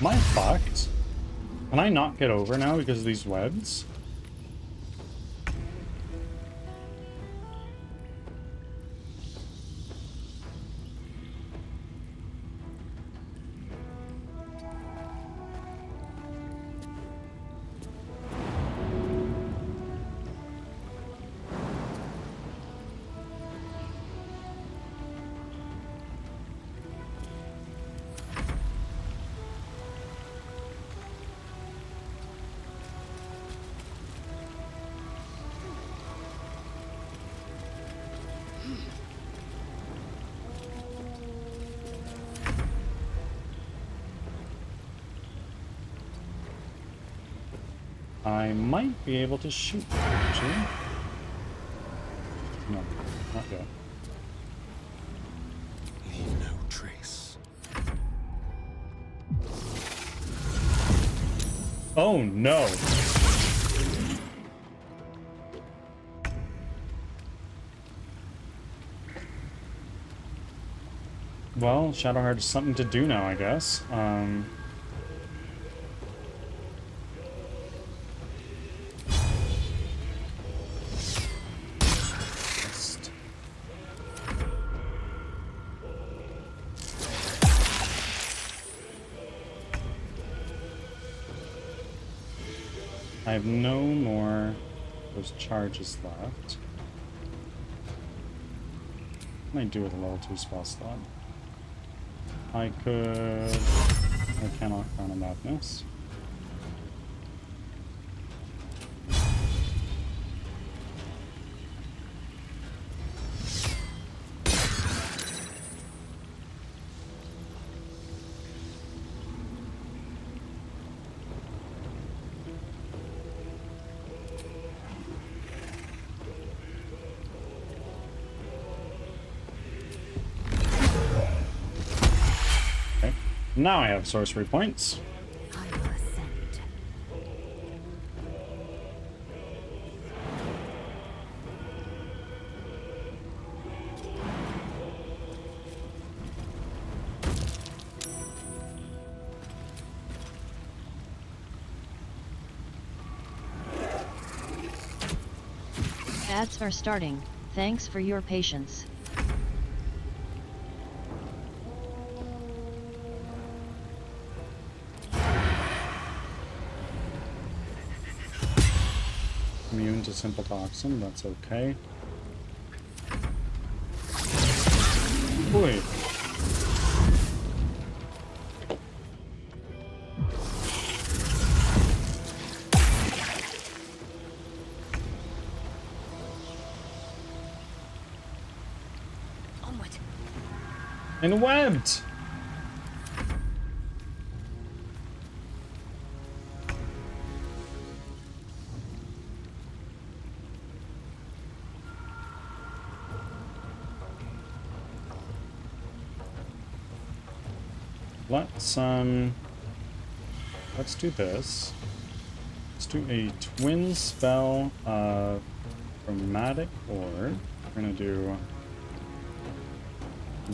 Am I fucked? Can I not get over now because of these webs? I might be able to shoot them, actually. No, not yet. Leave no trace. Oh no! Well, Shadowheart is something to do now, I guess. I have no more of those charges left. What can I do with a level 2 spell slot? I cannot Crown of Madness. Now I have sorcery points. I will ascend. Ads are starting. Thanks for your patience. Immune to simple toxin, that's okay. Boy. Onward. And webbed! Let's do this. Let's do a twin spell of chromatic orb. We're gonna do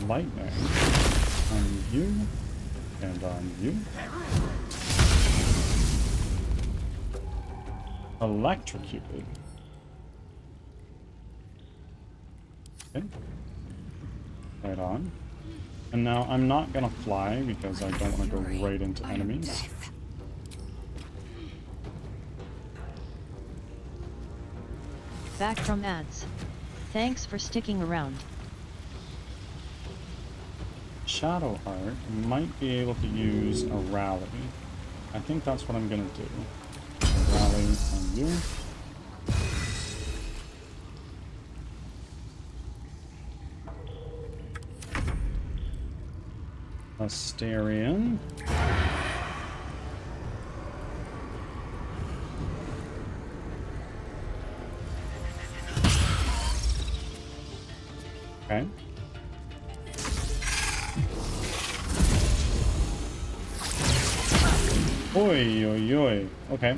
lightning on you and on you. Electrocuted. Okay. Right on. And now I'm not gonna fly because I don't want to go right into enemies. Back from ads. Thanks for sticking around. Shadowheart might be able to use a rally. I think that's what I'm gonna do. A rally on you. Asterion. Okay. Oi, oi, oi. Okay.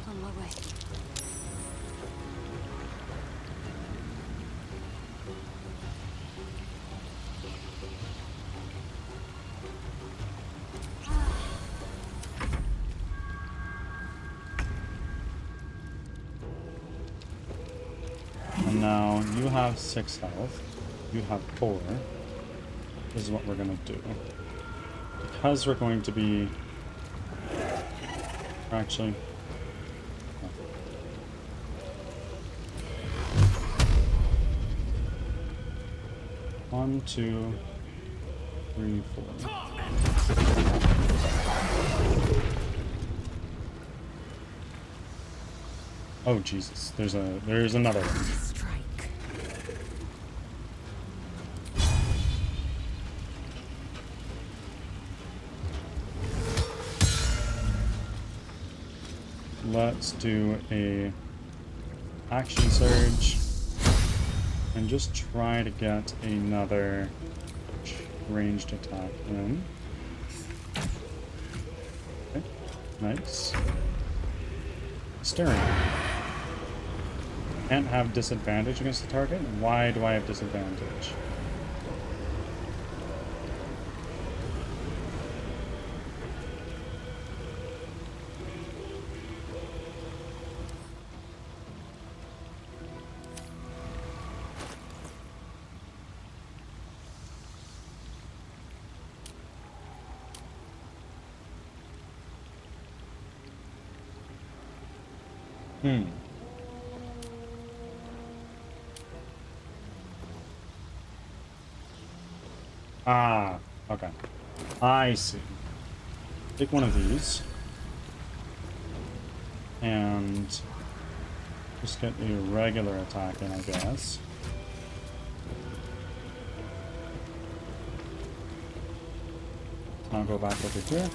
On my way. And now you have 6 health. You have 4. This is what we're gonna do. Because we're going to be... Actually... no. 1, 2, 3, 4. Oh Jesus! There's another one. Let's do a action surge and just try to get another ranged attack in. Okay, nice. Stirring. Can't have disadvantage against the target? Why do I have disadvantage? Ah, okay. I see. Take one of these. And just get a regular attack in, I guess. I'll go back over here.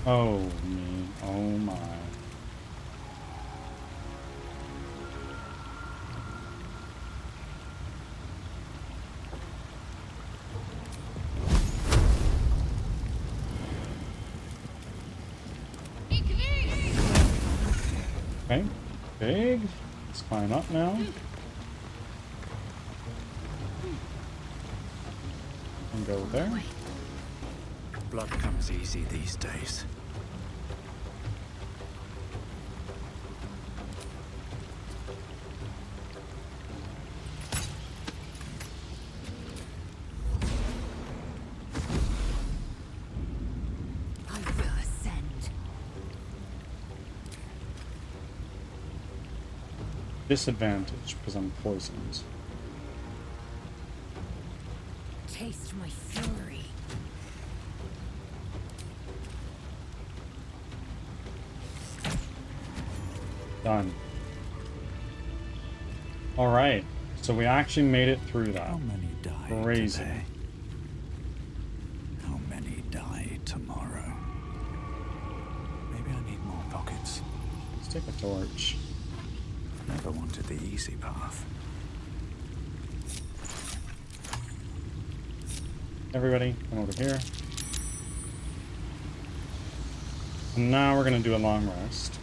Oh me, oh my. Okay, big. Let's climb up now. And go there. Blood comes easy these days. I will ascend. Disadvantage because I'm poisoned. Taste my fury. Done. Alright, so we actually made it through that. How many die Crazy. today? How many die tomorrow? Maybe I need more pockets. Let's take a torch. Never wanted the easy path. Everybody, come over here. And now we're gonna do a long rest.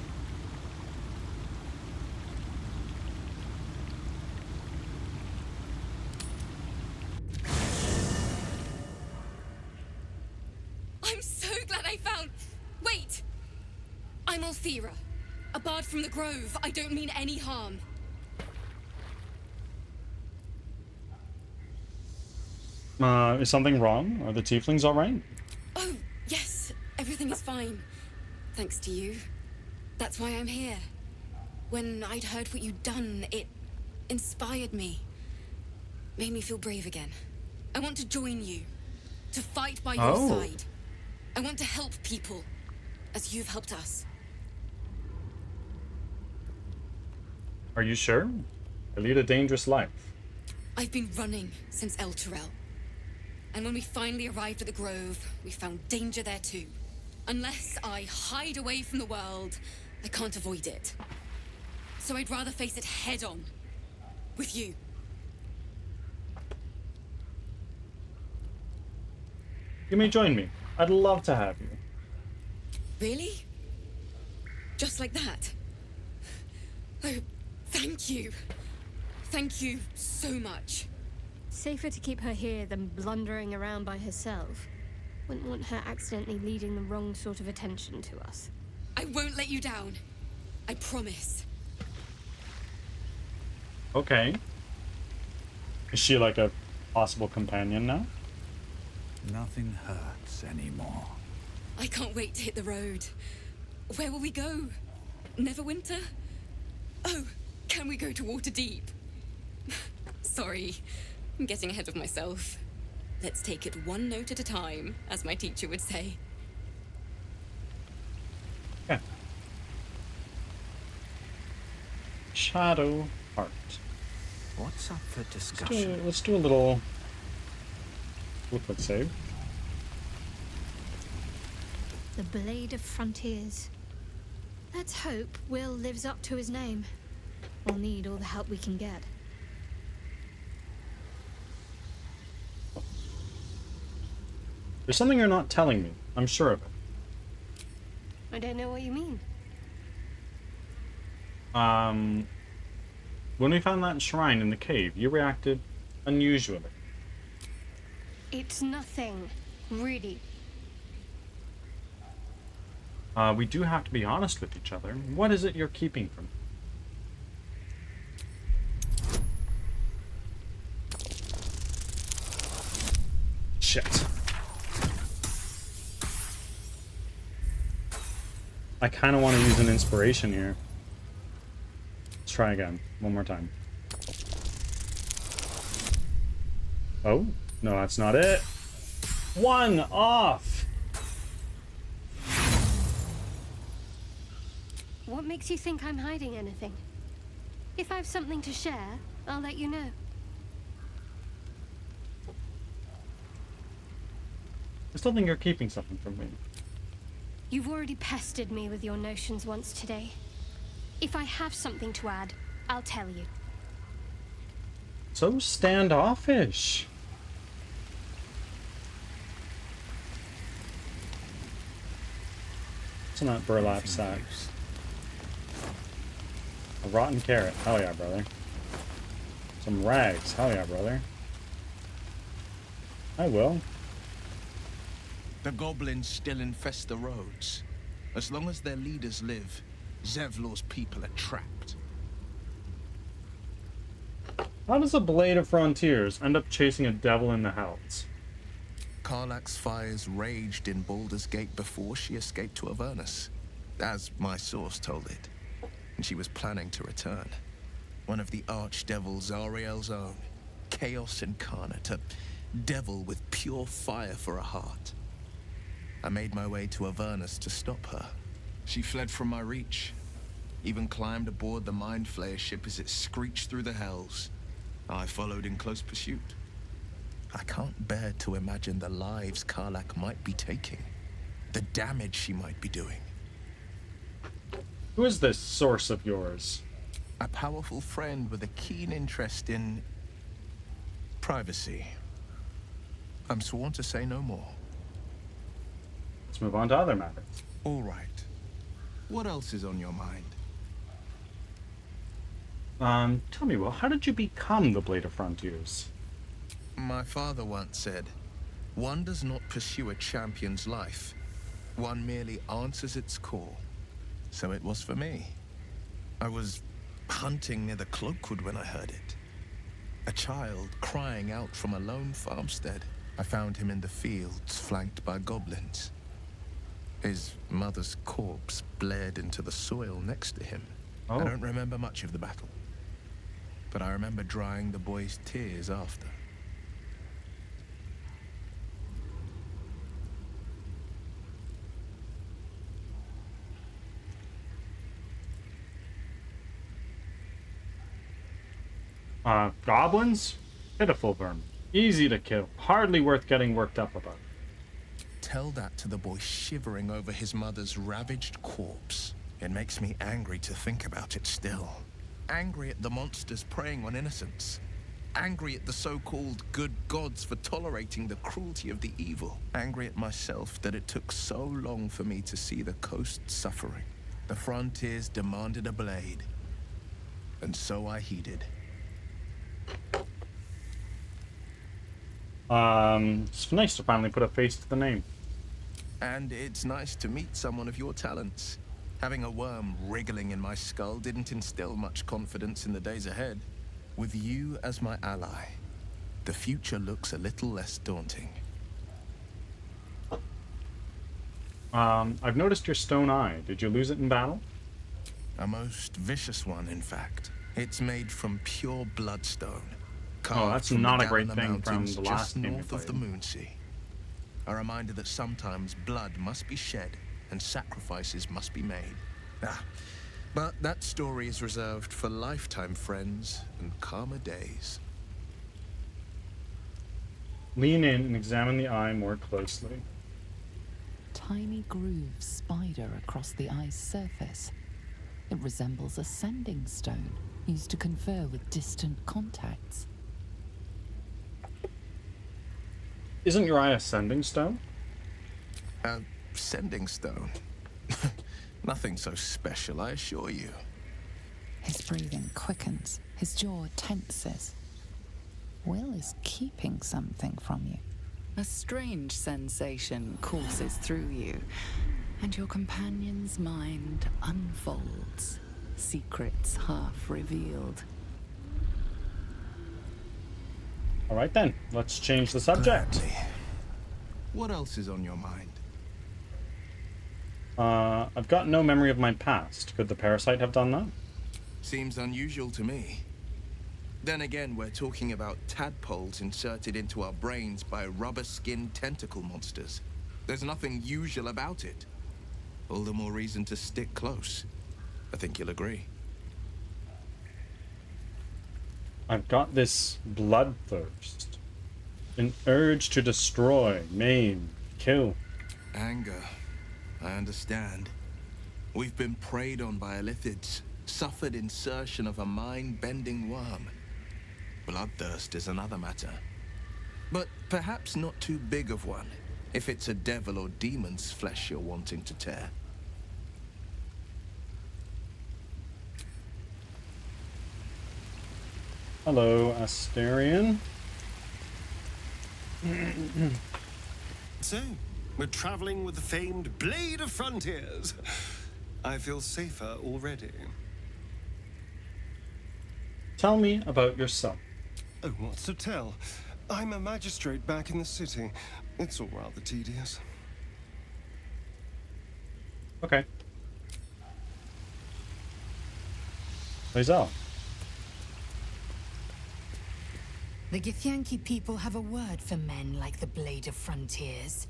I'm so glad I found... Wait! I'm Althera, a bard from the Grove. I don't mean any harm. Is something wrong? Are the tieflings alright? Oh, yes. Everything is fine. Thanks to you. That's why I'm here. When I'd heard what you'd done, it inspired me. Made me feel brave again. I want to join you. To fight by your side. I want to help people, as you've helped us. Are you sure? I lead a dangerous life. I've been running since Elturel. And when we finally arrived at the Grove, we found danger there too. Unless I hide away from the world, I can't avoid it. So I'd rather face it head on. With you. You may join me. I'd love to have you. Really? Just like that? Oh, thank you. Thank you so much. Safer to keep her here than blundering around by herself. Wouldn't want her accidentally leading the wrong sort of attention to us. I won't let you down. I promise. Okay. Is she like a possible companion now? Nothing hurts anymore. I can't wait to hit the road. Where will we go? Neverwinter? Oh, can we go to Waterdeep? Sorry, I'm getting ahead of myself. Let's take it one note at a time, as my teacher would say. Yeah. Shadow Heart. What's up for discussion? Let's do a little quick save. The Blade of Frontiers. Let's hope Will lives up to his name. We'll need all the help we can get. There's something you're not telling me. I'm sure of it. I don't know what you mean. When we found that shrine in the cave, you reacted unusually. It's nothing, really. We do have to be honest with each other. What is it you're keeping from me? Shit. I kind of want to use an inspiration here. Let's try again. One more time. Oh, no, that's not it. One off! What makes you think I'm hiding anything? If I have something to share, I'll let you know. I still think you're keeping something from me. You've already pestered me with your notions once today. If I have something to add, I'll tell you. So standoffish. What's in that burlap sack? A rotten carrot. Hell yeah, brother. Some rags. Hell yeah, brother. I will. The goblins still infest the roads. As long as their leaders live, Zevlor's people are trapped. How does a Blade of Frontiers end up chasing a devil in the Hells? Karlach's fires raged in Baldur's Gate before she escaped to Avernus, as my source told it. And she was planning to return. One of the archdevils Zariel's own, Chaos Incarnate, a devil with pure fire for a heart. I made my way to Avernus to stop her. She fled from my reach, even climbed aboard the Mind Flayer ship as it screeched through the hells. I followed in close pursuit. I can't bear to imagine the lives Karlach might be taking, the damage she might be doing. Who is this source of yours? A powerful friend with a keen interest in privacy. I'm sworn to say no more. Let's move on to other matters. All right. What else is on your mind? Tell me, Will, how did you become the Blade of Frontiers? My father once said, one does not pursue a champion's life. One merely answers its call. So it was for me. I was hunting near the Cloakwood when I heard it. A child crying out from a lone farmstead. I found him in the fields, flanked by goblins. His mother's corpse bled into the soil next to him. Oh. I don't remember much of the battle, but I remember drying the boy's tears after. Goblins? Pitiful vermin. Easy to kill. Hardly worth getting worked up about. Tell that to the boy shivering over his mother's ravaged corpse. It makes me angry to think about it still. Angry at the monsters preying on innocents. Angry at the so-called good gods for tolerating the cruelty of the evil. Angry at myself that it took so long for me to see the coast suffering. The frontiers demanded a blade. And so I heeded. It's nice to finally put a face to the name. And it's nice to meet someone of your talents. Having a worm wriggling in my skull didn't instill much confidence in the days ahead. With you as my ally, the future looks a little less daunting. I've noticed your stone eye. Did you lose it in battle? A most vicious one, in fact. It's made from pure bloodstone. Oh, that's not a great thing from the last game north of the Moonsea. A reminder that sometimes blood must be shed and sacrifices must be made. But that story is reserved for lifetime friends and calmer days. Lean in and examine the eye more closely. Tiny grooves spider across the eye's surface. It resembles a sending stone used to confer with distant contacts. Isn't your eye a sending stone? A sending stone? Nothing so special, I assure you. His breathing quickens, his jaw tenses. Will is keeping something from you. A strange sensation courses through you, and your companion's mind unfolds, secrets half revealed. All right then, let's change the subject. Gladly. What else is on your mind? I've got no memory of my past. Could the parasite have done that? Seems unusual to me. Then again, we're talking about tadpoles inserted into our brains by rubber-skinned tentacle monsters. There's nothing usual about it. All the more reason to stick close. I think you'll agree. I've got this bloodthirst. An urge to destroy, maim, kill. Anger. I understand. We've been preyed on by illithids, suffered insertion of a mind-bending worm. Bloodthirst is another matter. But perhaps not too big of one, if it's a devil or demon's flesh you're wanting to tear. Hello, Asterion. So, we're traveling with the famed Blade of Frontiers. I feel safer already. Tell me about yourself. Oh, what's to tell? I'm a magistrate back in the city. It's all rather tedious. Okay. Lae'zel. The Githyanki people have a word for men like the Blade of Frontiers.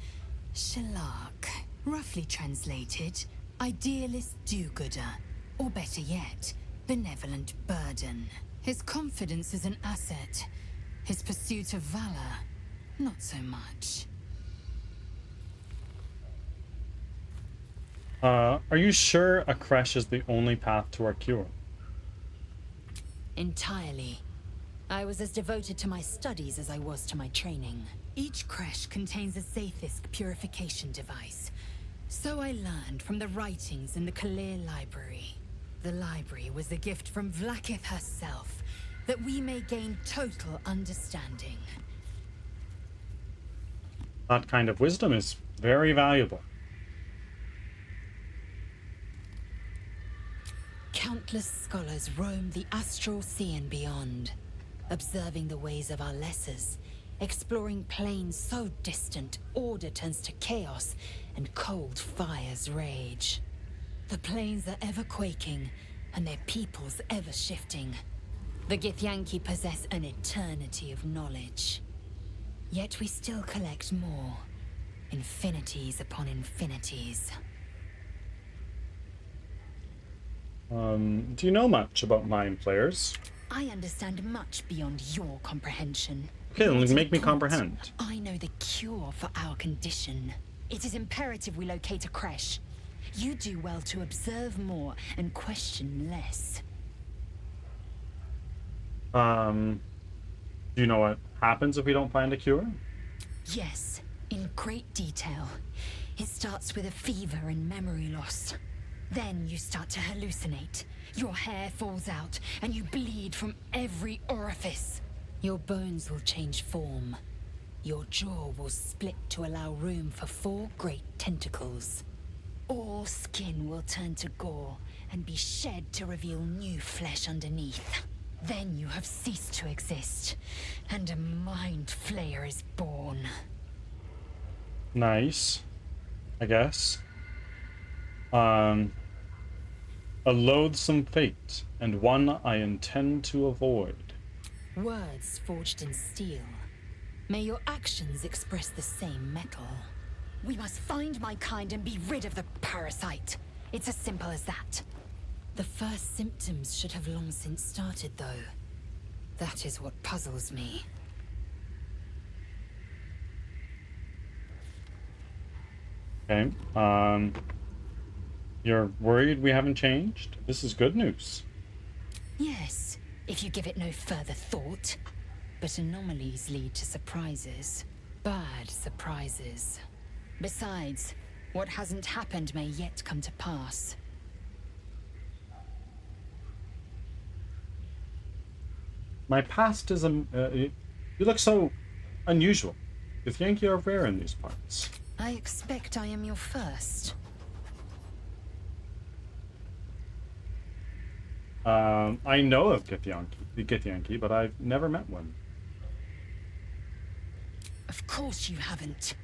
Shalak. Roughly translated, idealist do-gooder. Or better yet, benevolent burden. His confidence is an asset. His pursuit of valor, not so much. Are you sure a creche is the only path to our cure? Entirely. I was as devoted to my studies as I was to my training. Each creche contains a Zaithisk purification device. So I learned from the writings in the Kalir library. The library was a gift from Vlaakith herself, that we may gain total understanding. That kind of wisdom is very valuable. Countless scholars roam the astral sea and beyond, observing the ways of our lessers, exploring planes so distant order turns to chaos and cold fires rage. The planes are ever quaking, and their peoples ever shifting. The Githyanki possess an eternity of knowledge. Yet we still collect more, infinities upon infinities. Do you know much about mind flayers? I understand much beyond your comprehension. Okay, then More to make the me point, comprehend. I know the cure for our condition. It is imperative we locate a creche. You do well to observe more and question less. Do you know what happens if we don't find a cure? Yes, in great detail. It starts with a fever and memory loss. Then you start to hallucinate. Your hair falls out, and you bleed from every orifice. Your bones will change form. Your jaw will split to allow room for 4 great tentacles. All skin will turn to gore and be shed to reveal new flesh underneath. Then you have ceased to exist, and a mind flayer is born. Nice, I guess. A loathsome fate, and one I intend to avoid. Words forged in steel. May your actions express the same metal. We must find my kind and be rid of the parasite. It's as simple as that. The first symptoms should have long since started, though. That is what puzzles me. Okay, you're worried we haven't changed? This is good news. Yes, if you give it no further thought. But anomalies lead to surprises. Bad surprises. Besides, what hasn't happened may yet come to pass. My past is you look so unusual. Githyanki are rare in these parts. I expect I am your first. I know of Githyanki, but I've never met one. Of course you haven't.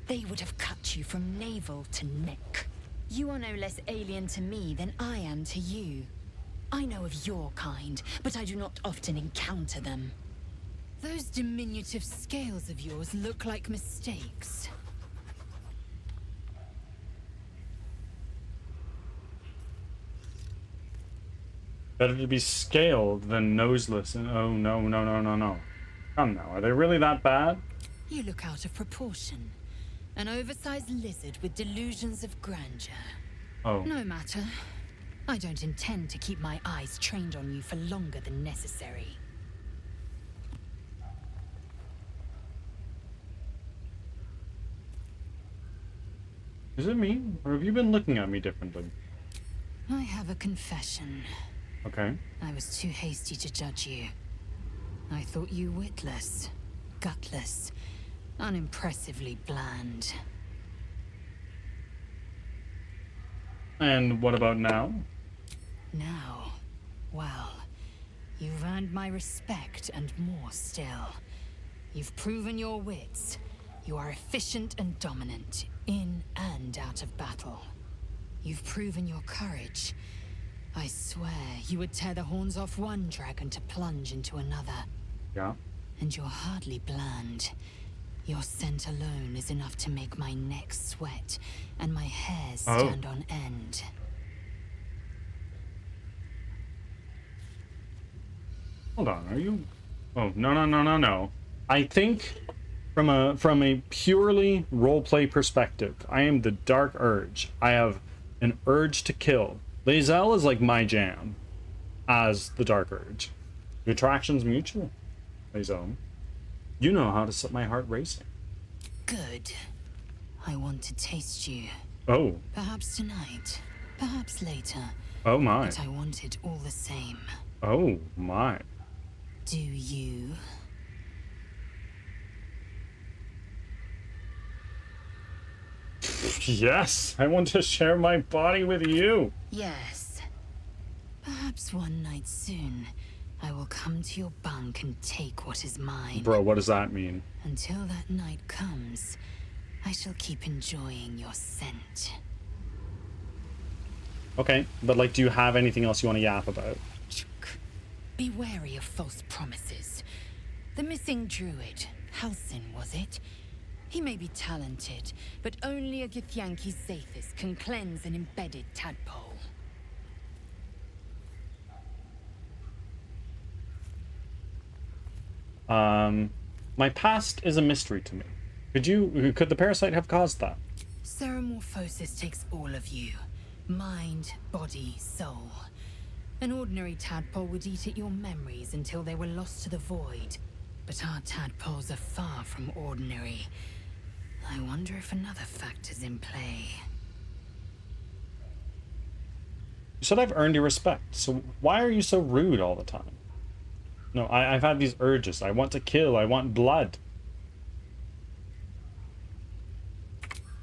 They would have cut you from navel to neck. You are no less alien to me than I am to you. I know of your kind, but I do not often encounter them. Those diminutive scales of yours look like mistakes. Better to be scaled than noseless and oh no. Come now, are they really that bad? You look out of proportion. An oversized lizard with delusions of grandeur. Oh. No matter. I don't intend to keep my eyes trained on you for longer than necessary. Is it me? Or have you been looking at me differently? I have a confession. Okay. I was too hasty to judge you. I thought you witless, gutless, unimpressively bland. And what about now? Now, well, you've earned my respect and more still. You've proven your wits. You are efficient and dominant, in and out of battle. You've proven your courage. I swear you would tear the horns off one dragon to plunge into another. Yeah. And you're hardly bland. Your scent alone is enough to make my neck sweat and my hair stand on end. Hold on, are you? Oh, no. I think from a purely roleplay perspective, I am the Dark Urge. I have an urge to kill. Lae'zel is like my jam as the Dark Urge. The attraction's mutual, says Ohm. You know how to set my heart racing. Good. I want to taste you. Oh. Perhaps tonight. Perhaps later. Oh my. But I want it all the same. Oh my. Do you? Yes, I want to share my body with you. Yes. Perhaps one night soon, I will come to your bunk and take what is mine. Bro, what does that mean? Until that night comes, I shall keep enjoying your scent. Okay, but like, do you have anything else you want to yap about? Be wary of false promises. The missing druid, Halsin, was it? He may be talented, but only a Githyanki Zathis can cleanse an embedded tadpole. My past is a mystery to me. Could the parasite have caused that? Ceramorphosis takes all of you. Mind, body, soul. An ordinary tadpole would eat at your memories until they were lost to the void. But our tadpoles are far from ordinary. I wonder if another factor's in play. You said I've earned your respect, so why are you so rude all the time? No, I've had these urges. I want to kill. I want blood.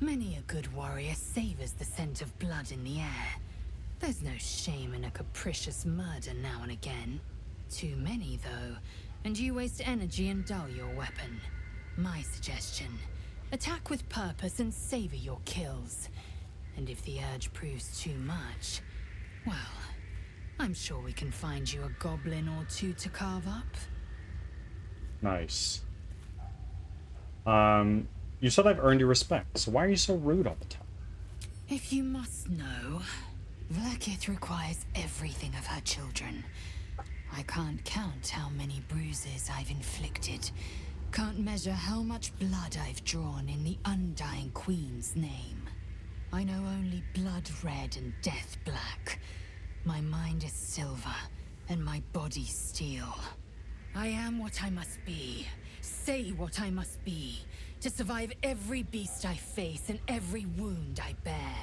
Many a good warrior savors the scent of blood in the air. There's no shame in a capricious murder now and again. Too many, though, and you waste energy and dull your weapon. My suggestion: attack with purpose and savor your kills. And if the urge proves too much, well, I'm sure we can find you a goblin or two to carve up. Nice. You said I've earned your respect, so why are you so rude all the time? If you must know, Vlakith requires everything of her children. I can't count how many bruises I've inflicted. Can't measure how much blood I've drawn in the Undying Queen's name. I know only blood red and death black. My mind is silver, and my body steel. I am what I must be, say what I must be, to survive every beast I face and every wound I bear.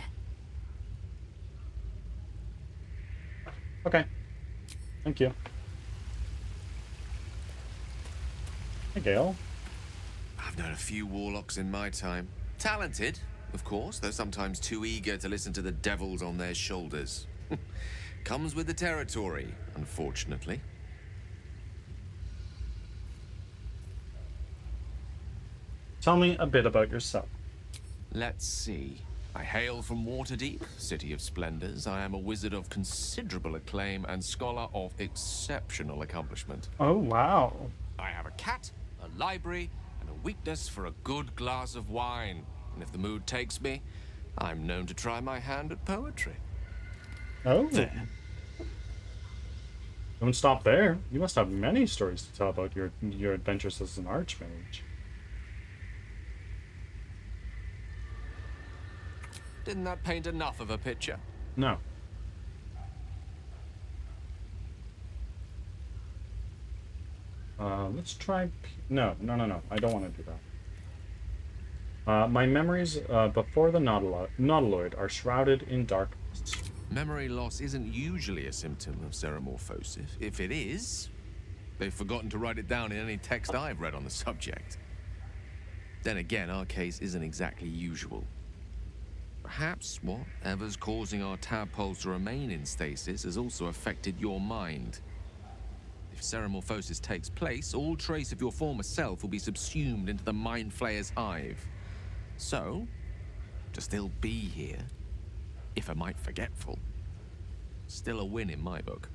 Okay. Thank you. Hey, Gale. I've known a few warlocks in my time. Talented, of course, though sometimes too eager to listen to the devils on their shoulders. Comes with the territory, unfortunately. Tell me a bit about yourself. Let's see. I hail from Waterdeep, city of splendors. I am a wizard of considerable acclaim and scholar of exceptional accomplishment. Oh, wow. I have a cat, a library, and a weakness for a good glass of wine. And if the mood takes me, I'm known to try my hand at poetry. Oh. There. Don't stop there. You must have many stories to tell about your adventures as an archmage. Didn't that paint enough of a picture? No. Let's try... No. I don't want to do that. My memories before the nautiloid are shrouded in darkness. Memory loss isn't usually a symptom of ceramorphosis. If it is, they've forgotten to write it down in any text I've read on the subject. Then again, our case isn't exactly usual. Perhaps whatever's causing our tadpoles to remain in stasis has also affected your mind. If ceramorphosis takes place, all trace of your former self will be subsumed into the Mind Flayer's hive. So, to still be here, if a mite forgetful, still a win in my book.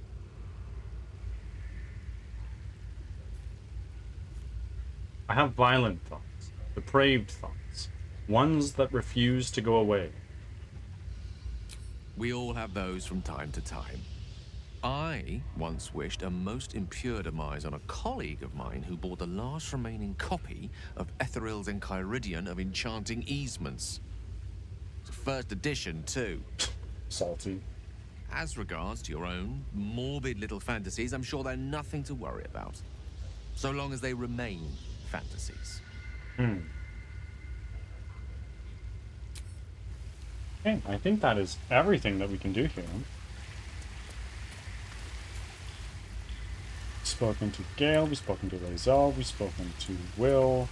I have violent thoughts, depraved thoughts, ones that refuse to go away. We all have those from time to time. I once wished a most impure demise on a colleague of mine who bought the last remaining copy of Etheril's Enchiridion of Enchanting Easements. It's a first edition, too. Salty. As regards to your own morbid little fantasies, I'm sure they're nothing to worry about. So long as they remain fantasies. Okay, I think that is everything that we can do here. We've spoken to Gale, we've spoken to Lae'zel, we've spoken to Will,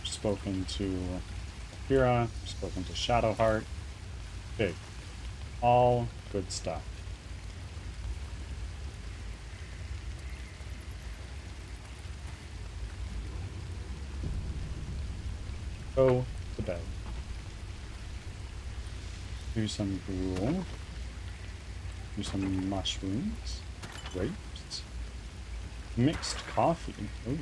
we've spoken to Kira, we've spoken to Shadowheart. Big. All good stuff. Go to bed. Do some gruel. Do some mushrooms. Grapes. Mixed coffee. Ooh.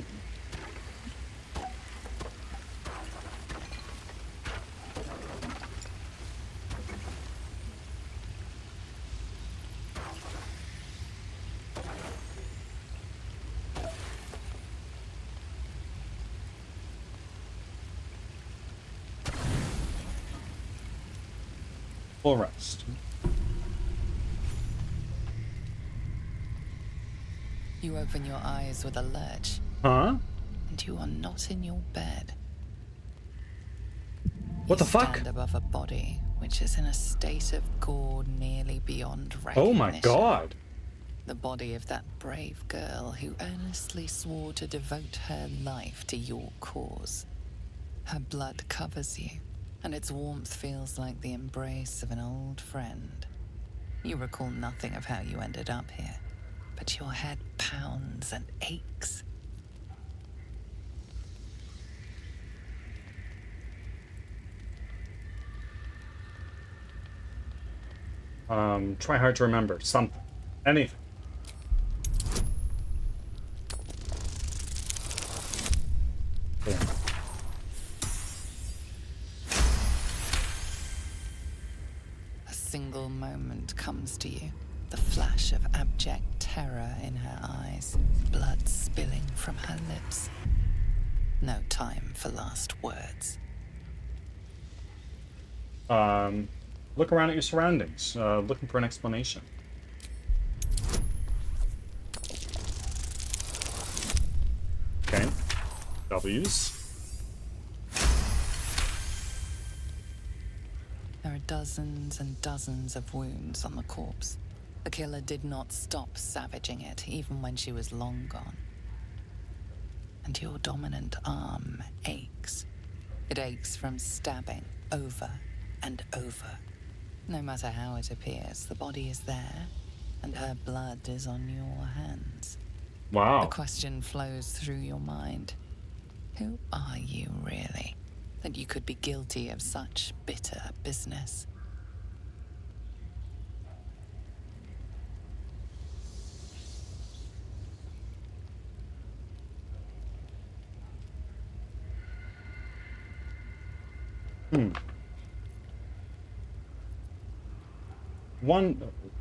Full rest. You open your eyes with a lurch. Huh? And you are not in your bed. What the fuck? You stand above a body which is in a state of gore nearly beyond recognition. Oh my god. The body of that brave girl who earnestly swore to devote her life to your cause. Her blood covers you, and its warmth feels like the embrace of an old friend. You recall nothing of how you ended up here, but your head pounds and aches. Try hard to remember something. Anything. Boom. A single moment comes to you, the flash of abject terror in her eyes, blood spilling from her lips. No time for last words. Look around at your surroundings, looking for an explanation. Okay. W's. There are dozens and dozens of wounds on the corpse. The killer did not stop savaging it, even when she was long gone. And your dominant arm aches. It aches from stabbing over and over. No matter how it appears, the body is there, and her blood is on your hands. Wow. The question flows through your mind. Who are you, really, that you could be guilty of such bitter business?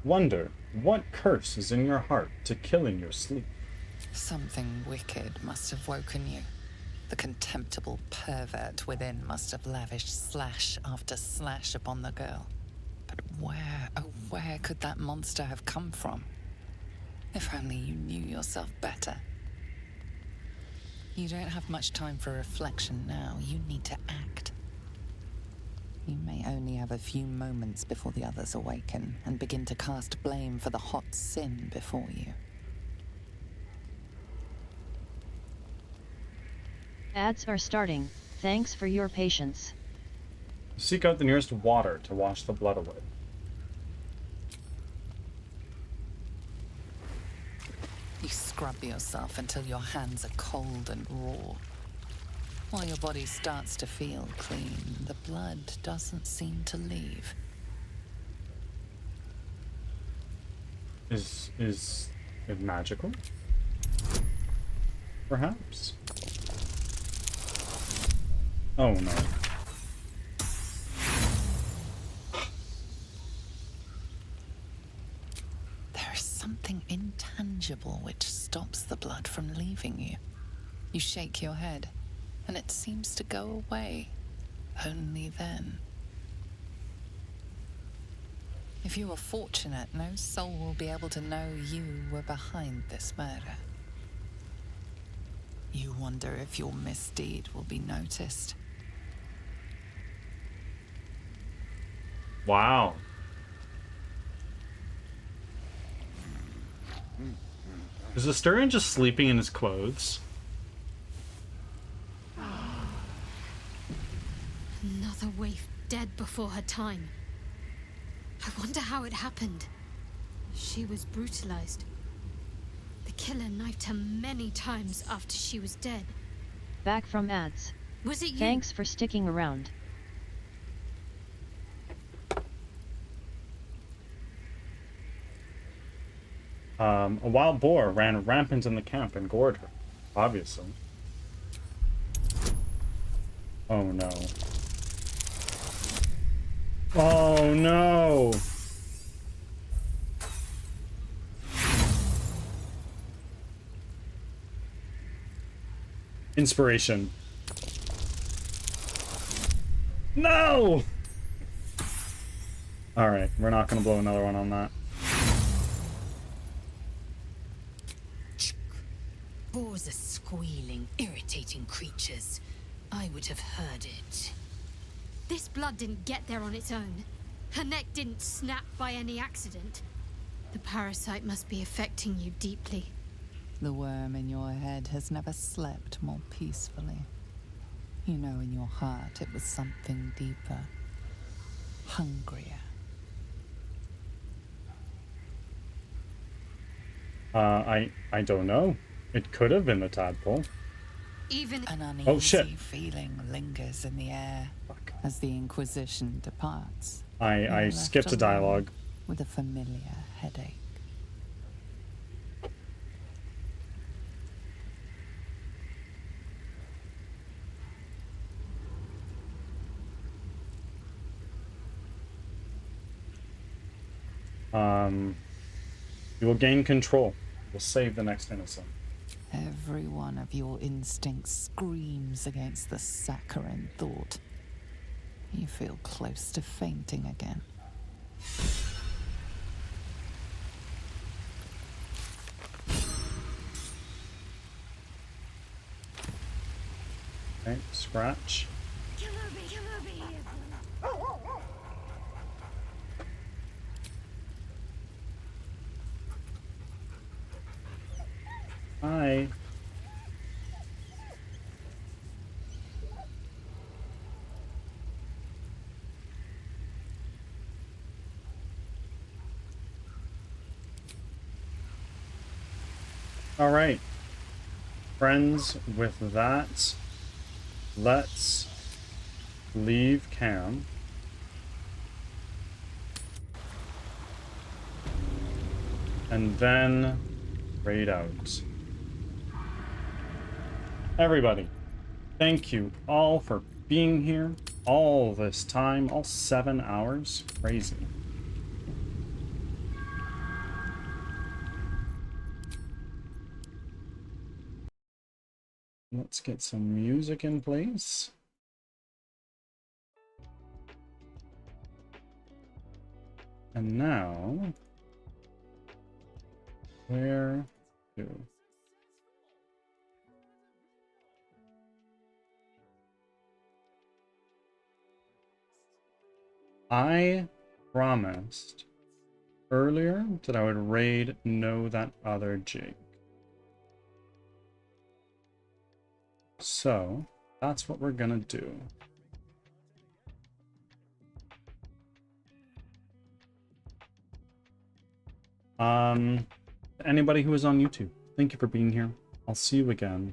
Wonder, what curse is in your heart to kill in your sleep? Something wicked must have woken you. The contemptible pervert within must have lavished slash after slash upon the girl. But where, oh where could that monster have come from? If only you knew yourself better. You don't have much time for reflection now. You need to act. You may only have a few moments before the others awaken and begin to cast blame for the hot sin before you. Ads are starting. Thanks for your patience. Seek out the nearest water to wash the blood away. You scrub yourself until your hands are cold and raw. While your body starts to feel clean, the blood doesn't seem to leave. Is it magical? Perhaps. Oh no. There is something intangible which stops the blood from leaving you. You shake your head, and it seems to go away. Only then. If you are fortunate, no soul will be able to know you were behind this murder. You wonder if your misdeed will be noticed. Wow. Is Asturian just sleeping in his clothes? Another waif dead before her time. I wonder how it happened. She was brutalized. The killer knifed her many times after she was dead. Back from ads. Was it you? Thanks for sticking around. A wild boar ran rampant in the camp and gored her, obviously. Oh no. Oh no! Inspiration. No! Alright, we're not gonna blow another one on that. Boars are squealing, irritating creatures. I would have heard it. This blood didn't get there on its own. Her neck didn't snap by any accident. The parasite must be affecting you deeply. The worm in your head has never slept more peacefully. You know in your heart it was something deeper, hungrier. I don't know. It could have been the tadpole. Even an uneasy Oh, shit. feeling lingers in the air as the Inquisition departs. I You're left skipped a alone dialogue. with a familiar headache. You will gain control. We'll save the next innocent. Every one of your instincts screams against the saccharine thought. You feel close to fainting again. Okay, scratch. Hi. All right. Friends, with that, let's leave Cam. And then raid out. Everybody, thank you all for being here all this time, all 7 hours. Crazy. Let's get some music in place. And now, where to? I promised earlier that I would raid Know That Other Jake. So, that's what we're gonna do. Anybody who is on YouTube, thank you for being here. I'll see you again